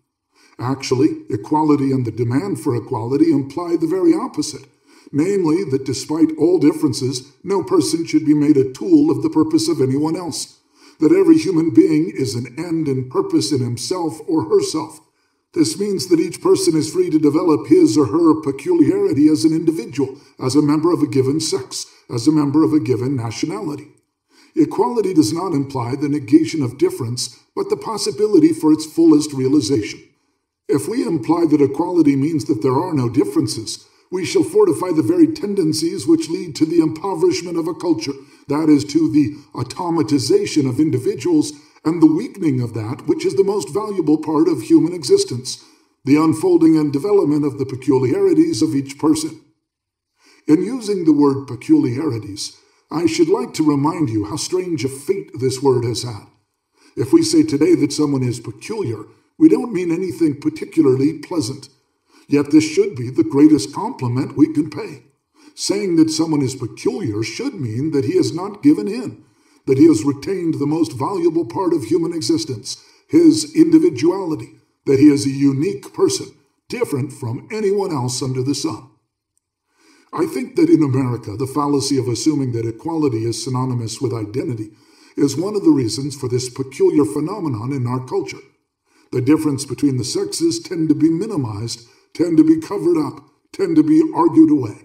Actually, equality and the demand for equality imply the very opposite, namely that despite all differences, no person should be made a tool of the purpose of anyone else, that every human being is an end and purpose in himself or herself. This means that each person is free to develop his or her peculiarity as an individual, as a member of a given sex, as a member of a given nationality. Equality does not imply the negation of difference, but the possibility for its fullest realization. If we imply that equality means that there are no differences, we shall fortify the very tendencies which lead to the impoverishment of a culture, that is, to the automatization of individuals, and the weakening of that which is the most valuable part of human existence, the unfolding and development of the peculiarities of each person. In using the word peculiarities, I should like to remind you how strange a fate this word has had. If we say today that someone is peculiar, we don't mean anything particularly pleasant. Yet this should be the greatest compliment we can pay. Saying that someone is peculiar should mean that he has not given in, that he has retained the most valuable part of human existence, his individuality, that he is a unique person, different from anyone else under the sun. I think that in America, the fallacy of assuming that equality is synonymous with identity is one of the reasons for this peculiar phenomenon in our culture. The difference between the sexes tend to be minimized, tend to be covered up, tend to be argued away.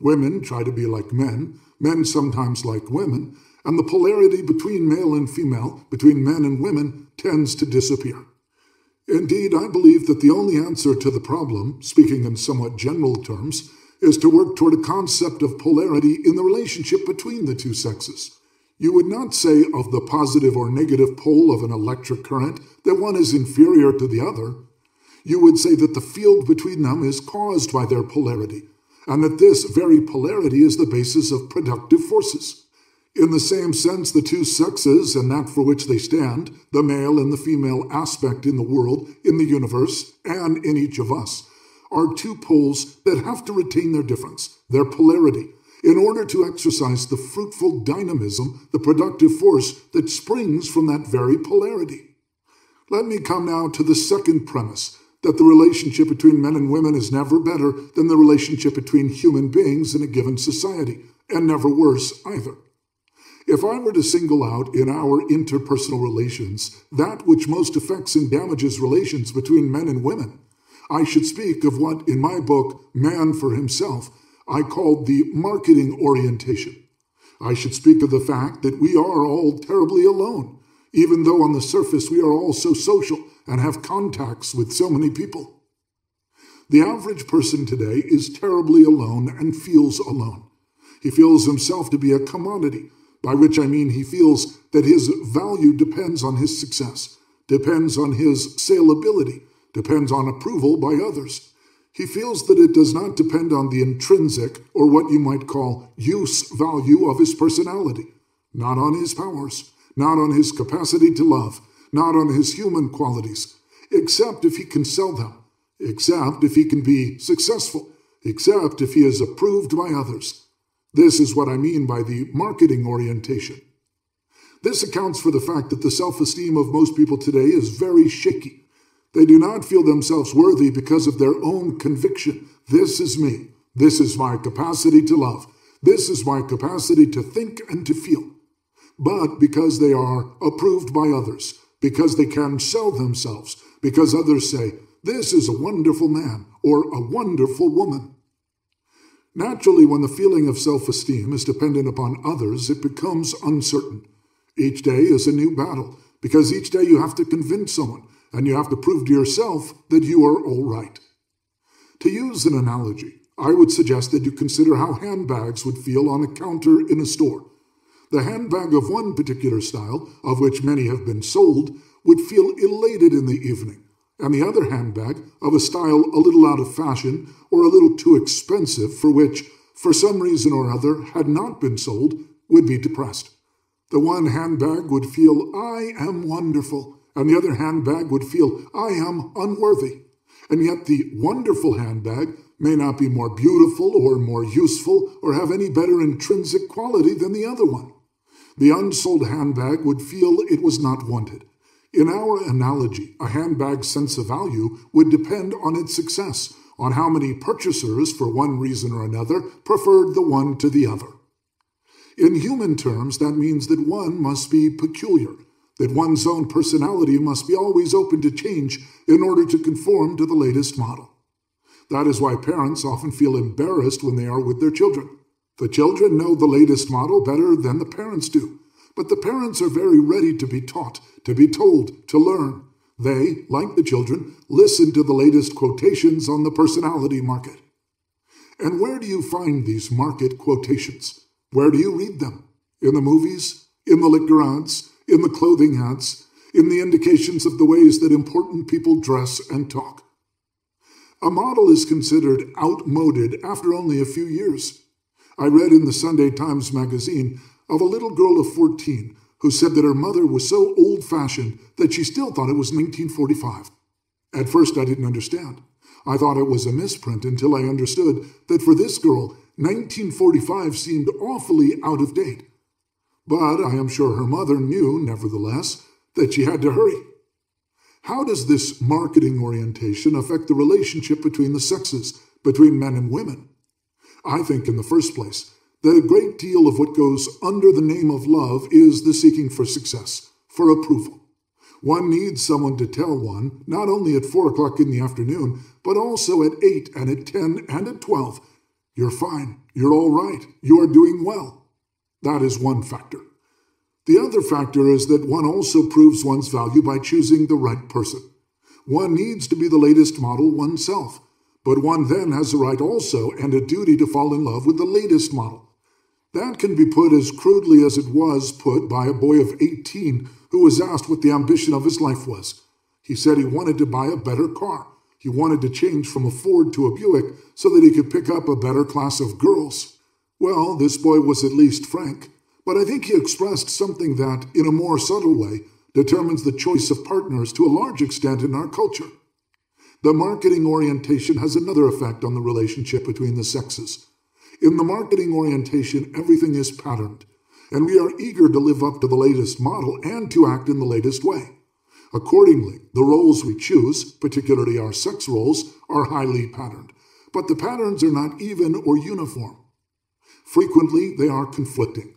Women try to be like men sometimes like women, and the polarity between male and female, between men and women, tends to disappear. Indeed, I believe that the only answer to the problem, speaking in somewhat general terms, is to work toward a concept of polarity in the relationship between the two sexes. You would not say of the positive or negative pole of an electric current that one is inferior to the other. You would say that the field between them is caused by their polarity, and that this very polarity is the basis of productive forces. In the same sense, the two sexes and that for which they stand, the male and the female aspect in the world, in the universe, and in each of us, are two poles that have to retain their difference, their polarity, in order to exercise the fruitful dynamism, the productive force that springs from that very polarity. Let me come now to the second premise, that the relationship between men and women is never better than the relationship between human beings in a given society, and never worse either. If I were to single out in our interpersonal relations that which most affects and damages relations between men and women, I should speak of what, in my book, Man for Himself, I called the marketing orientation. I should speak of the fact that we are all terribly alone, even though on the surface we are all so social and have contacts with so many people. The average person today is terribly alone and feels alone. He feels himself to be a commodity, by which I mean he feels that his value depends on his success, depends on his saleability, depends on approval by others. He feels that it does not depend on the intrinsic, or what you might call use value of his personality, not on his powers, not on his capacity to love, not on his human qualities, except if he can sell them, except if he can be successful, except if he is approved by others. This is what I mean by the marketing orientation. This accounts for the fact that the self-esteem of most people today is very shaky. They do not feel themselves worthy because of their own conviction. This is me. This is my capacity to love. This is my capacity to think and to feel. But because they are approved by others, because they can sell themselves, because others say, this is a wonderful man or a wonderful woman. Naturally, when the feeling of self-esteem is dependent upon others, it becomes uncertain. Each day is a new battle, because each day you have to convince someone, and you have to prove to yourself that you are all right. To use an analogy, I would suggest that you consider how handbags would feel on a counter in a store. The handbag of one particular style, of which many have been sold, would feel elated in the evening, and the other handbag, of a style a little out of fashion or a little too expensive for which, for some reason or other, had not been sold, would be depressed. The one handbag would feel, I am wonderful, and the other handbag would feel, I am unworthy. And yet the wonderful handbag may not be more beautiful or more useful or have any better intrinsic quality than the other one. The unsold handbag would feel it was not wanted. In our analogy, a handbag's sense of value would depend on its success, on how many purchasers, for one reason or another, preferred the one to the other. In human terms, that means that one must be peculiar, that one's own personality must be always open to change in order to conform to the latest model. That is why parents often feel embarrassed when they are with their children. The children know the latest model better than the parents do, but the parents are very ready to be taught, to be told, to learn. They, like the children, listen to the latest quotations on the personality market. And where do you find these market quotations? Where do you read them? In the movies? In the liquor ads? In the clothing ads? In the indications of the ways that important people dress and talk? A model is considered outmoded after only a few years. I read in the Sunday Times magazine of a little girl of 14 who said that her mother was so old-fashioned that she still thought it was 1945. At first I didn't understand. I thought it was a misprint until I understood that for this girl, 1945 seemed awfully out of date. But I am sure her mother knew, nevertheless, that she had to hurry. How does this marketing orientation affect the relationship between the sexes, between men and women? I think, in the first place, that a great deal of what goes under the name of love is the seeking for success, for approval. One needs someone to tell one, not only at 4 o'clock in the afternoon, but also at 8 and at 10 and at 12, "You're fine, you're all right, you are doing well." That is one factor. The other factor is that one also proves one's value by choosing the right person. One needs to be the latest model oneself, but one then has a right also and a duty to fall in love with the latest model. That can be put as crudely as it was put by a boy of 18 who was asked what the ambition of his life was. He said he wanted to buy a better car. He wanted to change from a Ford to a Buick so that he could pick up a better class of girls. Well, this boy was at least frank, but I think he expressed something that, in a more subtle way, determines the choice of partners to a large extent in our culture. The marketing orientation has another effect on the relationship between the sexes. In the marketing orientation, everything is patterned, and we are eager to live up to the latest model and to act in the latest way. Accordingly, the roles we choose, particularly our sex roles, are highly patterned, but the patterns are not even or uniform. Frequently, they are conflicting.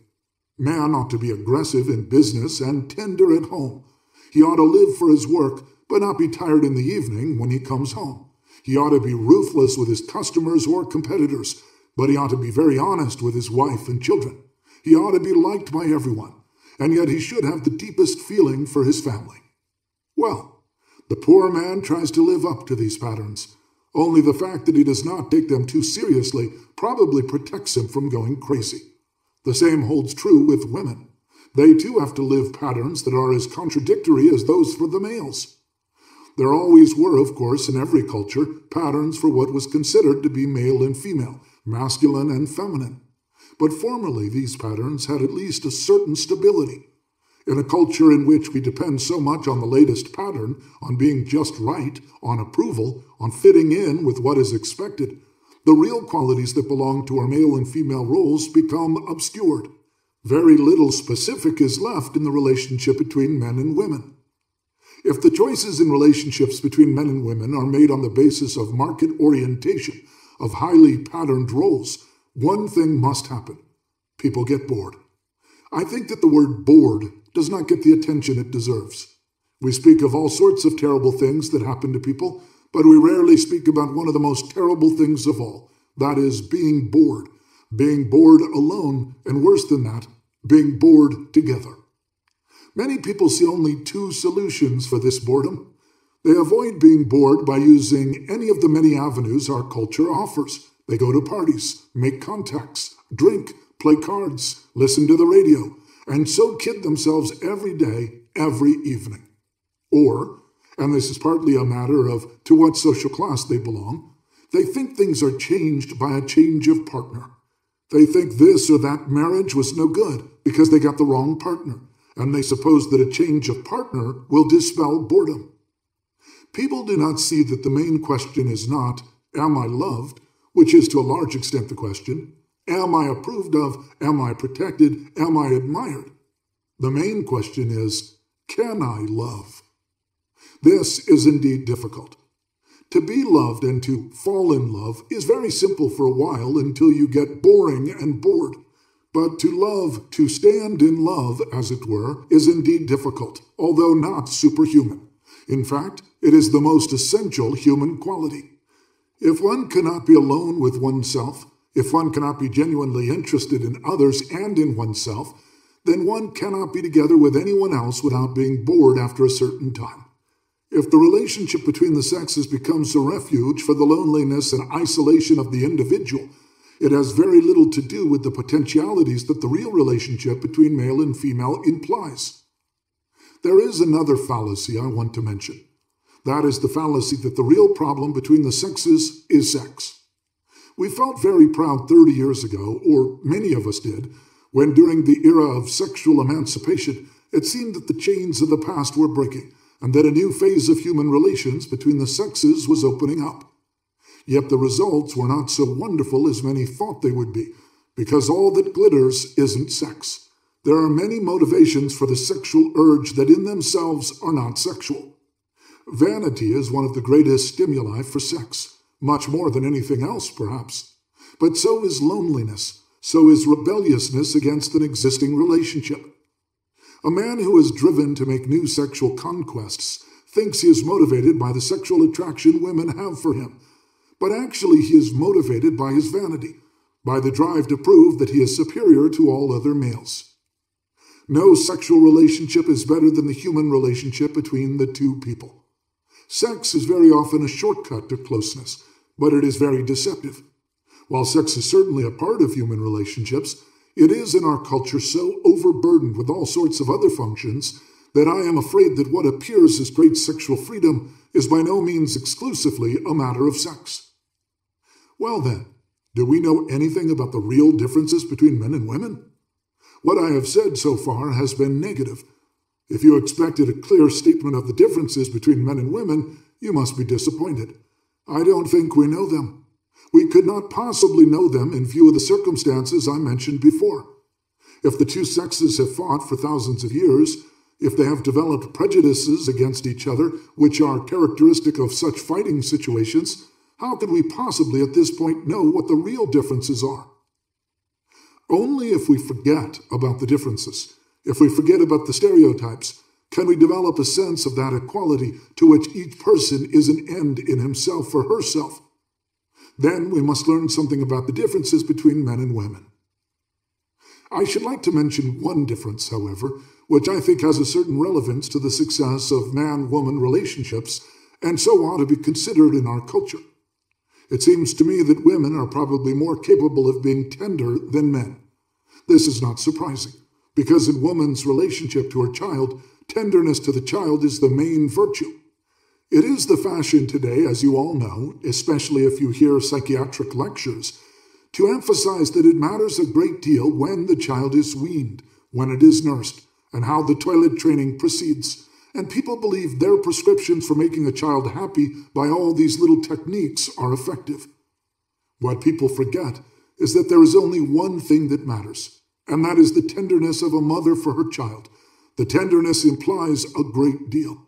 Man ought to be aggressive in business and tender at home. He ought to live for his work, but not be tired in the evening when he comes home. He ought to be ruthless with his customers or competitors, but he ought to be very honest with his wife and children. He ought to be liked by everyone, and yet he should have the deepest feeling for his family. Well, the poor man tries to live up to these patterns. Only the fact that he does not take them too seriously probably protects him from going crazy. The same holds true with women. They too have to live patterns that are as contradictory as those for the males. There always were, of course, in every culture, patterns for what was considered to be male and female, masculine and feminine. But formerly these patterns had at least a certain stability. In a culture in which we depend so much on the latest pattern, on being just right, on approval, on fitting in with what is expected, the real qualities that belong to our male and female roles become obscured. Very little specific is left in the relationship between men and women. If the choices in relationships between men and women are made on the basis of market orientation, of highly patterned roles, one thing must happen. People get bored. I think that the word bored does not get the attention it deserves. We speak of all sorts of terrible things that happen to people, but we rarely speak about one of the most terrible things of all. That is being bored alone, and worse than that, being bored together. Many people see only two solutions for this boredom. They avoid being bored by using any of the many avenues our culture offers. They go to parties, make contacts, drink, play cards, listen to the radio, and so kid themselves every day, every evening. Or, and this is partly a matter of to what social class they belong, they think things are changed by a change of partner. They think this or that marriage was no good because they got the wrong partner, and they suppose that a change of partner will dispel boredom. People do not see that the main question is not, am I loved, which is to a large extent the question, am I approved of, am I protected, am I admired? The main question is, can I love? This is indeed difficult. To be loved and to fall in love is very simple for a while until you get boring and bored. But to love, to stand in love, as it were, is indeed difficult, although not superhuman. In fact, it is the most essential human quality. If one cannot be alone with oneself, if one cannot be genuinely interested in others and in oneself, then one cannot be together with anyone else without being bored after a certain time. If the relationship between the sexes becomes a refuge for the loneliness and isolation of the individual, it has very little to do with the potentialities that the real relationship between male and female implies. There is another fallacy I want to mention. That is the fallacy that the real problem between the sexes is sex. We felt very proud 30 years ago, or many of us did, when during the era of sexual emancipation, it seemed that the chains of the past were breaking, and that a new phase of human relations between the sexes was opening up. Yet the results were not so wonderful as many thought they would be, because all that glitters isn't sex. There are many motivations for the sexual urge that in themselves are not sexual. Vanity is one of the greatest stimuli for sex, much more than anything else, perhaps. But so is loneliness, so is rebelliousness against an existing relationship. A man who is driven to make new sexual conquests thinks he is motivated by the sexual attraction women have for him, but actually he is motivated by his vanity, by the drive to prove that he is superior to all other males. No sexual relationship is better than the human relationship between the two people. Sex is very often a shortcut to closeness, but it is very deceptive. While sex is certainly a part of human relationships, it is in our culture so overburdened with all sorts of other functions that I am afraid that what appears as great sexual freedom is by no means exclusively a matter of sex. Well then, do we know anything about the real differences between men and women? What I have said so far has been negative. If you expected a clear statement of the differences between men and women, you must be disappointed. I don't think we know them. We could not possibly know them in view of the circumstances I mentioned before. If the two sexes have fought for thousands of years, if they have developed prejudices against each other, which are characteristic of such fighting situations, how could we possibly at this point know what the real differences are? Only if we forget about the differences, if we forget about the stereotypes, can we develop a sense of that equality to which each person is an end in himself or herself. Then we must learn something about the differences between men and women. I should like to mention one difference, however, which I think has a certain relevance to the success of man-woman relationships, and so ought to be considered in our culture. It seems to me that women are probably more capable of being tender than men. This is not surprising, because in woman's relationship to her child, tenderness to the child is the main virtue. It is the fashion today, as you all know, especially if you hear psychiatric lectures, to emphasize that it matters a great deal when the child is weaned, when it is nursed, and how the toilet training proceeds. And people believe their prescriptions for making a child happy by all these little techniques are effective. What people forget is that there is only one thing that matters, and that is the tenderness of a mother for her child. The tenderness implies a great deal.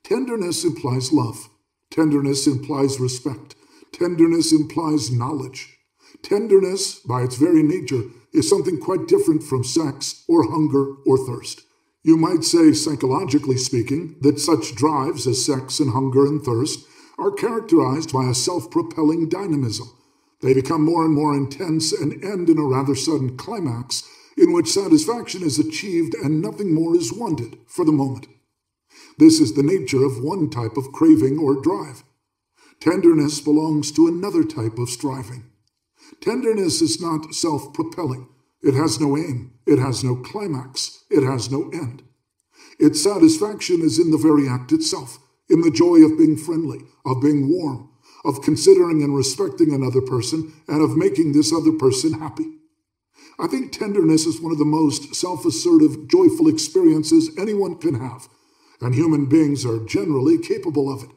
Tenderness implies love. Tenderness implies respect. Tenderness implies knowledge. Tenderness, by its very nature, is something quite different from sex or hunger or thirst. You might say, psychologically speaking, that such drives as sex and hunger and thirst are characterized by a self-propelling dynamism. They become more and more intense and end in a rather sudden climax in which satisfaction is achieved and nothing more is wanted for the moment. This is the nature of one type of craving or drive. Tenderness belongs to another type of striving. Tenderness is not self-propelling. It has no aim. It has no climax. It has no end. Its satisfaction is in the very act itself, in the joy of being friendly, of being warm, of considering and respecting another person, and of making this other person happy. I think tenderness is one of the most self-assertive, joyful experiences anyone can have, and human beings are generally capable of it.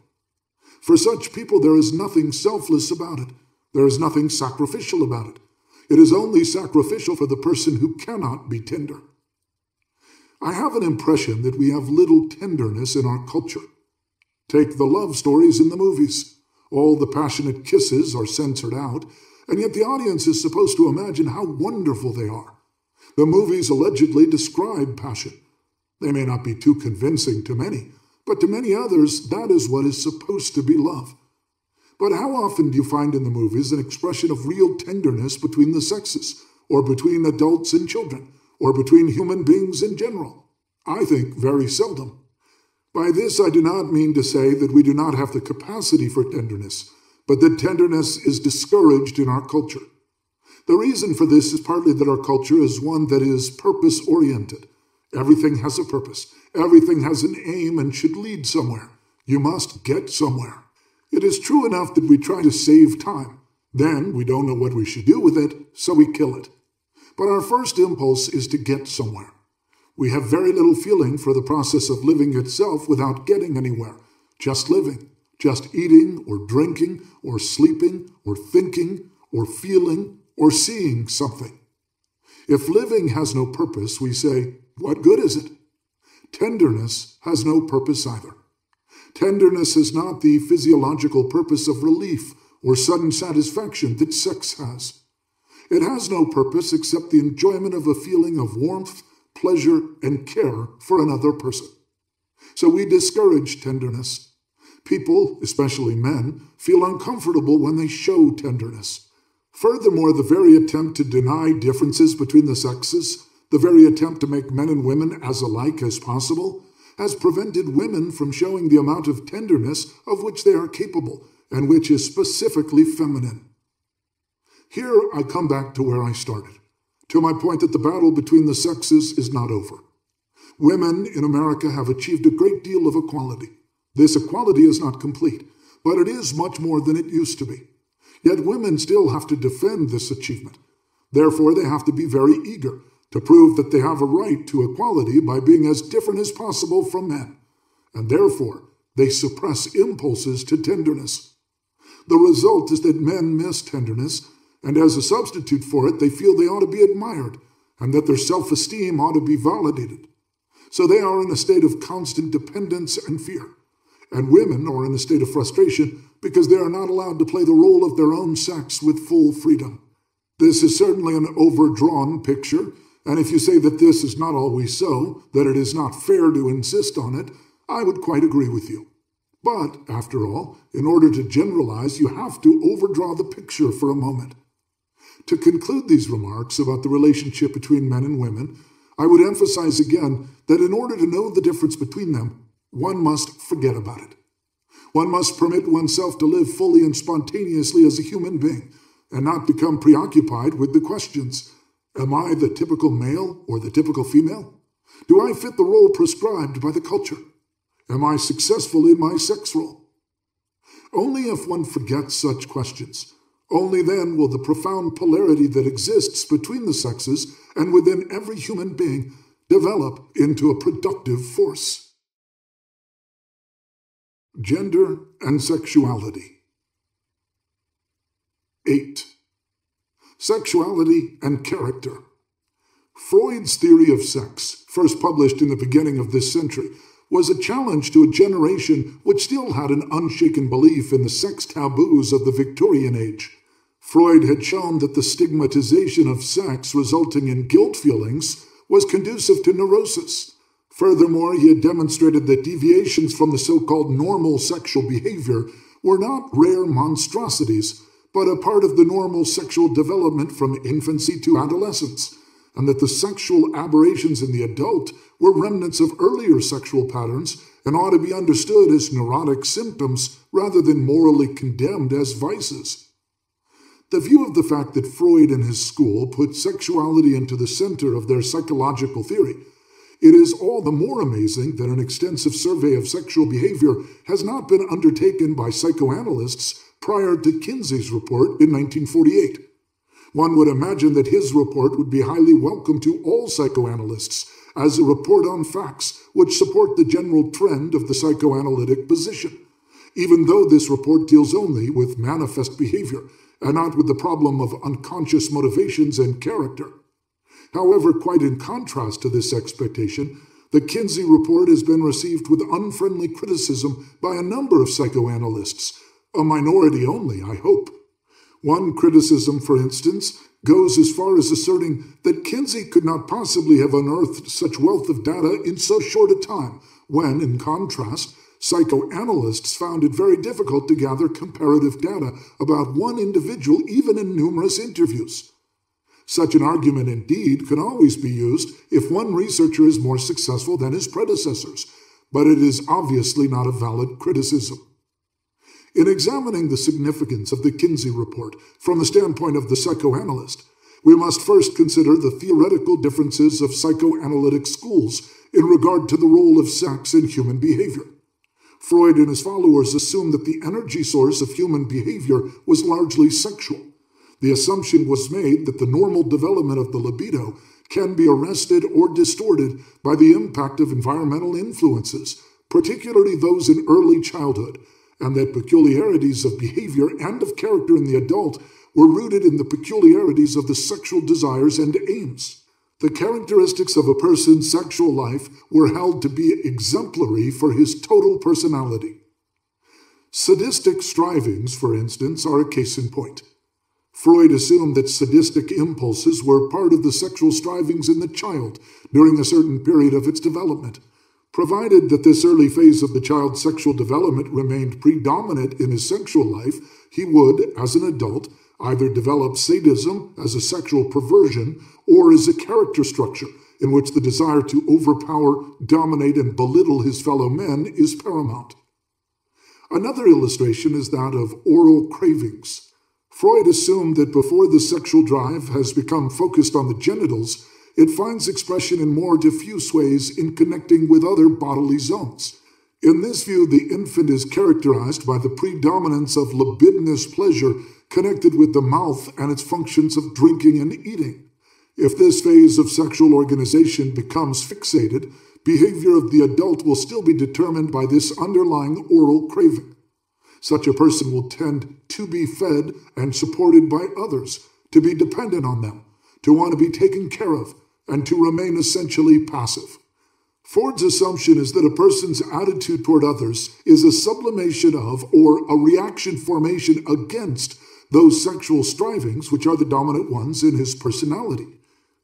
For such people, there is nothing selfless about it. There is nothing sacrificial about it. It is only sacrificial for the person who cannot be tender. I have an impression that we have little tenderness in our culture. Take the love stories in the movies. All the passionate kisses are censored out, and yet the audience is supposed to imagine how wonderful they are. The movies allegedly describe passion. They may not be too convincing to many, but to many others, that is what is supposed to be love. But how often do you find in the movies an expression of real tenderness between the sexes, or between adults and children, or between human beings in general? I think very seldom. By this I do not mean to say that we do not have the capacity for tenderness, but that tenderness is discouraged in our culture. The reason for this is partly that our culture is one that is purpose-oriented. Everything has a purpose. Everything has an aim and should lead somewhere. You must get somewhere. It is true enough that we try to save time. Then we don't know what we should do with it, so we kill it. But our first impulse is to get somewhere. We have very little feeling for the process of living itself without getting anywhere, just living, just eating or drinking or sleeping or thinking or feeling or seeing something. If living has no purpose, we say, what good is it? Tenderness has no purpose either. Tenderness is not the physiological purpose of relief or sudden satisfaction that sex has. It has no purpose except the enjoyment of a feeling of warmth, pleasure, and care for another person. So we discourage tenderness. People, especially men, feel uncomfortable when they show tenderness. Furthermore, the very attempt to deny differences between the sexes, the very attempt to make men and women as alike as possible, has prevented women from showing the amount of tenderness of which they are capable, and which is specifically feminine. Here I come back to where I started, to my point that the battle between the sexes is not over. Women in America have achieved a great deal of equality. This equality is not complete, but it is much more than it used to be. Yet women still have to defend this achievement. Therefore, they have to be very eager to prove that they have a right to equality by being as different as possible from men, and therefore they suppress impulses to tenderness. The result is that men miss tenderness, and as a substitute for it, they feel they ought to be admired, and that their self-esteem ought to be validated. So they are in a state of constant dependence and fear, and women are in a state of frustration because they are not allowed to play the role of their own sex with full freedom. This is certainly an overdrawn picture, and if you say that this is not always so, that it is not fair to insist on it, I would quite agree with you. But, after all, in order to generalize, you have to overdraw the picture for a moment. To conclude these remarks about the relationship between men and women, I would emphasize again that in order to know the difference between them, one must forget about it. One must permit oneself to live fully and spontaneously as a human being, and not become preoccupied with the questions, am I the typical male or the typical female? Do I fit the role prescribed by the culture? Am I successful in my sex role? Only if one forgets such questions, only then will the profound polarity that exists between the sexes and within every human being develop into a productive force. Gender and sexuality. 8. Sexuality and character. Freud's theory of sex, first published in the beginning of this century, was a challenge to a generation which still had an unshaken belief in the sex taboos of the Victorian age. Freud had shown that the stigmatization of sex resulting in guilt feelings was conducive to neurosis. Furthermore, he had demonstrated that deviations from the so-called normal sexual behavior were not rare monstrosities, but a part of the normal sexual development from infancy to adolescence, and that the sexual aberrations in the adult were remnants of earlier sexual patterns and ought to be understood as neurotic symptoms rather than morally condemned as vices. The view of the fact that Freud and his school put sexuality into the center of their psychological theory, it is all the more amazing that an extensive survey of sexual behavior has not been undertaken by psychoanalysts prior to Kinsey's report in 1948. One would imagine that his report would be highly welcome to all psychoanalysts as a report on facts which support the general trend of the psychoanalytic position, even though this report deals only with manifest behavior and not with the problem of unconscious motivations and character. However, quite in contrast to this expectation, the Kinsey report has been received with unfriendly criticism by a number of psychoanalysts, a minority only, I hope. One criticism, for instance, goes as far as asserting that Kinsey could not possibly have unearthed such wealth of data in so short a time, when, in contrast, psychoanalysts found it very difficult to gather comparative data about one individual even in numerous interviews. Such an argument, indeed, can always be used if one researcher is more successful than his predecessors, but it is obviously not a valid criticism. In examining the significance of the Kinsey report from the standpoint of the psychoanalyst, we must first consider the theoretical differences of psychoanalytic schools in regard to the role of sex in human behavior. Freud and his followers assumed that the energy source of human behavior was largely sexual. The assumption was made that the normal development of the libido can be arrested or distorted by the impact of environmental influences, particularly those in early childhood, and that peculiarities of behavior and of character in the adult were rooted in the peculiarities of the sexual desires and aims. The characteristics of a person's sexual life were held to be exemplary for his total personality. Sadistic strivings, for instance, are a case in point. Freud assumed that sadistic impulses were part of the sexual strivings in the child during a certain period of its development. Provided that this early phase of the child's sexual development remained predominant in his sexual life, he would, as an adult, either develop sadism as a sexual perversion or as a character structure in which the desire to overpower, dominate, and belittle his fellow men is paramount. Another illustration is that of oral cravings. Freud assumed that before the sexual drive has become focused on the genitals, it finds expression in more diffuse ways in connecting with other bodily zones. In this view, the infant is characterized by the predominance of libidinous pleasure connected with the mouth and its functions of drinking and eating. If this phase of sexual organization becomes fixated, behavior of the adult will still be determined by this underlying oral craving. Such a person will tend to be fed and supported by others, to be dependent on them, to want to be taken care of, and to remain essentially passive. Ford's assumption is that a person's attitude toward others is a sublimation of or a reaction formation against those sexual strivings which are the dominant ones in his personality.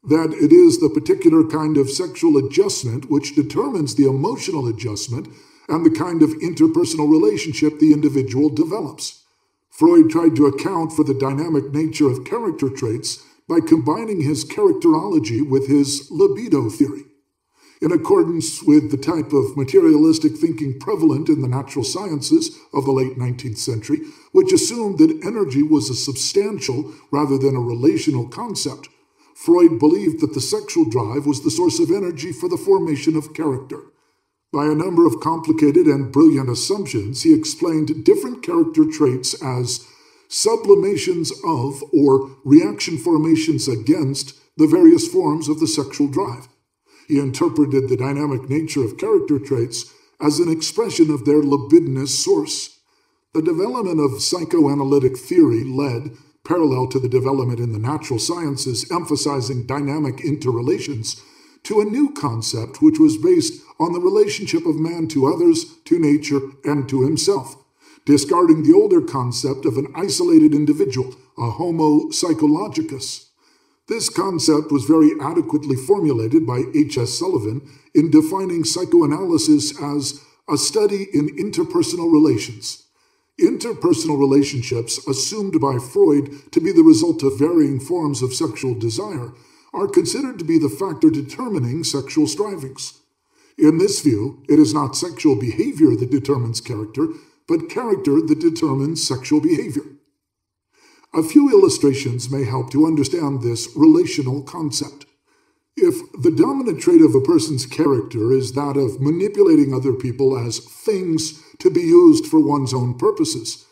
That it is the particular kind of sexual adjustment which determines the emotional adjustment and the kind of interpersonal relationship the individual develops. Freud tried to account for the dynamic nature of character traits by combining his characterology with his libido theory. In accordance with the type of materialistic thinking prevalent in the natural sciences of the late 19th century, which assumed that energy was a substantial rather than a relational concept, Freud believed that the sexual drive was the source of energy for the formation of character. By a number of complicated and brilliant assumptions, he explained different character traits as sublimations of or reaction formations against the various forms of the sexual drive. He interpreted the dynamic nature of character traits as an expression of their libidinous source. The development of psychoanalytic theory led, parallel to the development in the natural sciences emphasizing dynamic interrelations, to a new concept which was based on the relationship of man to others, to nature, and to himself, discarding the older concept of an isolated individual, a homo psychologicus. This concept was very adequately formulated by H.S. Sullivan in defining psychoanalysis as a study in interpersonal relations. Interpersonal relationships, assumed by Freud to be the result of varying forms of sexual desire, are considered to be the factor determining sexual strivings. In this view, it is not sexual behavior that determines character, but character that determines sexual behavior. A few illustrations may help to understand this relational concept. If the dominant trait of a person's character is that of manipulating other people as things to be used for one's own purposes,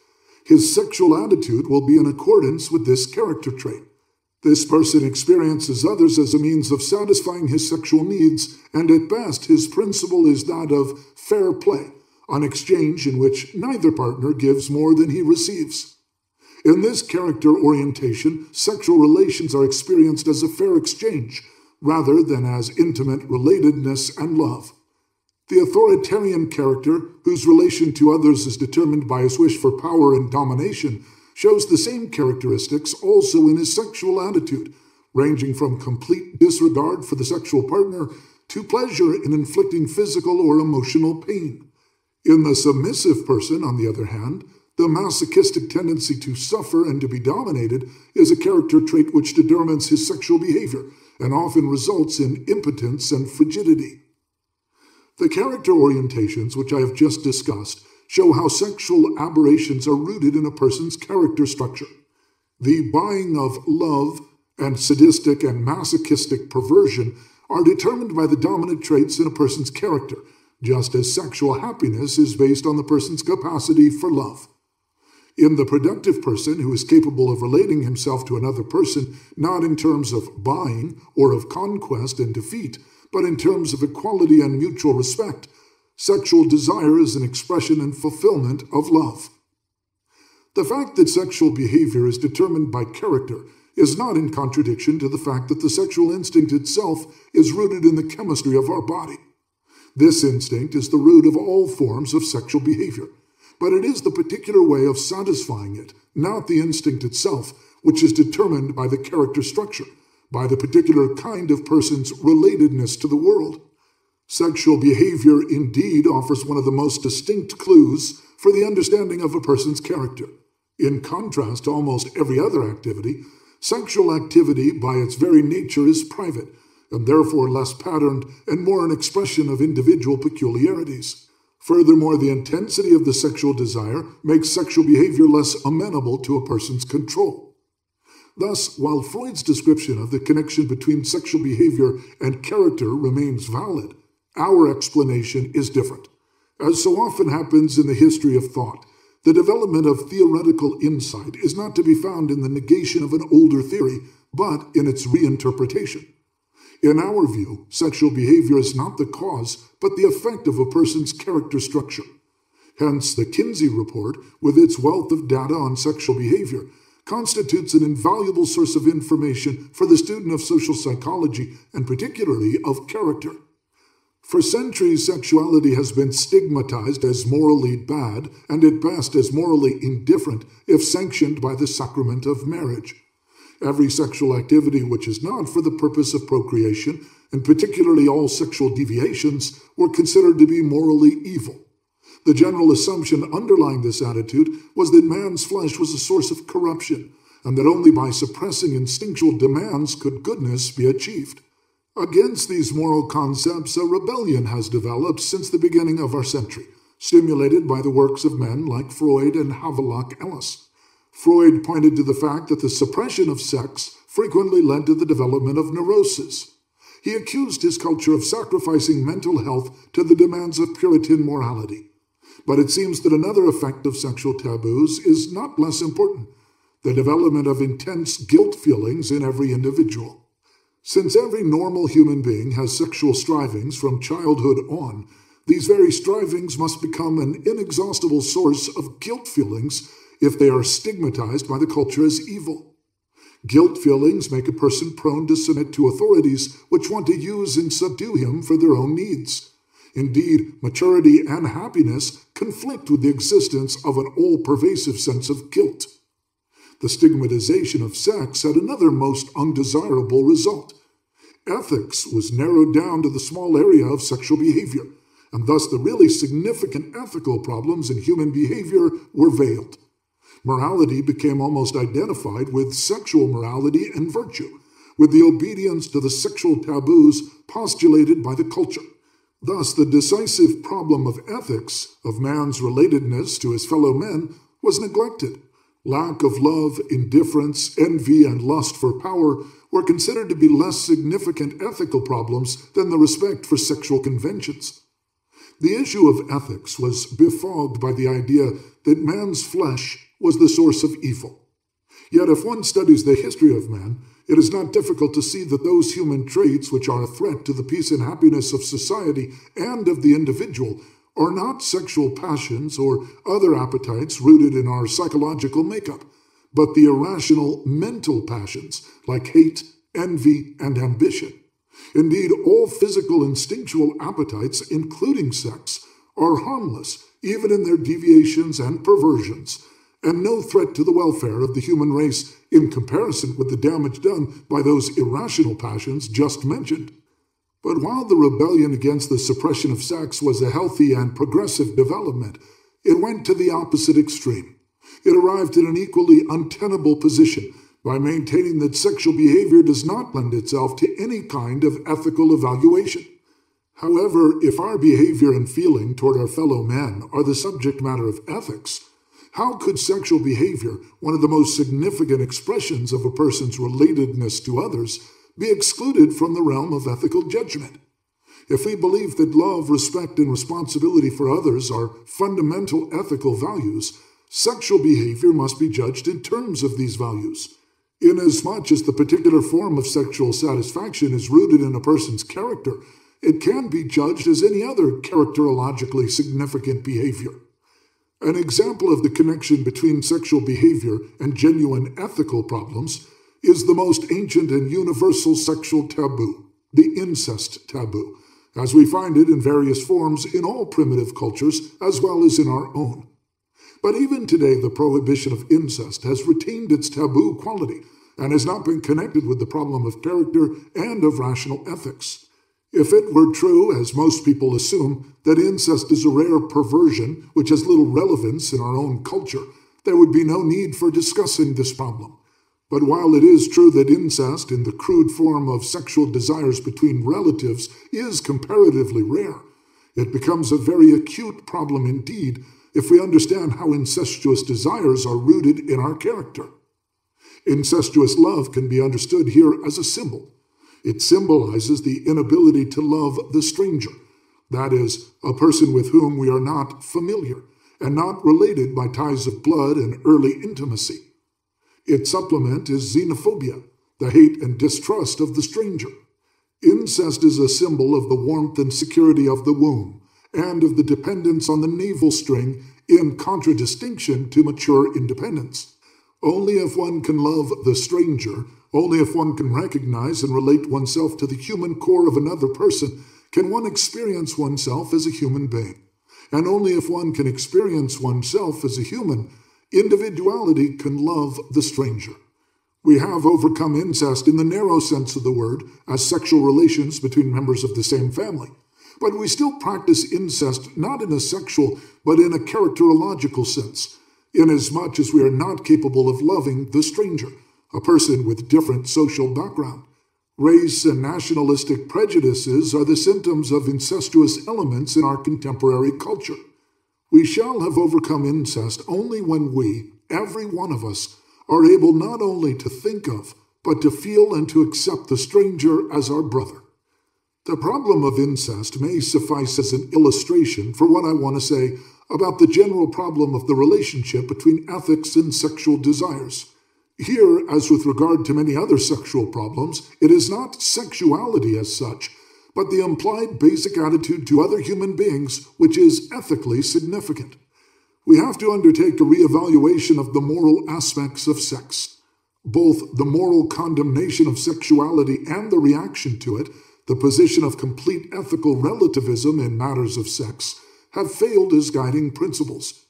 his sexual attitude will be in accordance with this character trait. This person experiences others as a means of satisfying his sexual needs, and at best his principle is that of fair play, an exchange in which neither partner gives more than he receives. In this character orientation, sexual relations are experienced as a fair exchange, rather than as intimate relatedness and love. The authoritarian character, whose relation to others is determined by his wish for power and domination, shows the same characteristics also in his sexual attitude, ranging from complete disregard for the sexual partner to pleasure in inflicting physical or emotional pain. In the submissive person, on the other hand, the masochistic tendency to suffer and to be dominated is a character trait which determines his sexual behavior and often results in impotence and frigidity. The character orientations which I have just discussed show how sexual aberrations are rooted in a person's character structure. The buying of love and sadistic and masochistic perversion are determined by the dominant traits in a person's character, just as sexual happiness is based on the person's capacity for love. In the productive person who is capable of relating himself to another person not in terms of buying or of conquest and defeat, but in terms of equality and mutual respect, Sexual desire is an expression and fulfillment of love. The fact that sexual behavior is determined by character is not in contradiction to the fact that the sexual instinct itself is rooted in the chemistry of our body. This instinct is the root of all forms of sexual behavior, but it is the particular way of satisfying it, not the instinct itself, which is determined by the character structure, by the particular kind of person's relatedness to the world. Sexual behavior indeed offers one of the most distinct clues for the understanding of a person's character. In contrast to almost every other activity, sexual activity by its very nature is private, and therefore less patterned and more an expression of individual peculiarities. Furthermore, the intensity of the sexual desire makes sexual behavior less amenable to a person's control. Thus, while Freud's description of the connection between sexual behavior and character remains valid, our explanation is different. As so often happens in the history of thought, the development of theoretical insight is not to be found in the negation of an older theory, but in its reinterpretation. In our view, sexual behavior is not the cause, but the effect of a person's character structure. Hence, the Kinsey Report, with its wealth of data on sexual behavior, constitutes an invaluable source of information for the student of social psychology and particularly of character. For centuries, sexuality has been stigmatized as morally bad and at best as morally indifferent if sanctioned by the sacrament of marriage. Every sexual activity which is not for the purpose of procreation, and particularly all sexual deviations, were considered to be morally evil. The general assumption underlying this attitude was that man's flesh was a source of corruption, and that only by suppressing instinctual demands could goodness be achieved. Against these moral concepts, a rebellion has developed since the beginning of our century, stimulated by the works of men like Freud and Havelock Ellis. Freud pointed to the fact that the suppression of sex frequently led to the development of neurosis. He accused his culture of sacrificing mental health to the demands of Puritan morality. But it seems that another effect of sexual taboos is not less important: the development of intense guilt feelings in every individual. Since every normal human being has sexual strivings from childhood on, these very strivings must become an inexhaustible source of guilt feelings if they are stigmatized by the culture as evil. Guilt feelings make a person prone to submit to authorities which want to use and subdue him for their own needs. Indeed, maturity and happiness conflict with the existence of an all-pervasive sense of guilt. The stigmatization of sex had another most undesirable result. Ethics was narrowed down to the small area of sexual behavior, and thus the really significant ethical problems in human behavior were veiled. Morality became almost identified with sexual morality and virtue, with the obedience to the sexual taboos postulated by the culture. Thus, the decisive problem of ethics, of man's relatedness to his fellow men, was neglected. Lack of love, indifference, envy, and lust for power were considered to be less significant ethical problems than the respect for sexual conventions. The issue of ethics was befogged by the idea that man's flesh was the source of evil. Yet if one studies the history of man, it is not difficult to see that those human traits which are a threat to the peace and happiness of society and of the individual are not sexual passions or other appetites rooted in our psychological makeup, but the irrational mental passions like hate, envy, and ambition. Indeed, all physical instinctual appetites, including sex, are harmless, even in their deviations and perversions, and no threat to the welfare of the human race in comparison with the damage done by those irrational passions just mentioned. But while the rebellion against the suppression of sex was a healthy and progressive development, it went to the opposite extreme. It arrived at an equally untenable position by maintaining that sexual behavior does not lend itself to any kind of ethical evaluation. However, if our behavior and feeling toward our fellow men are the subject matter of ethics, how could sexual behavior, one of the most significant expressions of a person's relatedness to others, be excluded from the realm of ethical judgment? If we believe that love, respect, and responsibility for others are fundamental ethical values, sexual behavior must be judged in terms of these values. Inasmuch as the particular form of sexual satisfaction is rooted in a person's character, it can be judged as any other characterologically significant behavior. An example of the connection between sexual behavior and genuine ethical problems is the most ancient and universal sexual taboo, the incest taboo, as we find it in various forms in all primitive cultures as well as in our own. But even today, the prohibition of incest has retained its taboo quality and has not been connected with the problem of character and of rational ethics. If it were true, as most people assume, that incest is a rare perversion which has little relevance in our own culture, there would be no need for discussing this problem. But while it is true that incest, in the crude form of sexual desires between relatives, is comparatively rare, it becomes a very acute problem indeed if we understand how incestuous desires are rooted in our character. Incestuous love can be understood here as a symbol. It symbolizes the inability to love the stranger, that is, a person with whom we are not familiar and not related by ties of blood and early intimacy. Its supplement is xenophobia, the hate and distrust of the stranger. Incest is a symbol of the warmth and security of the womb, and of the dependence on the navel string in contradistinction to mature independence. Only if one can love the stranger, only if one can recognize and relate oneself to the human core of another person, can one experience oneself as a human being. And only if one can experience oneself as a human, individuality can love the stranger. We have overcome incest in the narrow sense of the word as sexual relations between members of the same family. But we still practice incest not in a sexual, but in a characterological sense, inasmuch as we are not capable of loving the stranger, a person with different social background. Race and nationalistic prejudices are the symptoms of incestuous elements in our contemporary culture. We shall have overcome incest only when we, every one of us, are able not only to think of, but to feel and to accept the stranger as our brother. The problem of incest may suffice as an illustration for what I want to say about the general problem of the relationship between ethics and sexual desires. Here, as with regard to many other sexual problems, it is not sexuality as such, but the implied basic attitude to other human beings which is ethically significant. We have to undertake a reevaluation of the moral aspects of sex. Both the moral condemnation of sexuality and the reaction to it, the position of complete ethical relativism in matters of sex, have failed as guiding principles.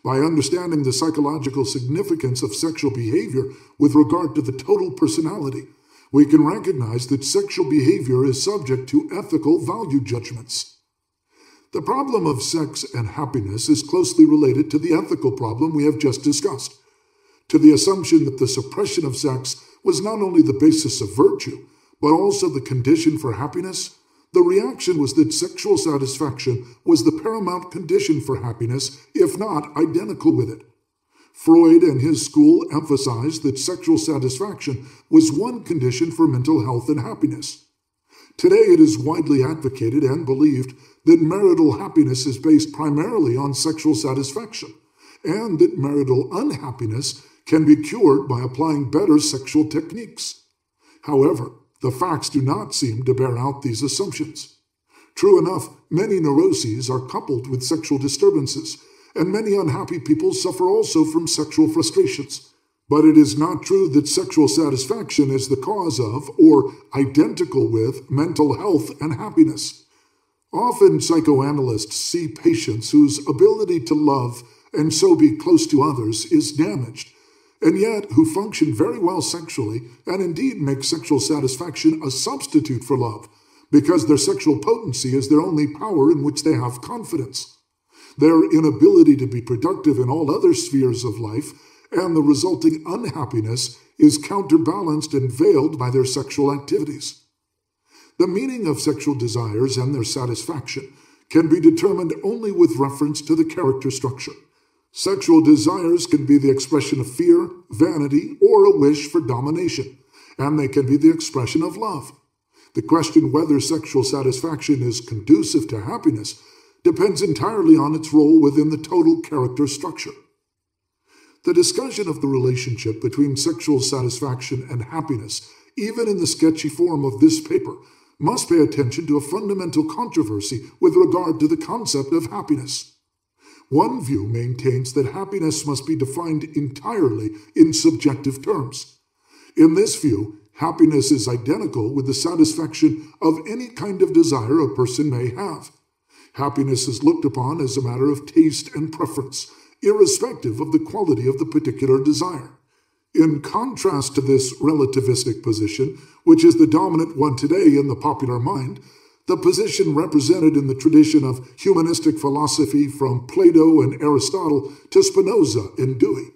By understanding the psychological significance of sexual behavior with regard to the total personality, we can recognize that sexual behavior is subject to ethical value judgments. The problem of sex and happiness is closely related to the ethical problem we have just discussed, to the assumption that the suppression of sex was not only the basis of virtue, but also the condition for happiness. The reaction was that sexual satisfaction was the paramount condition for happiness, if not identical with it. Freud and his school emphasized that sexual satisfaction was one condition for mental health and happiness. Today it is widely advocated and believed that marital happiness is based primarily on sexual satisfaction, and that marital unhappiness can be cured by applying better sexual techniques. However, the facts do not seem to bear out these assumptions. True enough, many neuroses are coupled with sexual disturbances, and many unhappy people suffer also from sexual frustrations. But it is not true that sexual satisfaction is the cause of, or identical with, mental health and happiness. Often psychoanalysts see patients whose ability to love and so be close to others is damaged, and yet who function very well sexually and indeed make sexual satisfaction a substitute for love, because their sexual potency is their only power in which they have confidence. Their inability to be productive in all other spheres of life and the resulting unhappiness is counterbalanced and veiled by their sexual activities. The meaning of sexual desires and their satisfaction can be determined only with reference to the character structure. Sexual desires can be the expression of fear, vanity, or a wish for domination, and they can be the expression of love. The question whether sexual satisfaction is conducive to happiness depends entirely on its role within the total character structure. The discussion of the relationship between sexual satisfaction and happiness, even in the sketchy form of this paper, must pay attention to a fundamental controversy with regard to the concept of happiness. One view maintains that happiness must be defined entirely in subjective terms. In this view, happiness is identical with the satisfaction of any kind of desire a person may have. Happiness is looked upon as a matter of taste and preference, irrespective of the quality of the particular desire. In contrast to this relativistic position, which is the dominant one today in the popular mind, the position represented in the tradition of humanistic philosophy from Plato and Aristotle to Spinoza and Dewey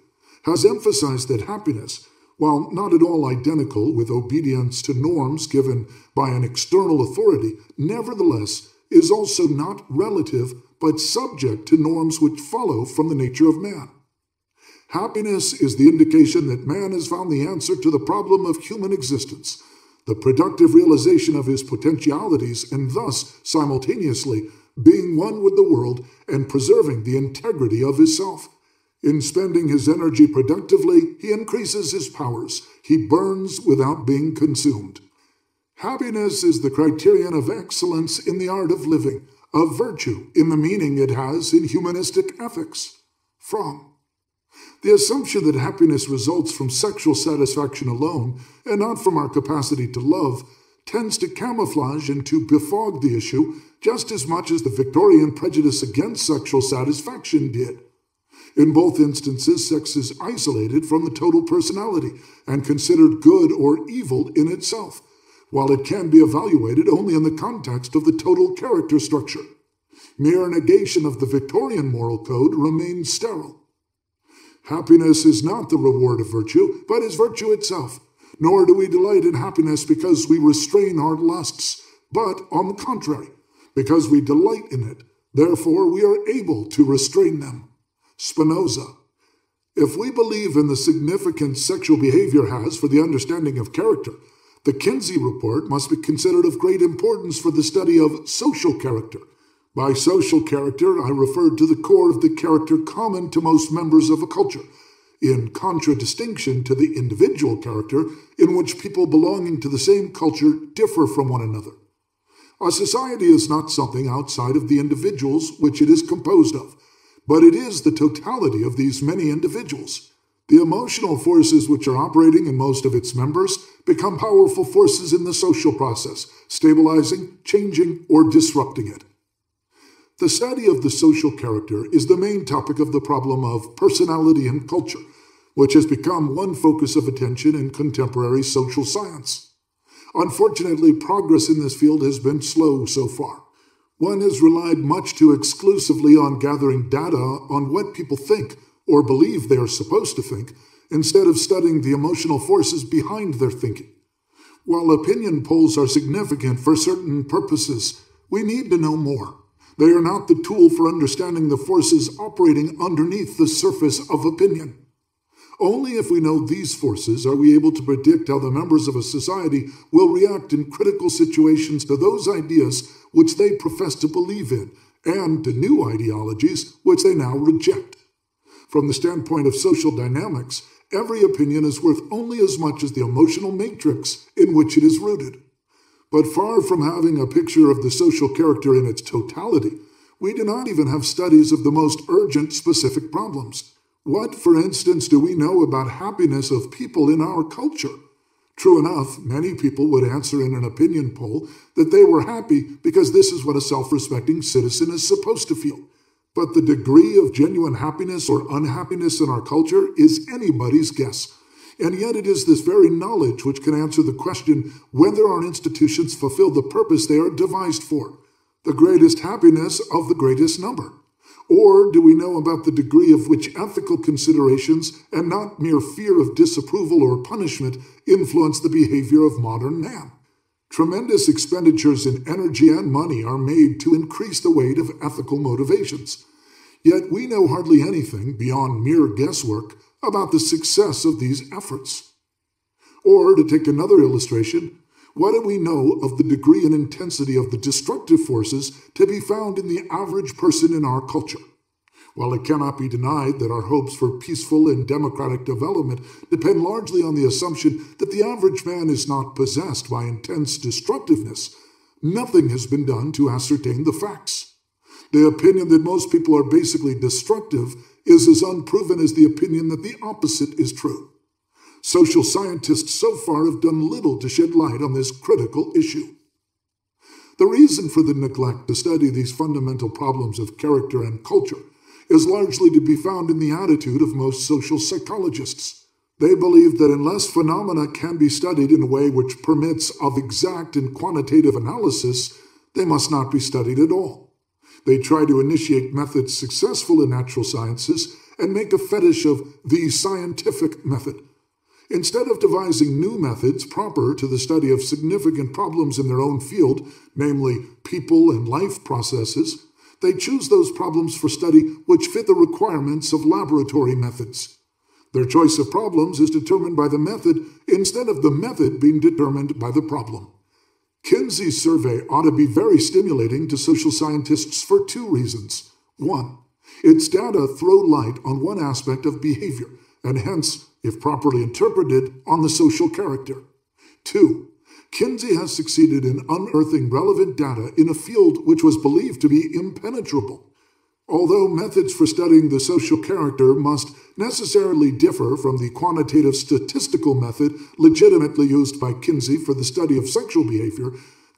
has emphasized that happiness, while not at all identical with obedience to norms given by an external authority, nevertheless is also not relative but subject to norms which follow from the nature of man. Happiness is the indication that man has found the answer to the problem of human existence, the productive realization of his potentialities, and thus, simultaneously, being one with the world and preserving the integrity of his self. In spending his energy productively, he increases his powers. He burns without being consumed. Happiness is the criterion of excellence in the art of living, of virtue in the meaning it has in humanistic ethics. Fromm. The assumption that happiness results from sexual satisfaction alone, and not from our capacity to love, tends to camouflage and to befog the issue just as much as the Victorian prejudice against sexual satisfaction did. In both instances, sex is isolated from the total personality and considered good or evil in itself, while it can be evaluated only in the context of the total character structure. Mere negation of the Victorian moral code remains sterile. Happiness is not the reward of virtue, but is virtue itself. Nor do we delight in happiness because we restrain our lusts, but, on the contrary, because we delight in it. Therefore, we are able to restrain them. Spinoza. If we believe in the significance sexual behavior has for the understanding of character, the Kinsey Report must be considered of great importance for the study of social character. By social character, I refer to the core of the character common to most members of a culture, in contradistinction to the individual character in which people belonging to the same culture differ from one another. A society is not something outside of the individuals which it is composed of, but it is the totality of these many individuals. The emotional forces which are operating in most of its members become powerful forces in the social process, stabilizing, changing, or disrupting it. The study of the social character is the main topic of the problem of personality and culture, which has become one focus of attention in contemporary social science. Unfortunately, progress in this field has been slow so far. One has relied much too exclusively on gathering data on what people think or believe they are supposed to think, instead of studying the emotional forces behind their thinking. While opinion polls are significant for certain purposes, we need to know more. They are not the tool for understanding the forces operating underneath the surface of opinion. Only if we know these forces are we able to predict how the members of a society will react in critical situations to those ideas which they profess to believe in, and to new ideologies which they now reject. From the standpoint of social dynamics, every opinion is worth only as much as the emotional matrix in which it is rooted. But far from having a picture of the social character in its totality, we do not even have studies of the most urgent specific problems. What, for instance, do we know about happiness of people in our culture? True enough, many people would answer in an opinion poll that they were happy because this is what a self-respecting citizen is supposed to feel. But the degree of genuine happiness or unhappiness in our culture is anybody's guess. And yet it is this very knowledge which can answer the question whether our institutions fulfill the purpose they are devised for, the greatest happiness of the greatest number. Or do we know about the degree of which ethical considerations and not mere fear of disapproval or punishment influence the behavior of modern man? Tremendous expenditures in energy and money are made to increase the weight of ethical motivations. Yet we know hardly anything beyond mere guesswork about the success of these efforts. Or, to take another illustration, what do we know of the degree and intensity of the destructive forces to be found in the average person in our culture? While it cannot be denied that our hopes for peaceful and democratic development depend largely on the assumption that the average man is not possessed by intense destructiveness, nothing has been done to ascertain the facts. The opinion that most people are basically destructive is as unproven as the opinion that the opposite is true. Social scientists so far have done little to shed light on this critical issue. The reason for the neglect to study these fundamental problems of character and culture is largely to be found in the attitude of most social psychologists. They believe that unless phenomena can be studied in a way which permits of exact and quantitative analysis, they must not be studied at all. They try to initiate methods successful in natural sciences and make a fetish of the scientific method. Instead of devising new methods proper to the study of significant problems in their own field, namely people and life processes, they choose those problems for study which fit the requirements of laboratory methods. Their choice of problems is determined by the method instead of the method being determined by the problem. Kinsey's survey ought to be very stimulating to social scientists for two reasons. One, its data throw light on one aspect of behavior, and hence, if properly interpreted, on the social character. Two, Kinsey has succeeded in unearthing relevant data in a field which was believed to be impenetrable. Although methods for studying the social character must necessarily differ from the quantitative statistical method legitimately used by Kinsey for the study of sexual behavior,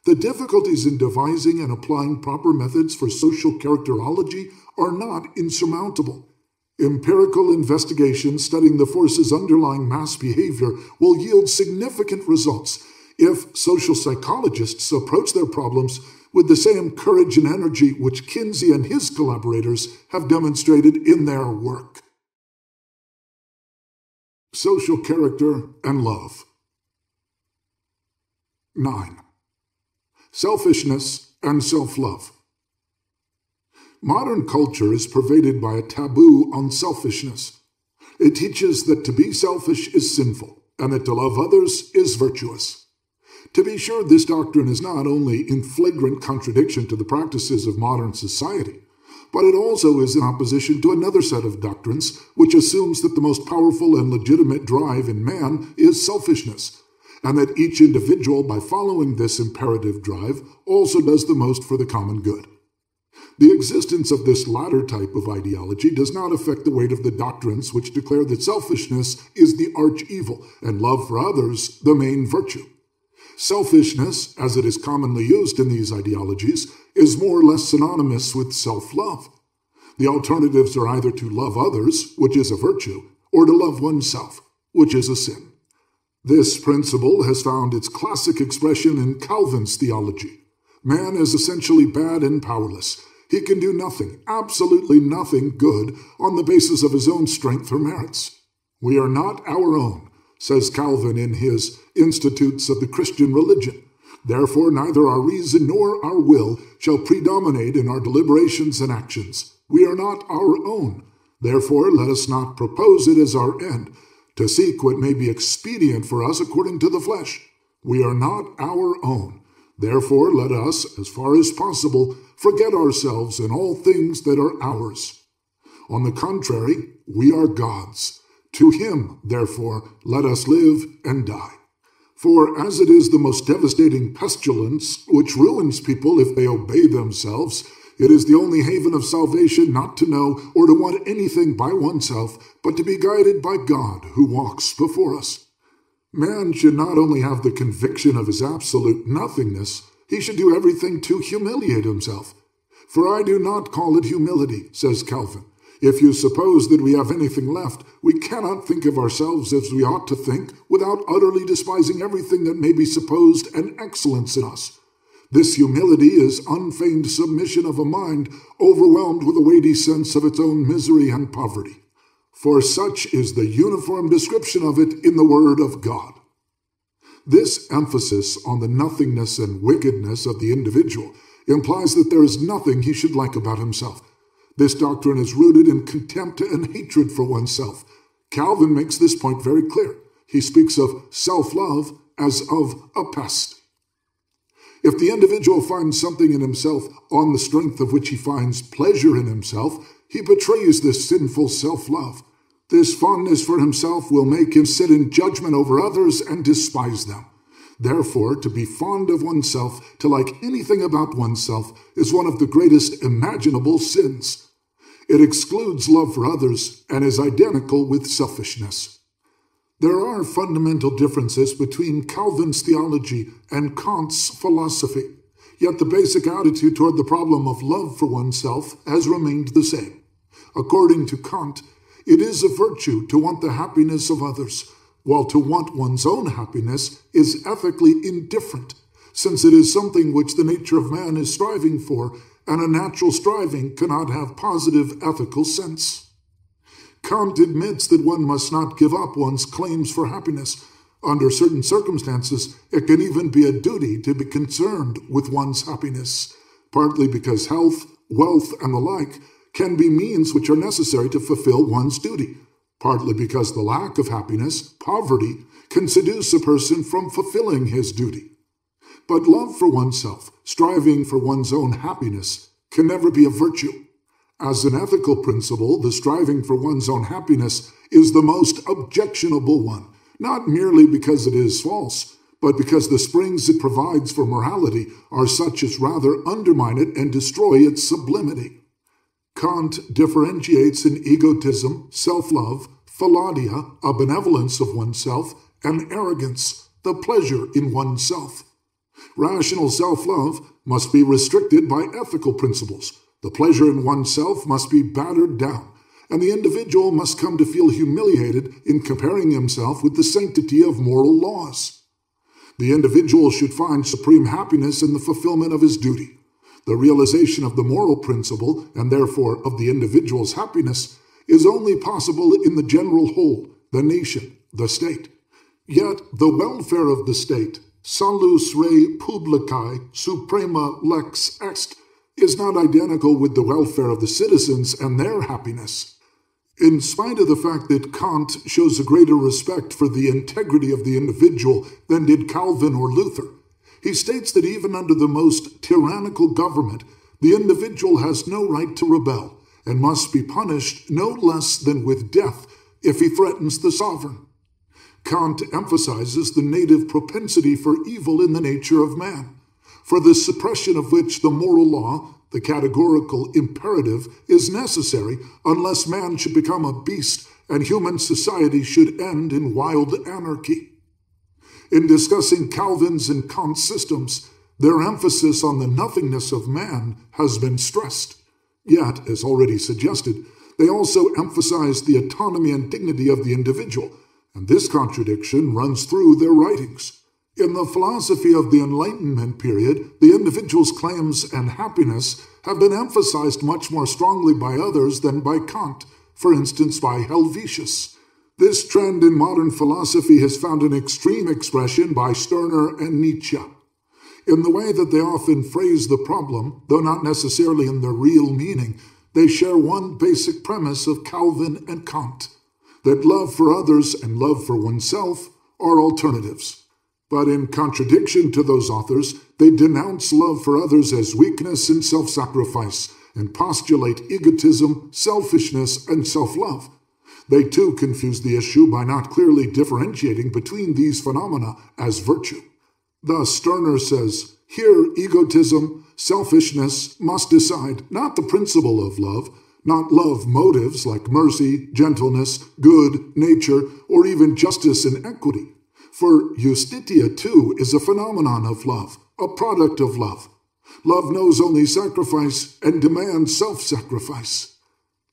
the difficulties in devising and applying proper methods for social characterology are not insurmountable. Empirical investigation studying the forces underlying mass behavior will yield significant results if social psychologists approach their problems with the same courage and energy which Kinsey and his collaborators have demonstrated in their work. Social character and love. 9. Selfishness and self-love. Modern culture is pervaded by a taboo on selfishness. It teaches that to be selfish is sinful, and that to love others is virtuous. To be sure, this doctrine is not only in flagrant contradiction to the practices of modern society, but it also is in opposition to another set of doctrines which assumes that the most powerful and legitimate drive in man is selfishness, and that each individual, by following this imperative drive, also does the most for the common good. The existence of this latter type of ideology does not affect the weight of the doctrines which declare that selfishness is the arch-evil and love for others the main virtue. Selfishness, as it is commonly used in these ideologies, is more or less synonymous with self-love. The alternatives are either to love others, which is a virtue, or to love oneself, which is a sin. This principle has found its classic expression in Calvin's theology. Man is essentially bad and powerless. He can do nothing, absolutely nothing good, on the basis of his own strength or merits. We are not our own, says Calvin in his Institutes of the Christian Religion. Therefore, neither our reason nor our will shall predominate in our deliberations and actions. We are not our own. Therefore, let us not propose it as our end, to seek what may be expedient for us according to the flesh. We are not our own. Therefore, let us, as far as possible, forget ourselves in all things that are ours. On the contrary, we are God's. To him, therefore, let us live and die. For as it is the most devastating pestilence which ruins people if they obey themselves, it is the only haven of salvation not to know or to want anything by oneself, but to be guided by God who walks before us. Man should not only have the conviction of his absolute nothingness, he should do everything to humiliate himself. For I do not call it humility, says Calvin. If you suppose that we have anything left, we cannot think of ourselves as we ought to think without utterly despising everything that may be supposed an excellence in us. This humility is unfeigned submission of a mind overwhelmed with a weighty sense of its own misery and poverty. For such is the uniform description of it in the Word of God. This emphasis on the nothingness and wickedness of the individual implies that there is nothing he should like about himself. This doctrine is rooted in contempt and hatred for oneself. Calvin makes this point very clear. He speaks of self-love as of a pest. If the individual finds something in himself on the strength of which he finds pleasure in himself, he betrays this sinful self-love. This fondness for himself will make him sit in judgment over others and despise them. Therefore, to be fond of oneself, to like anything about oneself, is one of the greatest imaginable sins. It excludes love for others and is identical with selfishness. There are fundamental differences between Calvin's theology and Kant's philosophy, yet the basic attitude toward the problem of love for oneself has remained the same. According to Kant, it is a virtue to want the happiness of others, while to want one's own happiness is ethically indifferent, since it is something which the nature of man is striving for, and a natural striving cannot have positive ethical sense. Kant admits that one must not give up one's claims for happiness. Under certain circumstances, it can even be a duty to be concerned with one's happiness, partly because health, wealth, and the like can be means which are necessary to fulfill one's duty, partly because the lack of happiness, poverty, can seduce a person from fulfilling his duty. But love for oneself, striving for one's own happiness, can never be a virtue. As an ethical principle, the striving for one's own happiness is the most objectionable one, not merely because it is false, but because the springs it provides for morality are such as rather undermine it and destroy its sublimity. Kant differentiates in egotism, self-love, philaudia, a benevolence of oneself, and arrogance, the pleasure in oneself. Rational self-love must be restricted by ethical principles. The pleasure in oneself must be battered down, and the individual must come to feel humiliated in comparing himself with the sanctity of moral laws. The individual should find supreme happiness in the fulfillment of his duty. The realization of the moral principle, and therefore of the individual's happiness, is only possible in the general whole, the nation, the state. Yet the welfare of the state, salus rei publicae suprema lex est, is not identical with the welfare of the citizens and their happiness. In spite of the fact that Kant shows a greater respect for the integrity of the individual than did Calvin or Luther, he states that even under the most tyrannical government, the individual has no right to rebel and must be punished no less than with death if he threatens the sovereign. Kant emphasizes the native propensity for evil in the nature of man, for the suppression of which the moral law, the categorical imperative, is necessary unless man should become a beast and human society should end in wild anarchy. In discussing Calvin's and Kant's systems, their emphasis on the nothingness of man has been stressed. Yet, as already suggested, they also emphasize the autonomy and dignity of the individual, and this contradiction runs through their writings. In the philosophy of the Enlightenment period, the individual's claims and happiness have been emphasized much more strongly by others than by Kant, for instance by Helvetius. This trend in modern philosophy has found an extreme expression by Stirner and Nietzsche. In the way that they often phrase the problem, though not necessarily in their real meaning, they share one basic premise of Calvin and Kant, that love for others and love for oneself are alternatives. But in contradiction to those authors, they denounce love for others as weakness and self-sacrifice, and postulate egotism, selfishness, and self-love. They too confuse the issue by not clearly differentiating between these phenomena as virtue. Thus, Stirner says, here egotism, selfishness must decide not the principle of love, not love motives like mercy, gentleness, good, nature, or even justice and equity. For justitia, too, is a phenomenon of love, a product of love. Love knows only sacrifice and demands self-sacrifice.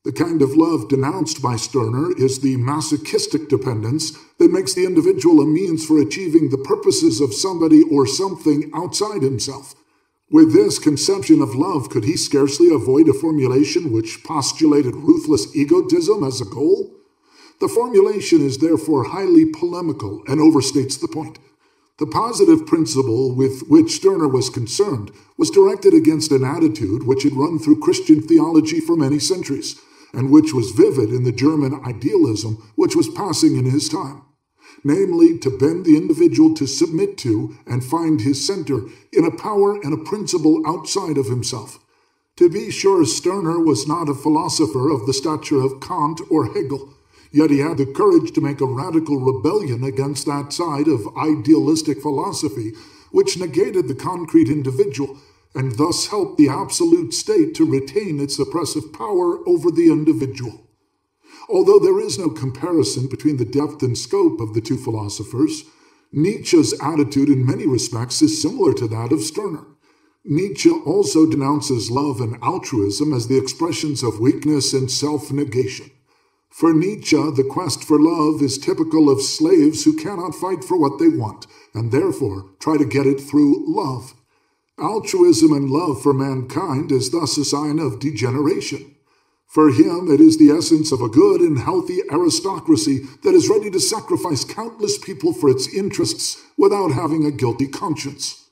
The kind of love denounced by Stirner is the masochistic dependence that makes the individual a means for achieving the purposes of somebody or something outside himself. With this conception of love, could he scarcely avoid a formulation which postulated ruthless egotism as a goal? The formulation is therefore highly polemical and overstates the point. The positive principle with which Stirner was concerned was directed against an attitude which had run through Christian theology for many centuries, and which was vivid in the German idealism which was passing in his time, namely to bend the individual to submit to and find his center in a power and a principle outside of himself. To be sure, Stirner was not a philosopher of the stature of Kant or Hegel. Yet he had the courage to make a radical rebellion against that side of idealistic philosophy which negated the concrete individual and thus helped the absolute state to retain its oppressive power over the individual. Although there is no comparison between the depth and scope of the two philosophers, Nietzsche's attitude in many respects is similar to that of Stirner. Nietzsche also denounces love and altruism as the expressions of weakness and self-negation. For Nietzsche, the quest for love is typical of slaves who cannot fight for what they want, and therefore try to get it through love. Altruism and love for mankind is thus a sign of degeneration. For him, it is the essence of a good and healthy aristocracy that is ready to sacrifice countless people for its interests without having a guilty conscience.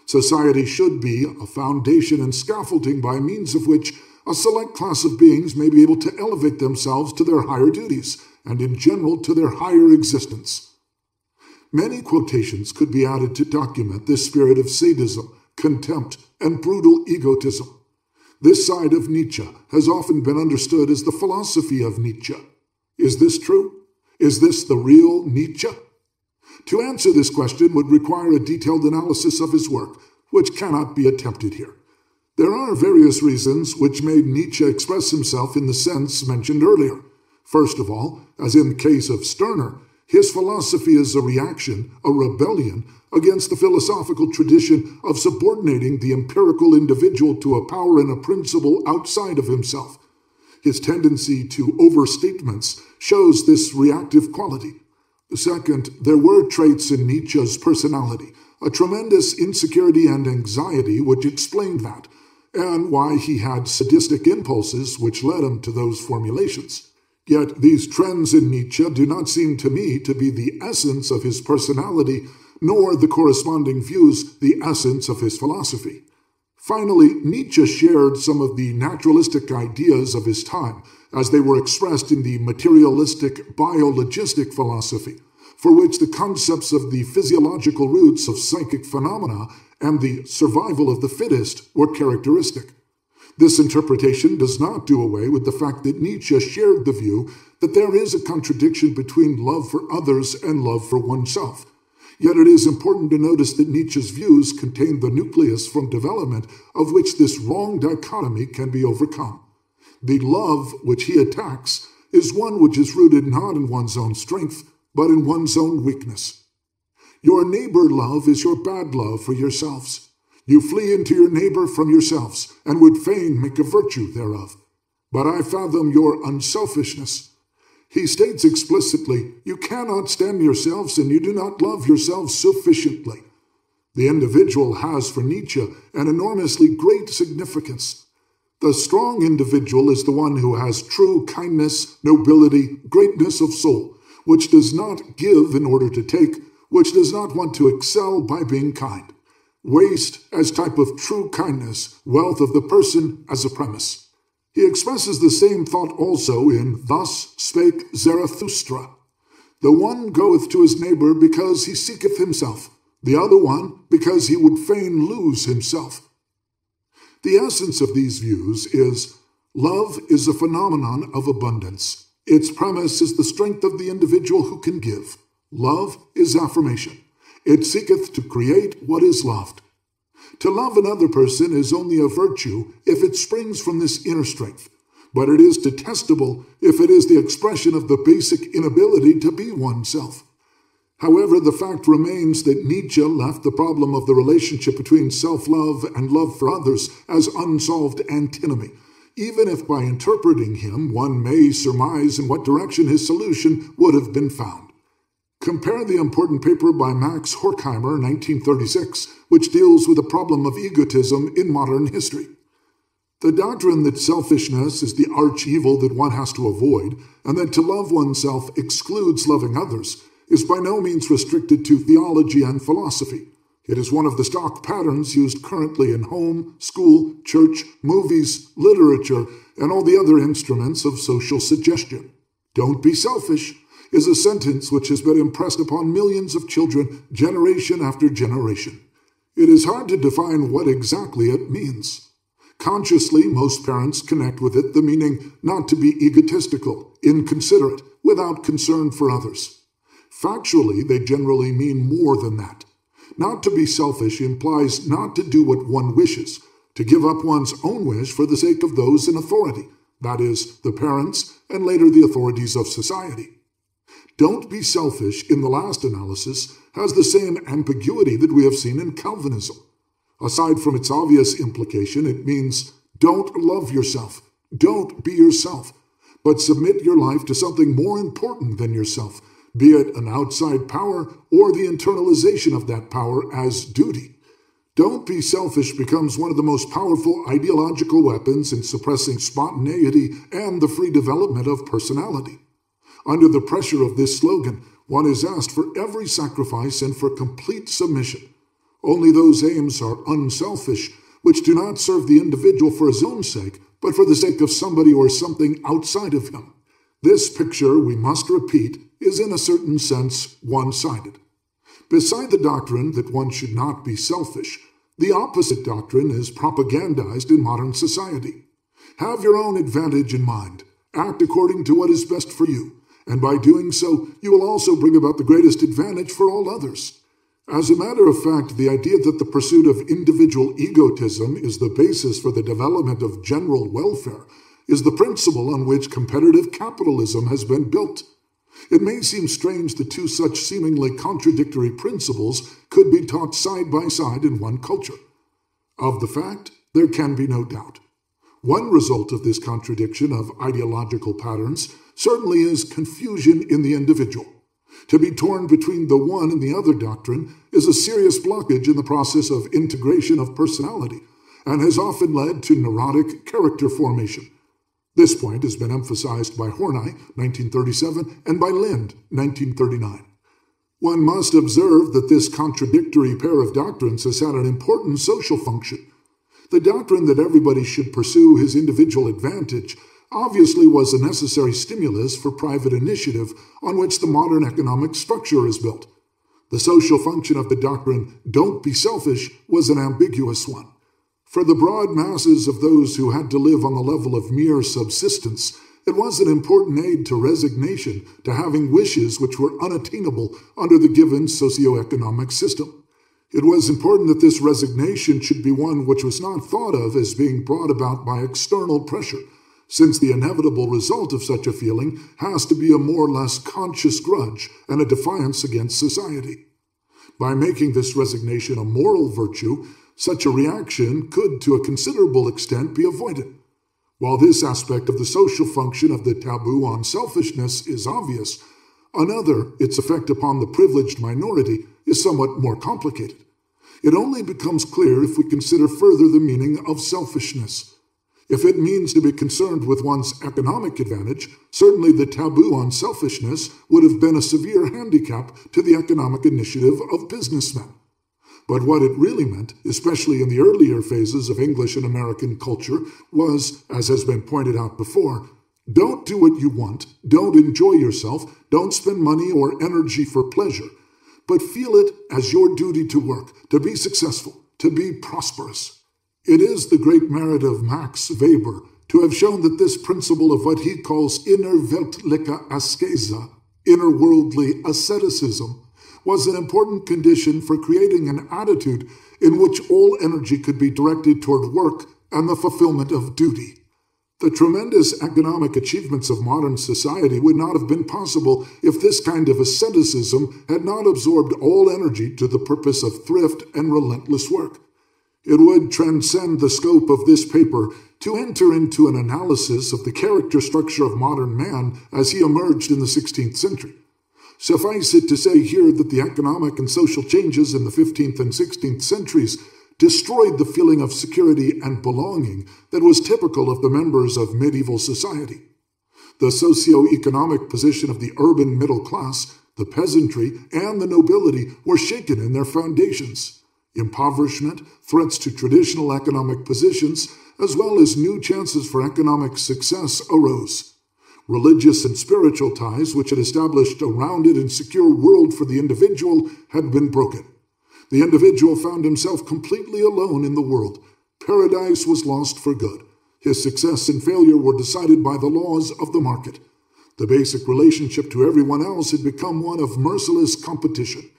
Society should be a foundation and scaffolding by means of which a select class of beings may be able to elevate themselves to their higher duties, and in general to their higher existence. Many quotations could be added to document this spirit of sadism, contempt, and brutal egotism. This side of Nietzsche has often been understood as the philosophy of Nietzsche. Is this true? Is this the real Nietzsche? To answer this question would require a detailed analysis of his work, which cannot be attempted here. There are various reasons which made Nietzsche express himself in the sense mentioned earlier. First of all, as in the case of Stirner, his philosophy is a reaction, a rebellion, against the philosophical tradition of subordinating the empirical individual to a power and a principle outside of himself. His tendency to overstatements shows this reactive quality. Second, there were traits in Nietzsche's personality, a tremendous insecurity and anxiety which explained that, and why he had sadistic impulses which led him to those formulations. Yet these trends in Nietzsche do not seem to me to be the essence of his personality, nor the corresponding views the essence of his philosophy. Finally, Nietzsche shared some of the naturalistic ideas of his time, as they were expressed in the materialistic biologistic philosophy, for which the concepts of the physiological roots of psychic phenomena and the survival of the fittest were characteristic. This interpretation does not do away with the fact that Nietzsche shared the view that there is a contradiction between love for others and love for oneself. Yet it is important to notice that Nietzsche's views contain the nucleus from development of which this wrong dichotomy can be overcome. The love which he attacks is one which is rooted not in one's own strength, but in one's own weakness. Your neighbor love is your bad love for yourselves. You flee into your neighbor from yourselves, and would fain make a virtue thereof. But I fathom your unselfishness. He states explicitly, you cannot stand yourselves, and you do not love yourselves sufficiently. The individual has for Nietzsche an enormously great significance. The strong individual is the one who has true kindness, nobility, greatness of soul, which does not give in order to take, which does not want to excel by being kind. Waste as type of true kindness, wealth of the person as a premise. He expresses the same thought also in Thus Spake Zarathustra. The one goeth to his neighbor because he seeketh himself, the other one because he would fain lose himself. The essence of these views is, love is a phenomenon of abundance. Its premise is the strength of the individual who can give. Love is affirmation. It seeketh to create what is loved. To love another person is only a virtue if it springs from this inner strength, but it is detestable if it is the expression of the basic inability to be oneself. However, the fact remains that Nietzsche left the problem of the relationship between self-love and love for others as unsolved antinomy, even if by interpreting him one may surmise in what direction his solution would have been found. Compare the important paper by Max Horkheimer, 1936, which deals with the problem of egotism in modern history. The doctrine that selfishness is the arch-evil that one has to avoid, and that to love oneself excludes loving others, is by no means restricted to theology and philosophy. It is one of the stock patterns used currently in home, school, church, movies, literature, and all the other instruments of social suggestion. Don't be selfish is a sentence which has been impressed upon millions of children generation after generation. It is hard to define what exactly it means. Consciously, most parents connect with it the meaning not to be egotistical, inconsiderate, without concern for others. Factually, they generally mean more than that. Not to be selfish implies not to do what one wishes, to give up one's own wish for the sake of those in authority, that is, the parents and later the authorities of society. Don't be selfish, in the last analysis, has the same ambiguity that we have seen in Calvinism. Aside from its obvious implication, it means don't love yourself, don't be yourself, but submit your life to something more important than yourself, be it an outside power or the internalization of that power as duty. Don't be selfish becomes one of the most powerful ideological weapons in suppressing spontaneity and the free development of personality. Under the pressure of this slogan, one is asked for every sacrifice and for complete submission. Only those aims are unselfish, which do not serve the individual for his own sake, but for the sake of somebody or something outside of him. This picture, we must repeat, is in a certain sense one-sided. Beside the doctrine that one should not be selfish, the opposite doctrine is propagandized in modern society. Have your own advantage in mind. Act according to what is best for you, and by doing so, you will also bring about the greatest advantage for all others. As a matter of fact, the idea that the pursuit of individual egotism is the basis for the development of general welfare is the principle on which competitive capitalism has been built. It may seem strange that two such seemingly contradictory principles could be taught side by side in one culture. Of the fact, there can be no doubt. One result of this contradiction of ideological patterns certainly is confusion in the individual. To be torn between the one and the other doctrine is a serious blockage in the process of integration of personality, and has often led to neurotic character formation. This point has been emphasized by Horney, 1937, and by Lind, 1939. One must observe that this contradictory pair of doctrines has had an important social function. The doctrine that everybody should pursue his individual advantage obviously was a necessary stimulus for private initiative on which the modern economic structure is built. The social function of the doctrine, don't be selfish, was an ambiguous one. For the broad masses of those who had to live on the level of mere subsistence, it was an important aid to resignation, to having wishes which were unattainable under the given socioeconomic system. It was important that this resignation should be one which was not thought of as being brought about by external pressure, since the inevitable result of such a feeling has to be a more or less conscious grudge and a defiance against society. By making this resignation a moral virtue, such a reaction could, to a considerable extent, be avoided. While this aspect of the social function of the taboo on selfishness is obvious, another, its effect upon the privileged minority, is somewhat more complicated. It only becomes clear if we consider further the meaning of selfishness. If it means to be concerned with one's economic advantage, certainly the taboo on selfishness would have been a severe handicap to the economic initiative of businessmen. But what it really meant, especially in the earlier phases of English and American culture, was, as has been pointed out before, don't do what you want, don't enjoy yourself, don't spend money or energy for pleasure, but feel it as your duty to work, to be successful, to be prosperous. It is the great merit of Max Weber to have shown that this principle of what he calls innerweltliche Askese, inner worldly asceticism, was an important condition for creating an attitude in which all energy could be directed toward work and the fulfillment of duty. The tremendous economic achievements of modern society would not have been possible if this kind of asceticism had not absorbed all energy to the purpose of thrift and relentless work. It would transcend the scope of this paper to enter into an analysis of the character structure of modern man as he emerged in the 16th century. Suffice it to say here that the economic and social changes in the 15th and 16th centuries destroyed the feeling of security and belonging that was typical of the members of medieval society. The socio-economic position of the urban middle class, the peasantry, and the nobility were shaken in their foundations. Impoverishment, threats to traditional economic positions, as well as new chances for economic success arose. Religious and spiritual ties, which had established a rounded and secure world for the individual, had been broken. The individual found himself completely alone in the world. Paradise was lost for good. His success and failure were decided by the laws of the market. The basic relationship to everyone else had become one of merciless competition.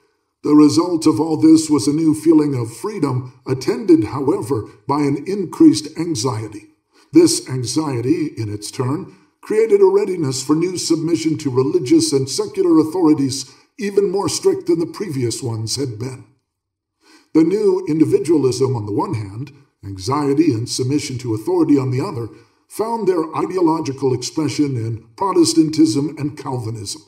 The result of all this was a new feeling of freedom, attended, however, by an increased anxiety. This anxiety, in its turn, created a readiness for new submission to religious and secular authorities even more strict than the previous ones had been. The new individualism on the one hand, anxiety and submission to authority on the other, found their ideological expression in Protestantism and Calvinism.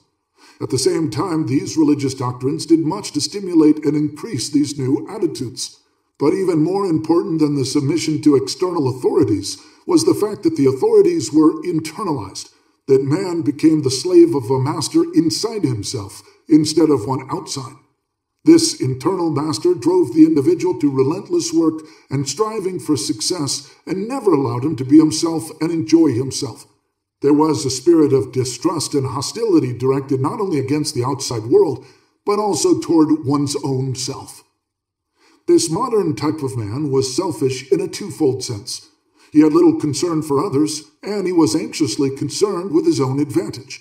At the same time, these religious doctrines did much to stimulate and increase these new attitudes. But even more important than the submission to external authorities was the fact that the authorities were internalized, that man became the slave of a master inside himself instead of one outside. This internal master drove the individual to relentless work and striving for success and never allowed him to be himself and enjoy himself. There was a spirit of distrust and hostility directed not only against the outside world, but also toward one's own self. This modern type of man was selfish in a twofold sense. He had little concern for others, and he was anxiously concerned with his own advantage.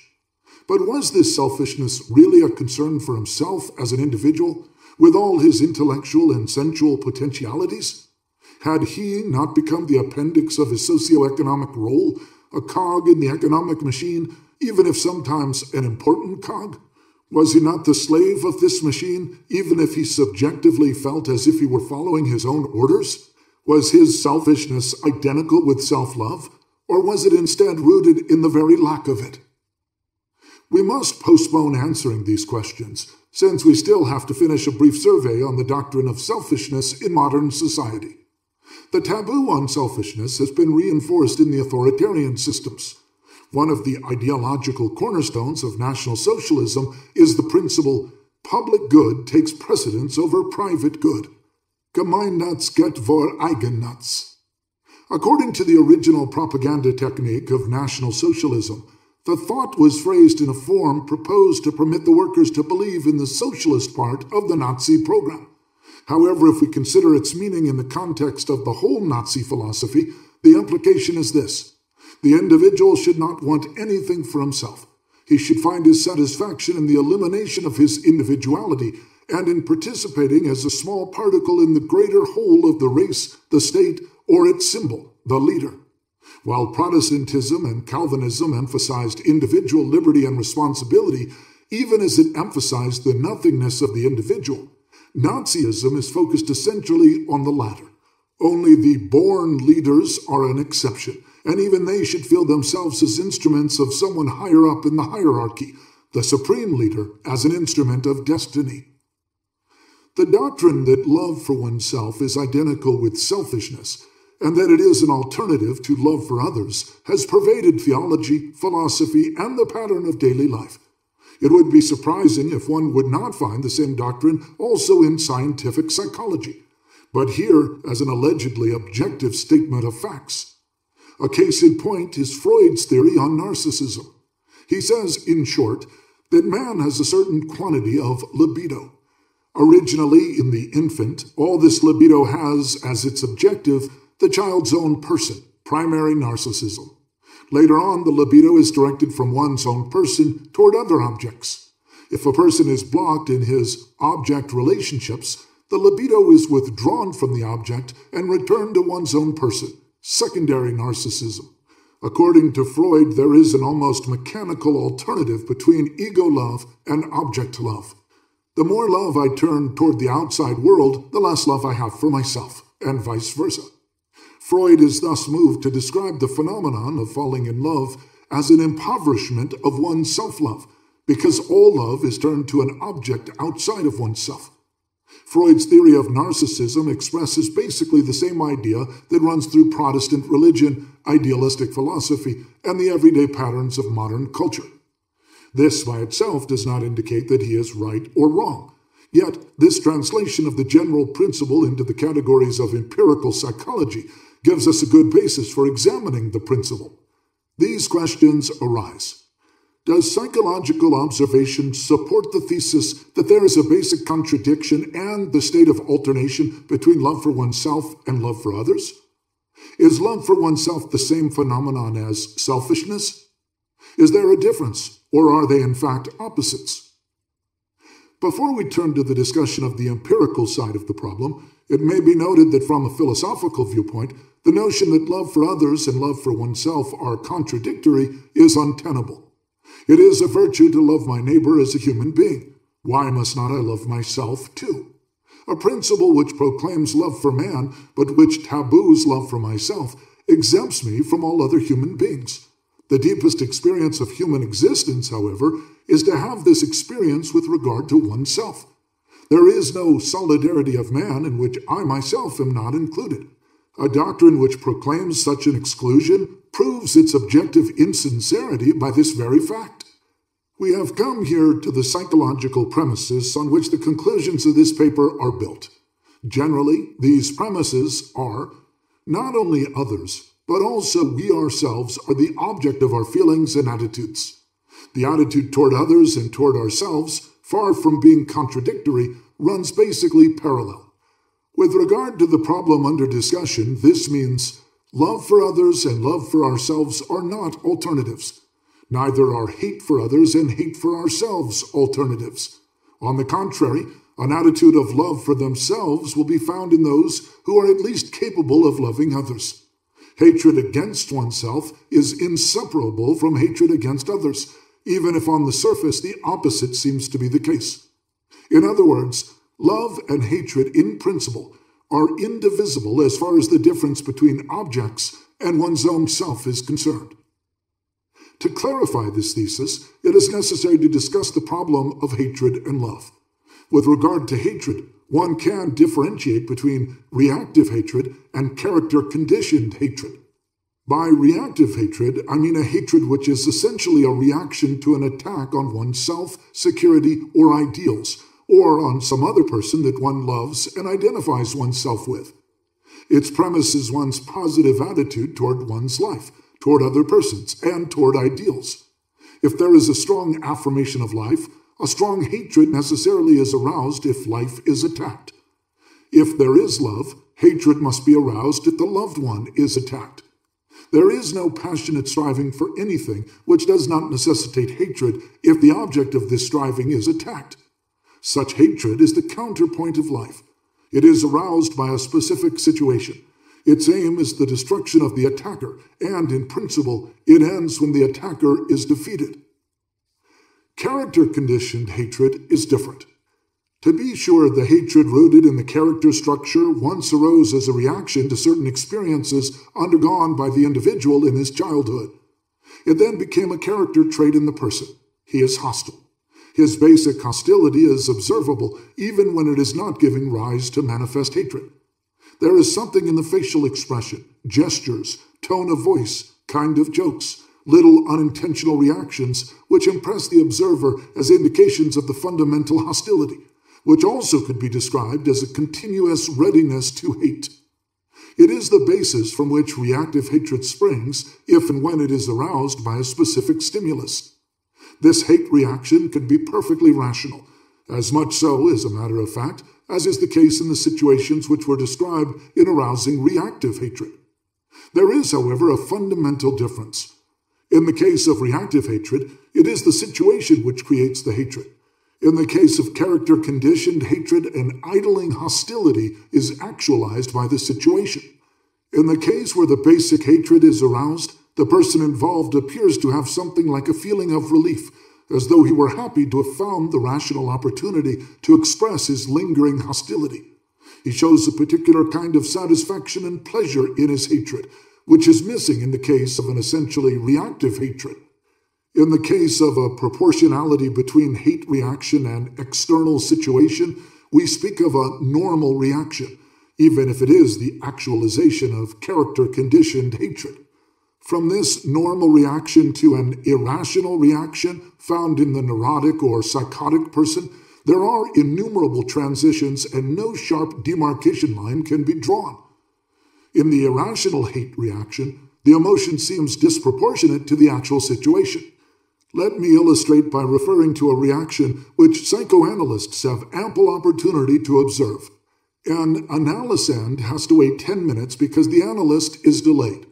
But was this selfishness really a concern for himself as an individual, with all his intellectual and sensual potentialities? Had he not become the appendix of his socioeconomic role, a cog in the economic machine, even if sometimes an important cog? Was he not the slave of this machine, even if he subjectively felt as if he were following his own orders? Was his selfishness identical with self-love, or was it instead rooted in the very lack of it? We must postpone answering these questions, since we still have to finish a brief survey on the doctrine of selfishness in modern society. The taboo on selfishness has been reinforced in the authoritarian systems. One of the ideological cornerstones of National Socialism is the principle, public good takes precedence over private good. Gemeinnütz geht vor Eigennutz. According to the original propaganda technique of National Socialism, the thought was phrased in a form proposed to permit the workers to believe in the socialist part of the Nazi program. However, if we consider its meaning in the context of the whole Nazi philosophy, the implication is this. The individual should not want anything for himself. He should find his satisfaction in the elimination of his individuality and in participating as a small particle in the greater whole of the race, the state, or its symbol, the leader. While Protestantism and Calvinism emphasized individual liberty and responsibility, even as it emphasized the nothingness of the individual, Nazism is focused essentially on the latter. Only the born leaders are an exception, and even they should feel themselves as instruments of someone higher up in the hierarchy, the supreme leader as an instrument of destiny. The doctrine that love for oneself is identical with selfishness, and that it is an alternative to love for others, has pervaded theology, philosophy, and the pattern of daily life. It would be surprising if one would not find the same doctrine also in scientific psychology, but here as an allegedly objective statement of facts. A case in point is Freud's theory on narcissism. He says, in short, that man has a certain quantity of libido. Originally, in the infant, all this libido has as its objective the child's own person, primary narcissism. Later on, the libido is directed from one's own person toward other objects. If a person is blocked in his object relationships, the libido is withdrawn from the object and returned to one's own person, secondary narcissism. According to Freud, there is an almost mechanical alternative between ego love and object love. The more love I turn toward the outside world, the less love I have for myself, and vice versa. Freud is thus moved to describe the phenomenon of falling in love as an impoverishment of one's self-love, because all love is turned to an object outside of oneself. Freud's theory of narcissism expresses basically the same idea that runs through Protestant religion, idealistic philosophy, and the everyday patterns of modern culture. This by itself does not indicate that he is right or wrong. Yet, this translation of the general principle into the categories of empirical psychology gives us a good basis for examining the principle. These questions arise. Does psychological observation support the thesis that there is a basic contradiction and the state of alternation between love for oneself and love for others? Is love for oneself the same phenomenon as selfishness? Is there a difference, or are they in fact opposites? Before we turn to the discussion of the empirical side of the problem, it may be noted that from a philosophical viewpoint, the notion that love for others and love for oneself are contradictory is untenable. It is a virtue to love my neighbor as a human being. Why must not I love myself too? A principle which proclaims love for man, but which taboos love for myself, exempts me from all other human beings. The deepest experience of human existence, however, is to have this experience with regard to oneself. There is no solidarity of man in which I myself am not included. A doctrine which proclaims such an exclusion proves its objective insincerity by this very fact. We have come here to the psychological premises on which the conclusions of this paper are built. Generally, these premises are not only others, but also we ourselves are the object of our feelings and attitudes. The attitude toward others and toward ourselves, far from being contradictory, runs basically parallel. With regard to the problem under discussion, this means love for others and love for ourselves are not alternatives. Neither are hate for others and hate for ourselves alternatives. On the contrary, an attitude of love for themselves will be found in those who are at least capable of loving others. Hatred against oneself is inseparable from hatred against others, even if on the surface the opposite seems to be the case. In other words, love and hatred in principle are indivisible as far as the difference between objects and one's own self is concerned. To clarify this thesis, it is necessary to discuss the problem of hatred and love. With regard to hatred, one can differentiate between reactive hatred and character-conditioned hatred. By reactive hatred, I mean a hatred which is essentially a reaction to an attack on one's self, security, or ideals, or on some other person that one loves and identifies oneself with. Its premise is one's positive attitude toward one's life, toward other persons, and toward ideals. If there is a strong affirmation of life, a strong hatred necessarily is aroused if life is attacked. If there is love, hatred must be aroused if the loved one is attacked. There is no passionate striving for anything which does not necessitate hatred if the object of this striving is attacked. Such hatred is the counterpoint of life. It is aroused by a specific situation. Its aim is the destruction of the attacker, and in principle, it ends when the attacker is defeated. Character-conditioned hatred is different. To be sure, the hatred rooted in the character structure once arose as a reaction to certain experiences undergone by the individual in his childhood. It then became a character trait in the person. He is hostile. His basic hostility is observable even when it is not giving rise to manifest hatred. There is something in the facial expression, gestures, tone of voice, kind of jokes, little unintentional reactions which impress the observer as indications of the fundamental hostility, which also could be described as a continuous readiness to hate. It is the basis from which reactive hatred springs if and when it is aroused by a specific stimulus. This hate reaction can be perfectly rational, as much so, as a matter of fact, as is the case in the situations which were described in arousing reactive hatred. There is, however, a fundamental difference. In the case of reactive hatred, it is the situation which creates the hatred. In the case of character-conditioned hatred, an idling hostility is actualized by the situation. In the case where the basic hatred is aroused, the person involved appears to have something like a feeling of relief, as though he were happy to have found the rational opportunity to express his lingering hostility. He shows a particular kind of satisfaction and pleasure in his hatred, which is missing in the case of an essentially reactive hatred. In the case of a proportionality between hate reaction and external situation, we speak of a normal reaction, even if it is the actualization of character-conditioned hatred. From this normal reaction to an irrational reaction found in the neurotic or psychotic person, there are innumerable transitions and no sharp demarcation line can be drawn. In the irrational hate reaction, the emotion seems disproportionate to the actual situation. Let me illustrate by referring to a reaction which psychoanalysts have ample opportunity to observe. An analysand has to wait 10 minutes because the analyst is delayed.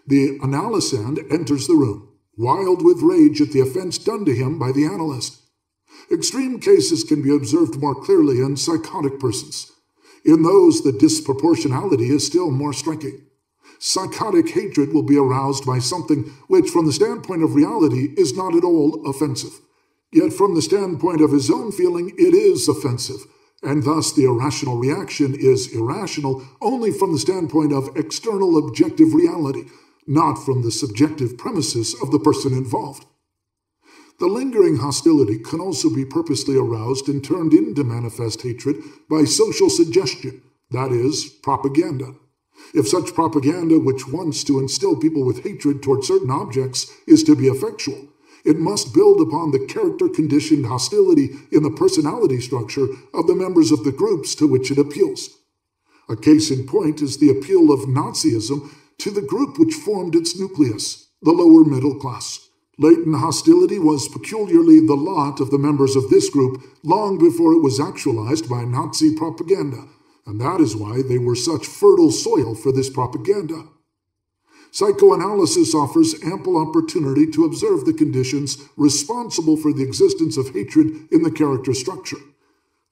The analysand enters the room. wild with rage at the offense done to him by the analyst. Extreme cases can be observed more clearly in psychotic persons. In those, the disproportionality is still more striking. Psychotic hatred will be aroused by something which, from the standpoint of reality, is not at all offensive. Yet from the standpoint of his own feeling, it is offensive, and thus the irrational reaction is irrational only from the standpoint of external objective reality, not from the subjective premises of the person involved. The lingering hostility can also be purposely aroused and turned into manifest hatred by social suggestion, that is, propaganda. If such propaganda which wants to instill people with hatred toward certain objects is to be effectual, it must build upon the character-conditioned hostility in the personality structure of the members of the groups to which it appeals. A case in point is the appeal of Nazism to the group which formed its nucleus, the lower middle class. Latent hostility was peculiarly the lot of the members of this group long before it was actualized by Nazi propaganda, and that is why they were such fertile soil for this propaganda. Psychoanalysis offers ample opportunity to observe the conditions responsible for the existence of hatred in the character structure.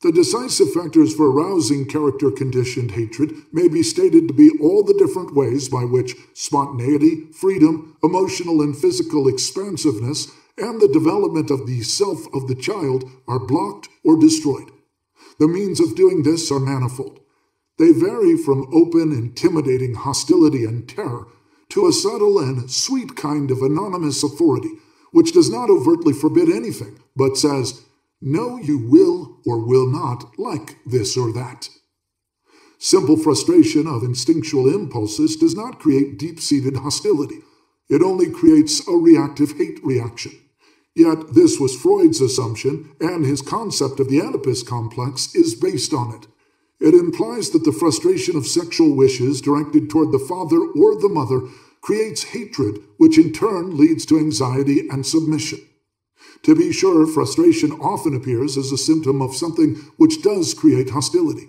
The decisive factors for arousing character-conditioned hatred may be stated to be all the different ways by which spontaneity, freedom, emotional and physical expansiveness, and the development of the self of the child are blocked or destroyed. The means of doing this are manifold. They vary from open, intimidating hostility and terror to a subtle and sweet kind of anonymous authority, which does not overtly forbid anything, but says, "No, you will or will not like this or that." Simple frustration of instinctual impulses does not create deep-seated hostility. It only creates a reactive hate reaction. Yet this was Freud's assumption, and his concept of the Oedipus complex is based on it. It implies that the frustration of sexual wishes directed toward the father or the mother creates hatred, which in turn leads to anxiety and submission. To be sure, frustration often appears as a symptom of something which does create hostility.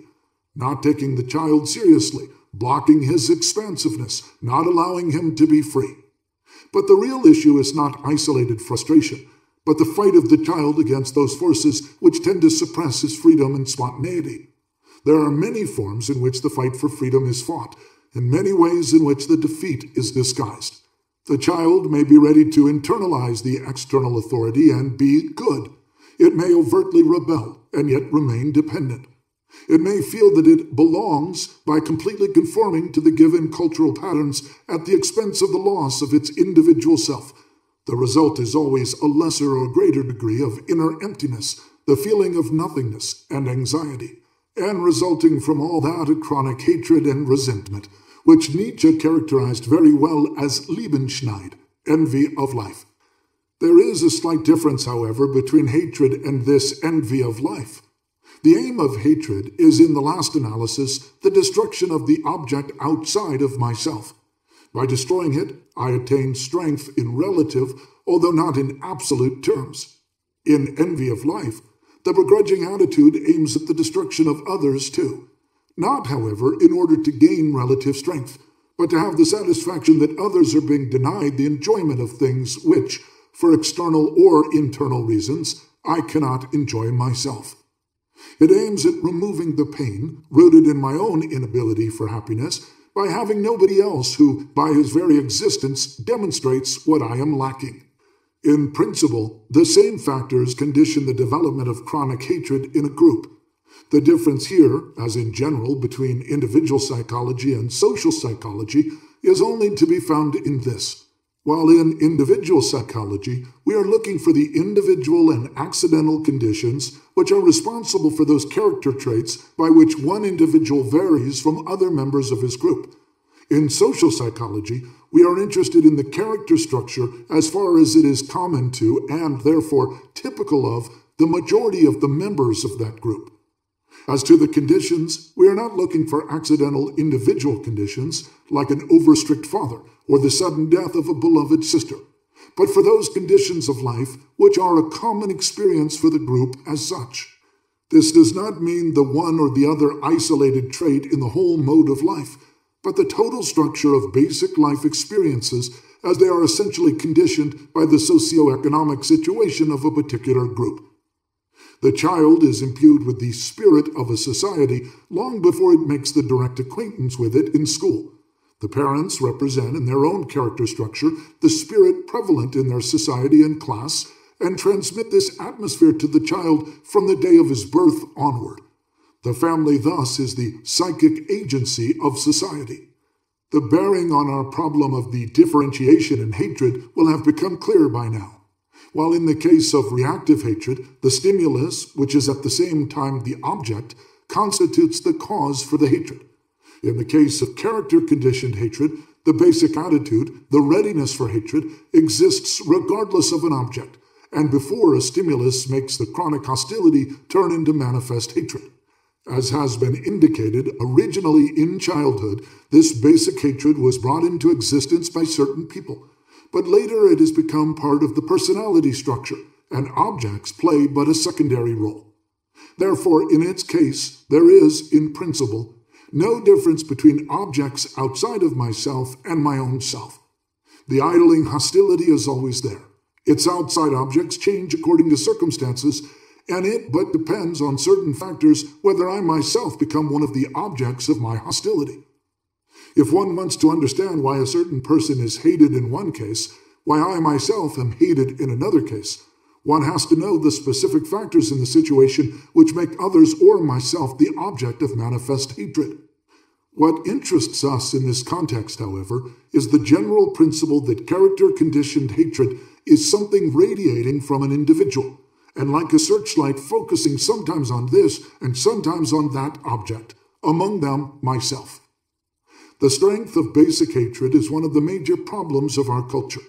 Not taking the child seriously, blocking his expansiveness, not allowing him to be free. But the real issue is not isolated frustration, but the fight of the child against those forces which tend to suppress his freedom and spontaneity. There are many forms in which the fight for freedom is fought, and many ways in which the defeat is disguised. The child may be ready to internalize the external authority and be good. It may overtly rebel and yet remain dependent. It may feel that it belongs by completely conforming to the given cultural patterns at the expense of the loss of its individual self. The result is always a lesser or greater degree of inner emptiness, the feeling of nothingness and anxiety, and resulting from all that a chronic hatred and resentment, which Nietzsche characterized very well as Lebensschneid, envy of life. There is a slight difference, however, between hatred and this envy of life. The aim of hatred is, in the last analysis, the destruction of the object outside of myself. By destroying it, I attain strength in relative, although not in absolute terms. In envy of life, the begrudging attitude aims at the destruction of others too. Not, however, in order to gain relative strength, but to have the satisfaction that others are being denied the enjoyment of things which, for external or internal reasons, I cannot enjoy myself. It aims at removing the pain, rooted in my own inability for happiness, by having nobody else who, by his very existence, demonstrates what I am lacking. In principle, the same factors condition the development of chronic hatred in a group. The difference here, as in general, between individual psychology and social psychology is only to be found in this. While in individual psychology, we are looking for the individual and accidental conditions which are responsible for those character traits by which one individual varies from other members of his group. In social psychology, we are interested in the character structure as far as it is common to, and therefore typical of, the majority of the members of that group. As to the conditions, we are not looking for accidental individual conditions, like an over-strict father or the sudden death of a beloved sister, but for those conditions of life which are a common experience for the group as such. This does not mean the one or the other isolated trait in the whole mode of life, but the total structure of basic life experiences as they are essentially conditioned by the socioeconomic situation of a particular group. The child is imbued with the spirit of a society long before it makes the direct acquaintance with it in school. The parents represent in their own character structure the spirit prevalent in their society and class, and transmit this atmosphere to the child from the day of his birth onward. The family thus is the psychic agency of society. The bearing on our problem of the differentiation in hatred will have become clear by now. While in the case of reactive hatred, the stimulus, which is at the same time the object, constitutes the cause for the hatred. In the case of character-conditioned hatred, the basic attitude, the readiness for hatred, exists regardless of an object, and before a stimulus makes the chronic hostility turn into manifest hatred. As has been indicated, originally in childhood, this basic hatred was brought into existence by certain people, but later it has become part of the personality structure, and objects play but a secondary role. Therefore, in its case, there is, in principle, no difference between objects outside of myself and my own self. The idling hostility is always there. Its outside objects change according to circumstances, and it but depends on certain factors whether I myself become one of the objects of my hostility. If one wants to understand why a certain person is hated in one case, why I myself am hated in another case, one has to know the specific factors in the situation which make others or myself the object of manifest hatred. What interests us in this context, however, is the general principle that character-conditioned hatred is something radiating from an individual, and like a searchlight focusing sometimes on this and sometimes on that object, among them myself. The strength of basic hatred is one of the major problems of our culture.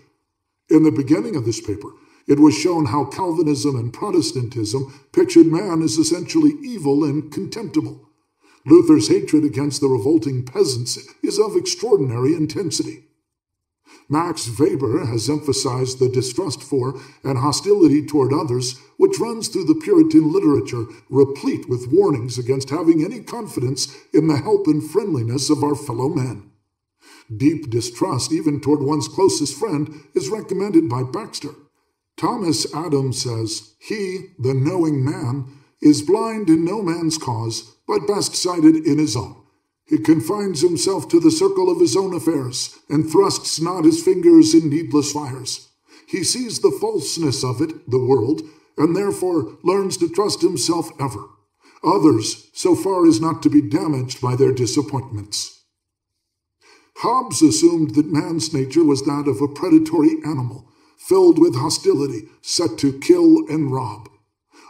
In the beginning of this paper, it was shown how Calvinism and Protestantism pictured man as essentially evil and contemptible. Luther's hatred against the revolting peasants is of extraordinary intensity. Max Weber has emphasized the distrust for and hostility toward others, which runs through the Puritan literature, replete with warnings against having any confidence in the help and friendliness of our fellow men. Deep distrust, even toward one's closest friend, is recommended by Baxter. Thomas Adams says, "He, the knowing man, is blind in no man's cause, but best sighted in his own. He confines himself to the circle of his own affairs, and thrusts not his fingers in needless fires. He sees the falseness of it, the world, and therefore learns to trust himself ever. Others, so far as not to be damaged by their disappointments." Hobbes assumed that man's nature was that of a predatory animal, filled with hostility, set to kill and rob.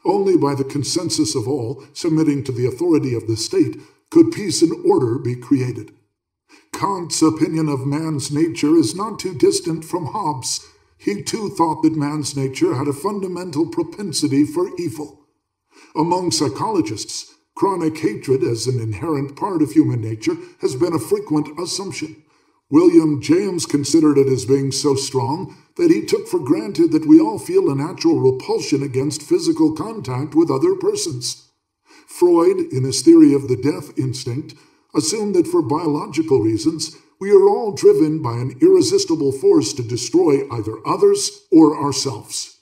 Only by the consensus of all, submitting to the authority of the state, could peace and order be created. Kant's opinion of man's nature is not too distant from Hobbes. He too thought that man's nature had a fundamental propensity for evil. Among psychologists, chronic hatred as an inherent part of human nature has been a frequent assumption. William James considered it as being so strong that he took for granted that we all feel a natural repulsion against physical contact with other persons. Freud, in his theory of the death instinct, assumed that for biological reasons, we are all driven by an irresistible force to destroy either others or ourselves.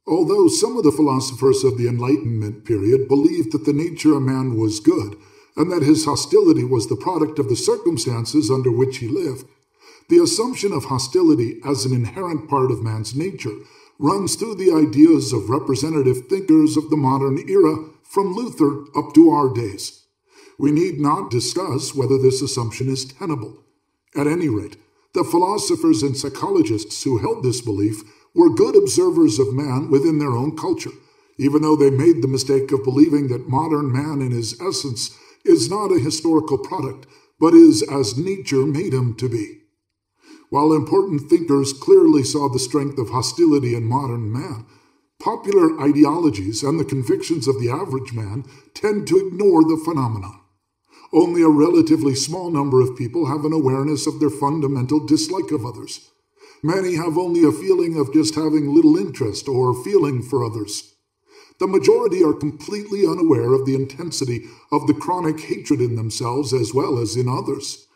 Although some of the philosophers of the Enlightenment period believed that the nature of man was good, and that his hostility was the product of the circumstances under which he lived, the assumption of hostility as an inherent part of man's nature runs through the ideas of representative thinkers of the modern era, from Luther up to our days. We need not discuss whether this assumption is tenable. At any rate, the philosophers and psychologists who held this belief were good observers of man within their own culture, even though they made the mistake of believing that modern man in his essence is not a historical product, but is as nature made him to be. While important thinkers clearly saw the strength of hostility in modern man, popular ideologies and the convictions of the average man tend to ignore the phenomenon. Only a relatively small number of people have an awareness of their fundamental dislike of others. Many have only a feeling of just having little interest or feeling for others. The majority are completely unaware of the intensity of the chronic hatred in themselves as well as in others.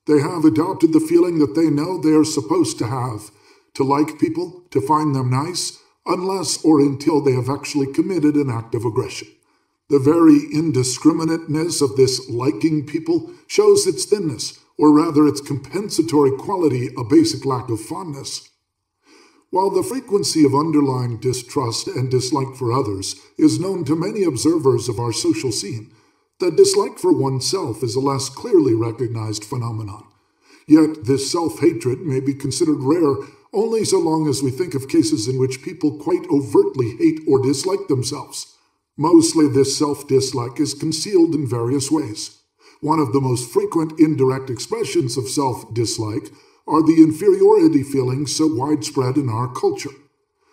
They have adopted the feeling that they know they are supposed to have, to like people, to find them nice, unless or until they have actually committed an act of aggression. The very indiscriminateness of this liking people shows its thinness, or rather its compensatory quality, a basic lack of fondness. While the frequency of underlying distrust and dislike for others is known to many observers of our social scene, the dislike for oneself is a less clearly recognized phenomenon. Yet this self-hatred may be considered rare only so long as we think of cases in which people quite overtly hate or dislike themselves. Mostly this self-dislike is concealed in various ways. One of the most frequent indirect expressions of self-dislike are the inferiority feelings so widespread in our culture.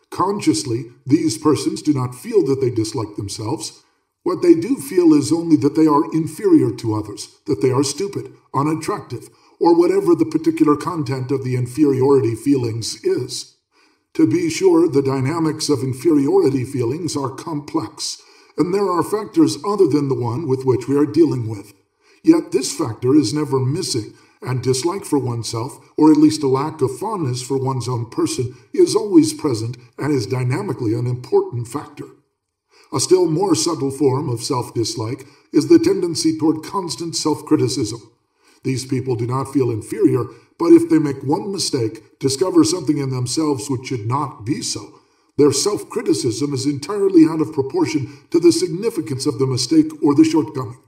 Consciously, these persons do not feel that they dislike themselves. What they do feel is only that they are inferior to others, that they are stupid, unattractive, or whatever the particular content of the inferiority feelings is. To be sure, the dynamics of inferiority feelings are complex, and there are factors other than the one with which we are dealing with. Yet this factor is never missing, and dislike for oneself, or at least a lack of fondness for one's own person, is always present and is dynamically an important factor. A still more subtle form of self-dislike is the tendency toward constant self-criticism. These people do not feel inferior, but if they make one mistake, discover something in themselves which should not be so, their self-criticism is entirely out of proportion to the significance of the mistake or the shortcoming.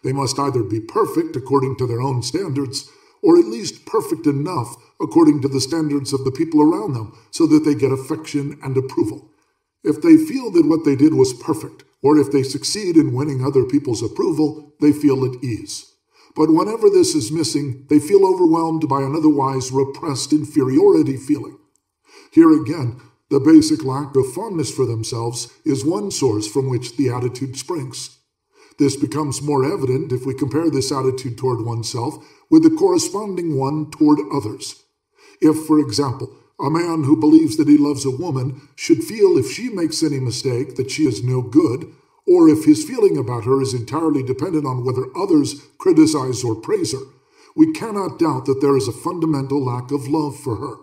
They must either be perfect according to their own standards, or at least perfect enough according to the standards of the people around them so that they get affection and approval. If they feel that what they did was perfect, or if they succeed in winning other people's approval, they feel at ease. But whenever this is missing, they feel overwhelmed by an otherwise repressed inferiority feeling. Here again, the basic lack of fondness for themselves is one source from which the attitude springs. This becomes more evident if we compare this attitude toward oneself with the corresponding one toward others. If, for example, a man who believes that he loves a woman should feel if she makes any mistake that she is no good, or if his feeling about her is entirely dependent on whether others criticize or praise her, we cannot doubt that there is a fundamental lack of love for her.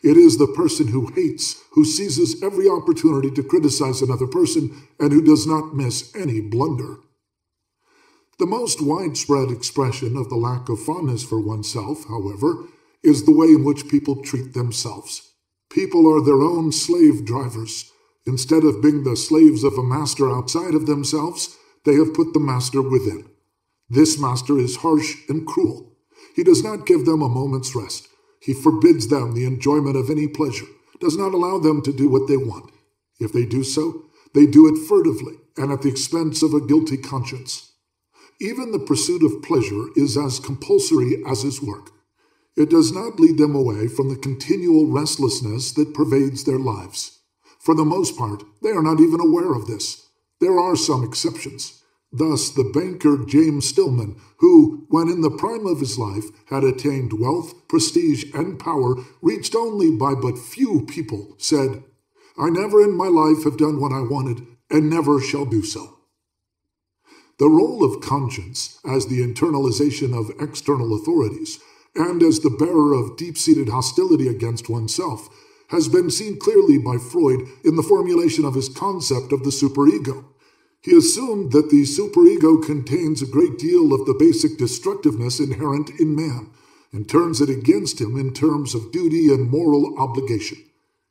It is the person who hates, who seizes every opportunity to criticize another person, and who does not miss any blunder. The most widespread expression of the lack of fondness for oneself, however, is the way in which people treat themselves. People are their own slave drivers. Instead of being the slaves of a master outside of themselves, they have put the master within. This master is harsh and cruel. He does not give them a moment's rest. He forbids them the enjoyment of any pleasure, does not allow them to do what they want. If they do so, they do it furtively and at the expense of a guilty conscience. Even the pursuit of pleasure is as compulsory as his work. It does not lead them away from the continual restlessness that pervades their lives. For the most part, they are not even aware of this. There are some exceptions. Thus, the banker James Stillman, who, when in the prime of his life, had attained wealth, prestige, and power reached only by but few people, said, "I never in my life have done what I wanted, and never shall do so." The role of conscience, as the internalization of external authorities, and as the bearer of deep-seated hostility against oneself, has been seen clearly by Freud in the formulation of his concept of the superego. He assumed that the superego contains a great deal of the basic destructiveness inherent in man, and turns it against him in terms of duty and moral obligation.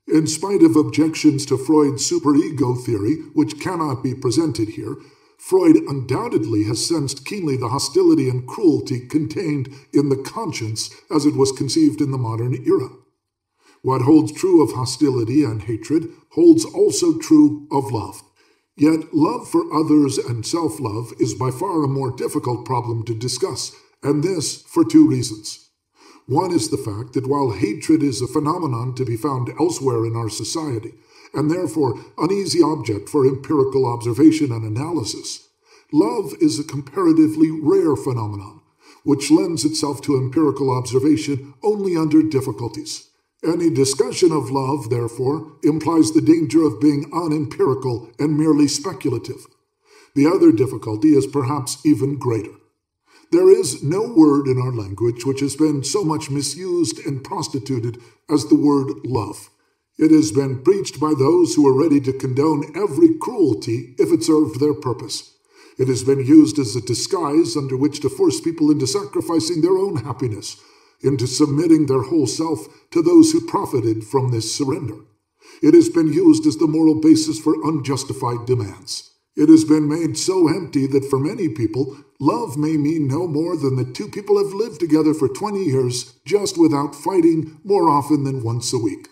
In spite of objections to Freud's superego theory, which cannot be presented here, Freud undoubtedly has sensed keenly the hostility and cruelty contained in the conscience as it was conceived in the modern era. What holds true of hostility and hatred holds also true of love. Yet love for others and self-love is by far a more difficult problem to discuss, and this for two reasons. One is the fact that while hatred is a phenomenon to be found elsewhere in our society, and therefore an easy object for empirical observation and analysis, love is a comparatively rare phenomenon, which lends itself to empirical observation only under difficulties. Any discussion of love, therefore, implies the danger of being unempirical and merely speculative. The other difficulty is perhaps even greater. There is no word in our language which has been so much misused and prostituted as the word love. It has been preached by those who are ready to condone every cruelty if it served their purpose. It has been used as a disguise under which to force people into sacrificing their own happiness, into submitting their whole self to those who profited from this surrender. It has been used as the moral basis for unjustified demands. It has been made so empty that for many people, love may mean no more than that two people have lived together for 20 years just without fighting more often than once a week.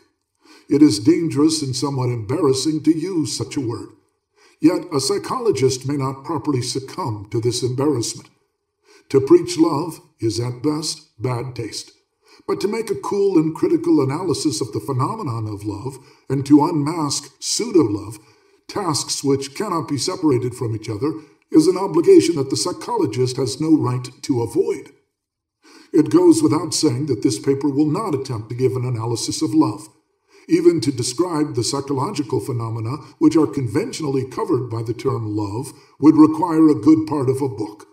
It is dangerous and somewhat embarrassing to use such a word. Yet a psychologist may not properly succumb to this embarrassment. To preach love is at best bad taste. But to make a cool and critical analysis of the phenomenon of love and to unmask pseudo-love, tasks which cannot be separated from each other, is an obligation that the psychologist has no right to avoid. It goes without saying that this paper will not attempt to give an analysis of love. Even to describe the psychological phenomena which are conventionally covered by the term love would require a good part of a book.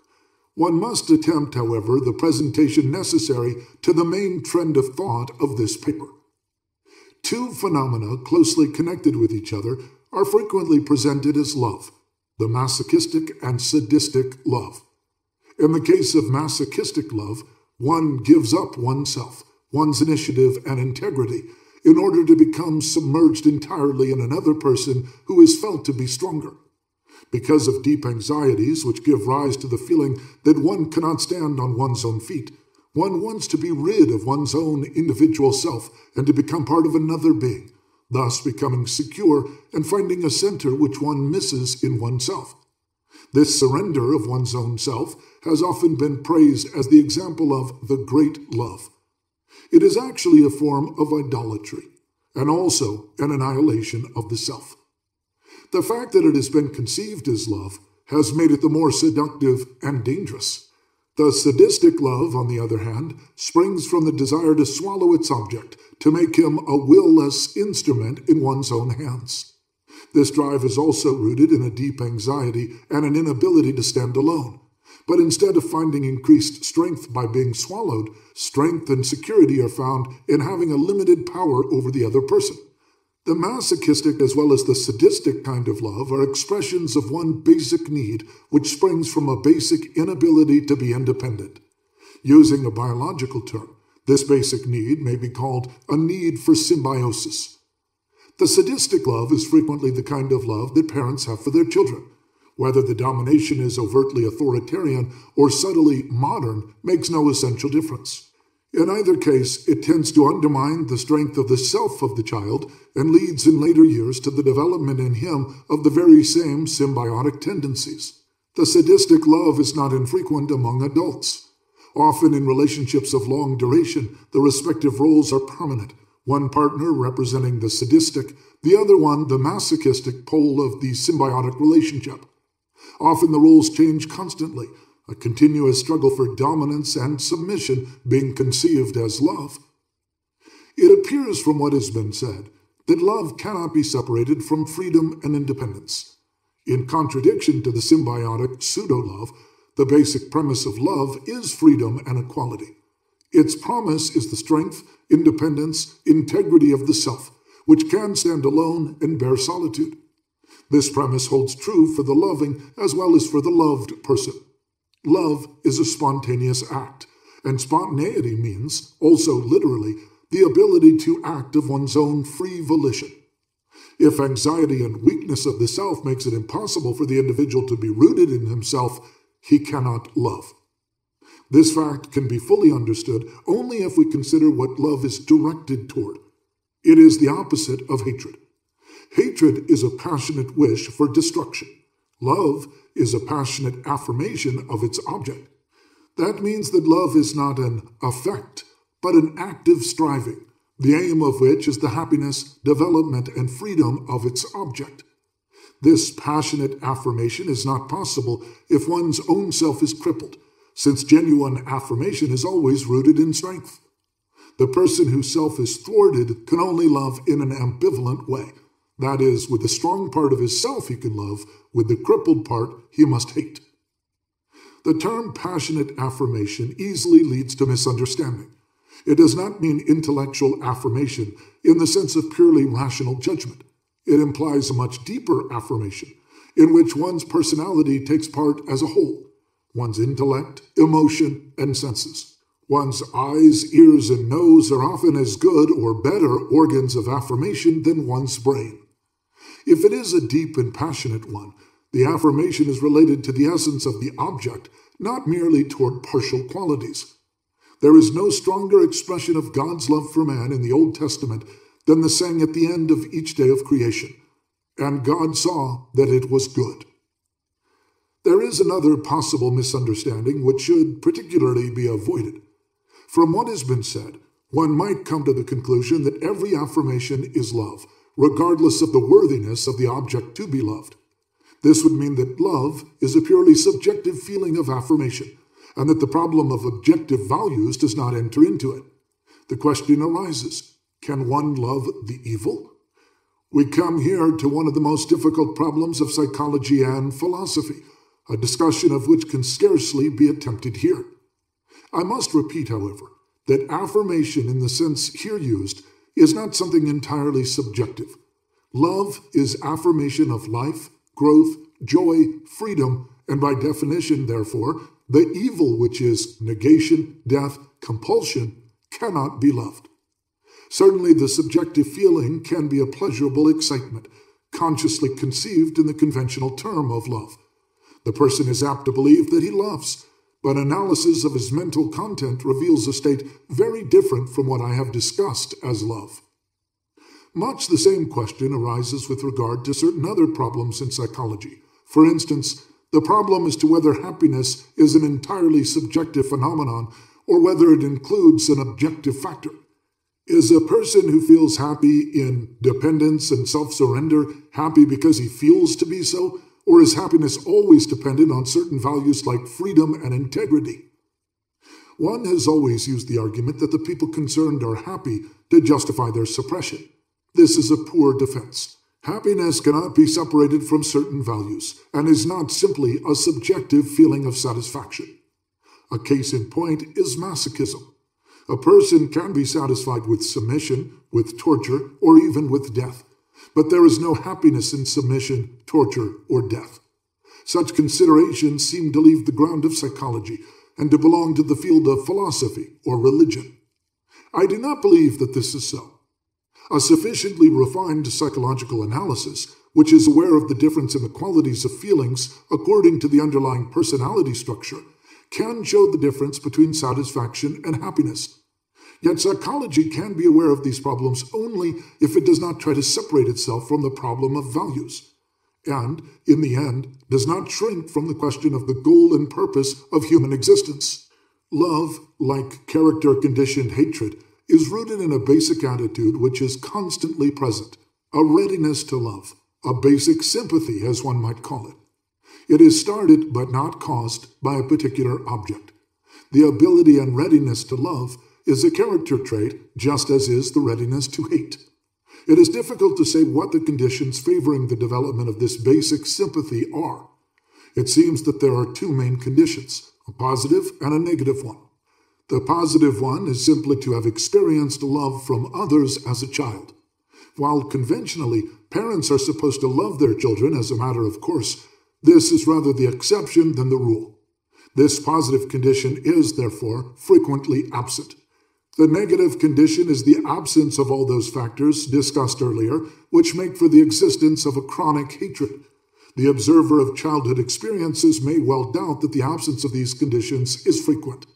One must attempt, however, the presentation necessary to the main trend of thought of this paper. Two phenomena closely connected with each other are frequently presented as love, the masochistic and sadistic love. In the case of masochistic love, one gives up oneself, one's initiative and integrity, in order to become submerged entirely in another person who is felt to be stronger. Because of deep anxieties which give rise to the feeling that one cannot stand on one's own feet, one wants to be rid of one's own individual self and to become part of another being, thus becoming secure and finding a center which one misses in oneself. This surrender of one's own self has often been praised as the example of the great love. It is actually a form of idolatry, and also an annihilation of the self. The fact that it has been conceived as love has made it the more seductive and dangerous. The sadistic love, on the other hand, springs from the desire to swallow its object, to make him a will-less instrument in one's own hands. This drive is also rooted in a deep anxiety and an inability to stand alone. But instead of finding increased strength by being swallowed, strength and security are found in having a limited power over the other person. The masochistic as well as the sadistic kind of love are expressions of one basic need which springs from a basic inability to be independent. Using a biological term, this basic need may be called a need for symbiosis. The sadistic love is frequently the kind of love that parents have for their children. Whether the domination is overtly authoritarian or subtly modern makes no essential difference. In either case, it tends to undermine the strength of the self of the child and leads in later years to the development in him of the very same symbiotic tendencies. The sadistic love is not infrequent among adults. Often in relationships of long duration, the respective roles are permanent, one partner representing the sadistic, the other one the masochistic pole of the symbiotic relationship. Often the roles change constantly, a continuous struggle for dominance and submission being conceived as love. It appears from what has been said that love cannot be separated from freedom and independence. In contradiction to the symbiotic pseudo-love, the basic premise of love is freedom and equality. Its promise is the strength, independence, integrity of the self, which can stand alone and bear solitude. This premise holds true for the loving as well as for the loved person. Love is a spontaneous act, and spontaneity means, also literally, the ability to act of one's own free volition. If anxiety and weakness of the self makes it impossible for the individual to be rooted in himself, he cannot love. This fact can be fully understood only if we consider what love is directed toward. It is the opposite of hatred. Hatred is a passionate wish for destruction. Love is a passionate affirmation of its object. That means that love is not an effect, but an active striving, the aim of which is the happiness, development, and freedom of its object. This passionate affirmation is not possible if one's own self is crippled, since genuine affirmation is always rooted in strength. The person whose self is thwarted can only love in an ambivalent way. That is, with the strong part of his self he can love, with the crippled part he must hate. The term passionate affirmation easily leads to misunderstanding. It does not mean intellectual affirmation in the sense of purely rational judgment. It implies a much deeper affirmation, in which one's personality takes part as a whole, one's intellect, emotion, and senses. One's eyes, ears, and nose are often as good or better organs of affirmation than one's brain. If it is a deep and passionate one, the affirmation is related to the essence of the object, not merely toward partial qualities. There is no stronger expression of God's love for man in the Old Testament than the saying at the end of each day of creation, "And God saw that it was good." There is another possible misunderstanding which should particularly be avoided. From what has been said, one might come to the conclusion that every affirmation is love, regardless of the worthiness of the object to be loved. This would mean that love is a purely subjective feeling of affirmation, and that the problem of objective values does not enter into it. The question arises, can one love the evil? We come here to one of the most difficult problems of psychology and philosophy, a discussion of which can scarcely be attempted here. I must repeat, however, that affirmation in the sense here used is not something entirely subjective. Love is affirmation of life, growth, joy, freedom, and by definition, therefore, the evil, which is negation, death, compulsion, cannot be loved. Certainly the subjective feeling can be a pleasurable excitement, consciously conceived in the conventional term of love. The person is apt to believe that he loves, but analysis of his mental content reveals a state very different from what I have discussed as love. Much the same question arises with regard to certain other problems in psychology. For instance, the problem as to whether happiness is an entirely subjective phenomenon or whether it includes an objective factor. Is a person who feels happy in dependence and self-surrender happy because he feels to be so, or is happiness always dependent on certain values like freedom and integrity? One has always used the argument that the people concerned are happy to justify their suppression. This is a poor defense. Happiness cannot be separated from certain values and is not simply a subjective feeling of satisfaction. A case in point is masochism. A person can be satisfied with submission, with torture, or even with death, but there is no happiness in submission, torture, or death. Such considerations seem to leave the ground of psychology and to belong to the field of philosophy or religion. I do not believe that this is so. A sufficiently refined psychological analysis, which is aware of the difference in the qualities of feelings according to the underlying personality structure, can show the difference between satisfaction and happiness. Yet psychology can be aware of these problems only if it does not try to separate itself from the problem of values, and, in the end, does not shrink from the question of the goal and purpose of human existence. Love, like character-conditioned hatred, is rooted in a basic attitude which is constantly present, a readiness to love, a basic sympathy, as one might call it. It is started but not caused by a particular object. The ability and readiness to love is a character trait, just as is the readiness to hate. It is difficult to say what the conditions favoring the development of this basic sympathy are. It seems that there are two main conditions, a positive and a negative one. The positive one is simply to have experienced love from others as a child. While conventionally, parents are supposed to love their children as a matter of course, this is rather the exception than the rule. This positive condition is, therefore, frequently absent. The negative condition is the absence of all those factors discussed earlier, which make for the existence of a chronic hatred. The observer of childhood experiences may well doubt that the absence of these conditions is frequent.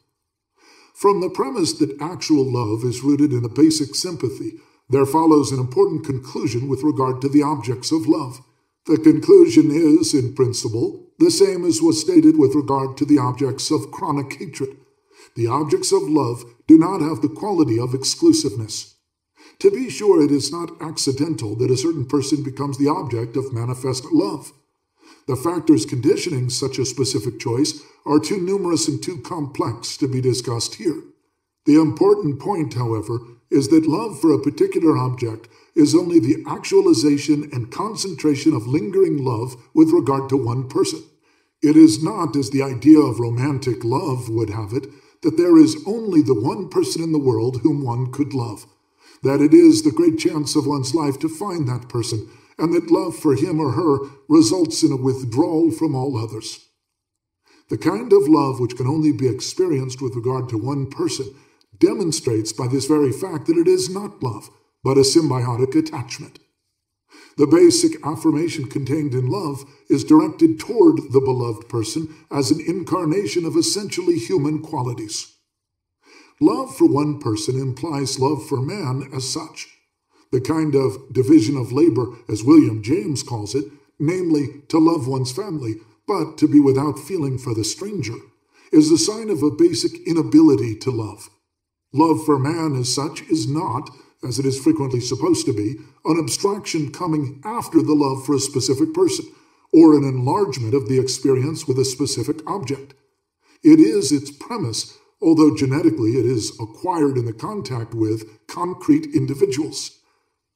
From the premise that actual love is rooted in a basic sympathy, there follows an important conclusion with regard to the objects of love. The conclusion is, in principle, the same as was stated with regard to the objects of chronic hatred. The objects of love do not have the quality of exclusiveness. To be sure, it is not accidental that a certain person becomes the object of manifest love. The factors conditioning such a specific choice are too numerous and too complex to be discussed here. The important point, however, is that love for a particular object is only the actualization and concentration of lingering love with regard to one person. It is not, as the idea of romantic love would have it, that there is only the one person in the world whom one could love, that it is the great chance of one's life to find that person, and that love for him or her results in a withdrawal from all others. The kind of love which can only be experienced with regard to one person demonstrates by this very fact that it is not love, but a symbiotic attachment. The basic affirmation contained in love is directed toward the beloved person as an incarnation of essentially human qualities. Love for one person implies love for man as such. The kind of division of labor, as William James calls it, namely to love one's family, but to be without feeling for the stranger, is a sign of a basic inability to love. Love for man as such is not, as it is frequently supposed to be, an abstraction coming after the love for a specific person, or an enlargement of the experience with a specific object. It is its premise, although genetically it is acquired in the contact with concrete individuals.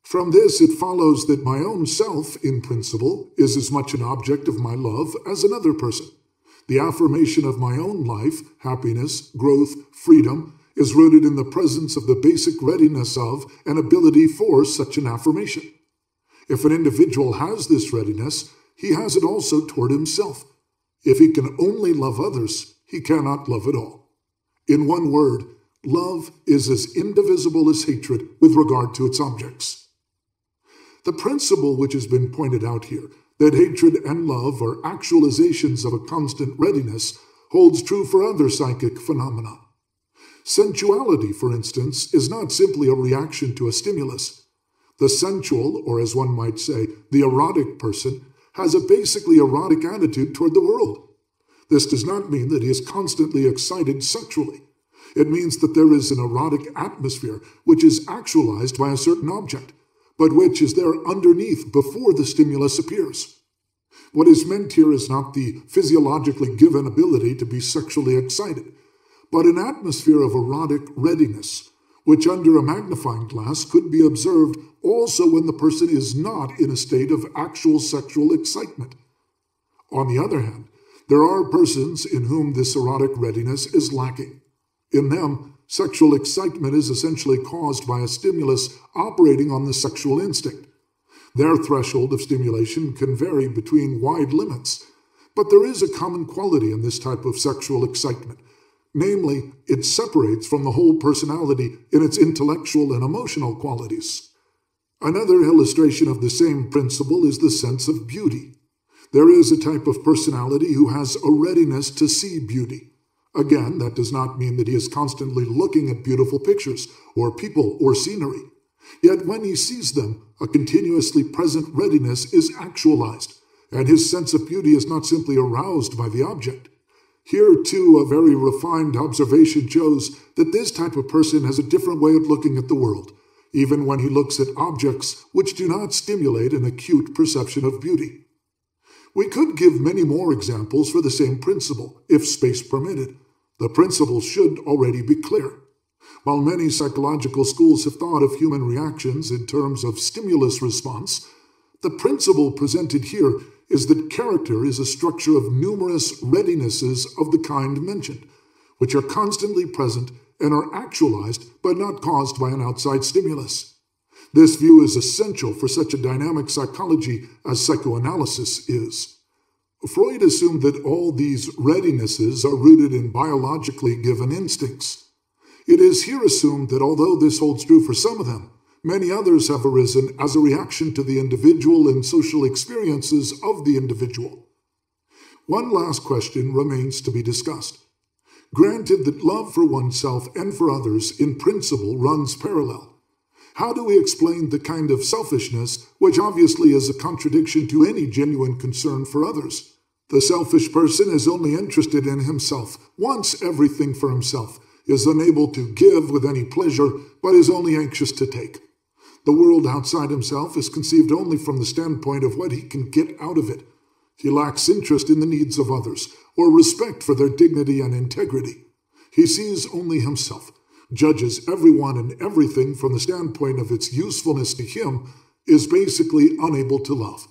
From this it follows that my own self, in principle, is as much an object of my love as another person. The affirmation of my own life, happiness, growth, freedom, is rooted in the presence of the basic readiness of and ability for such an affirmation. If an individual has this readiness, he has it also toward himself. If he can only love others, he cannot love at all. In one word, love is as indivisible as hatred with regard to its objects. The principle which has been pointed out here, that hatred and love are actualizations of a constant readiness, holds true for other psychic phenomena. Sensuality, for instance, is not simply a reaction to a stimulus. The sensual, or as one might say, the erotic person, has a basically erotic attitude toward the world. This does not mean that he is constantly excited sexually. It means that there is an erotic atmosphere which is actualized by a certain object, but which is there underneath before the stimulus appears. What is meant here is not the physiologically given ability to be sexually excited, but an atmosphere of erotic readiness, which under a magnifying glass could be observed also when the person is not in a state of actual sexual excitement. On the other hand, there are persons in whom this erotic readiness is lacking. In them, sexual excitement is essentially caused by a stimulus operating on the sexual instinct. Their threshold of stimulation can vary between wide limits, but there is a common quality in this type of sexual excitement. Namely, it separates from the whole personality in its intellectual and emotional qualities. Another illustration of the same principle is the sense of beauty. There is a type of personality who has a readiness to see beauty. Again, that does not mean that he is constantly looking at beautiful pictures, or people, or scenery. Yet when he sees them, a continuously present readiness is actualized, and his sense of beauty is not simply aroused by the object. Here, too, a very refined observation shows that this type of person has a different way of looking at the world, even when he looks at objects which do not stimulate an acute perception of beauty. We could give many more examples for the same principle, if space permitted. The principle should already be clear. While many psychological schools have thought of human reactions in terms of stimulus response, the principle presented here is that character is a structure of numerous readinesses of the kind mentioned, which are constantly present and are actualized but not caused by an outside stimulus. This view is essential for such a dynamic psychology as psychoanalysis is. Freud assumed that all these readinesses are rooted in biologically given instincts. It is here assumed that although this holds true for some of them, many others have arisen as a reaction to the individual and social experiences of the individual. One last question remains to be discussed. Granted that love for oneself and for others in principle runs parallel, how do we explain the kind of selfishness which obviously is a contradiction to any genuine concern for others? The selfish person is only interested in himself, wants everything for himself, is unable to give with any pleasure, but is only anxious to take. The world outside himself is conceived only from the standpoint of what he can get out of it. He lacks interest in the needs of others, or respect for their dignity and integrity. He sees only himself, judges everyone and everything from the standpoint of its usefulness to him, is basically unable to love.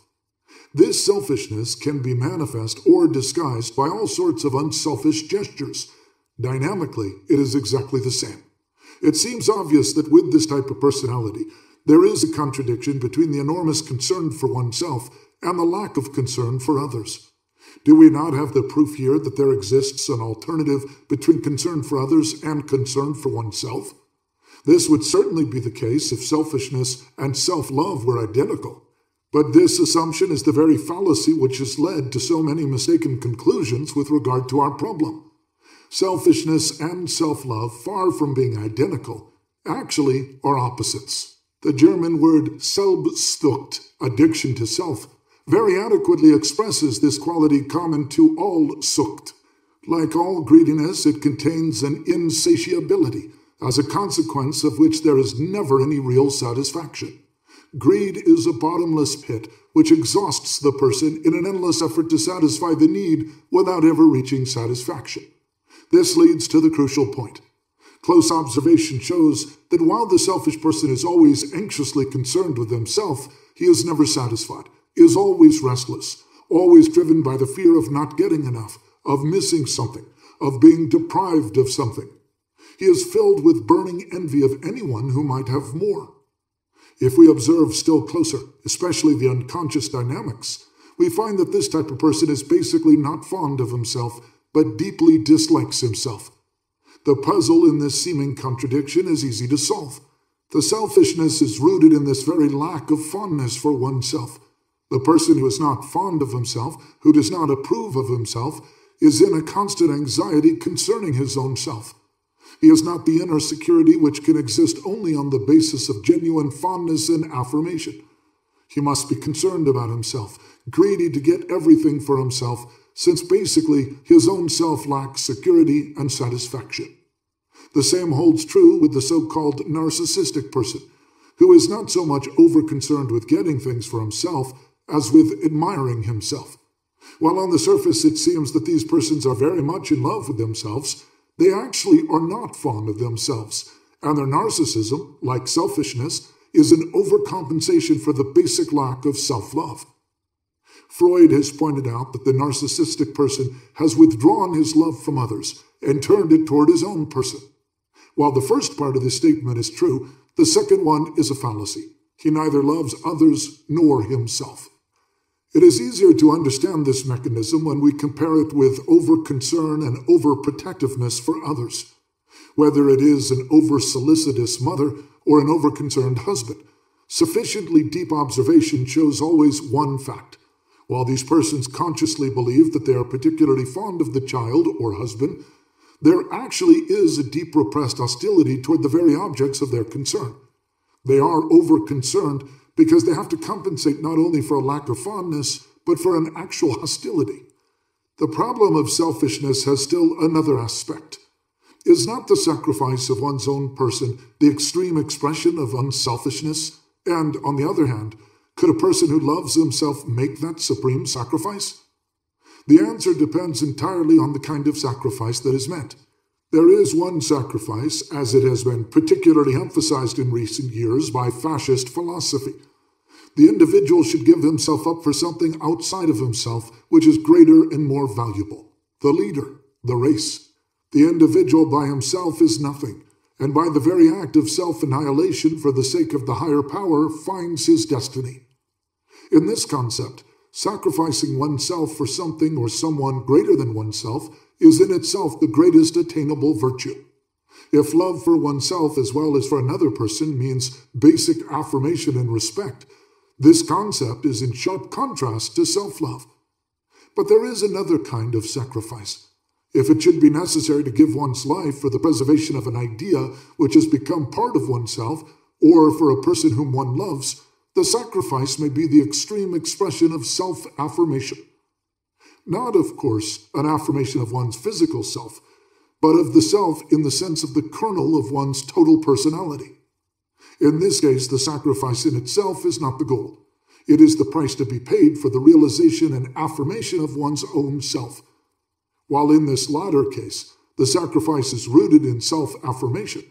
This selfishness can be manifest or disguised by all sorts of unselfish gestures. Dynamically, it is exactly the same. It seems obvious that with this type of personality, there is a contradiction between the enormous concern for oneself and the lack of concern for others. Do we not have the proof here that there exists an alternative between concern for others and concern for oneself? This would certainly be the case if selfishness and self-love were identical. But this assumption is the very fallacy which has led to so many mistaken conclusions with regard to our problem. Selfishness and self-love, far from being identical, actually are opposites. The German word Selbstsucht, addiction to self, very adequately expresses this quality common to all Sucht. Like all greediness, it contains an insatiability, as a consequence of which there is never any real satisfaction. Greed is a bottomless pit which exhausts the person in an endless effort to satisfy the need without ever reaching satisfaction. This leads to the crucial point. Close observation shows that while the selfish person is always anxiously concerned with himself, he is never satisfied, is always restless, always driven by the fear of not getting enough, of missing something, of being deprived of something. He is filled with burning envy of anyone who might have more. If we observe still closer, especially the unconscious dynamics, we find that this type of person is basically not fond of himself, but deeply dislikes himself. The puzzle in this seeming contradiction is easy to solve. The selfishness is rooted in this very lack of fondness for oneself. The person who is not fond of himself, who does not approve of himself, is in a constant anxiety concerning his own self. He has not the inner security which can exist only on the basis of genuine fondness and affirmation. He must be concerned about himself, greedy to get everything for himself, since basically his own self lacks security and satisfaction. The same holds true with the so-called narcissistic person, who is not so much over-concerned with getting things for himself as with admiring himself. While on the surface it seems that these persons are very much in love with themselves, they actually are not fond of themselves, and their narcissism, like selfishness, is an overcompensation for the basic lack of self-love. Freud has pointed out that the narcissistic person has withdrawn his love from others and turned it toward his own person. While the first part of this statement is true, the second one is a fallacy. He neither loves others nor himself. It is easier to understand this mechanism when we compare it with over-concern and over-protectiveness for others. Whether it is an over-solicitous mother or an over-concerned husband, sufficiently deep observation shows always one fact. While these persons consciously believe that they are particularly fond of the child or husband, there actually is a deep repressed hostility toward the very objects of their concern. They are over-concerned because they have to compensate not only for a lack of fondness, but for an actual hostility. The problem of selfishness has still another aspect. Is not the sacrifice of one's own person the extreme expression of unselfishness? And, on the other hand, could a person who loves himself make that supreme sacrifice? The answer depends entirely on the kind of sacrifice that is meant. There is one sacrifice, as it has been particularly emphasized in recent years by fascist philosophy. The individual should give himself up for something outside of himself which is greater and more valuable. The leader, the race. The individual by himself is nothing, and by the very act of self-annihilation for the sake of the higher power finds his destiny. In this concept, sacrificing oneself for something or someone greater than oneself is in itself the greatest attainable virtue. If love for oneself as well as for another person means basic affirmation and respect, this concept is in sharp contrast to self-love. But there is another kind of sacrifice. If it should be necessary to give one's life for the preservation of an idea which has become part of oneself, or for a person whom one loves, the sacrifice may be the extreme expression of self-affirmation. Not, of course, an affirmation of one's physical self, but of the self in the sense of the kernel of one's total personality. In this case, the sacrifice in itself is not the goal. It is the price to be paid for the realization and affirmation of one's own self. While in this latter case, the sacrifice is rooted in self-affirmation,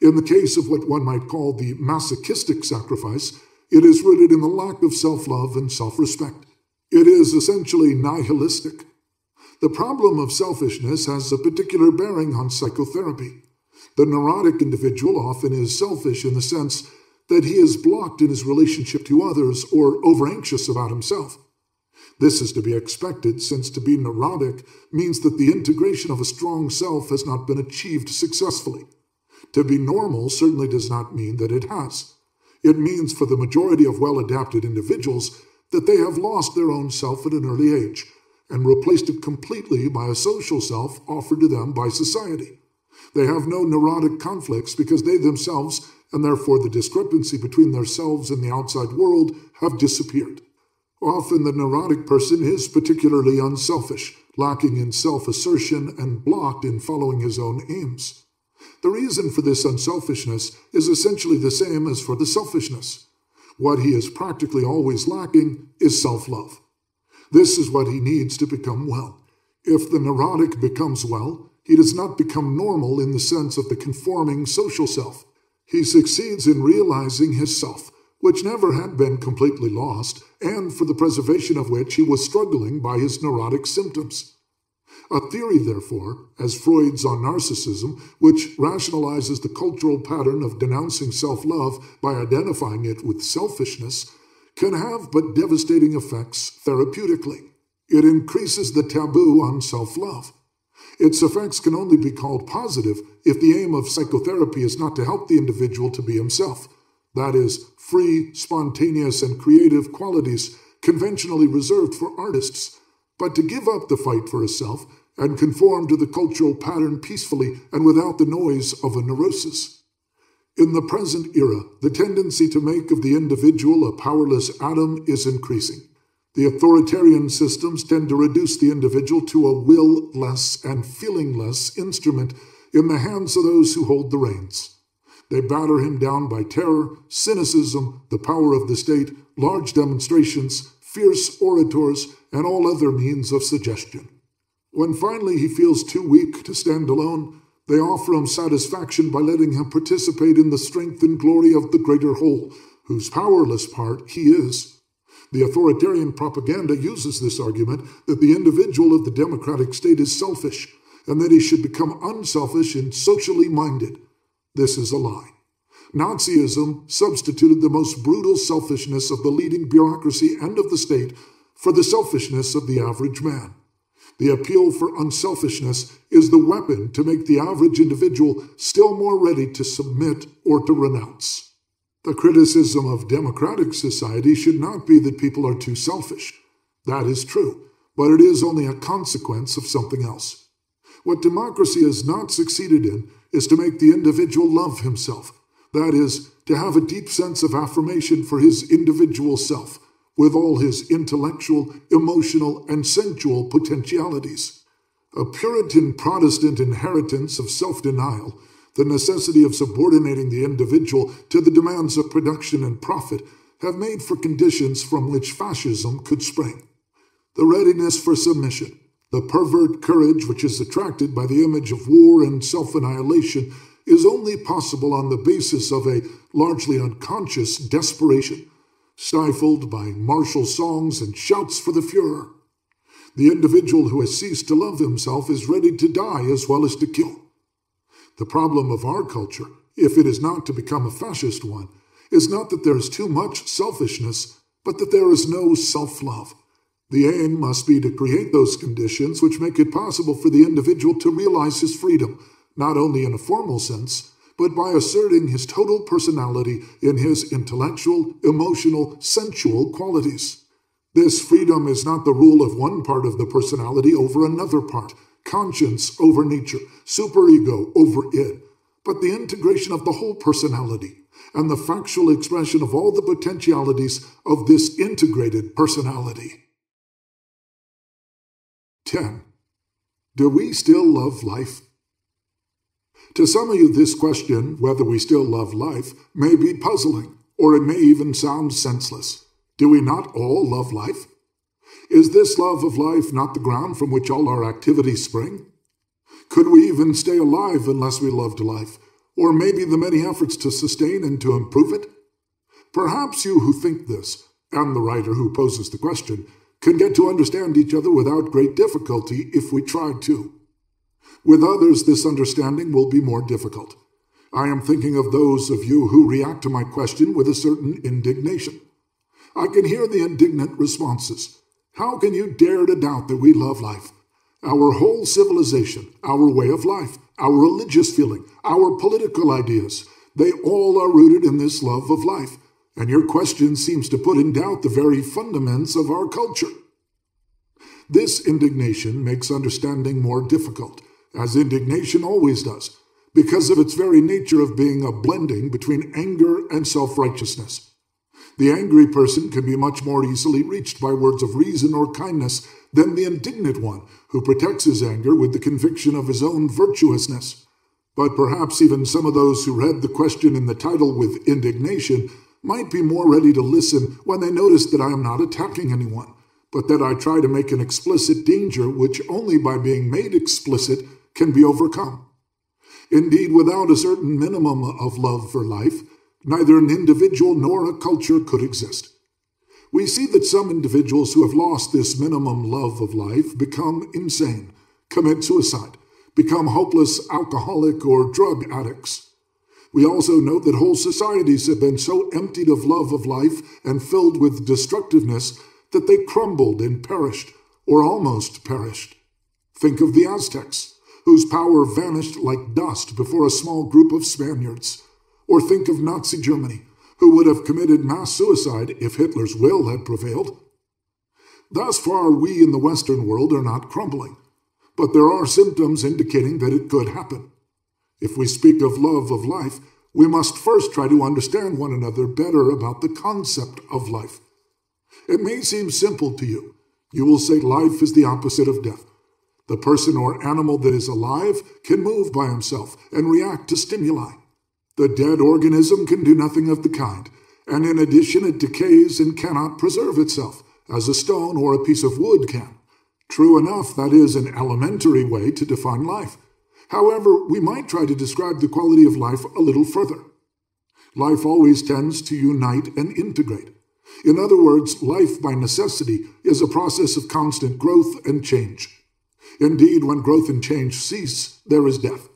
in the case of what one might call the masochistic sacrifice, it is rooted in the lack of self-love and self-respect. It is essentially nihilistic. The problem of selfishness has a particular bearing on psychotherapy. The neurotic individual often is selfish in the sense that he is blocked in his relationship to others or over-anxious about himself. This is to be expected, since to be neurotic means that the integration of a strong self has not been achieved successfully. To be normal certainly does not mean that it has. It means for the majority of well-adapted individuals that they have lost their own self at an early age and replaced it completely by a social self offered to them by society. They have no neurotic conflicts because they themselves, and therefore the discrepancy between themselves and the outside world, have disappeared. Often the neurotic person is particularly unselfish, lacking in self-assertion and blocked in following his own aims. The reason for this unselfishness is essentially the same as for the selfishness. What he is practically always lacking is self-love. This is what he needs to become well. If the neurotic becomes well, he does not become normal in the sense of the conforming social self. He succeeds in realizing his self, which never had been completely lost, and for the preservation of which he was struggling by his neurotic symptoms. A theory, therefore, as Freud's on narcissism, which rationalizes the cultural pattern of denouncing self-love by identifying it with selfishness, can have but devastating effects therapeutically. It increases the taboo on self-love. Its effects can only be called positive if the aim of psychotherapy is not to help the individual to be himself. That is, free, spontaneous, and creative qualities conventionally reserved for artists, but to give up the fight for a self and conform to the cultural pattern peacefully and without the noise of a neurosis. In the present era, the tendency to make of the individual a powerless atom is increasing. The authoritarian systems tend to reduce the individual to a will-less and feeling-less instrument in the hands of those who hold the reins. They batter him down by terror, cynicism, the power of the state, large demonstrations, fierce orators, and all other means of suggestion. When finally he feels too weak to stand alone, they offer him satisfaction by letting him participate in the strength and glory of the greater whole, whose powerless part he is. The authoritarian propaganda uses this argument that the individual of the democratic state is selfish, and that he should become unselfish and socially minded. This is a lie. Nazism substituted the most brutal selfishness of the leading bureaucracy and of the state for the selfishness of the average man. The appeal for unselfishness is the weapon to make the average individual still more ready to submit or to renounce. The criticism of democratic society should not be that people are too selfish. That is true, but it is only a consequence of something else. What democracy has not succeeded in is to make the individual love himself. That is, to have a deep sense of affirmation for his individual self, with all his intellectual, emotional, and sensual potentialities. A Puritan Protestant inheritance of self-denial, the necessity of subordinating the individual to the demands of production and profit, have made for conditions from which fascism could spring. The readiness for submission, the pervert courage which is attracted by the image of war and self-annihilation, is only possible on the basis of a largely unconscious desperation, stifled by martial songs and shouts for the Führer. The individual who has ceased to love himself is ready to die as well as to kill. The problem of our culture, if it is not to become a fascist one, is not that there is too much selfishness, but that there is no self-love. The aim must be to create those conditions which make it possible for the individual to realize his freedom, not only in a formal sense, but by asserting his total personality in his intellectual, emotional, sensual qualities. This freedom is not the rule of one part of the personality over another part, conscience over nature, superego over id, but the integration of the whole personality and the factual expression of all the potentialities of this integrated personality. 10. Do we still love life? To some of you, this question, whether we still love life, may be puzzling, or it may even sound senseless. Do we not all love life? Is this love of life not the ground from which all our activities spring? Could we even stay alive unless we loved life, or maybe the many efforts to sustain and to improve it? Perhaps you who think this, and the writer who poses the question, can get to understand each other without great difficulty if we try to. With others, this understanding will be more difficult. I am thinking of those of you who react to my question with a certain indignation. I can hear the indignant responses. How can you dare to doubt that we love life? Our whole civilization, our way of life, our religious feeling, our political ideas, they all are rooted in this love of life, and your question seems to put in doubt the very fundaments of our culture. This indignation makes understanding more difficult, as indignation always does, because of its very nature of being a blending between anger and self-righteousness. The angry person can be much more easily reached by words of reason or kindness than the indignant one, who protects his anger with the conviction of his own virtuousness. But perhaps even some of those who read the question in the title with indignation might be more ready to listen when they notice that I am not attacking anyone, but that I try to make an explicit danger which only by being made explicit can be overcome. Indeed, without a certain minimum of love for life, neither an individual nor a culture could exist. We see that some individuals who have lost this minimum love of life become insane, commit suicide, become hopeless alcoholic or drug addicts. We also note that whole societies have been so emptied of love of life and filled with destructiveness that they crumbled and perished, or almost perished. Think of the Aztecs, whose power vanished like dust before a small group of Spaniards. Or think of Nazi Germany, who would have committed mass suicide if Hitler's will had prevailed. Thus far, we in the Western world are not crumbling, but there are symptoms indicating that it could happen. If we speak of love of life, we must first try to understand one another better about the concept of life. It may seem simple to you. You will say life is the opposite of death. The person or animal that is alive can move by himself and react to stimuli. The dead organism can do nothing of the kind, and in addition it decays and cannot preserve itself, as a stone or a piece of wood can. True enough, that is an elementary way to define life. However, we might try to describe the quality of life a little further. Life always tends to unite and integrate. In other words, life by necessity is a process of constant growth and change. Indeed, when growth and change cease, there is death.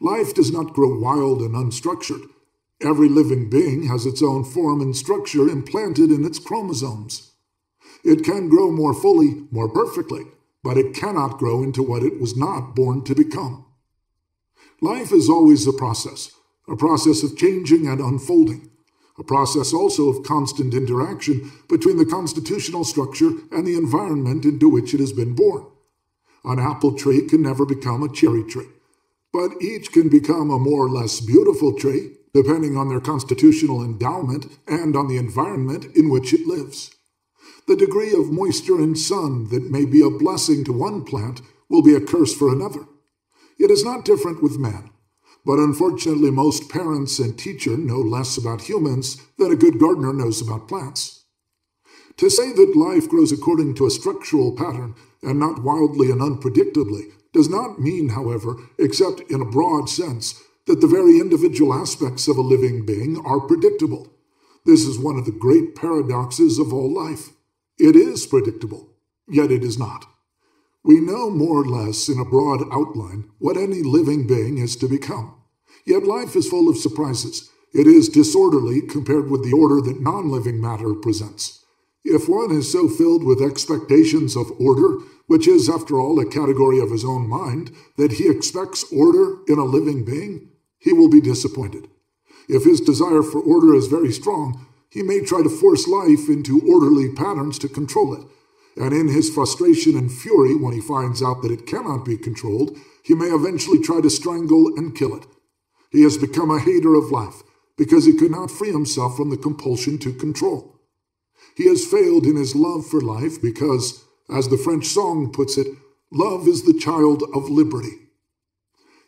Life does not grow wild and unstructured. Every living being has its own form and structure implanted in its chromosomes. It can grow more fully, more perfectly, but it cannot grow into what it was not born to become. Life is always a process of changing and unfolding, a process also of constant interaction between the constitutional structure and the environment into which it has been born. An apple tree can never become a cherry tree, but each can become a more or less beautiful tree, depending on their constitutional endowment and on the environment in which it lives. The degree of moisture and sun that may be a blessing to one plant will be a curse for another. It is not different with man, but unfortunately most parents and teachers know less about humans than a good gardener knows about plants. To say that life grows according to a structural pattern and not wildly and unpredictably does not mean, however, except in a broad sense, that the very individual aspects of a living being are predictable. This is one of the great paradoxes of all life. It is predictable, yet it is not. We know more or less in a broad outline what any living being is to become. Yet life is full of surprises. It is disorderly compared with the order that non-living matter presents. If one is so filled with expectations of order, which is, after all, a category of his own mind, that he expects order in a living being, he will be disappointed. If his desire for order is very strong, he may try to force life into orderly patterns to control it, and in his frustration and fury when he finds out that it cannot be controlled, he may eventually try to strangle and kill it. He has become a hater of life because he could not free himself from the compulsion to control. He has failed in his love for life because, as the French song puts it, love is the child of liberty.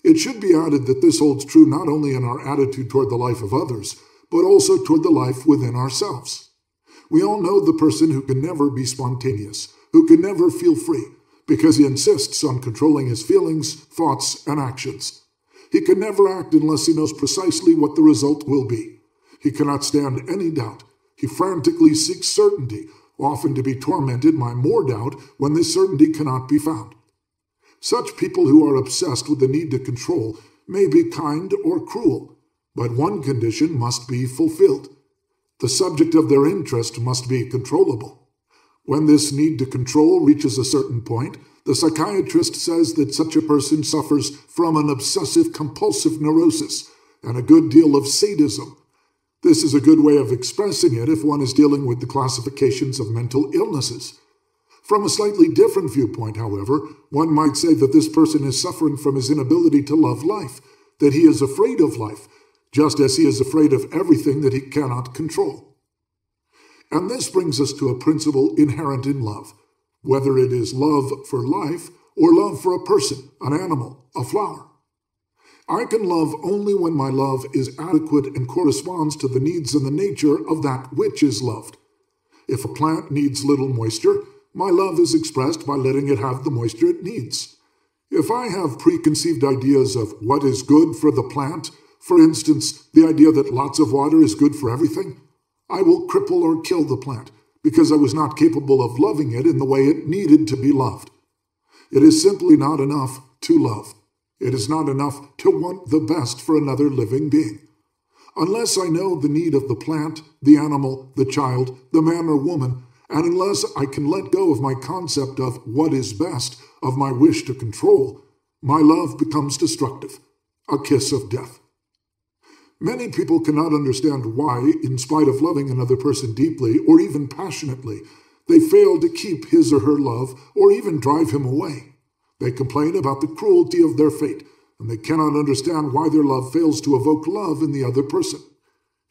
It should be added that this holds true not only in our attitude toward the life of others, but also toward the life within ourselves. We all know the person who can never be spontaneous, who can never feel free, because he insists on controlling his feelings, thoughts, and actions. He can never act unless he knows precisely what the result will be. He cannot stand any doubt. He frantically seeks certainty, often to be tormented by more doubt when this certainty cannot be found. Such people who are obsessed with the need to control may be kind or cruel, but one condition must be fulfilled. The subject of their interest must be controllable. When this need to control reaches a certain point, the psychiatrist says that such a person suffers from an obsessive-compulsive neurosis and a good deal of sadism. This is a good way of expressing it if one is dealing with the classifications of mental illnesses. From a slightly different viewpoint, however, one might say that this person is suffering from his inability to love life, that he is afraid of life, just as he is afraid of everything that he cannot control. And this brings us to a principle inherent in love, whether it is love for life or love for a person, an animal, a flower. I can love only when my love is adequate and corresponds to the needs and the nature of that which is loved. If a plant needs little moisture, my love is expressed by letting it have the moisture it needs. If I have preconceived ideas of what is good for the plant, for instance, the idea that lots of water is good for everything, I will cripple or kill the plant because I was not capable of loving it in the way it needed to be loved. It is simply not enough to love. It is not enough to want the best for another living being. Unless I know the need of the plant, the animal, the child, the man or woman, and unless I can let go of my concept of what is best, of my wish to control, my love becomes destructive, a kiss of death. Many people cannot understand why, in spite of loving another person deeply or even passionately, they fail to keep his or her love or even drive him away. They complain about the cruelty of their fate, and they cannot understand why their love fails to evoke love in the other person.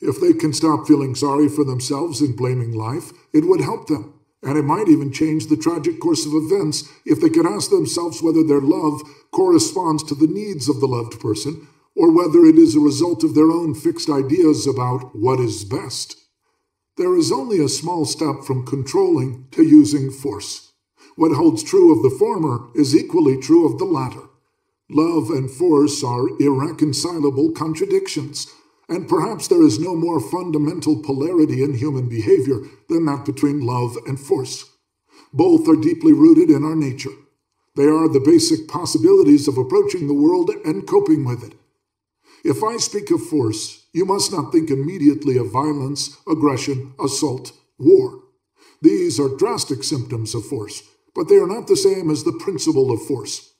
If they can stop feeling sorry for themselves and blaming life, it would help them, and it might even change the tragic course of events if they could ask themselves whether their love corresponds to the needs of the loved person, or whether it is a result of their own fixed ideas about what is best. There is only a small step from controlling to using force. What holds true of the former is equally true of the latter. Love and force are irreconcilable contradictions, and perhaps there is no more fundamental polarity in human behavior than that between love and force. Both are deeply rooted in our nature. They are the basic possibilities of approaching the world and coping with it. If I speak of force, you must not think immediately of violence, aggression, assault, war. These are drastic symptoms of force, but they are not the same as the principle of force.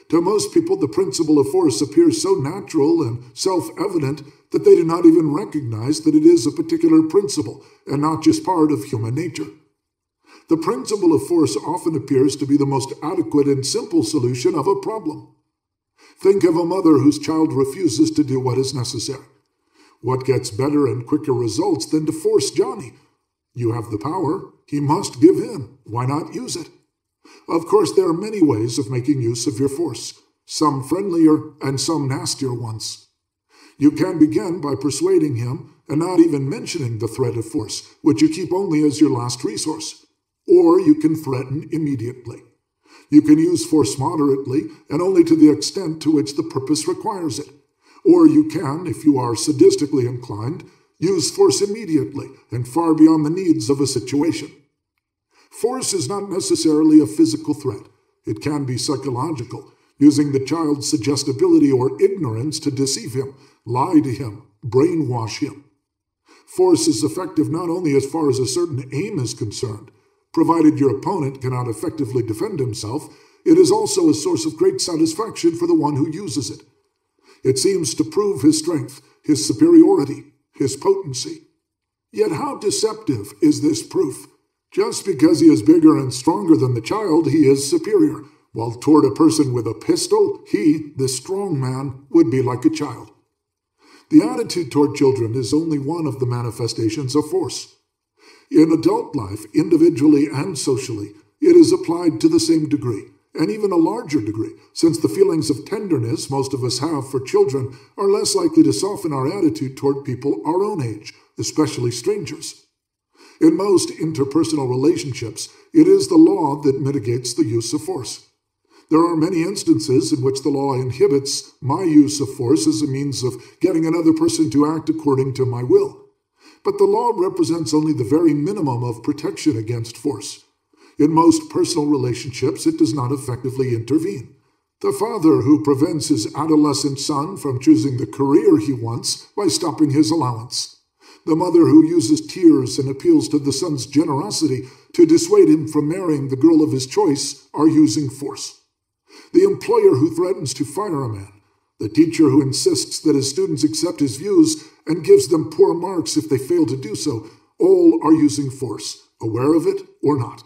To most people, the principle of force appears so natural and self-evident that they do not even recognize that it is a particular principle and not just part of human nature. The principle of force often appears to be the most adequate and simple solution of a problem. Think of a mother whose child refuses to do what is necessary. What gets better and quicker results than to force Johnny? You have the power. He must give in. Why not use it? Of course, there are many ways of making use of your force, some friendlier and some nastier ones. You can begin by persuading him and not even mentioning the threat of force, which you keep only as your last resource. Or you can threaten immediately. You can use force moderately and only to the extent to which the purpose requires it. Or you can, if you are sadistically inclined, use force immediately and far beyond the needs of a situation. Force is not necessarily a physical threat. It can be psychological, using the child's suggestibility or ignorance to deceive him, lie to him, brainwash him. Force is effective not only as far as a certain aim is concerned. Provided your opponent cannot effectively defend himself, it is also a source of great satisfaction for the one who uses it. It seems to prove his strength, his superiority, his potency. Yet how deceptive is this proof? Just because he is bigger and stronger than the child, he is superior, while toward a person with a pistol, he, the strong man, would be like a child. The attitude toward children is only one of the manifestations of force. In adult life, individually and socially, it is applied to the same degree, and even a larger degree, since the feelings of tenderness most of us have for children are less likely to soften our attitude toward people our own age, especially strangers. In most interpersonal relationships, it is the law that mitigates the use of force. There are many instances in which the law inhibits my use of force as a means of getting another person to act according to my will. But the law represents only the very minimum of protection against force. In most personal relationships, it does not effectively intervene. The father who prevents his adolescent son from choosing the career he wants by stopping his allowance. The mother who uses tears and appeals to the son's generosity to dissuade him from marrying the girl of his choice are using force. The employer who threatens to fire a man. The teacher who insists that his students accept his views and gives them poor marks if they fail to do so, all are using force, aware of it or not.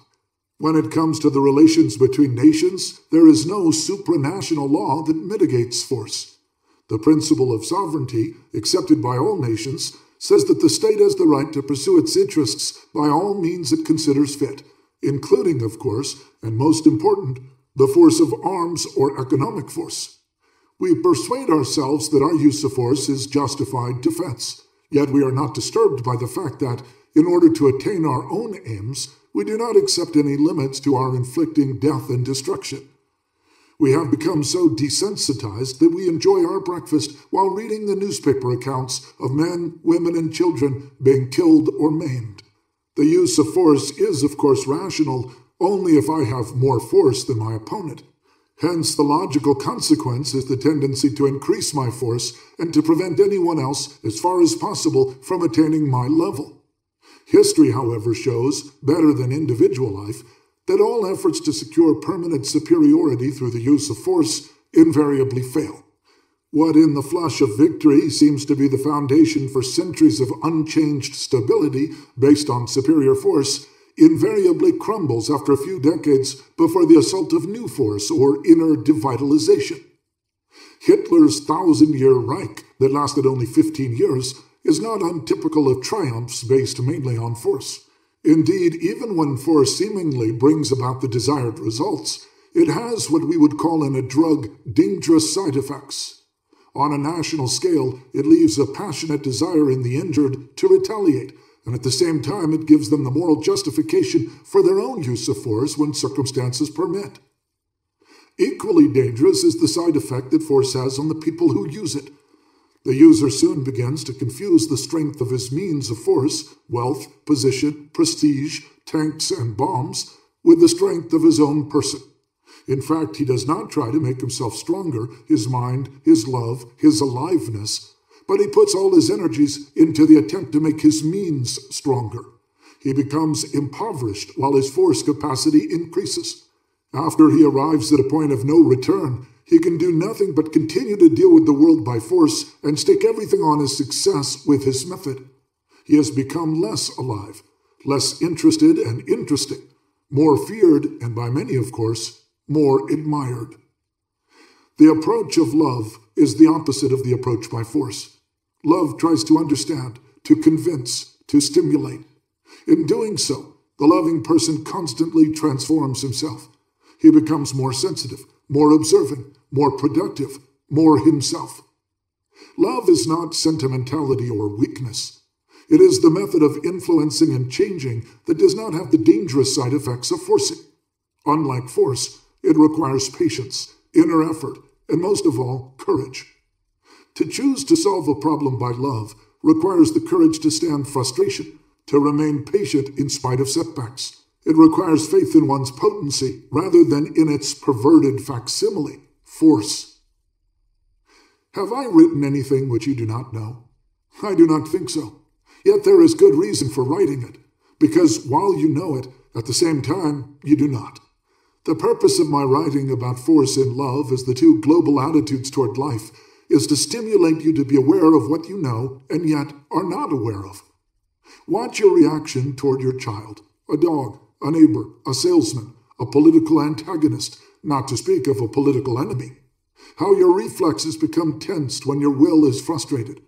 When it comes to the relations between nations, there is no supranational law that mitigates force. The principle of sovereignty, accepted by all nations, says that the state has the right to pursue its interests by all means it considers fit, including, of course, and most important, the force of arms or economic force. We persuade ourselves that our use of force is justified defense, yet we are not disturbed by the fact that, in order to attain our own aims, we do not accept any limits to our inflicting death and destruction. We have become so desensitized that we enjoy our breakfast while reading the newspaper accounts of men, women, and children being killed or maimed. The use of force is, of course, rational only if I have more force than my opponent. Hence, the logical consequence is the tendency to increase my force and to prevent anyone else, as far as possible, from attaining my level. History, however, shows, better than individual life, that all efforts to secure permanent superiority through the use of force invariably fail. What in the flush of victory seems to be the foundation for centuries of unchanged stability based on superior force invariably crumbles after a few decades before the assault of new force or inner devitalization. Hitler's 1,000-year Reich that lasted only 15 years is not untypical of triumphs based mainly on force. Indeed, even when force seemingly brings about the desired results, it has what we would call in a drug dangerous side effects. On a national scale, it leaves a passionate desire in the injured to retaliate, and at the same time it gives them the moral justification for their own use of force when circumstances permit. Equally dangerous is the side effect that force has on the people who use it. The user soon begins to confuse the strength of his means of force, wealth, position, prestige, tanks, and bombs, with the strength of his own person. In fact, he does not try to make himself stronger, his mind, his love, his aliveness, but he puts all his energies into the attempt to make his means stronger. He becomes impoverished while his force capacity increases. After he arrives at a point of no return, he can do nothing but continue to deal with the world by force and stake everything on his success with his method. He has become less alive, less interested and interesting, more feared, and by many, of course, more admired. The approach of love is the opposite of the approach by force. Love tries to understand, to convince, to stimulate. In doing so, the loving person constantly transforms himself. He becomes more sensitive, more observant, more productive, more himself. Love is not sentimentality or weakness. It is the method of influencing and changing that does not have the dangerous side effects of forcing. Unlike force, it requires patience, inner effort, and most of all, courage. To choose to solve a problem by love requires the courage to stand frustration, to remain patient in spite of setbacks. It requires faith in one's potency rather than in its perverted facsimile, force. Have I written anything which you do not know? I do not think so. Yet there is good reason for writing it, because while you know it, at the same time, you do not. The purpose of my writing about force and love as the two global attitudes toward life is to stimulate you to be aware of what you know and yet are not aware of. Watch your reaction toward your child, a dog, a neighbor, a salesman, a political antagonist, not to speak of a political enemy. How your reflexes become tensed when your will is frustrated.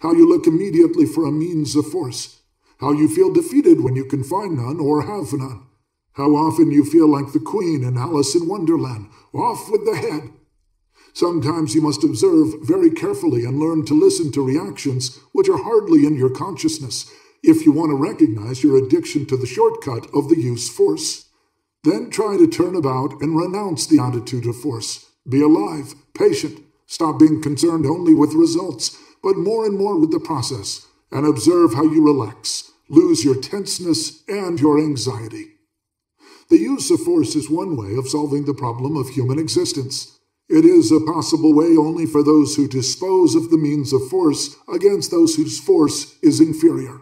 How you look immediately for a means of force. How you feel defeated when you can find none or have none. How often you feel like the Queen in Alice in Wonderland, off with the head. Sometimes you must observe very carefully and learn to listen to reactions which are hardly in your consciousness if you want to recognize your addiction to the shortcut of the use force. Then try to turn about and renounce the attitude of force. Be alive, patient, stop being concerned only with results, but more and more with the process, and observe how you relax, lose your tenseness and your anxiety. The use of force is one way of solving the problem of human existence. It is a possible way only for those who dispose of the means of force against those whose force is inferior.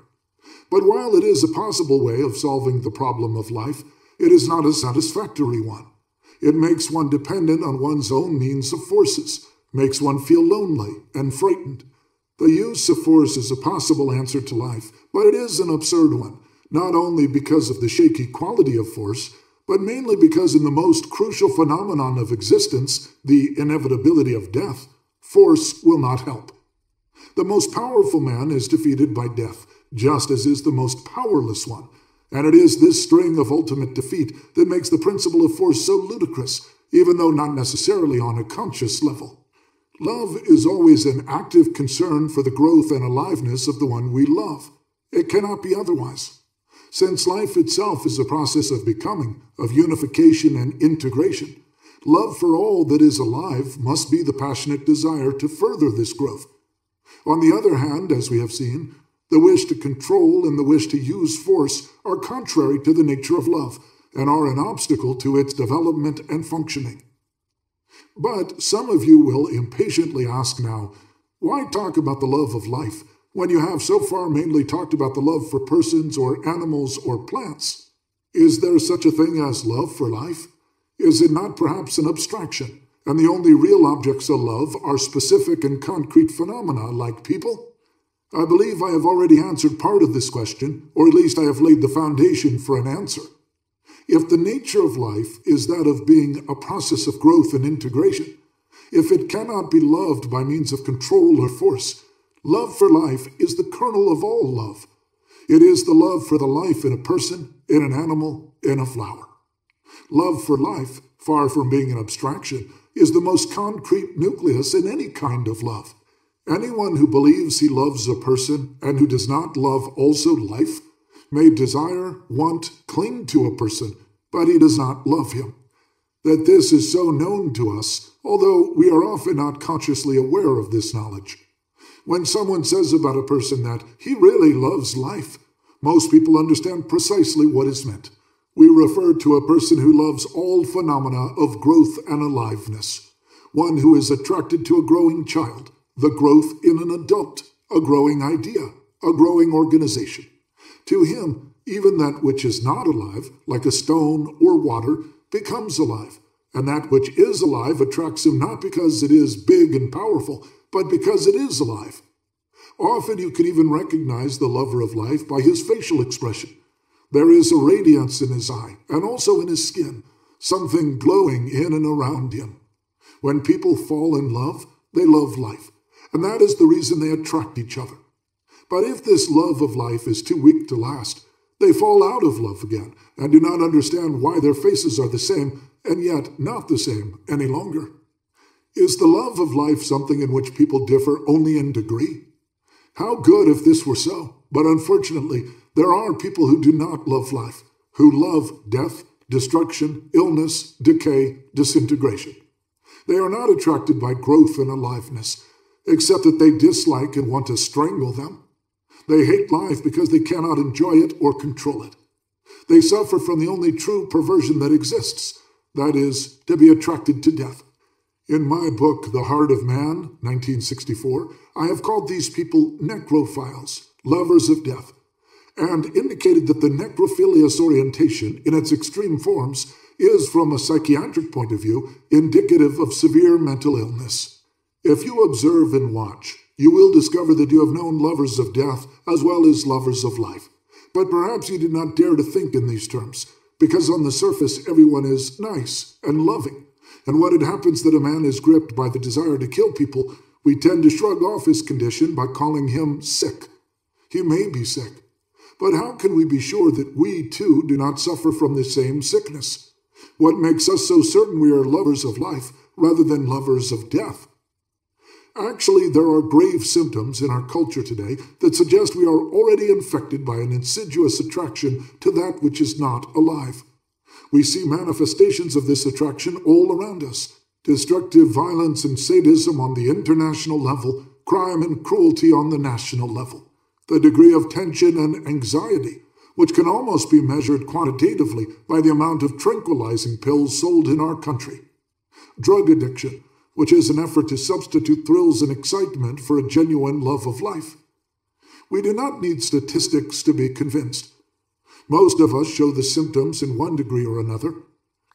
But while it is a possible way of solving the problem of life, it is not a satisfactory one. It makes one dependent on one's own means of forces, makes one feel lonely and frightened. The use of force is a possible answer to life, but it is an absurd one, not only because of the shaky quality of force, but mainly because in the most crucial phenomenon of existence, the inevitability of death, force will not help. The most powerful man is defeated by death, just as is the most powerless one, and it is this string of ultimate defeat that makes the principle of force so ludicrous, even though not necessarily on a conscious level. Love is always an active concern for the growth and aliveness of the one we love. It cannot be otherwise. Since life itself is a process of becoming, of unification and integration, love for all that is alive must be the passionate desire to further this growth. On the other hand, as we have seen, the wish to control and the wish to use force are contrary to the nature of love and are an obstacle to its development and functioning. But some of you will impatiently ask now, why talk about the love of life when you have so far mainly talked about the love for persons or animals or plants? Is there such a thing as love for life? Is it not perhaps an abstraction, and the only real objects of love are specific and concrete phenomena like people? I believe I have already answered part of this question, or at least I have laid the foundation for an answer. If the nature of life is that of being a process of growth and integration, if it cannot be loved by means of control or force, love for life is the kernel of all love. It is the love for the life in a person, in an animal, in a flower. Love for life, far from being an abstraction, is the most concrete nucleus in any kind of love. Anyone who believes he loves a person and who does not love also life may desire, want, cling to a person, but he does not love him. That this is so known to us, although we are often not consciously aware of this knowledge. When someone says about a person that he really loves life, most people understand precisely what is meant. We refer to a person who loves all phenomena of growth and aliveness, one who is attracted to a growing child, the growth in an adult, a growing idea, a growing organization. To him, even that which is not alive, like a stone or water, becomes alive, and that which is alive attracts him not because it is big and powerful, but because it is alive. Often you can even recognize the lover of life by his facial expression. There is a radiance in his eye, and also in his skin, something glowing in and around him. When people fall in love, they love life, and that is the reason they attract each other. But if this love of life is too weak to last, they fall out of love again and do not understand why their faces are the same and yet not the same any longer. Is the love of life something in which people differ only in degree? How good if this were so, but unfortunately, there are people who do not love life, who love death, destruction, illness, decay, disintegration. They are not attracted by growth and aliveness, except that they dislike and want to strangle them. They hate life because they cannot enjoy it or control it. They suffer from the only true perversion that exists, that is, to be attracted to death. In my book, The Heart of Man, 1964, I have called these people necrophiles, lovers of death, and indicated that the necrophilious orientation, in its extreme forms, is, from a psychiatric point of view, indicative of severe mental illness. If you observe and watch, you will discover that you have known lovers of death as well as lovers of life. But perhaps you did not dare to think in these terms, because on the surface everyone is nice and loving. And when it happens that a man is gripped by the desire to kill people, we tend to shrug off his condition by calling him sick. He may be sick, but how can we be sure that we, too, do not suffer from the same sickness? What makes us so certain we are lovers of life rather than lovers of death? Actually, there are grave symptoms in our culture today that suggest we are already infected by an insidious attraction to that which is not alive. We see manifestations of this attraction all around us. Destructive violence and sadism on the international level, crime and cruelty on the national level. the degree of tension and anxiety, which can almost be measured quantitatively by the amount of tranquilizing pills sold in our country. Drug addiction, which is an effort to substitute thrills and excitement for a genuine love of life. We do not need statistics to be convinced. Most of us show the symptoms in one degree or another.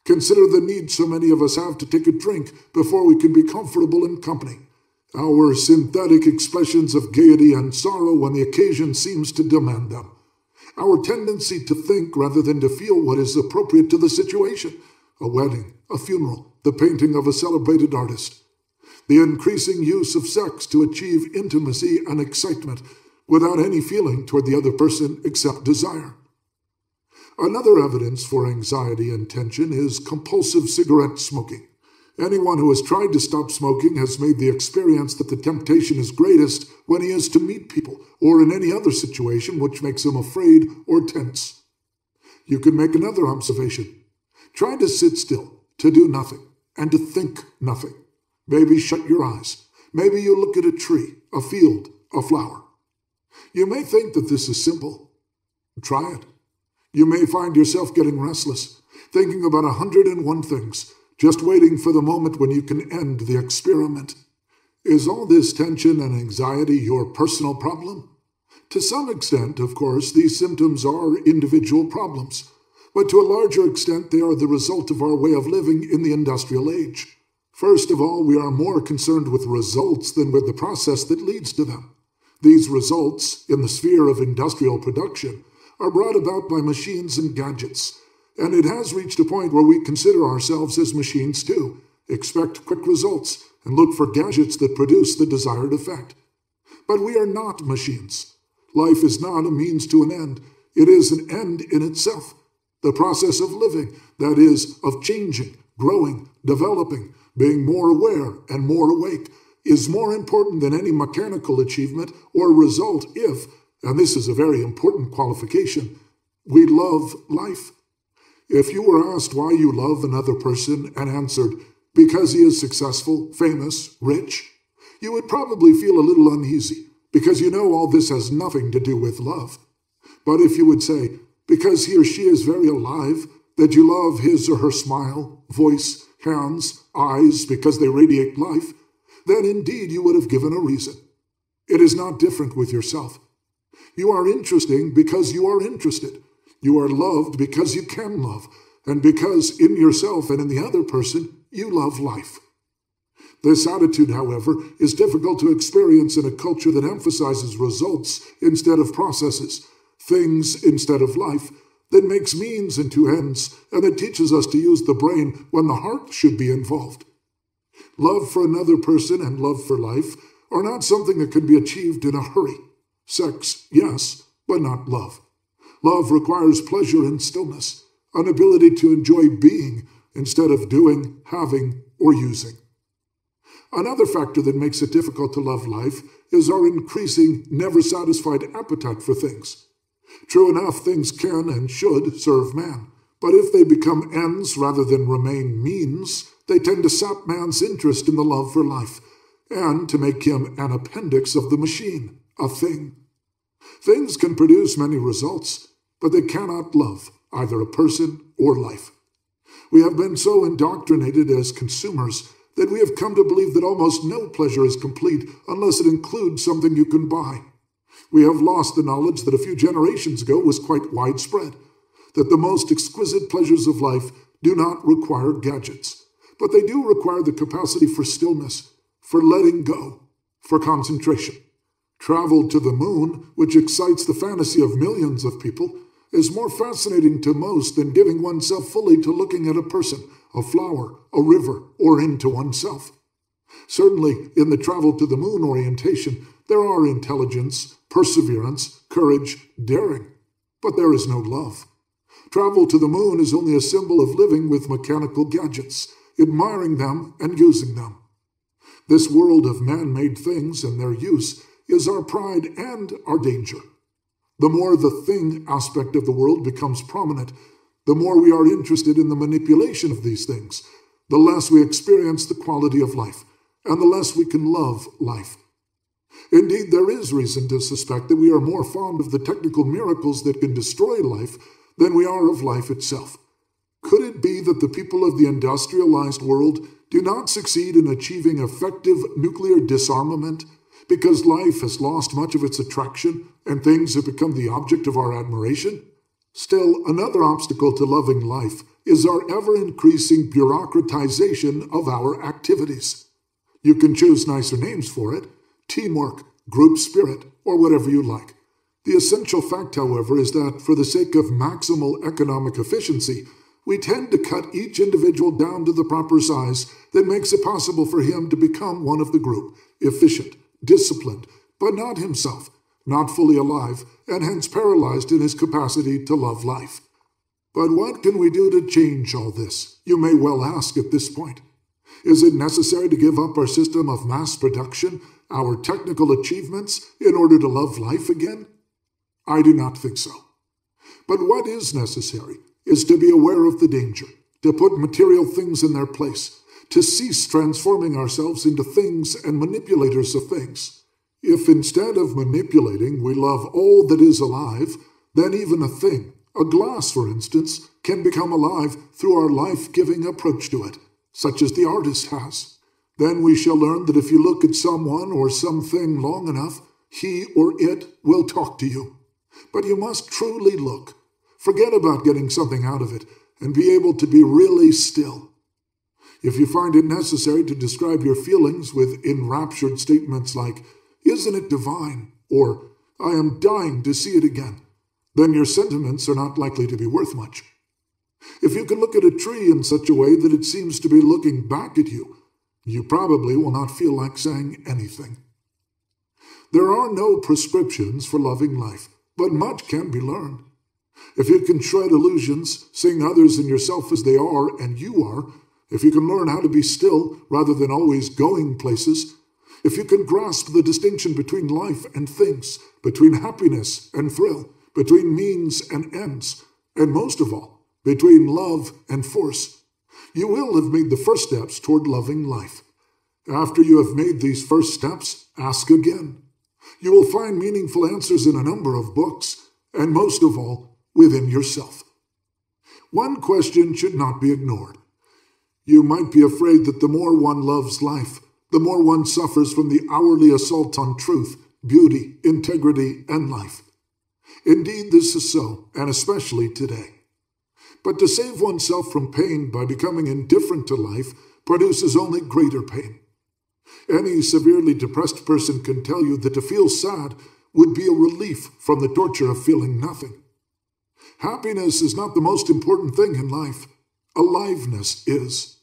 Consider the need so many of us have to take a drink before we can be comfortable in company. Our synthetic expressions of gaiety and sorrow when the occasion seems to demand them. Our tendency to think rather than to feel what is appropriate to the situation. A wedding, a funeral, the painting of a celebrated artist. The increasing use of sex to achieve intimacy and excitement without any feeling toward the other person except desire. Another evidence for anxiety and tension is compulsive cigarette smoking. Anyone who has tried to stop smoking has made the experience that the temptation is greatest when he is to meet people or in any other situation which makes him afraid or tense. You can make another observation. Try to sit still, to do nothing, and to think nothing. Maybe shut your eyes. Maybe you look at a tree, a field, a flower. You may think that this is simple. Try it. You may find yourself getting restless, thinking about 101 things, just waiting for the moment when you can end the experiment. Is all this tension and anxiety your personal problem? To some extent, of course, these symptoms are individual problems, but to a larger extent they are the result of our way of living in the industrial age. First of all, we are more concerned with results than with the process that leads to them. These results, in the sphere of industrial production, are brought about by machines and gadgets, and it has reached a point where we consider ourselves as machines too, expect quick results, and look for gadgets that produce the desired effect. But we are not machines. Life is not a means to an end. It is an end in itself. The process of living, that is, of changing, growing, developing, being more aware and more awake, is more important than any mechanical achievement or result if, and this is a very important qualification, we love life. If you were asked why you love another person and answered, because he is successful, famous, rich, you would probably feel a little uneasy, because you know all this has nothing to do with love. But if you would say, because he or she is very alive, that you love his or her smile, voice, hands, eyes, because they radiate life, then indeed you would have given a reason. It is not different with yourself. You are interesting because you are interested. You are loved because you can love, and because in yourself and in the other person, you love life. This attitude, however, is difficult to experience in a culture that emphasizes results instead of processes, things instead of life, that makes means into ends, and that teaches us to use the brain when the heart should be involved. Love for another person and love for life are not something that can be achieved in a hurry. Sex, yes, but not love. Love requires pleasure and stillness, an ability to enjoy being instead of doing, having, or using. Another factor that makes it difficult to love life is our increasing, never-satisfied appetite for things. True enough, things can and should serve man, but if they become ends rather than remain means, they tend to sap man's interest in the love for life, and to make him an appendix of the machine, a thing. Things can produce many results, but they cannot love either a person or life. We have been so indoctrinated as consumers that we have come to believe that almost no pleasure is complete unless it includes something you can buy. We have lost the knowledge that a few generations ago was quite widespread, that the most exquisite pleasures of life do not require gadgets, but they do require the capacity for stillness, for letting go, for concentration. Travel to the moon, which excites the fantasy of millions of people, is more fascinating to most than giving oneself fully to looking at a person, a flower, a river, or into oneself. Certainly, in the travel to the moon orientation, there are intelligence, perseverance, courage, daring, but there is no love. Travel to the moon is only a symbol of living with mechanical gadgets, admiring them and using them. This world of man-made things and their use is our pride and our danger. The more the thing aspect of the world becomes prominent, the more we are interested in the manipulation of these things, the less we experience the quality of life, and the less we can love life. Indeed, there is reason to suspect that we are more fond of the technical miracles that can destroy life than we are of life itself. Could it be that the people of the industrialized world do not succeed in achieving effective nuclear disarmament because life has lost much of its attraction and things have become the object of our admiration? Still, another obstacle to loving life is our ever-increasing bureaucratization of our activities. You can choose nicer names for it: teamwork, group spirit, or whatever you like. The essential fact, however, is that for the sake of maximal economic efficiency, we tend to cut each individual down to the proper size that makes it possible for him to become one of the group, efficient, disciplined, but not himself, not fully alive, and hence paralyzed in his capacity to love life. But what can we do to change all this, you may well ask at this point? Is it necessary to give up our system of mass production, our technical achievements, in order to love life again? I do not think so. But what is necessary is to be aware of the danger, to put material things in their place, to cease transforming ourselves into things and manipulators of things. If instead of manipulating we love all that is alive, then even a thing, a glass for instance, can become alive through our life-giving approach to it, such as the artist has. Then we shall learn that if you look at someone or something long enough, he or it will talk to you. But you must truly look. Forget about getting something out of it, and be able to be really still. If you find it necessary to describe your feelings with enraptured statements like, "Isn't it divine?" or "I am dying to see it again," then your sentiments are not likely to be worth much. If you can look at a tree in such a way that it seems to be looking back at you, you probably will not feel like saying anything. There are no prescriptions for loving life, but much can be learned. If you can shred illusions, seeing others and yourself as they are and you are, if you can learn how to be still rather than always going places, if you can grasp the distinction between life and things, between happiness and thrill, between means and ends, and most of all, between love and force, you will have made the first steps toward loving life. After you have made these first steps, ask again. You will find meaningful answers in a number of books, and most of all, within yourself. One question should not be ignored. You might be afraid that the more one loves life, the more one suffers from the hourly assault on truth, beauty, integrity, and life. Indeed, this is so, and especially today. But to save oneself from pain by becoming indifferent to life produces only greater pain. Any severely depressed person can tell you that to feel sad would be a relief from the torture of feeling nothing. Happiness is not the most important thing in life. Aliveness is.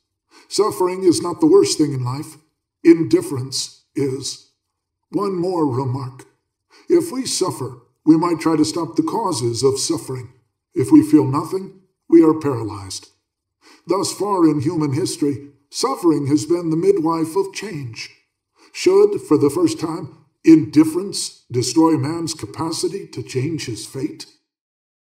Suffering is not the worst thing in life. Indifference is. One more remark. If we suffer, we might try to stop the causes of suffering. If we feel nothing, we are paralyzed. Thus far in human history, suffering has been the midwife of change. Should, for the first time, indifference destroy man's capacity to change his fate?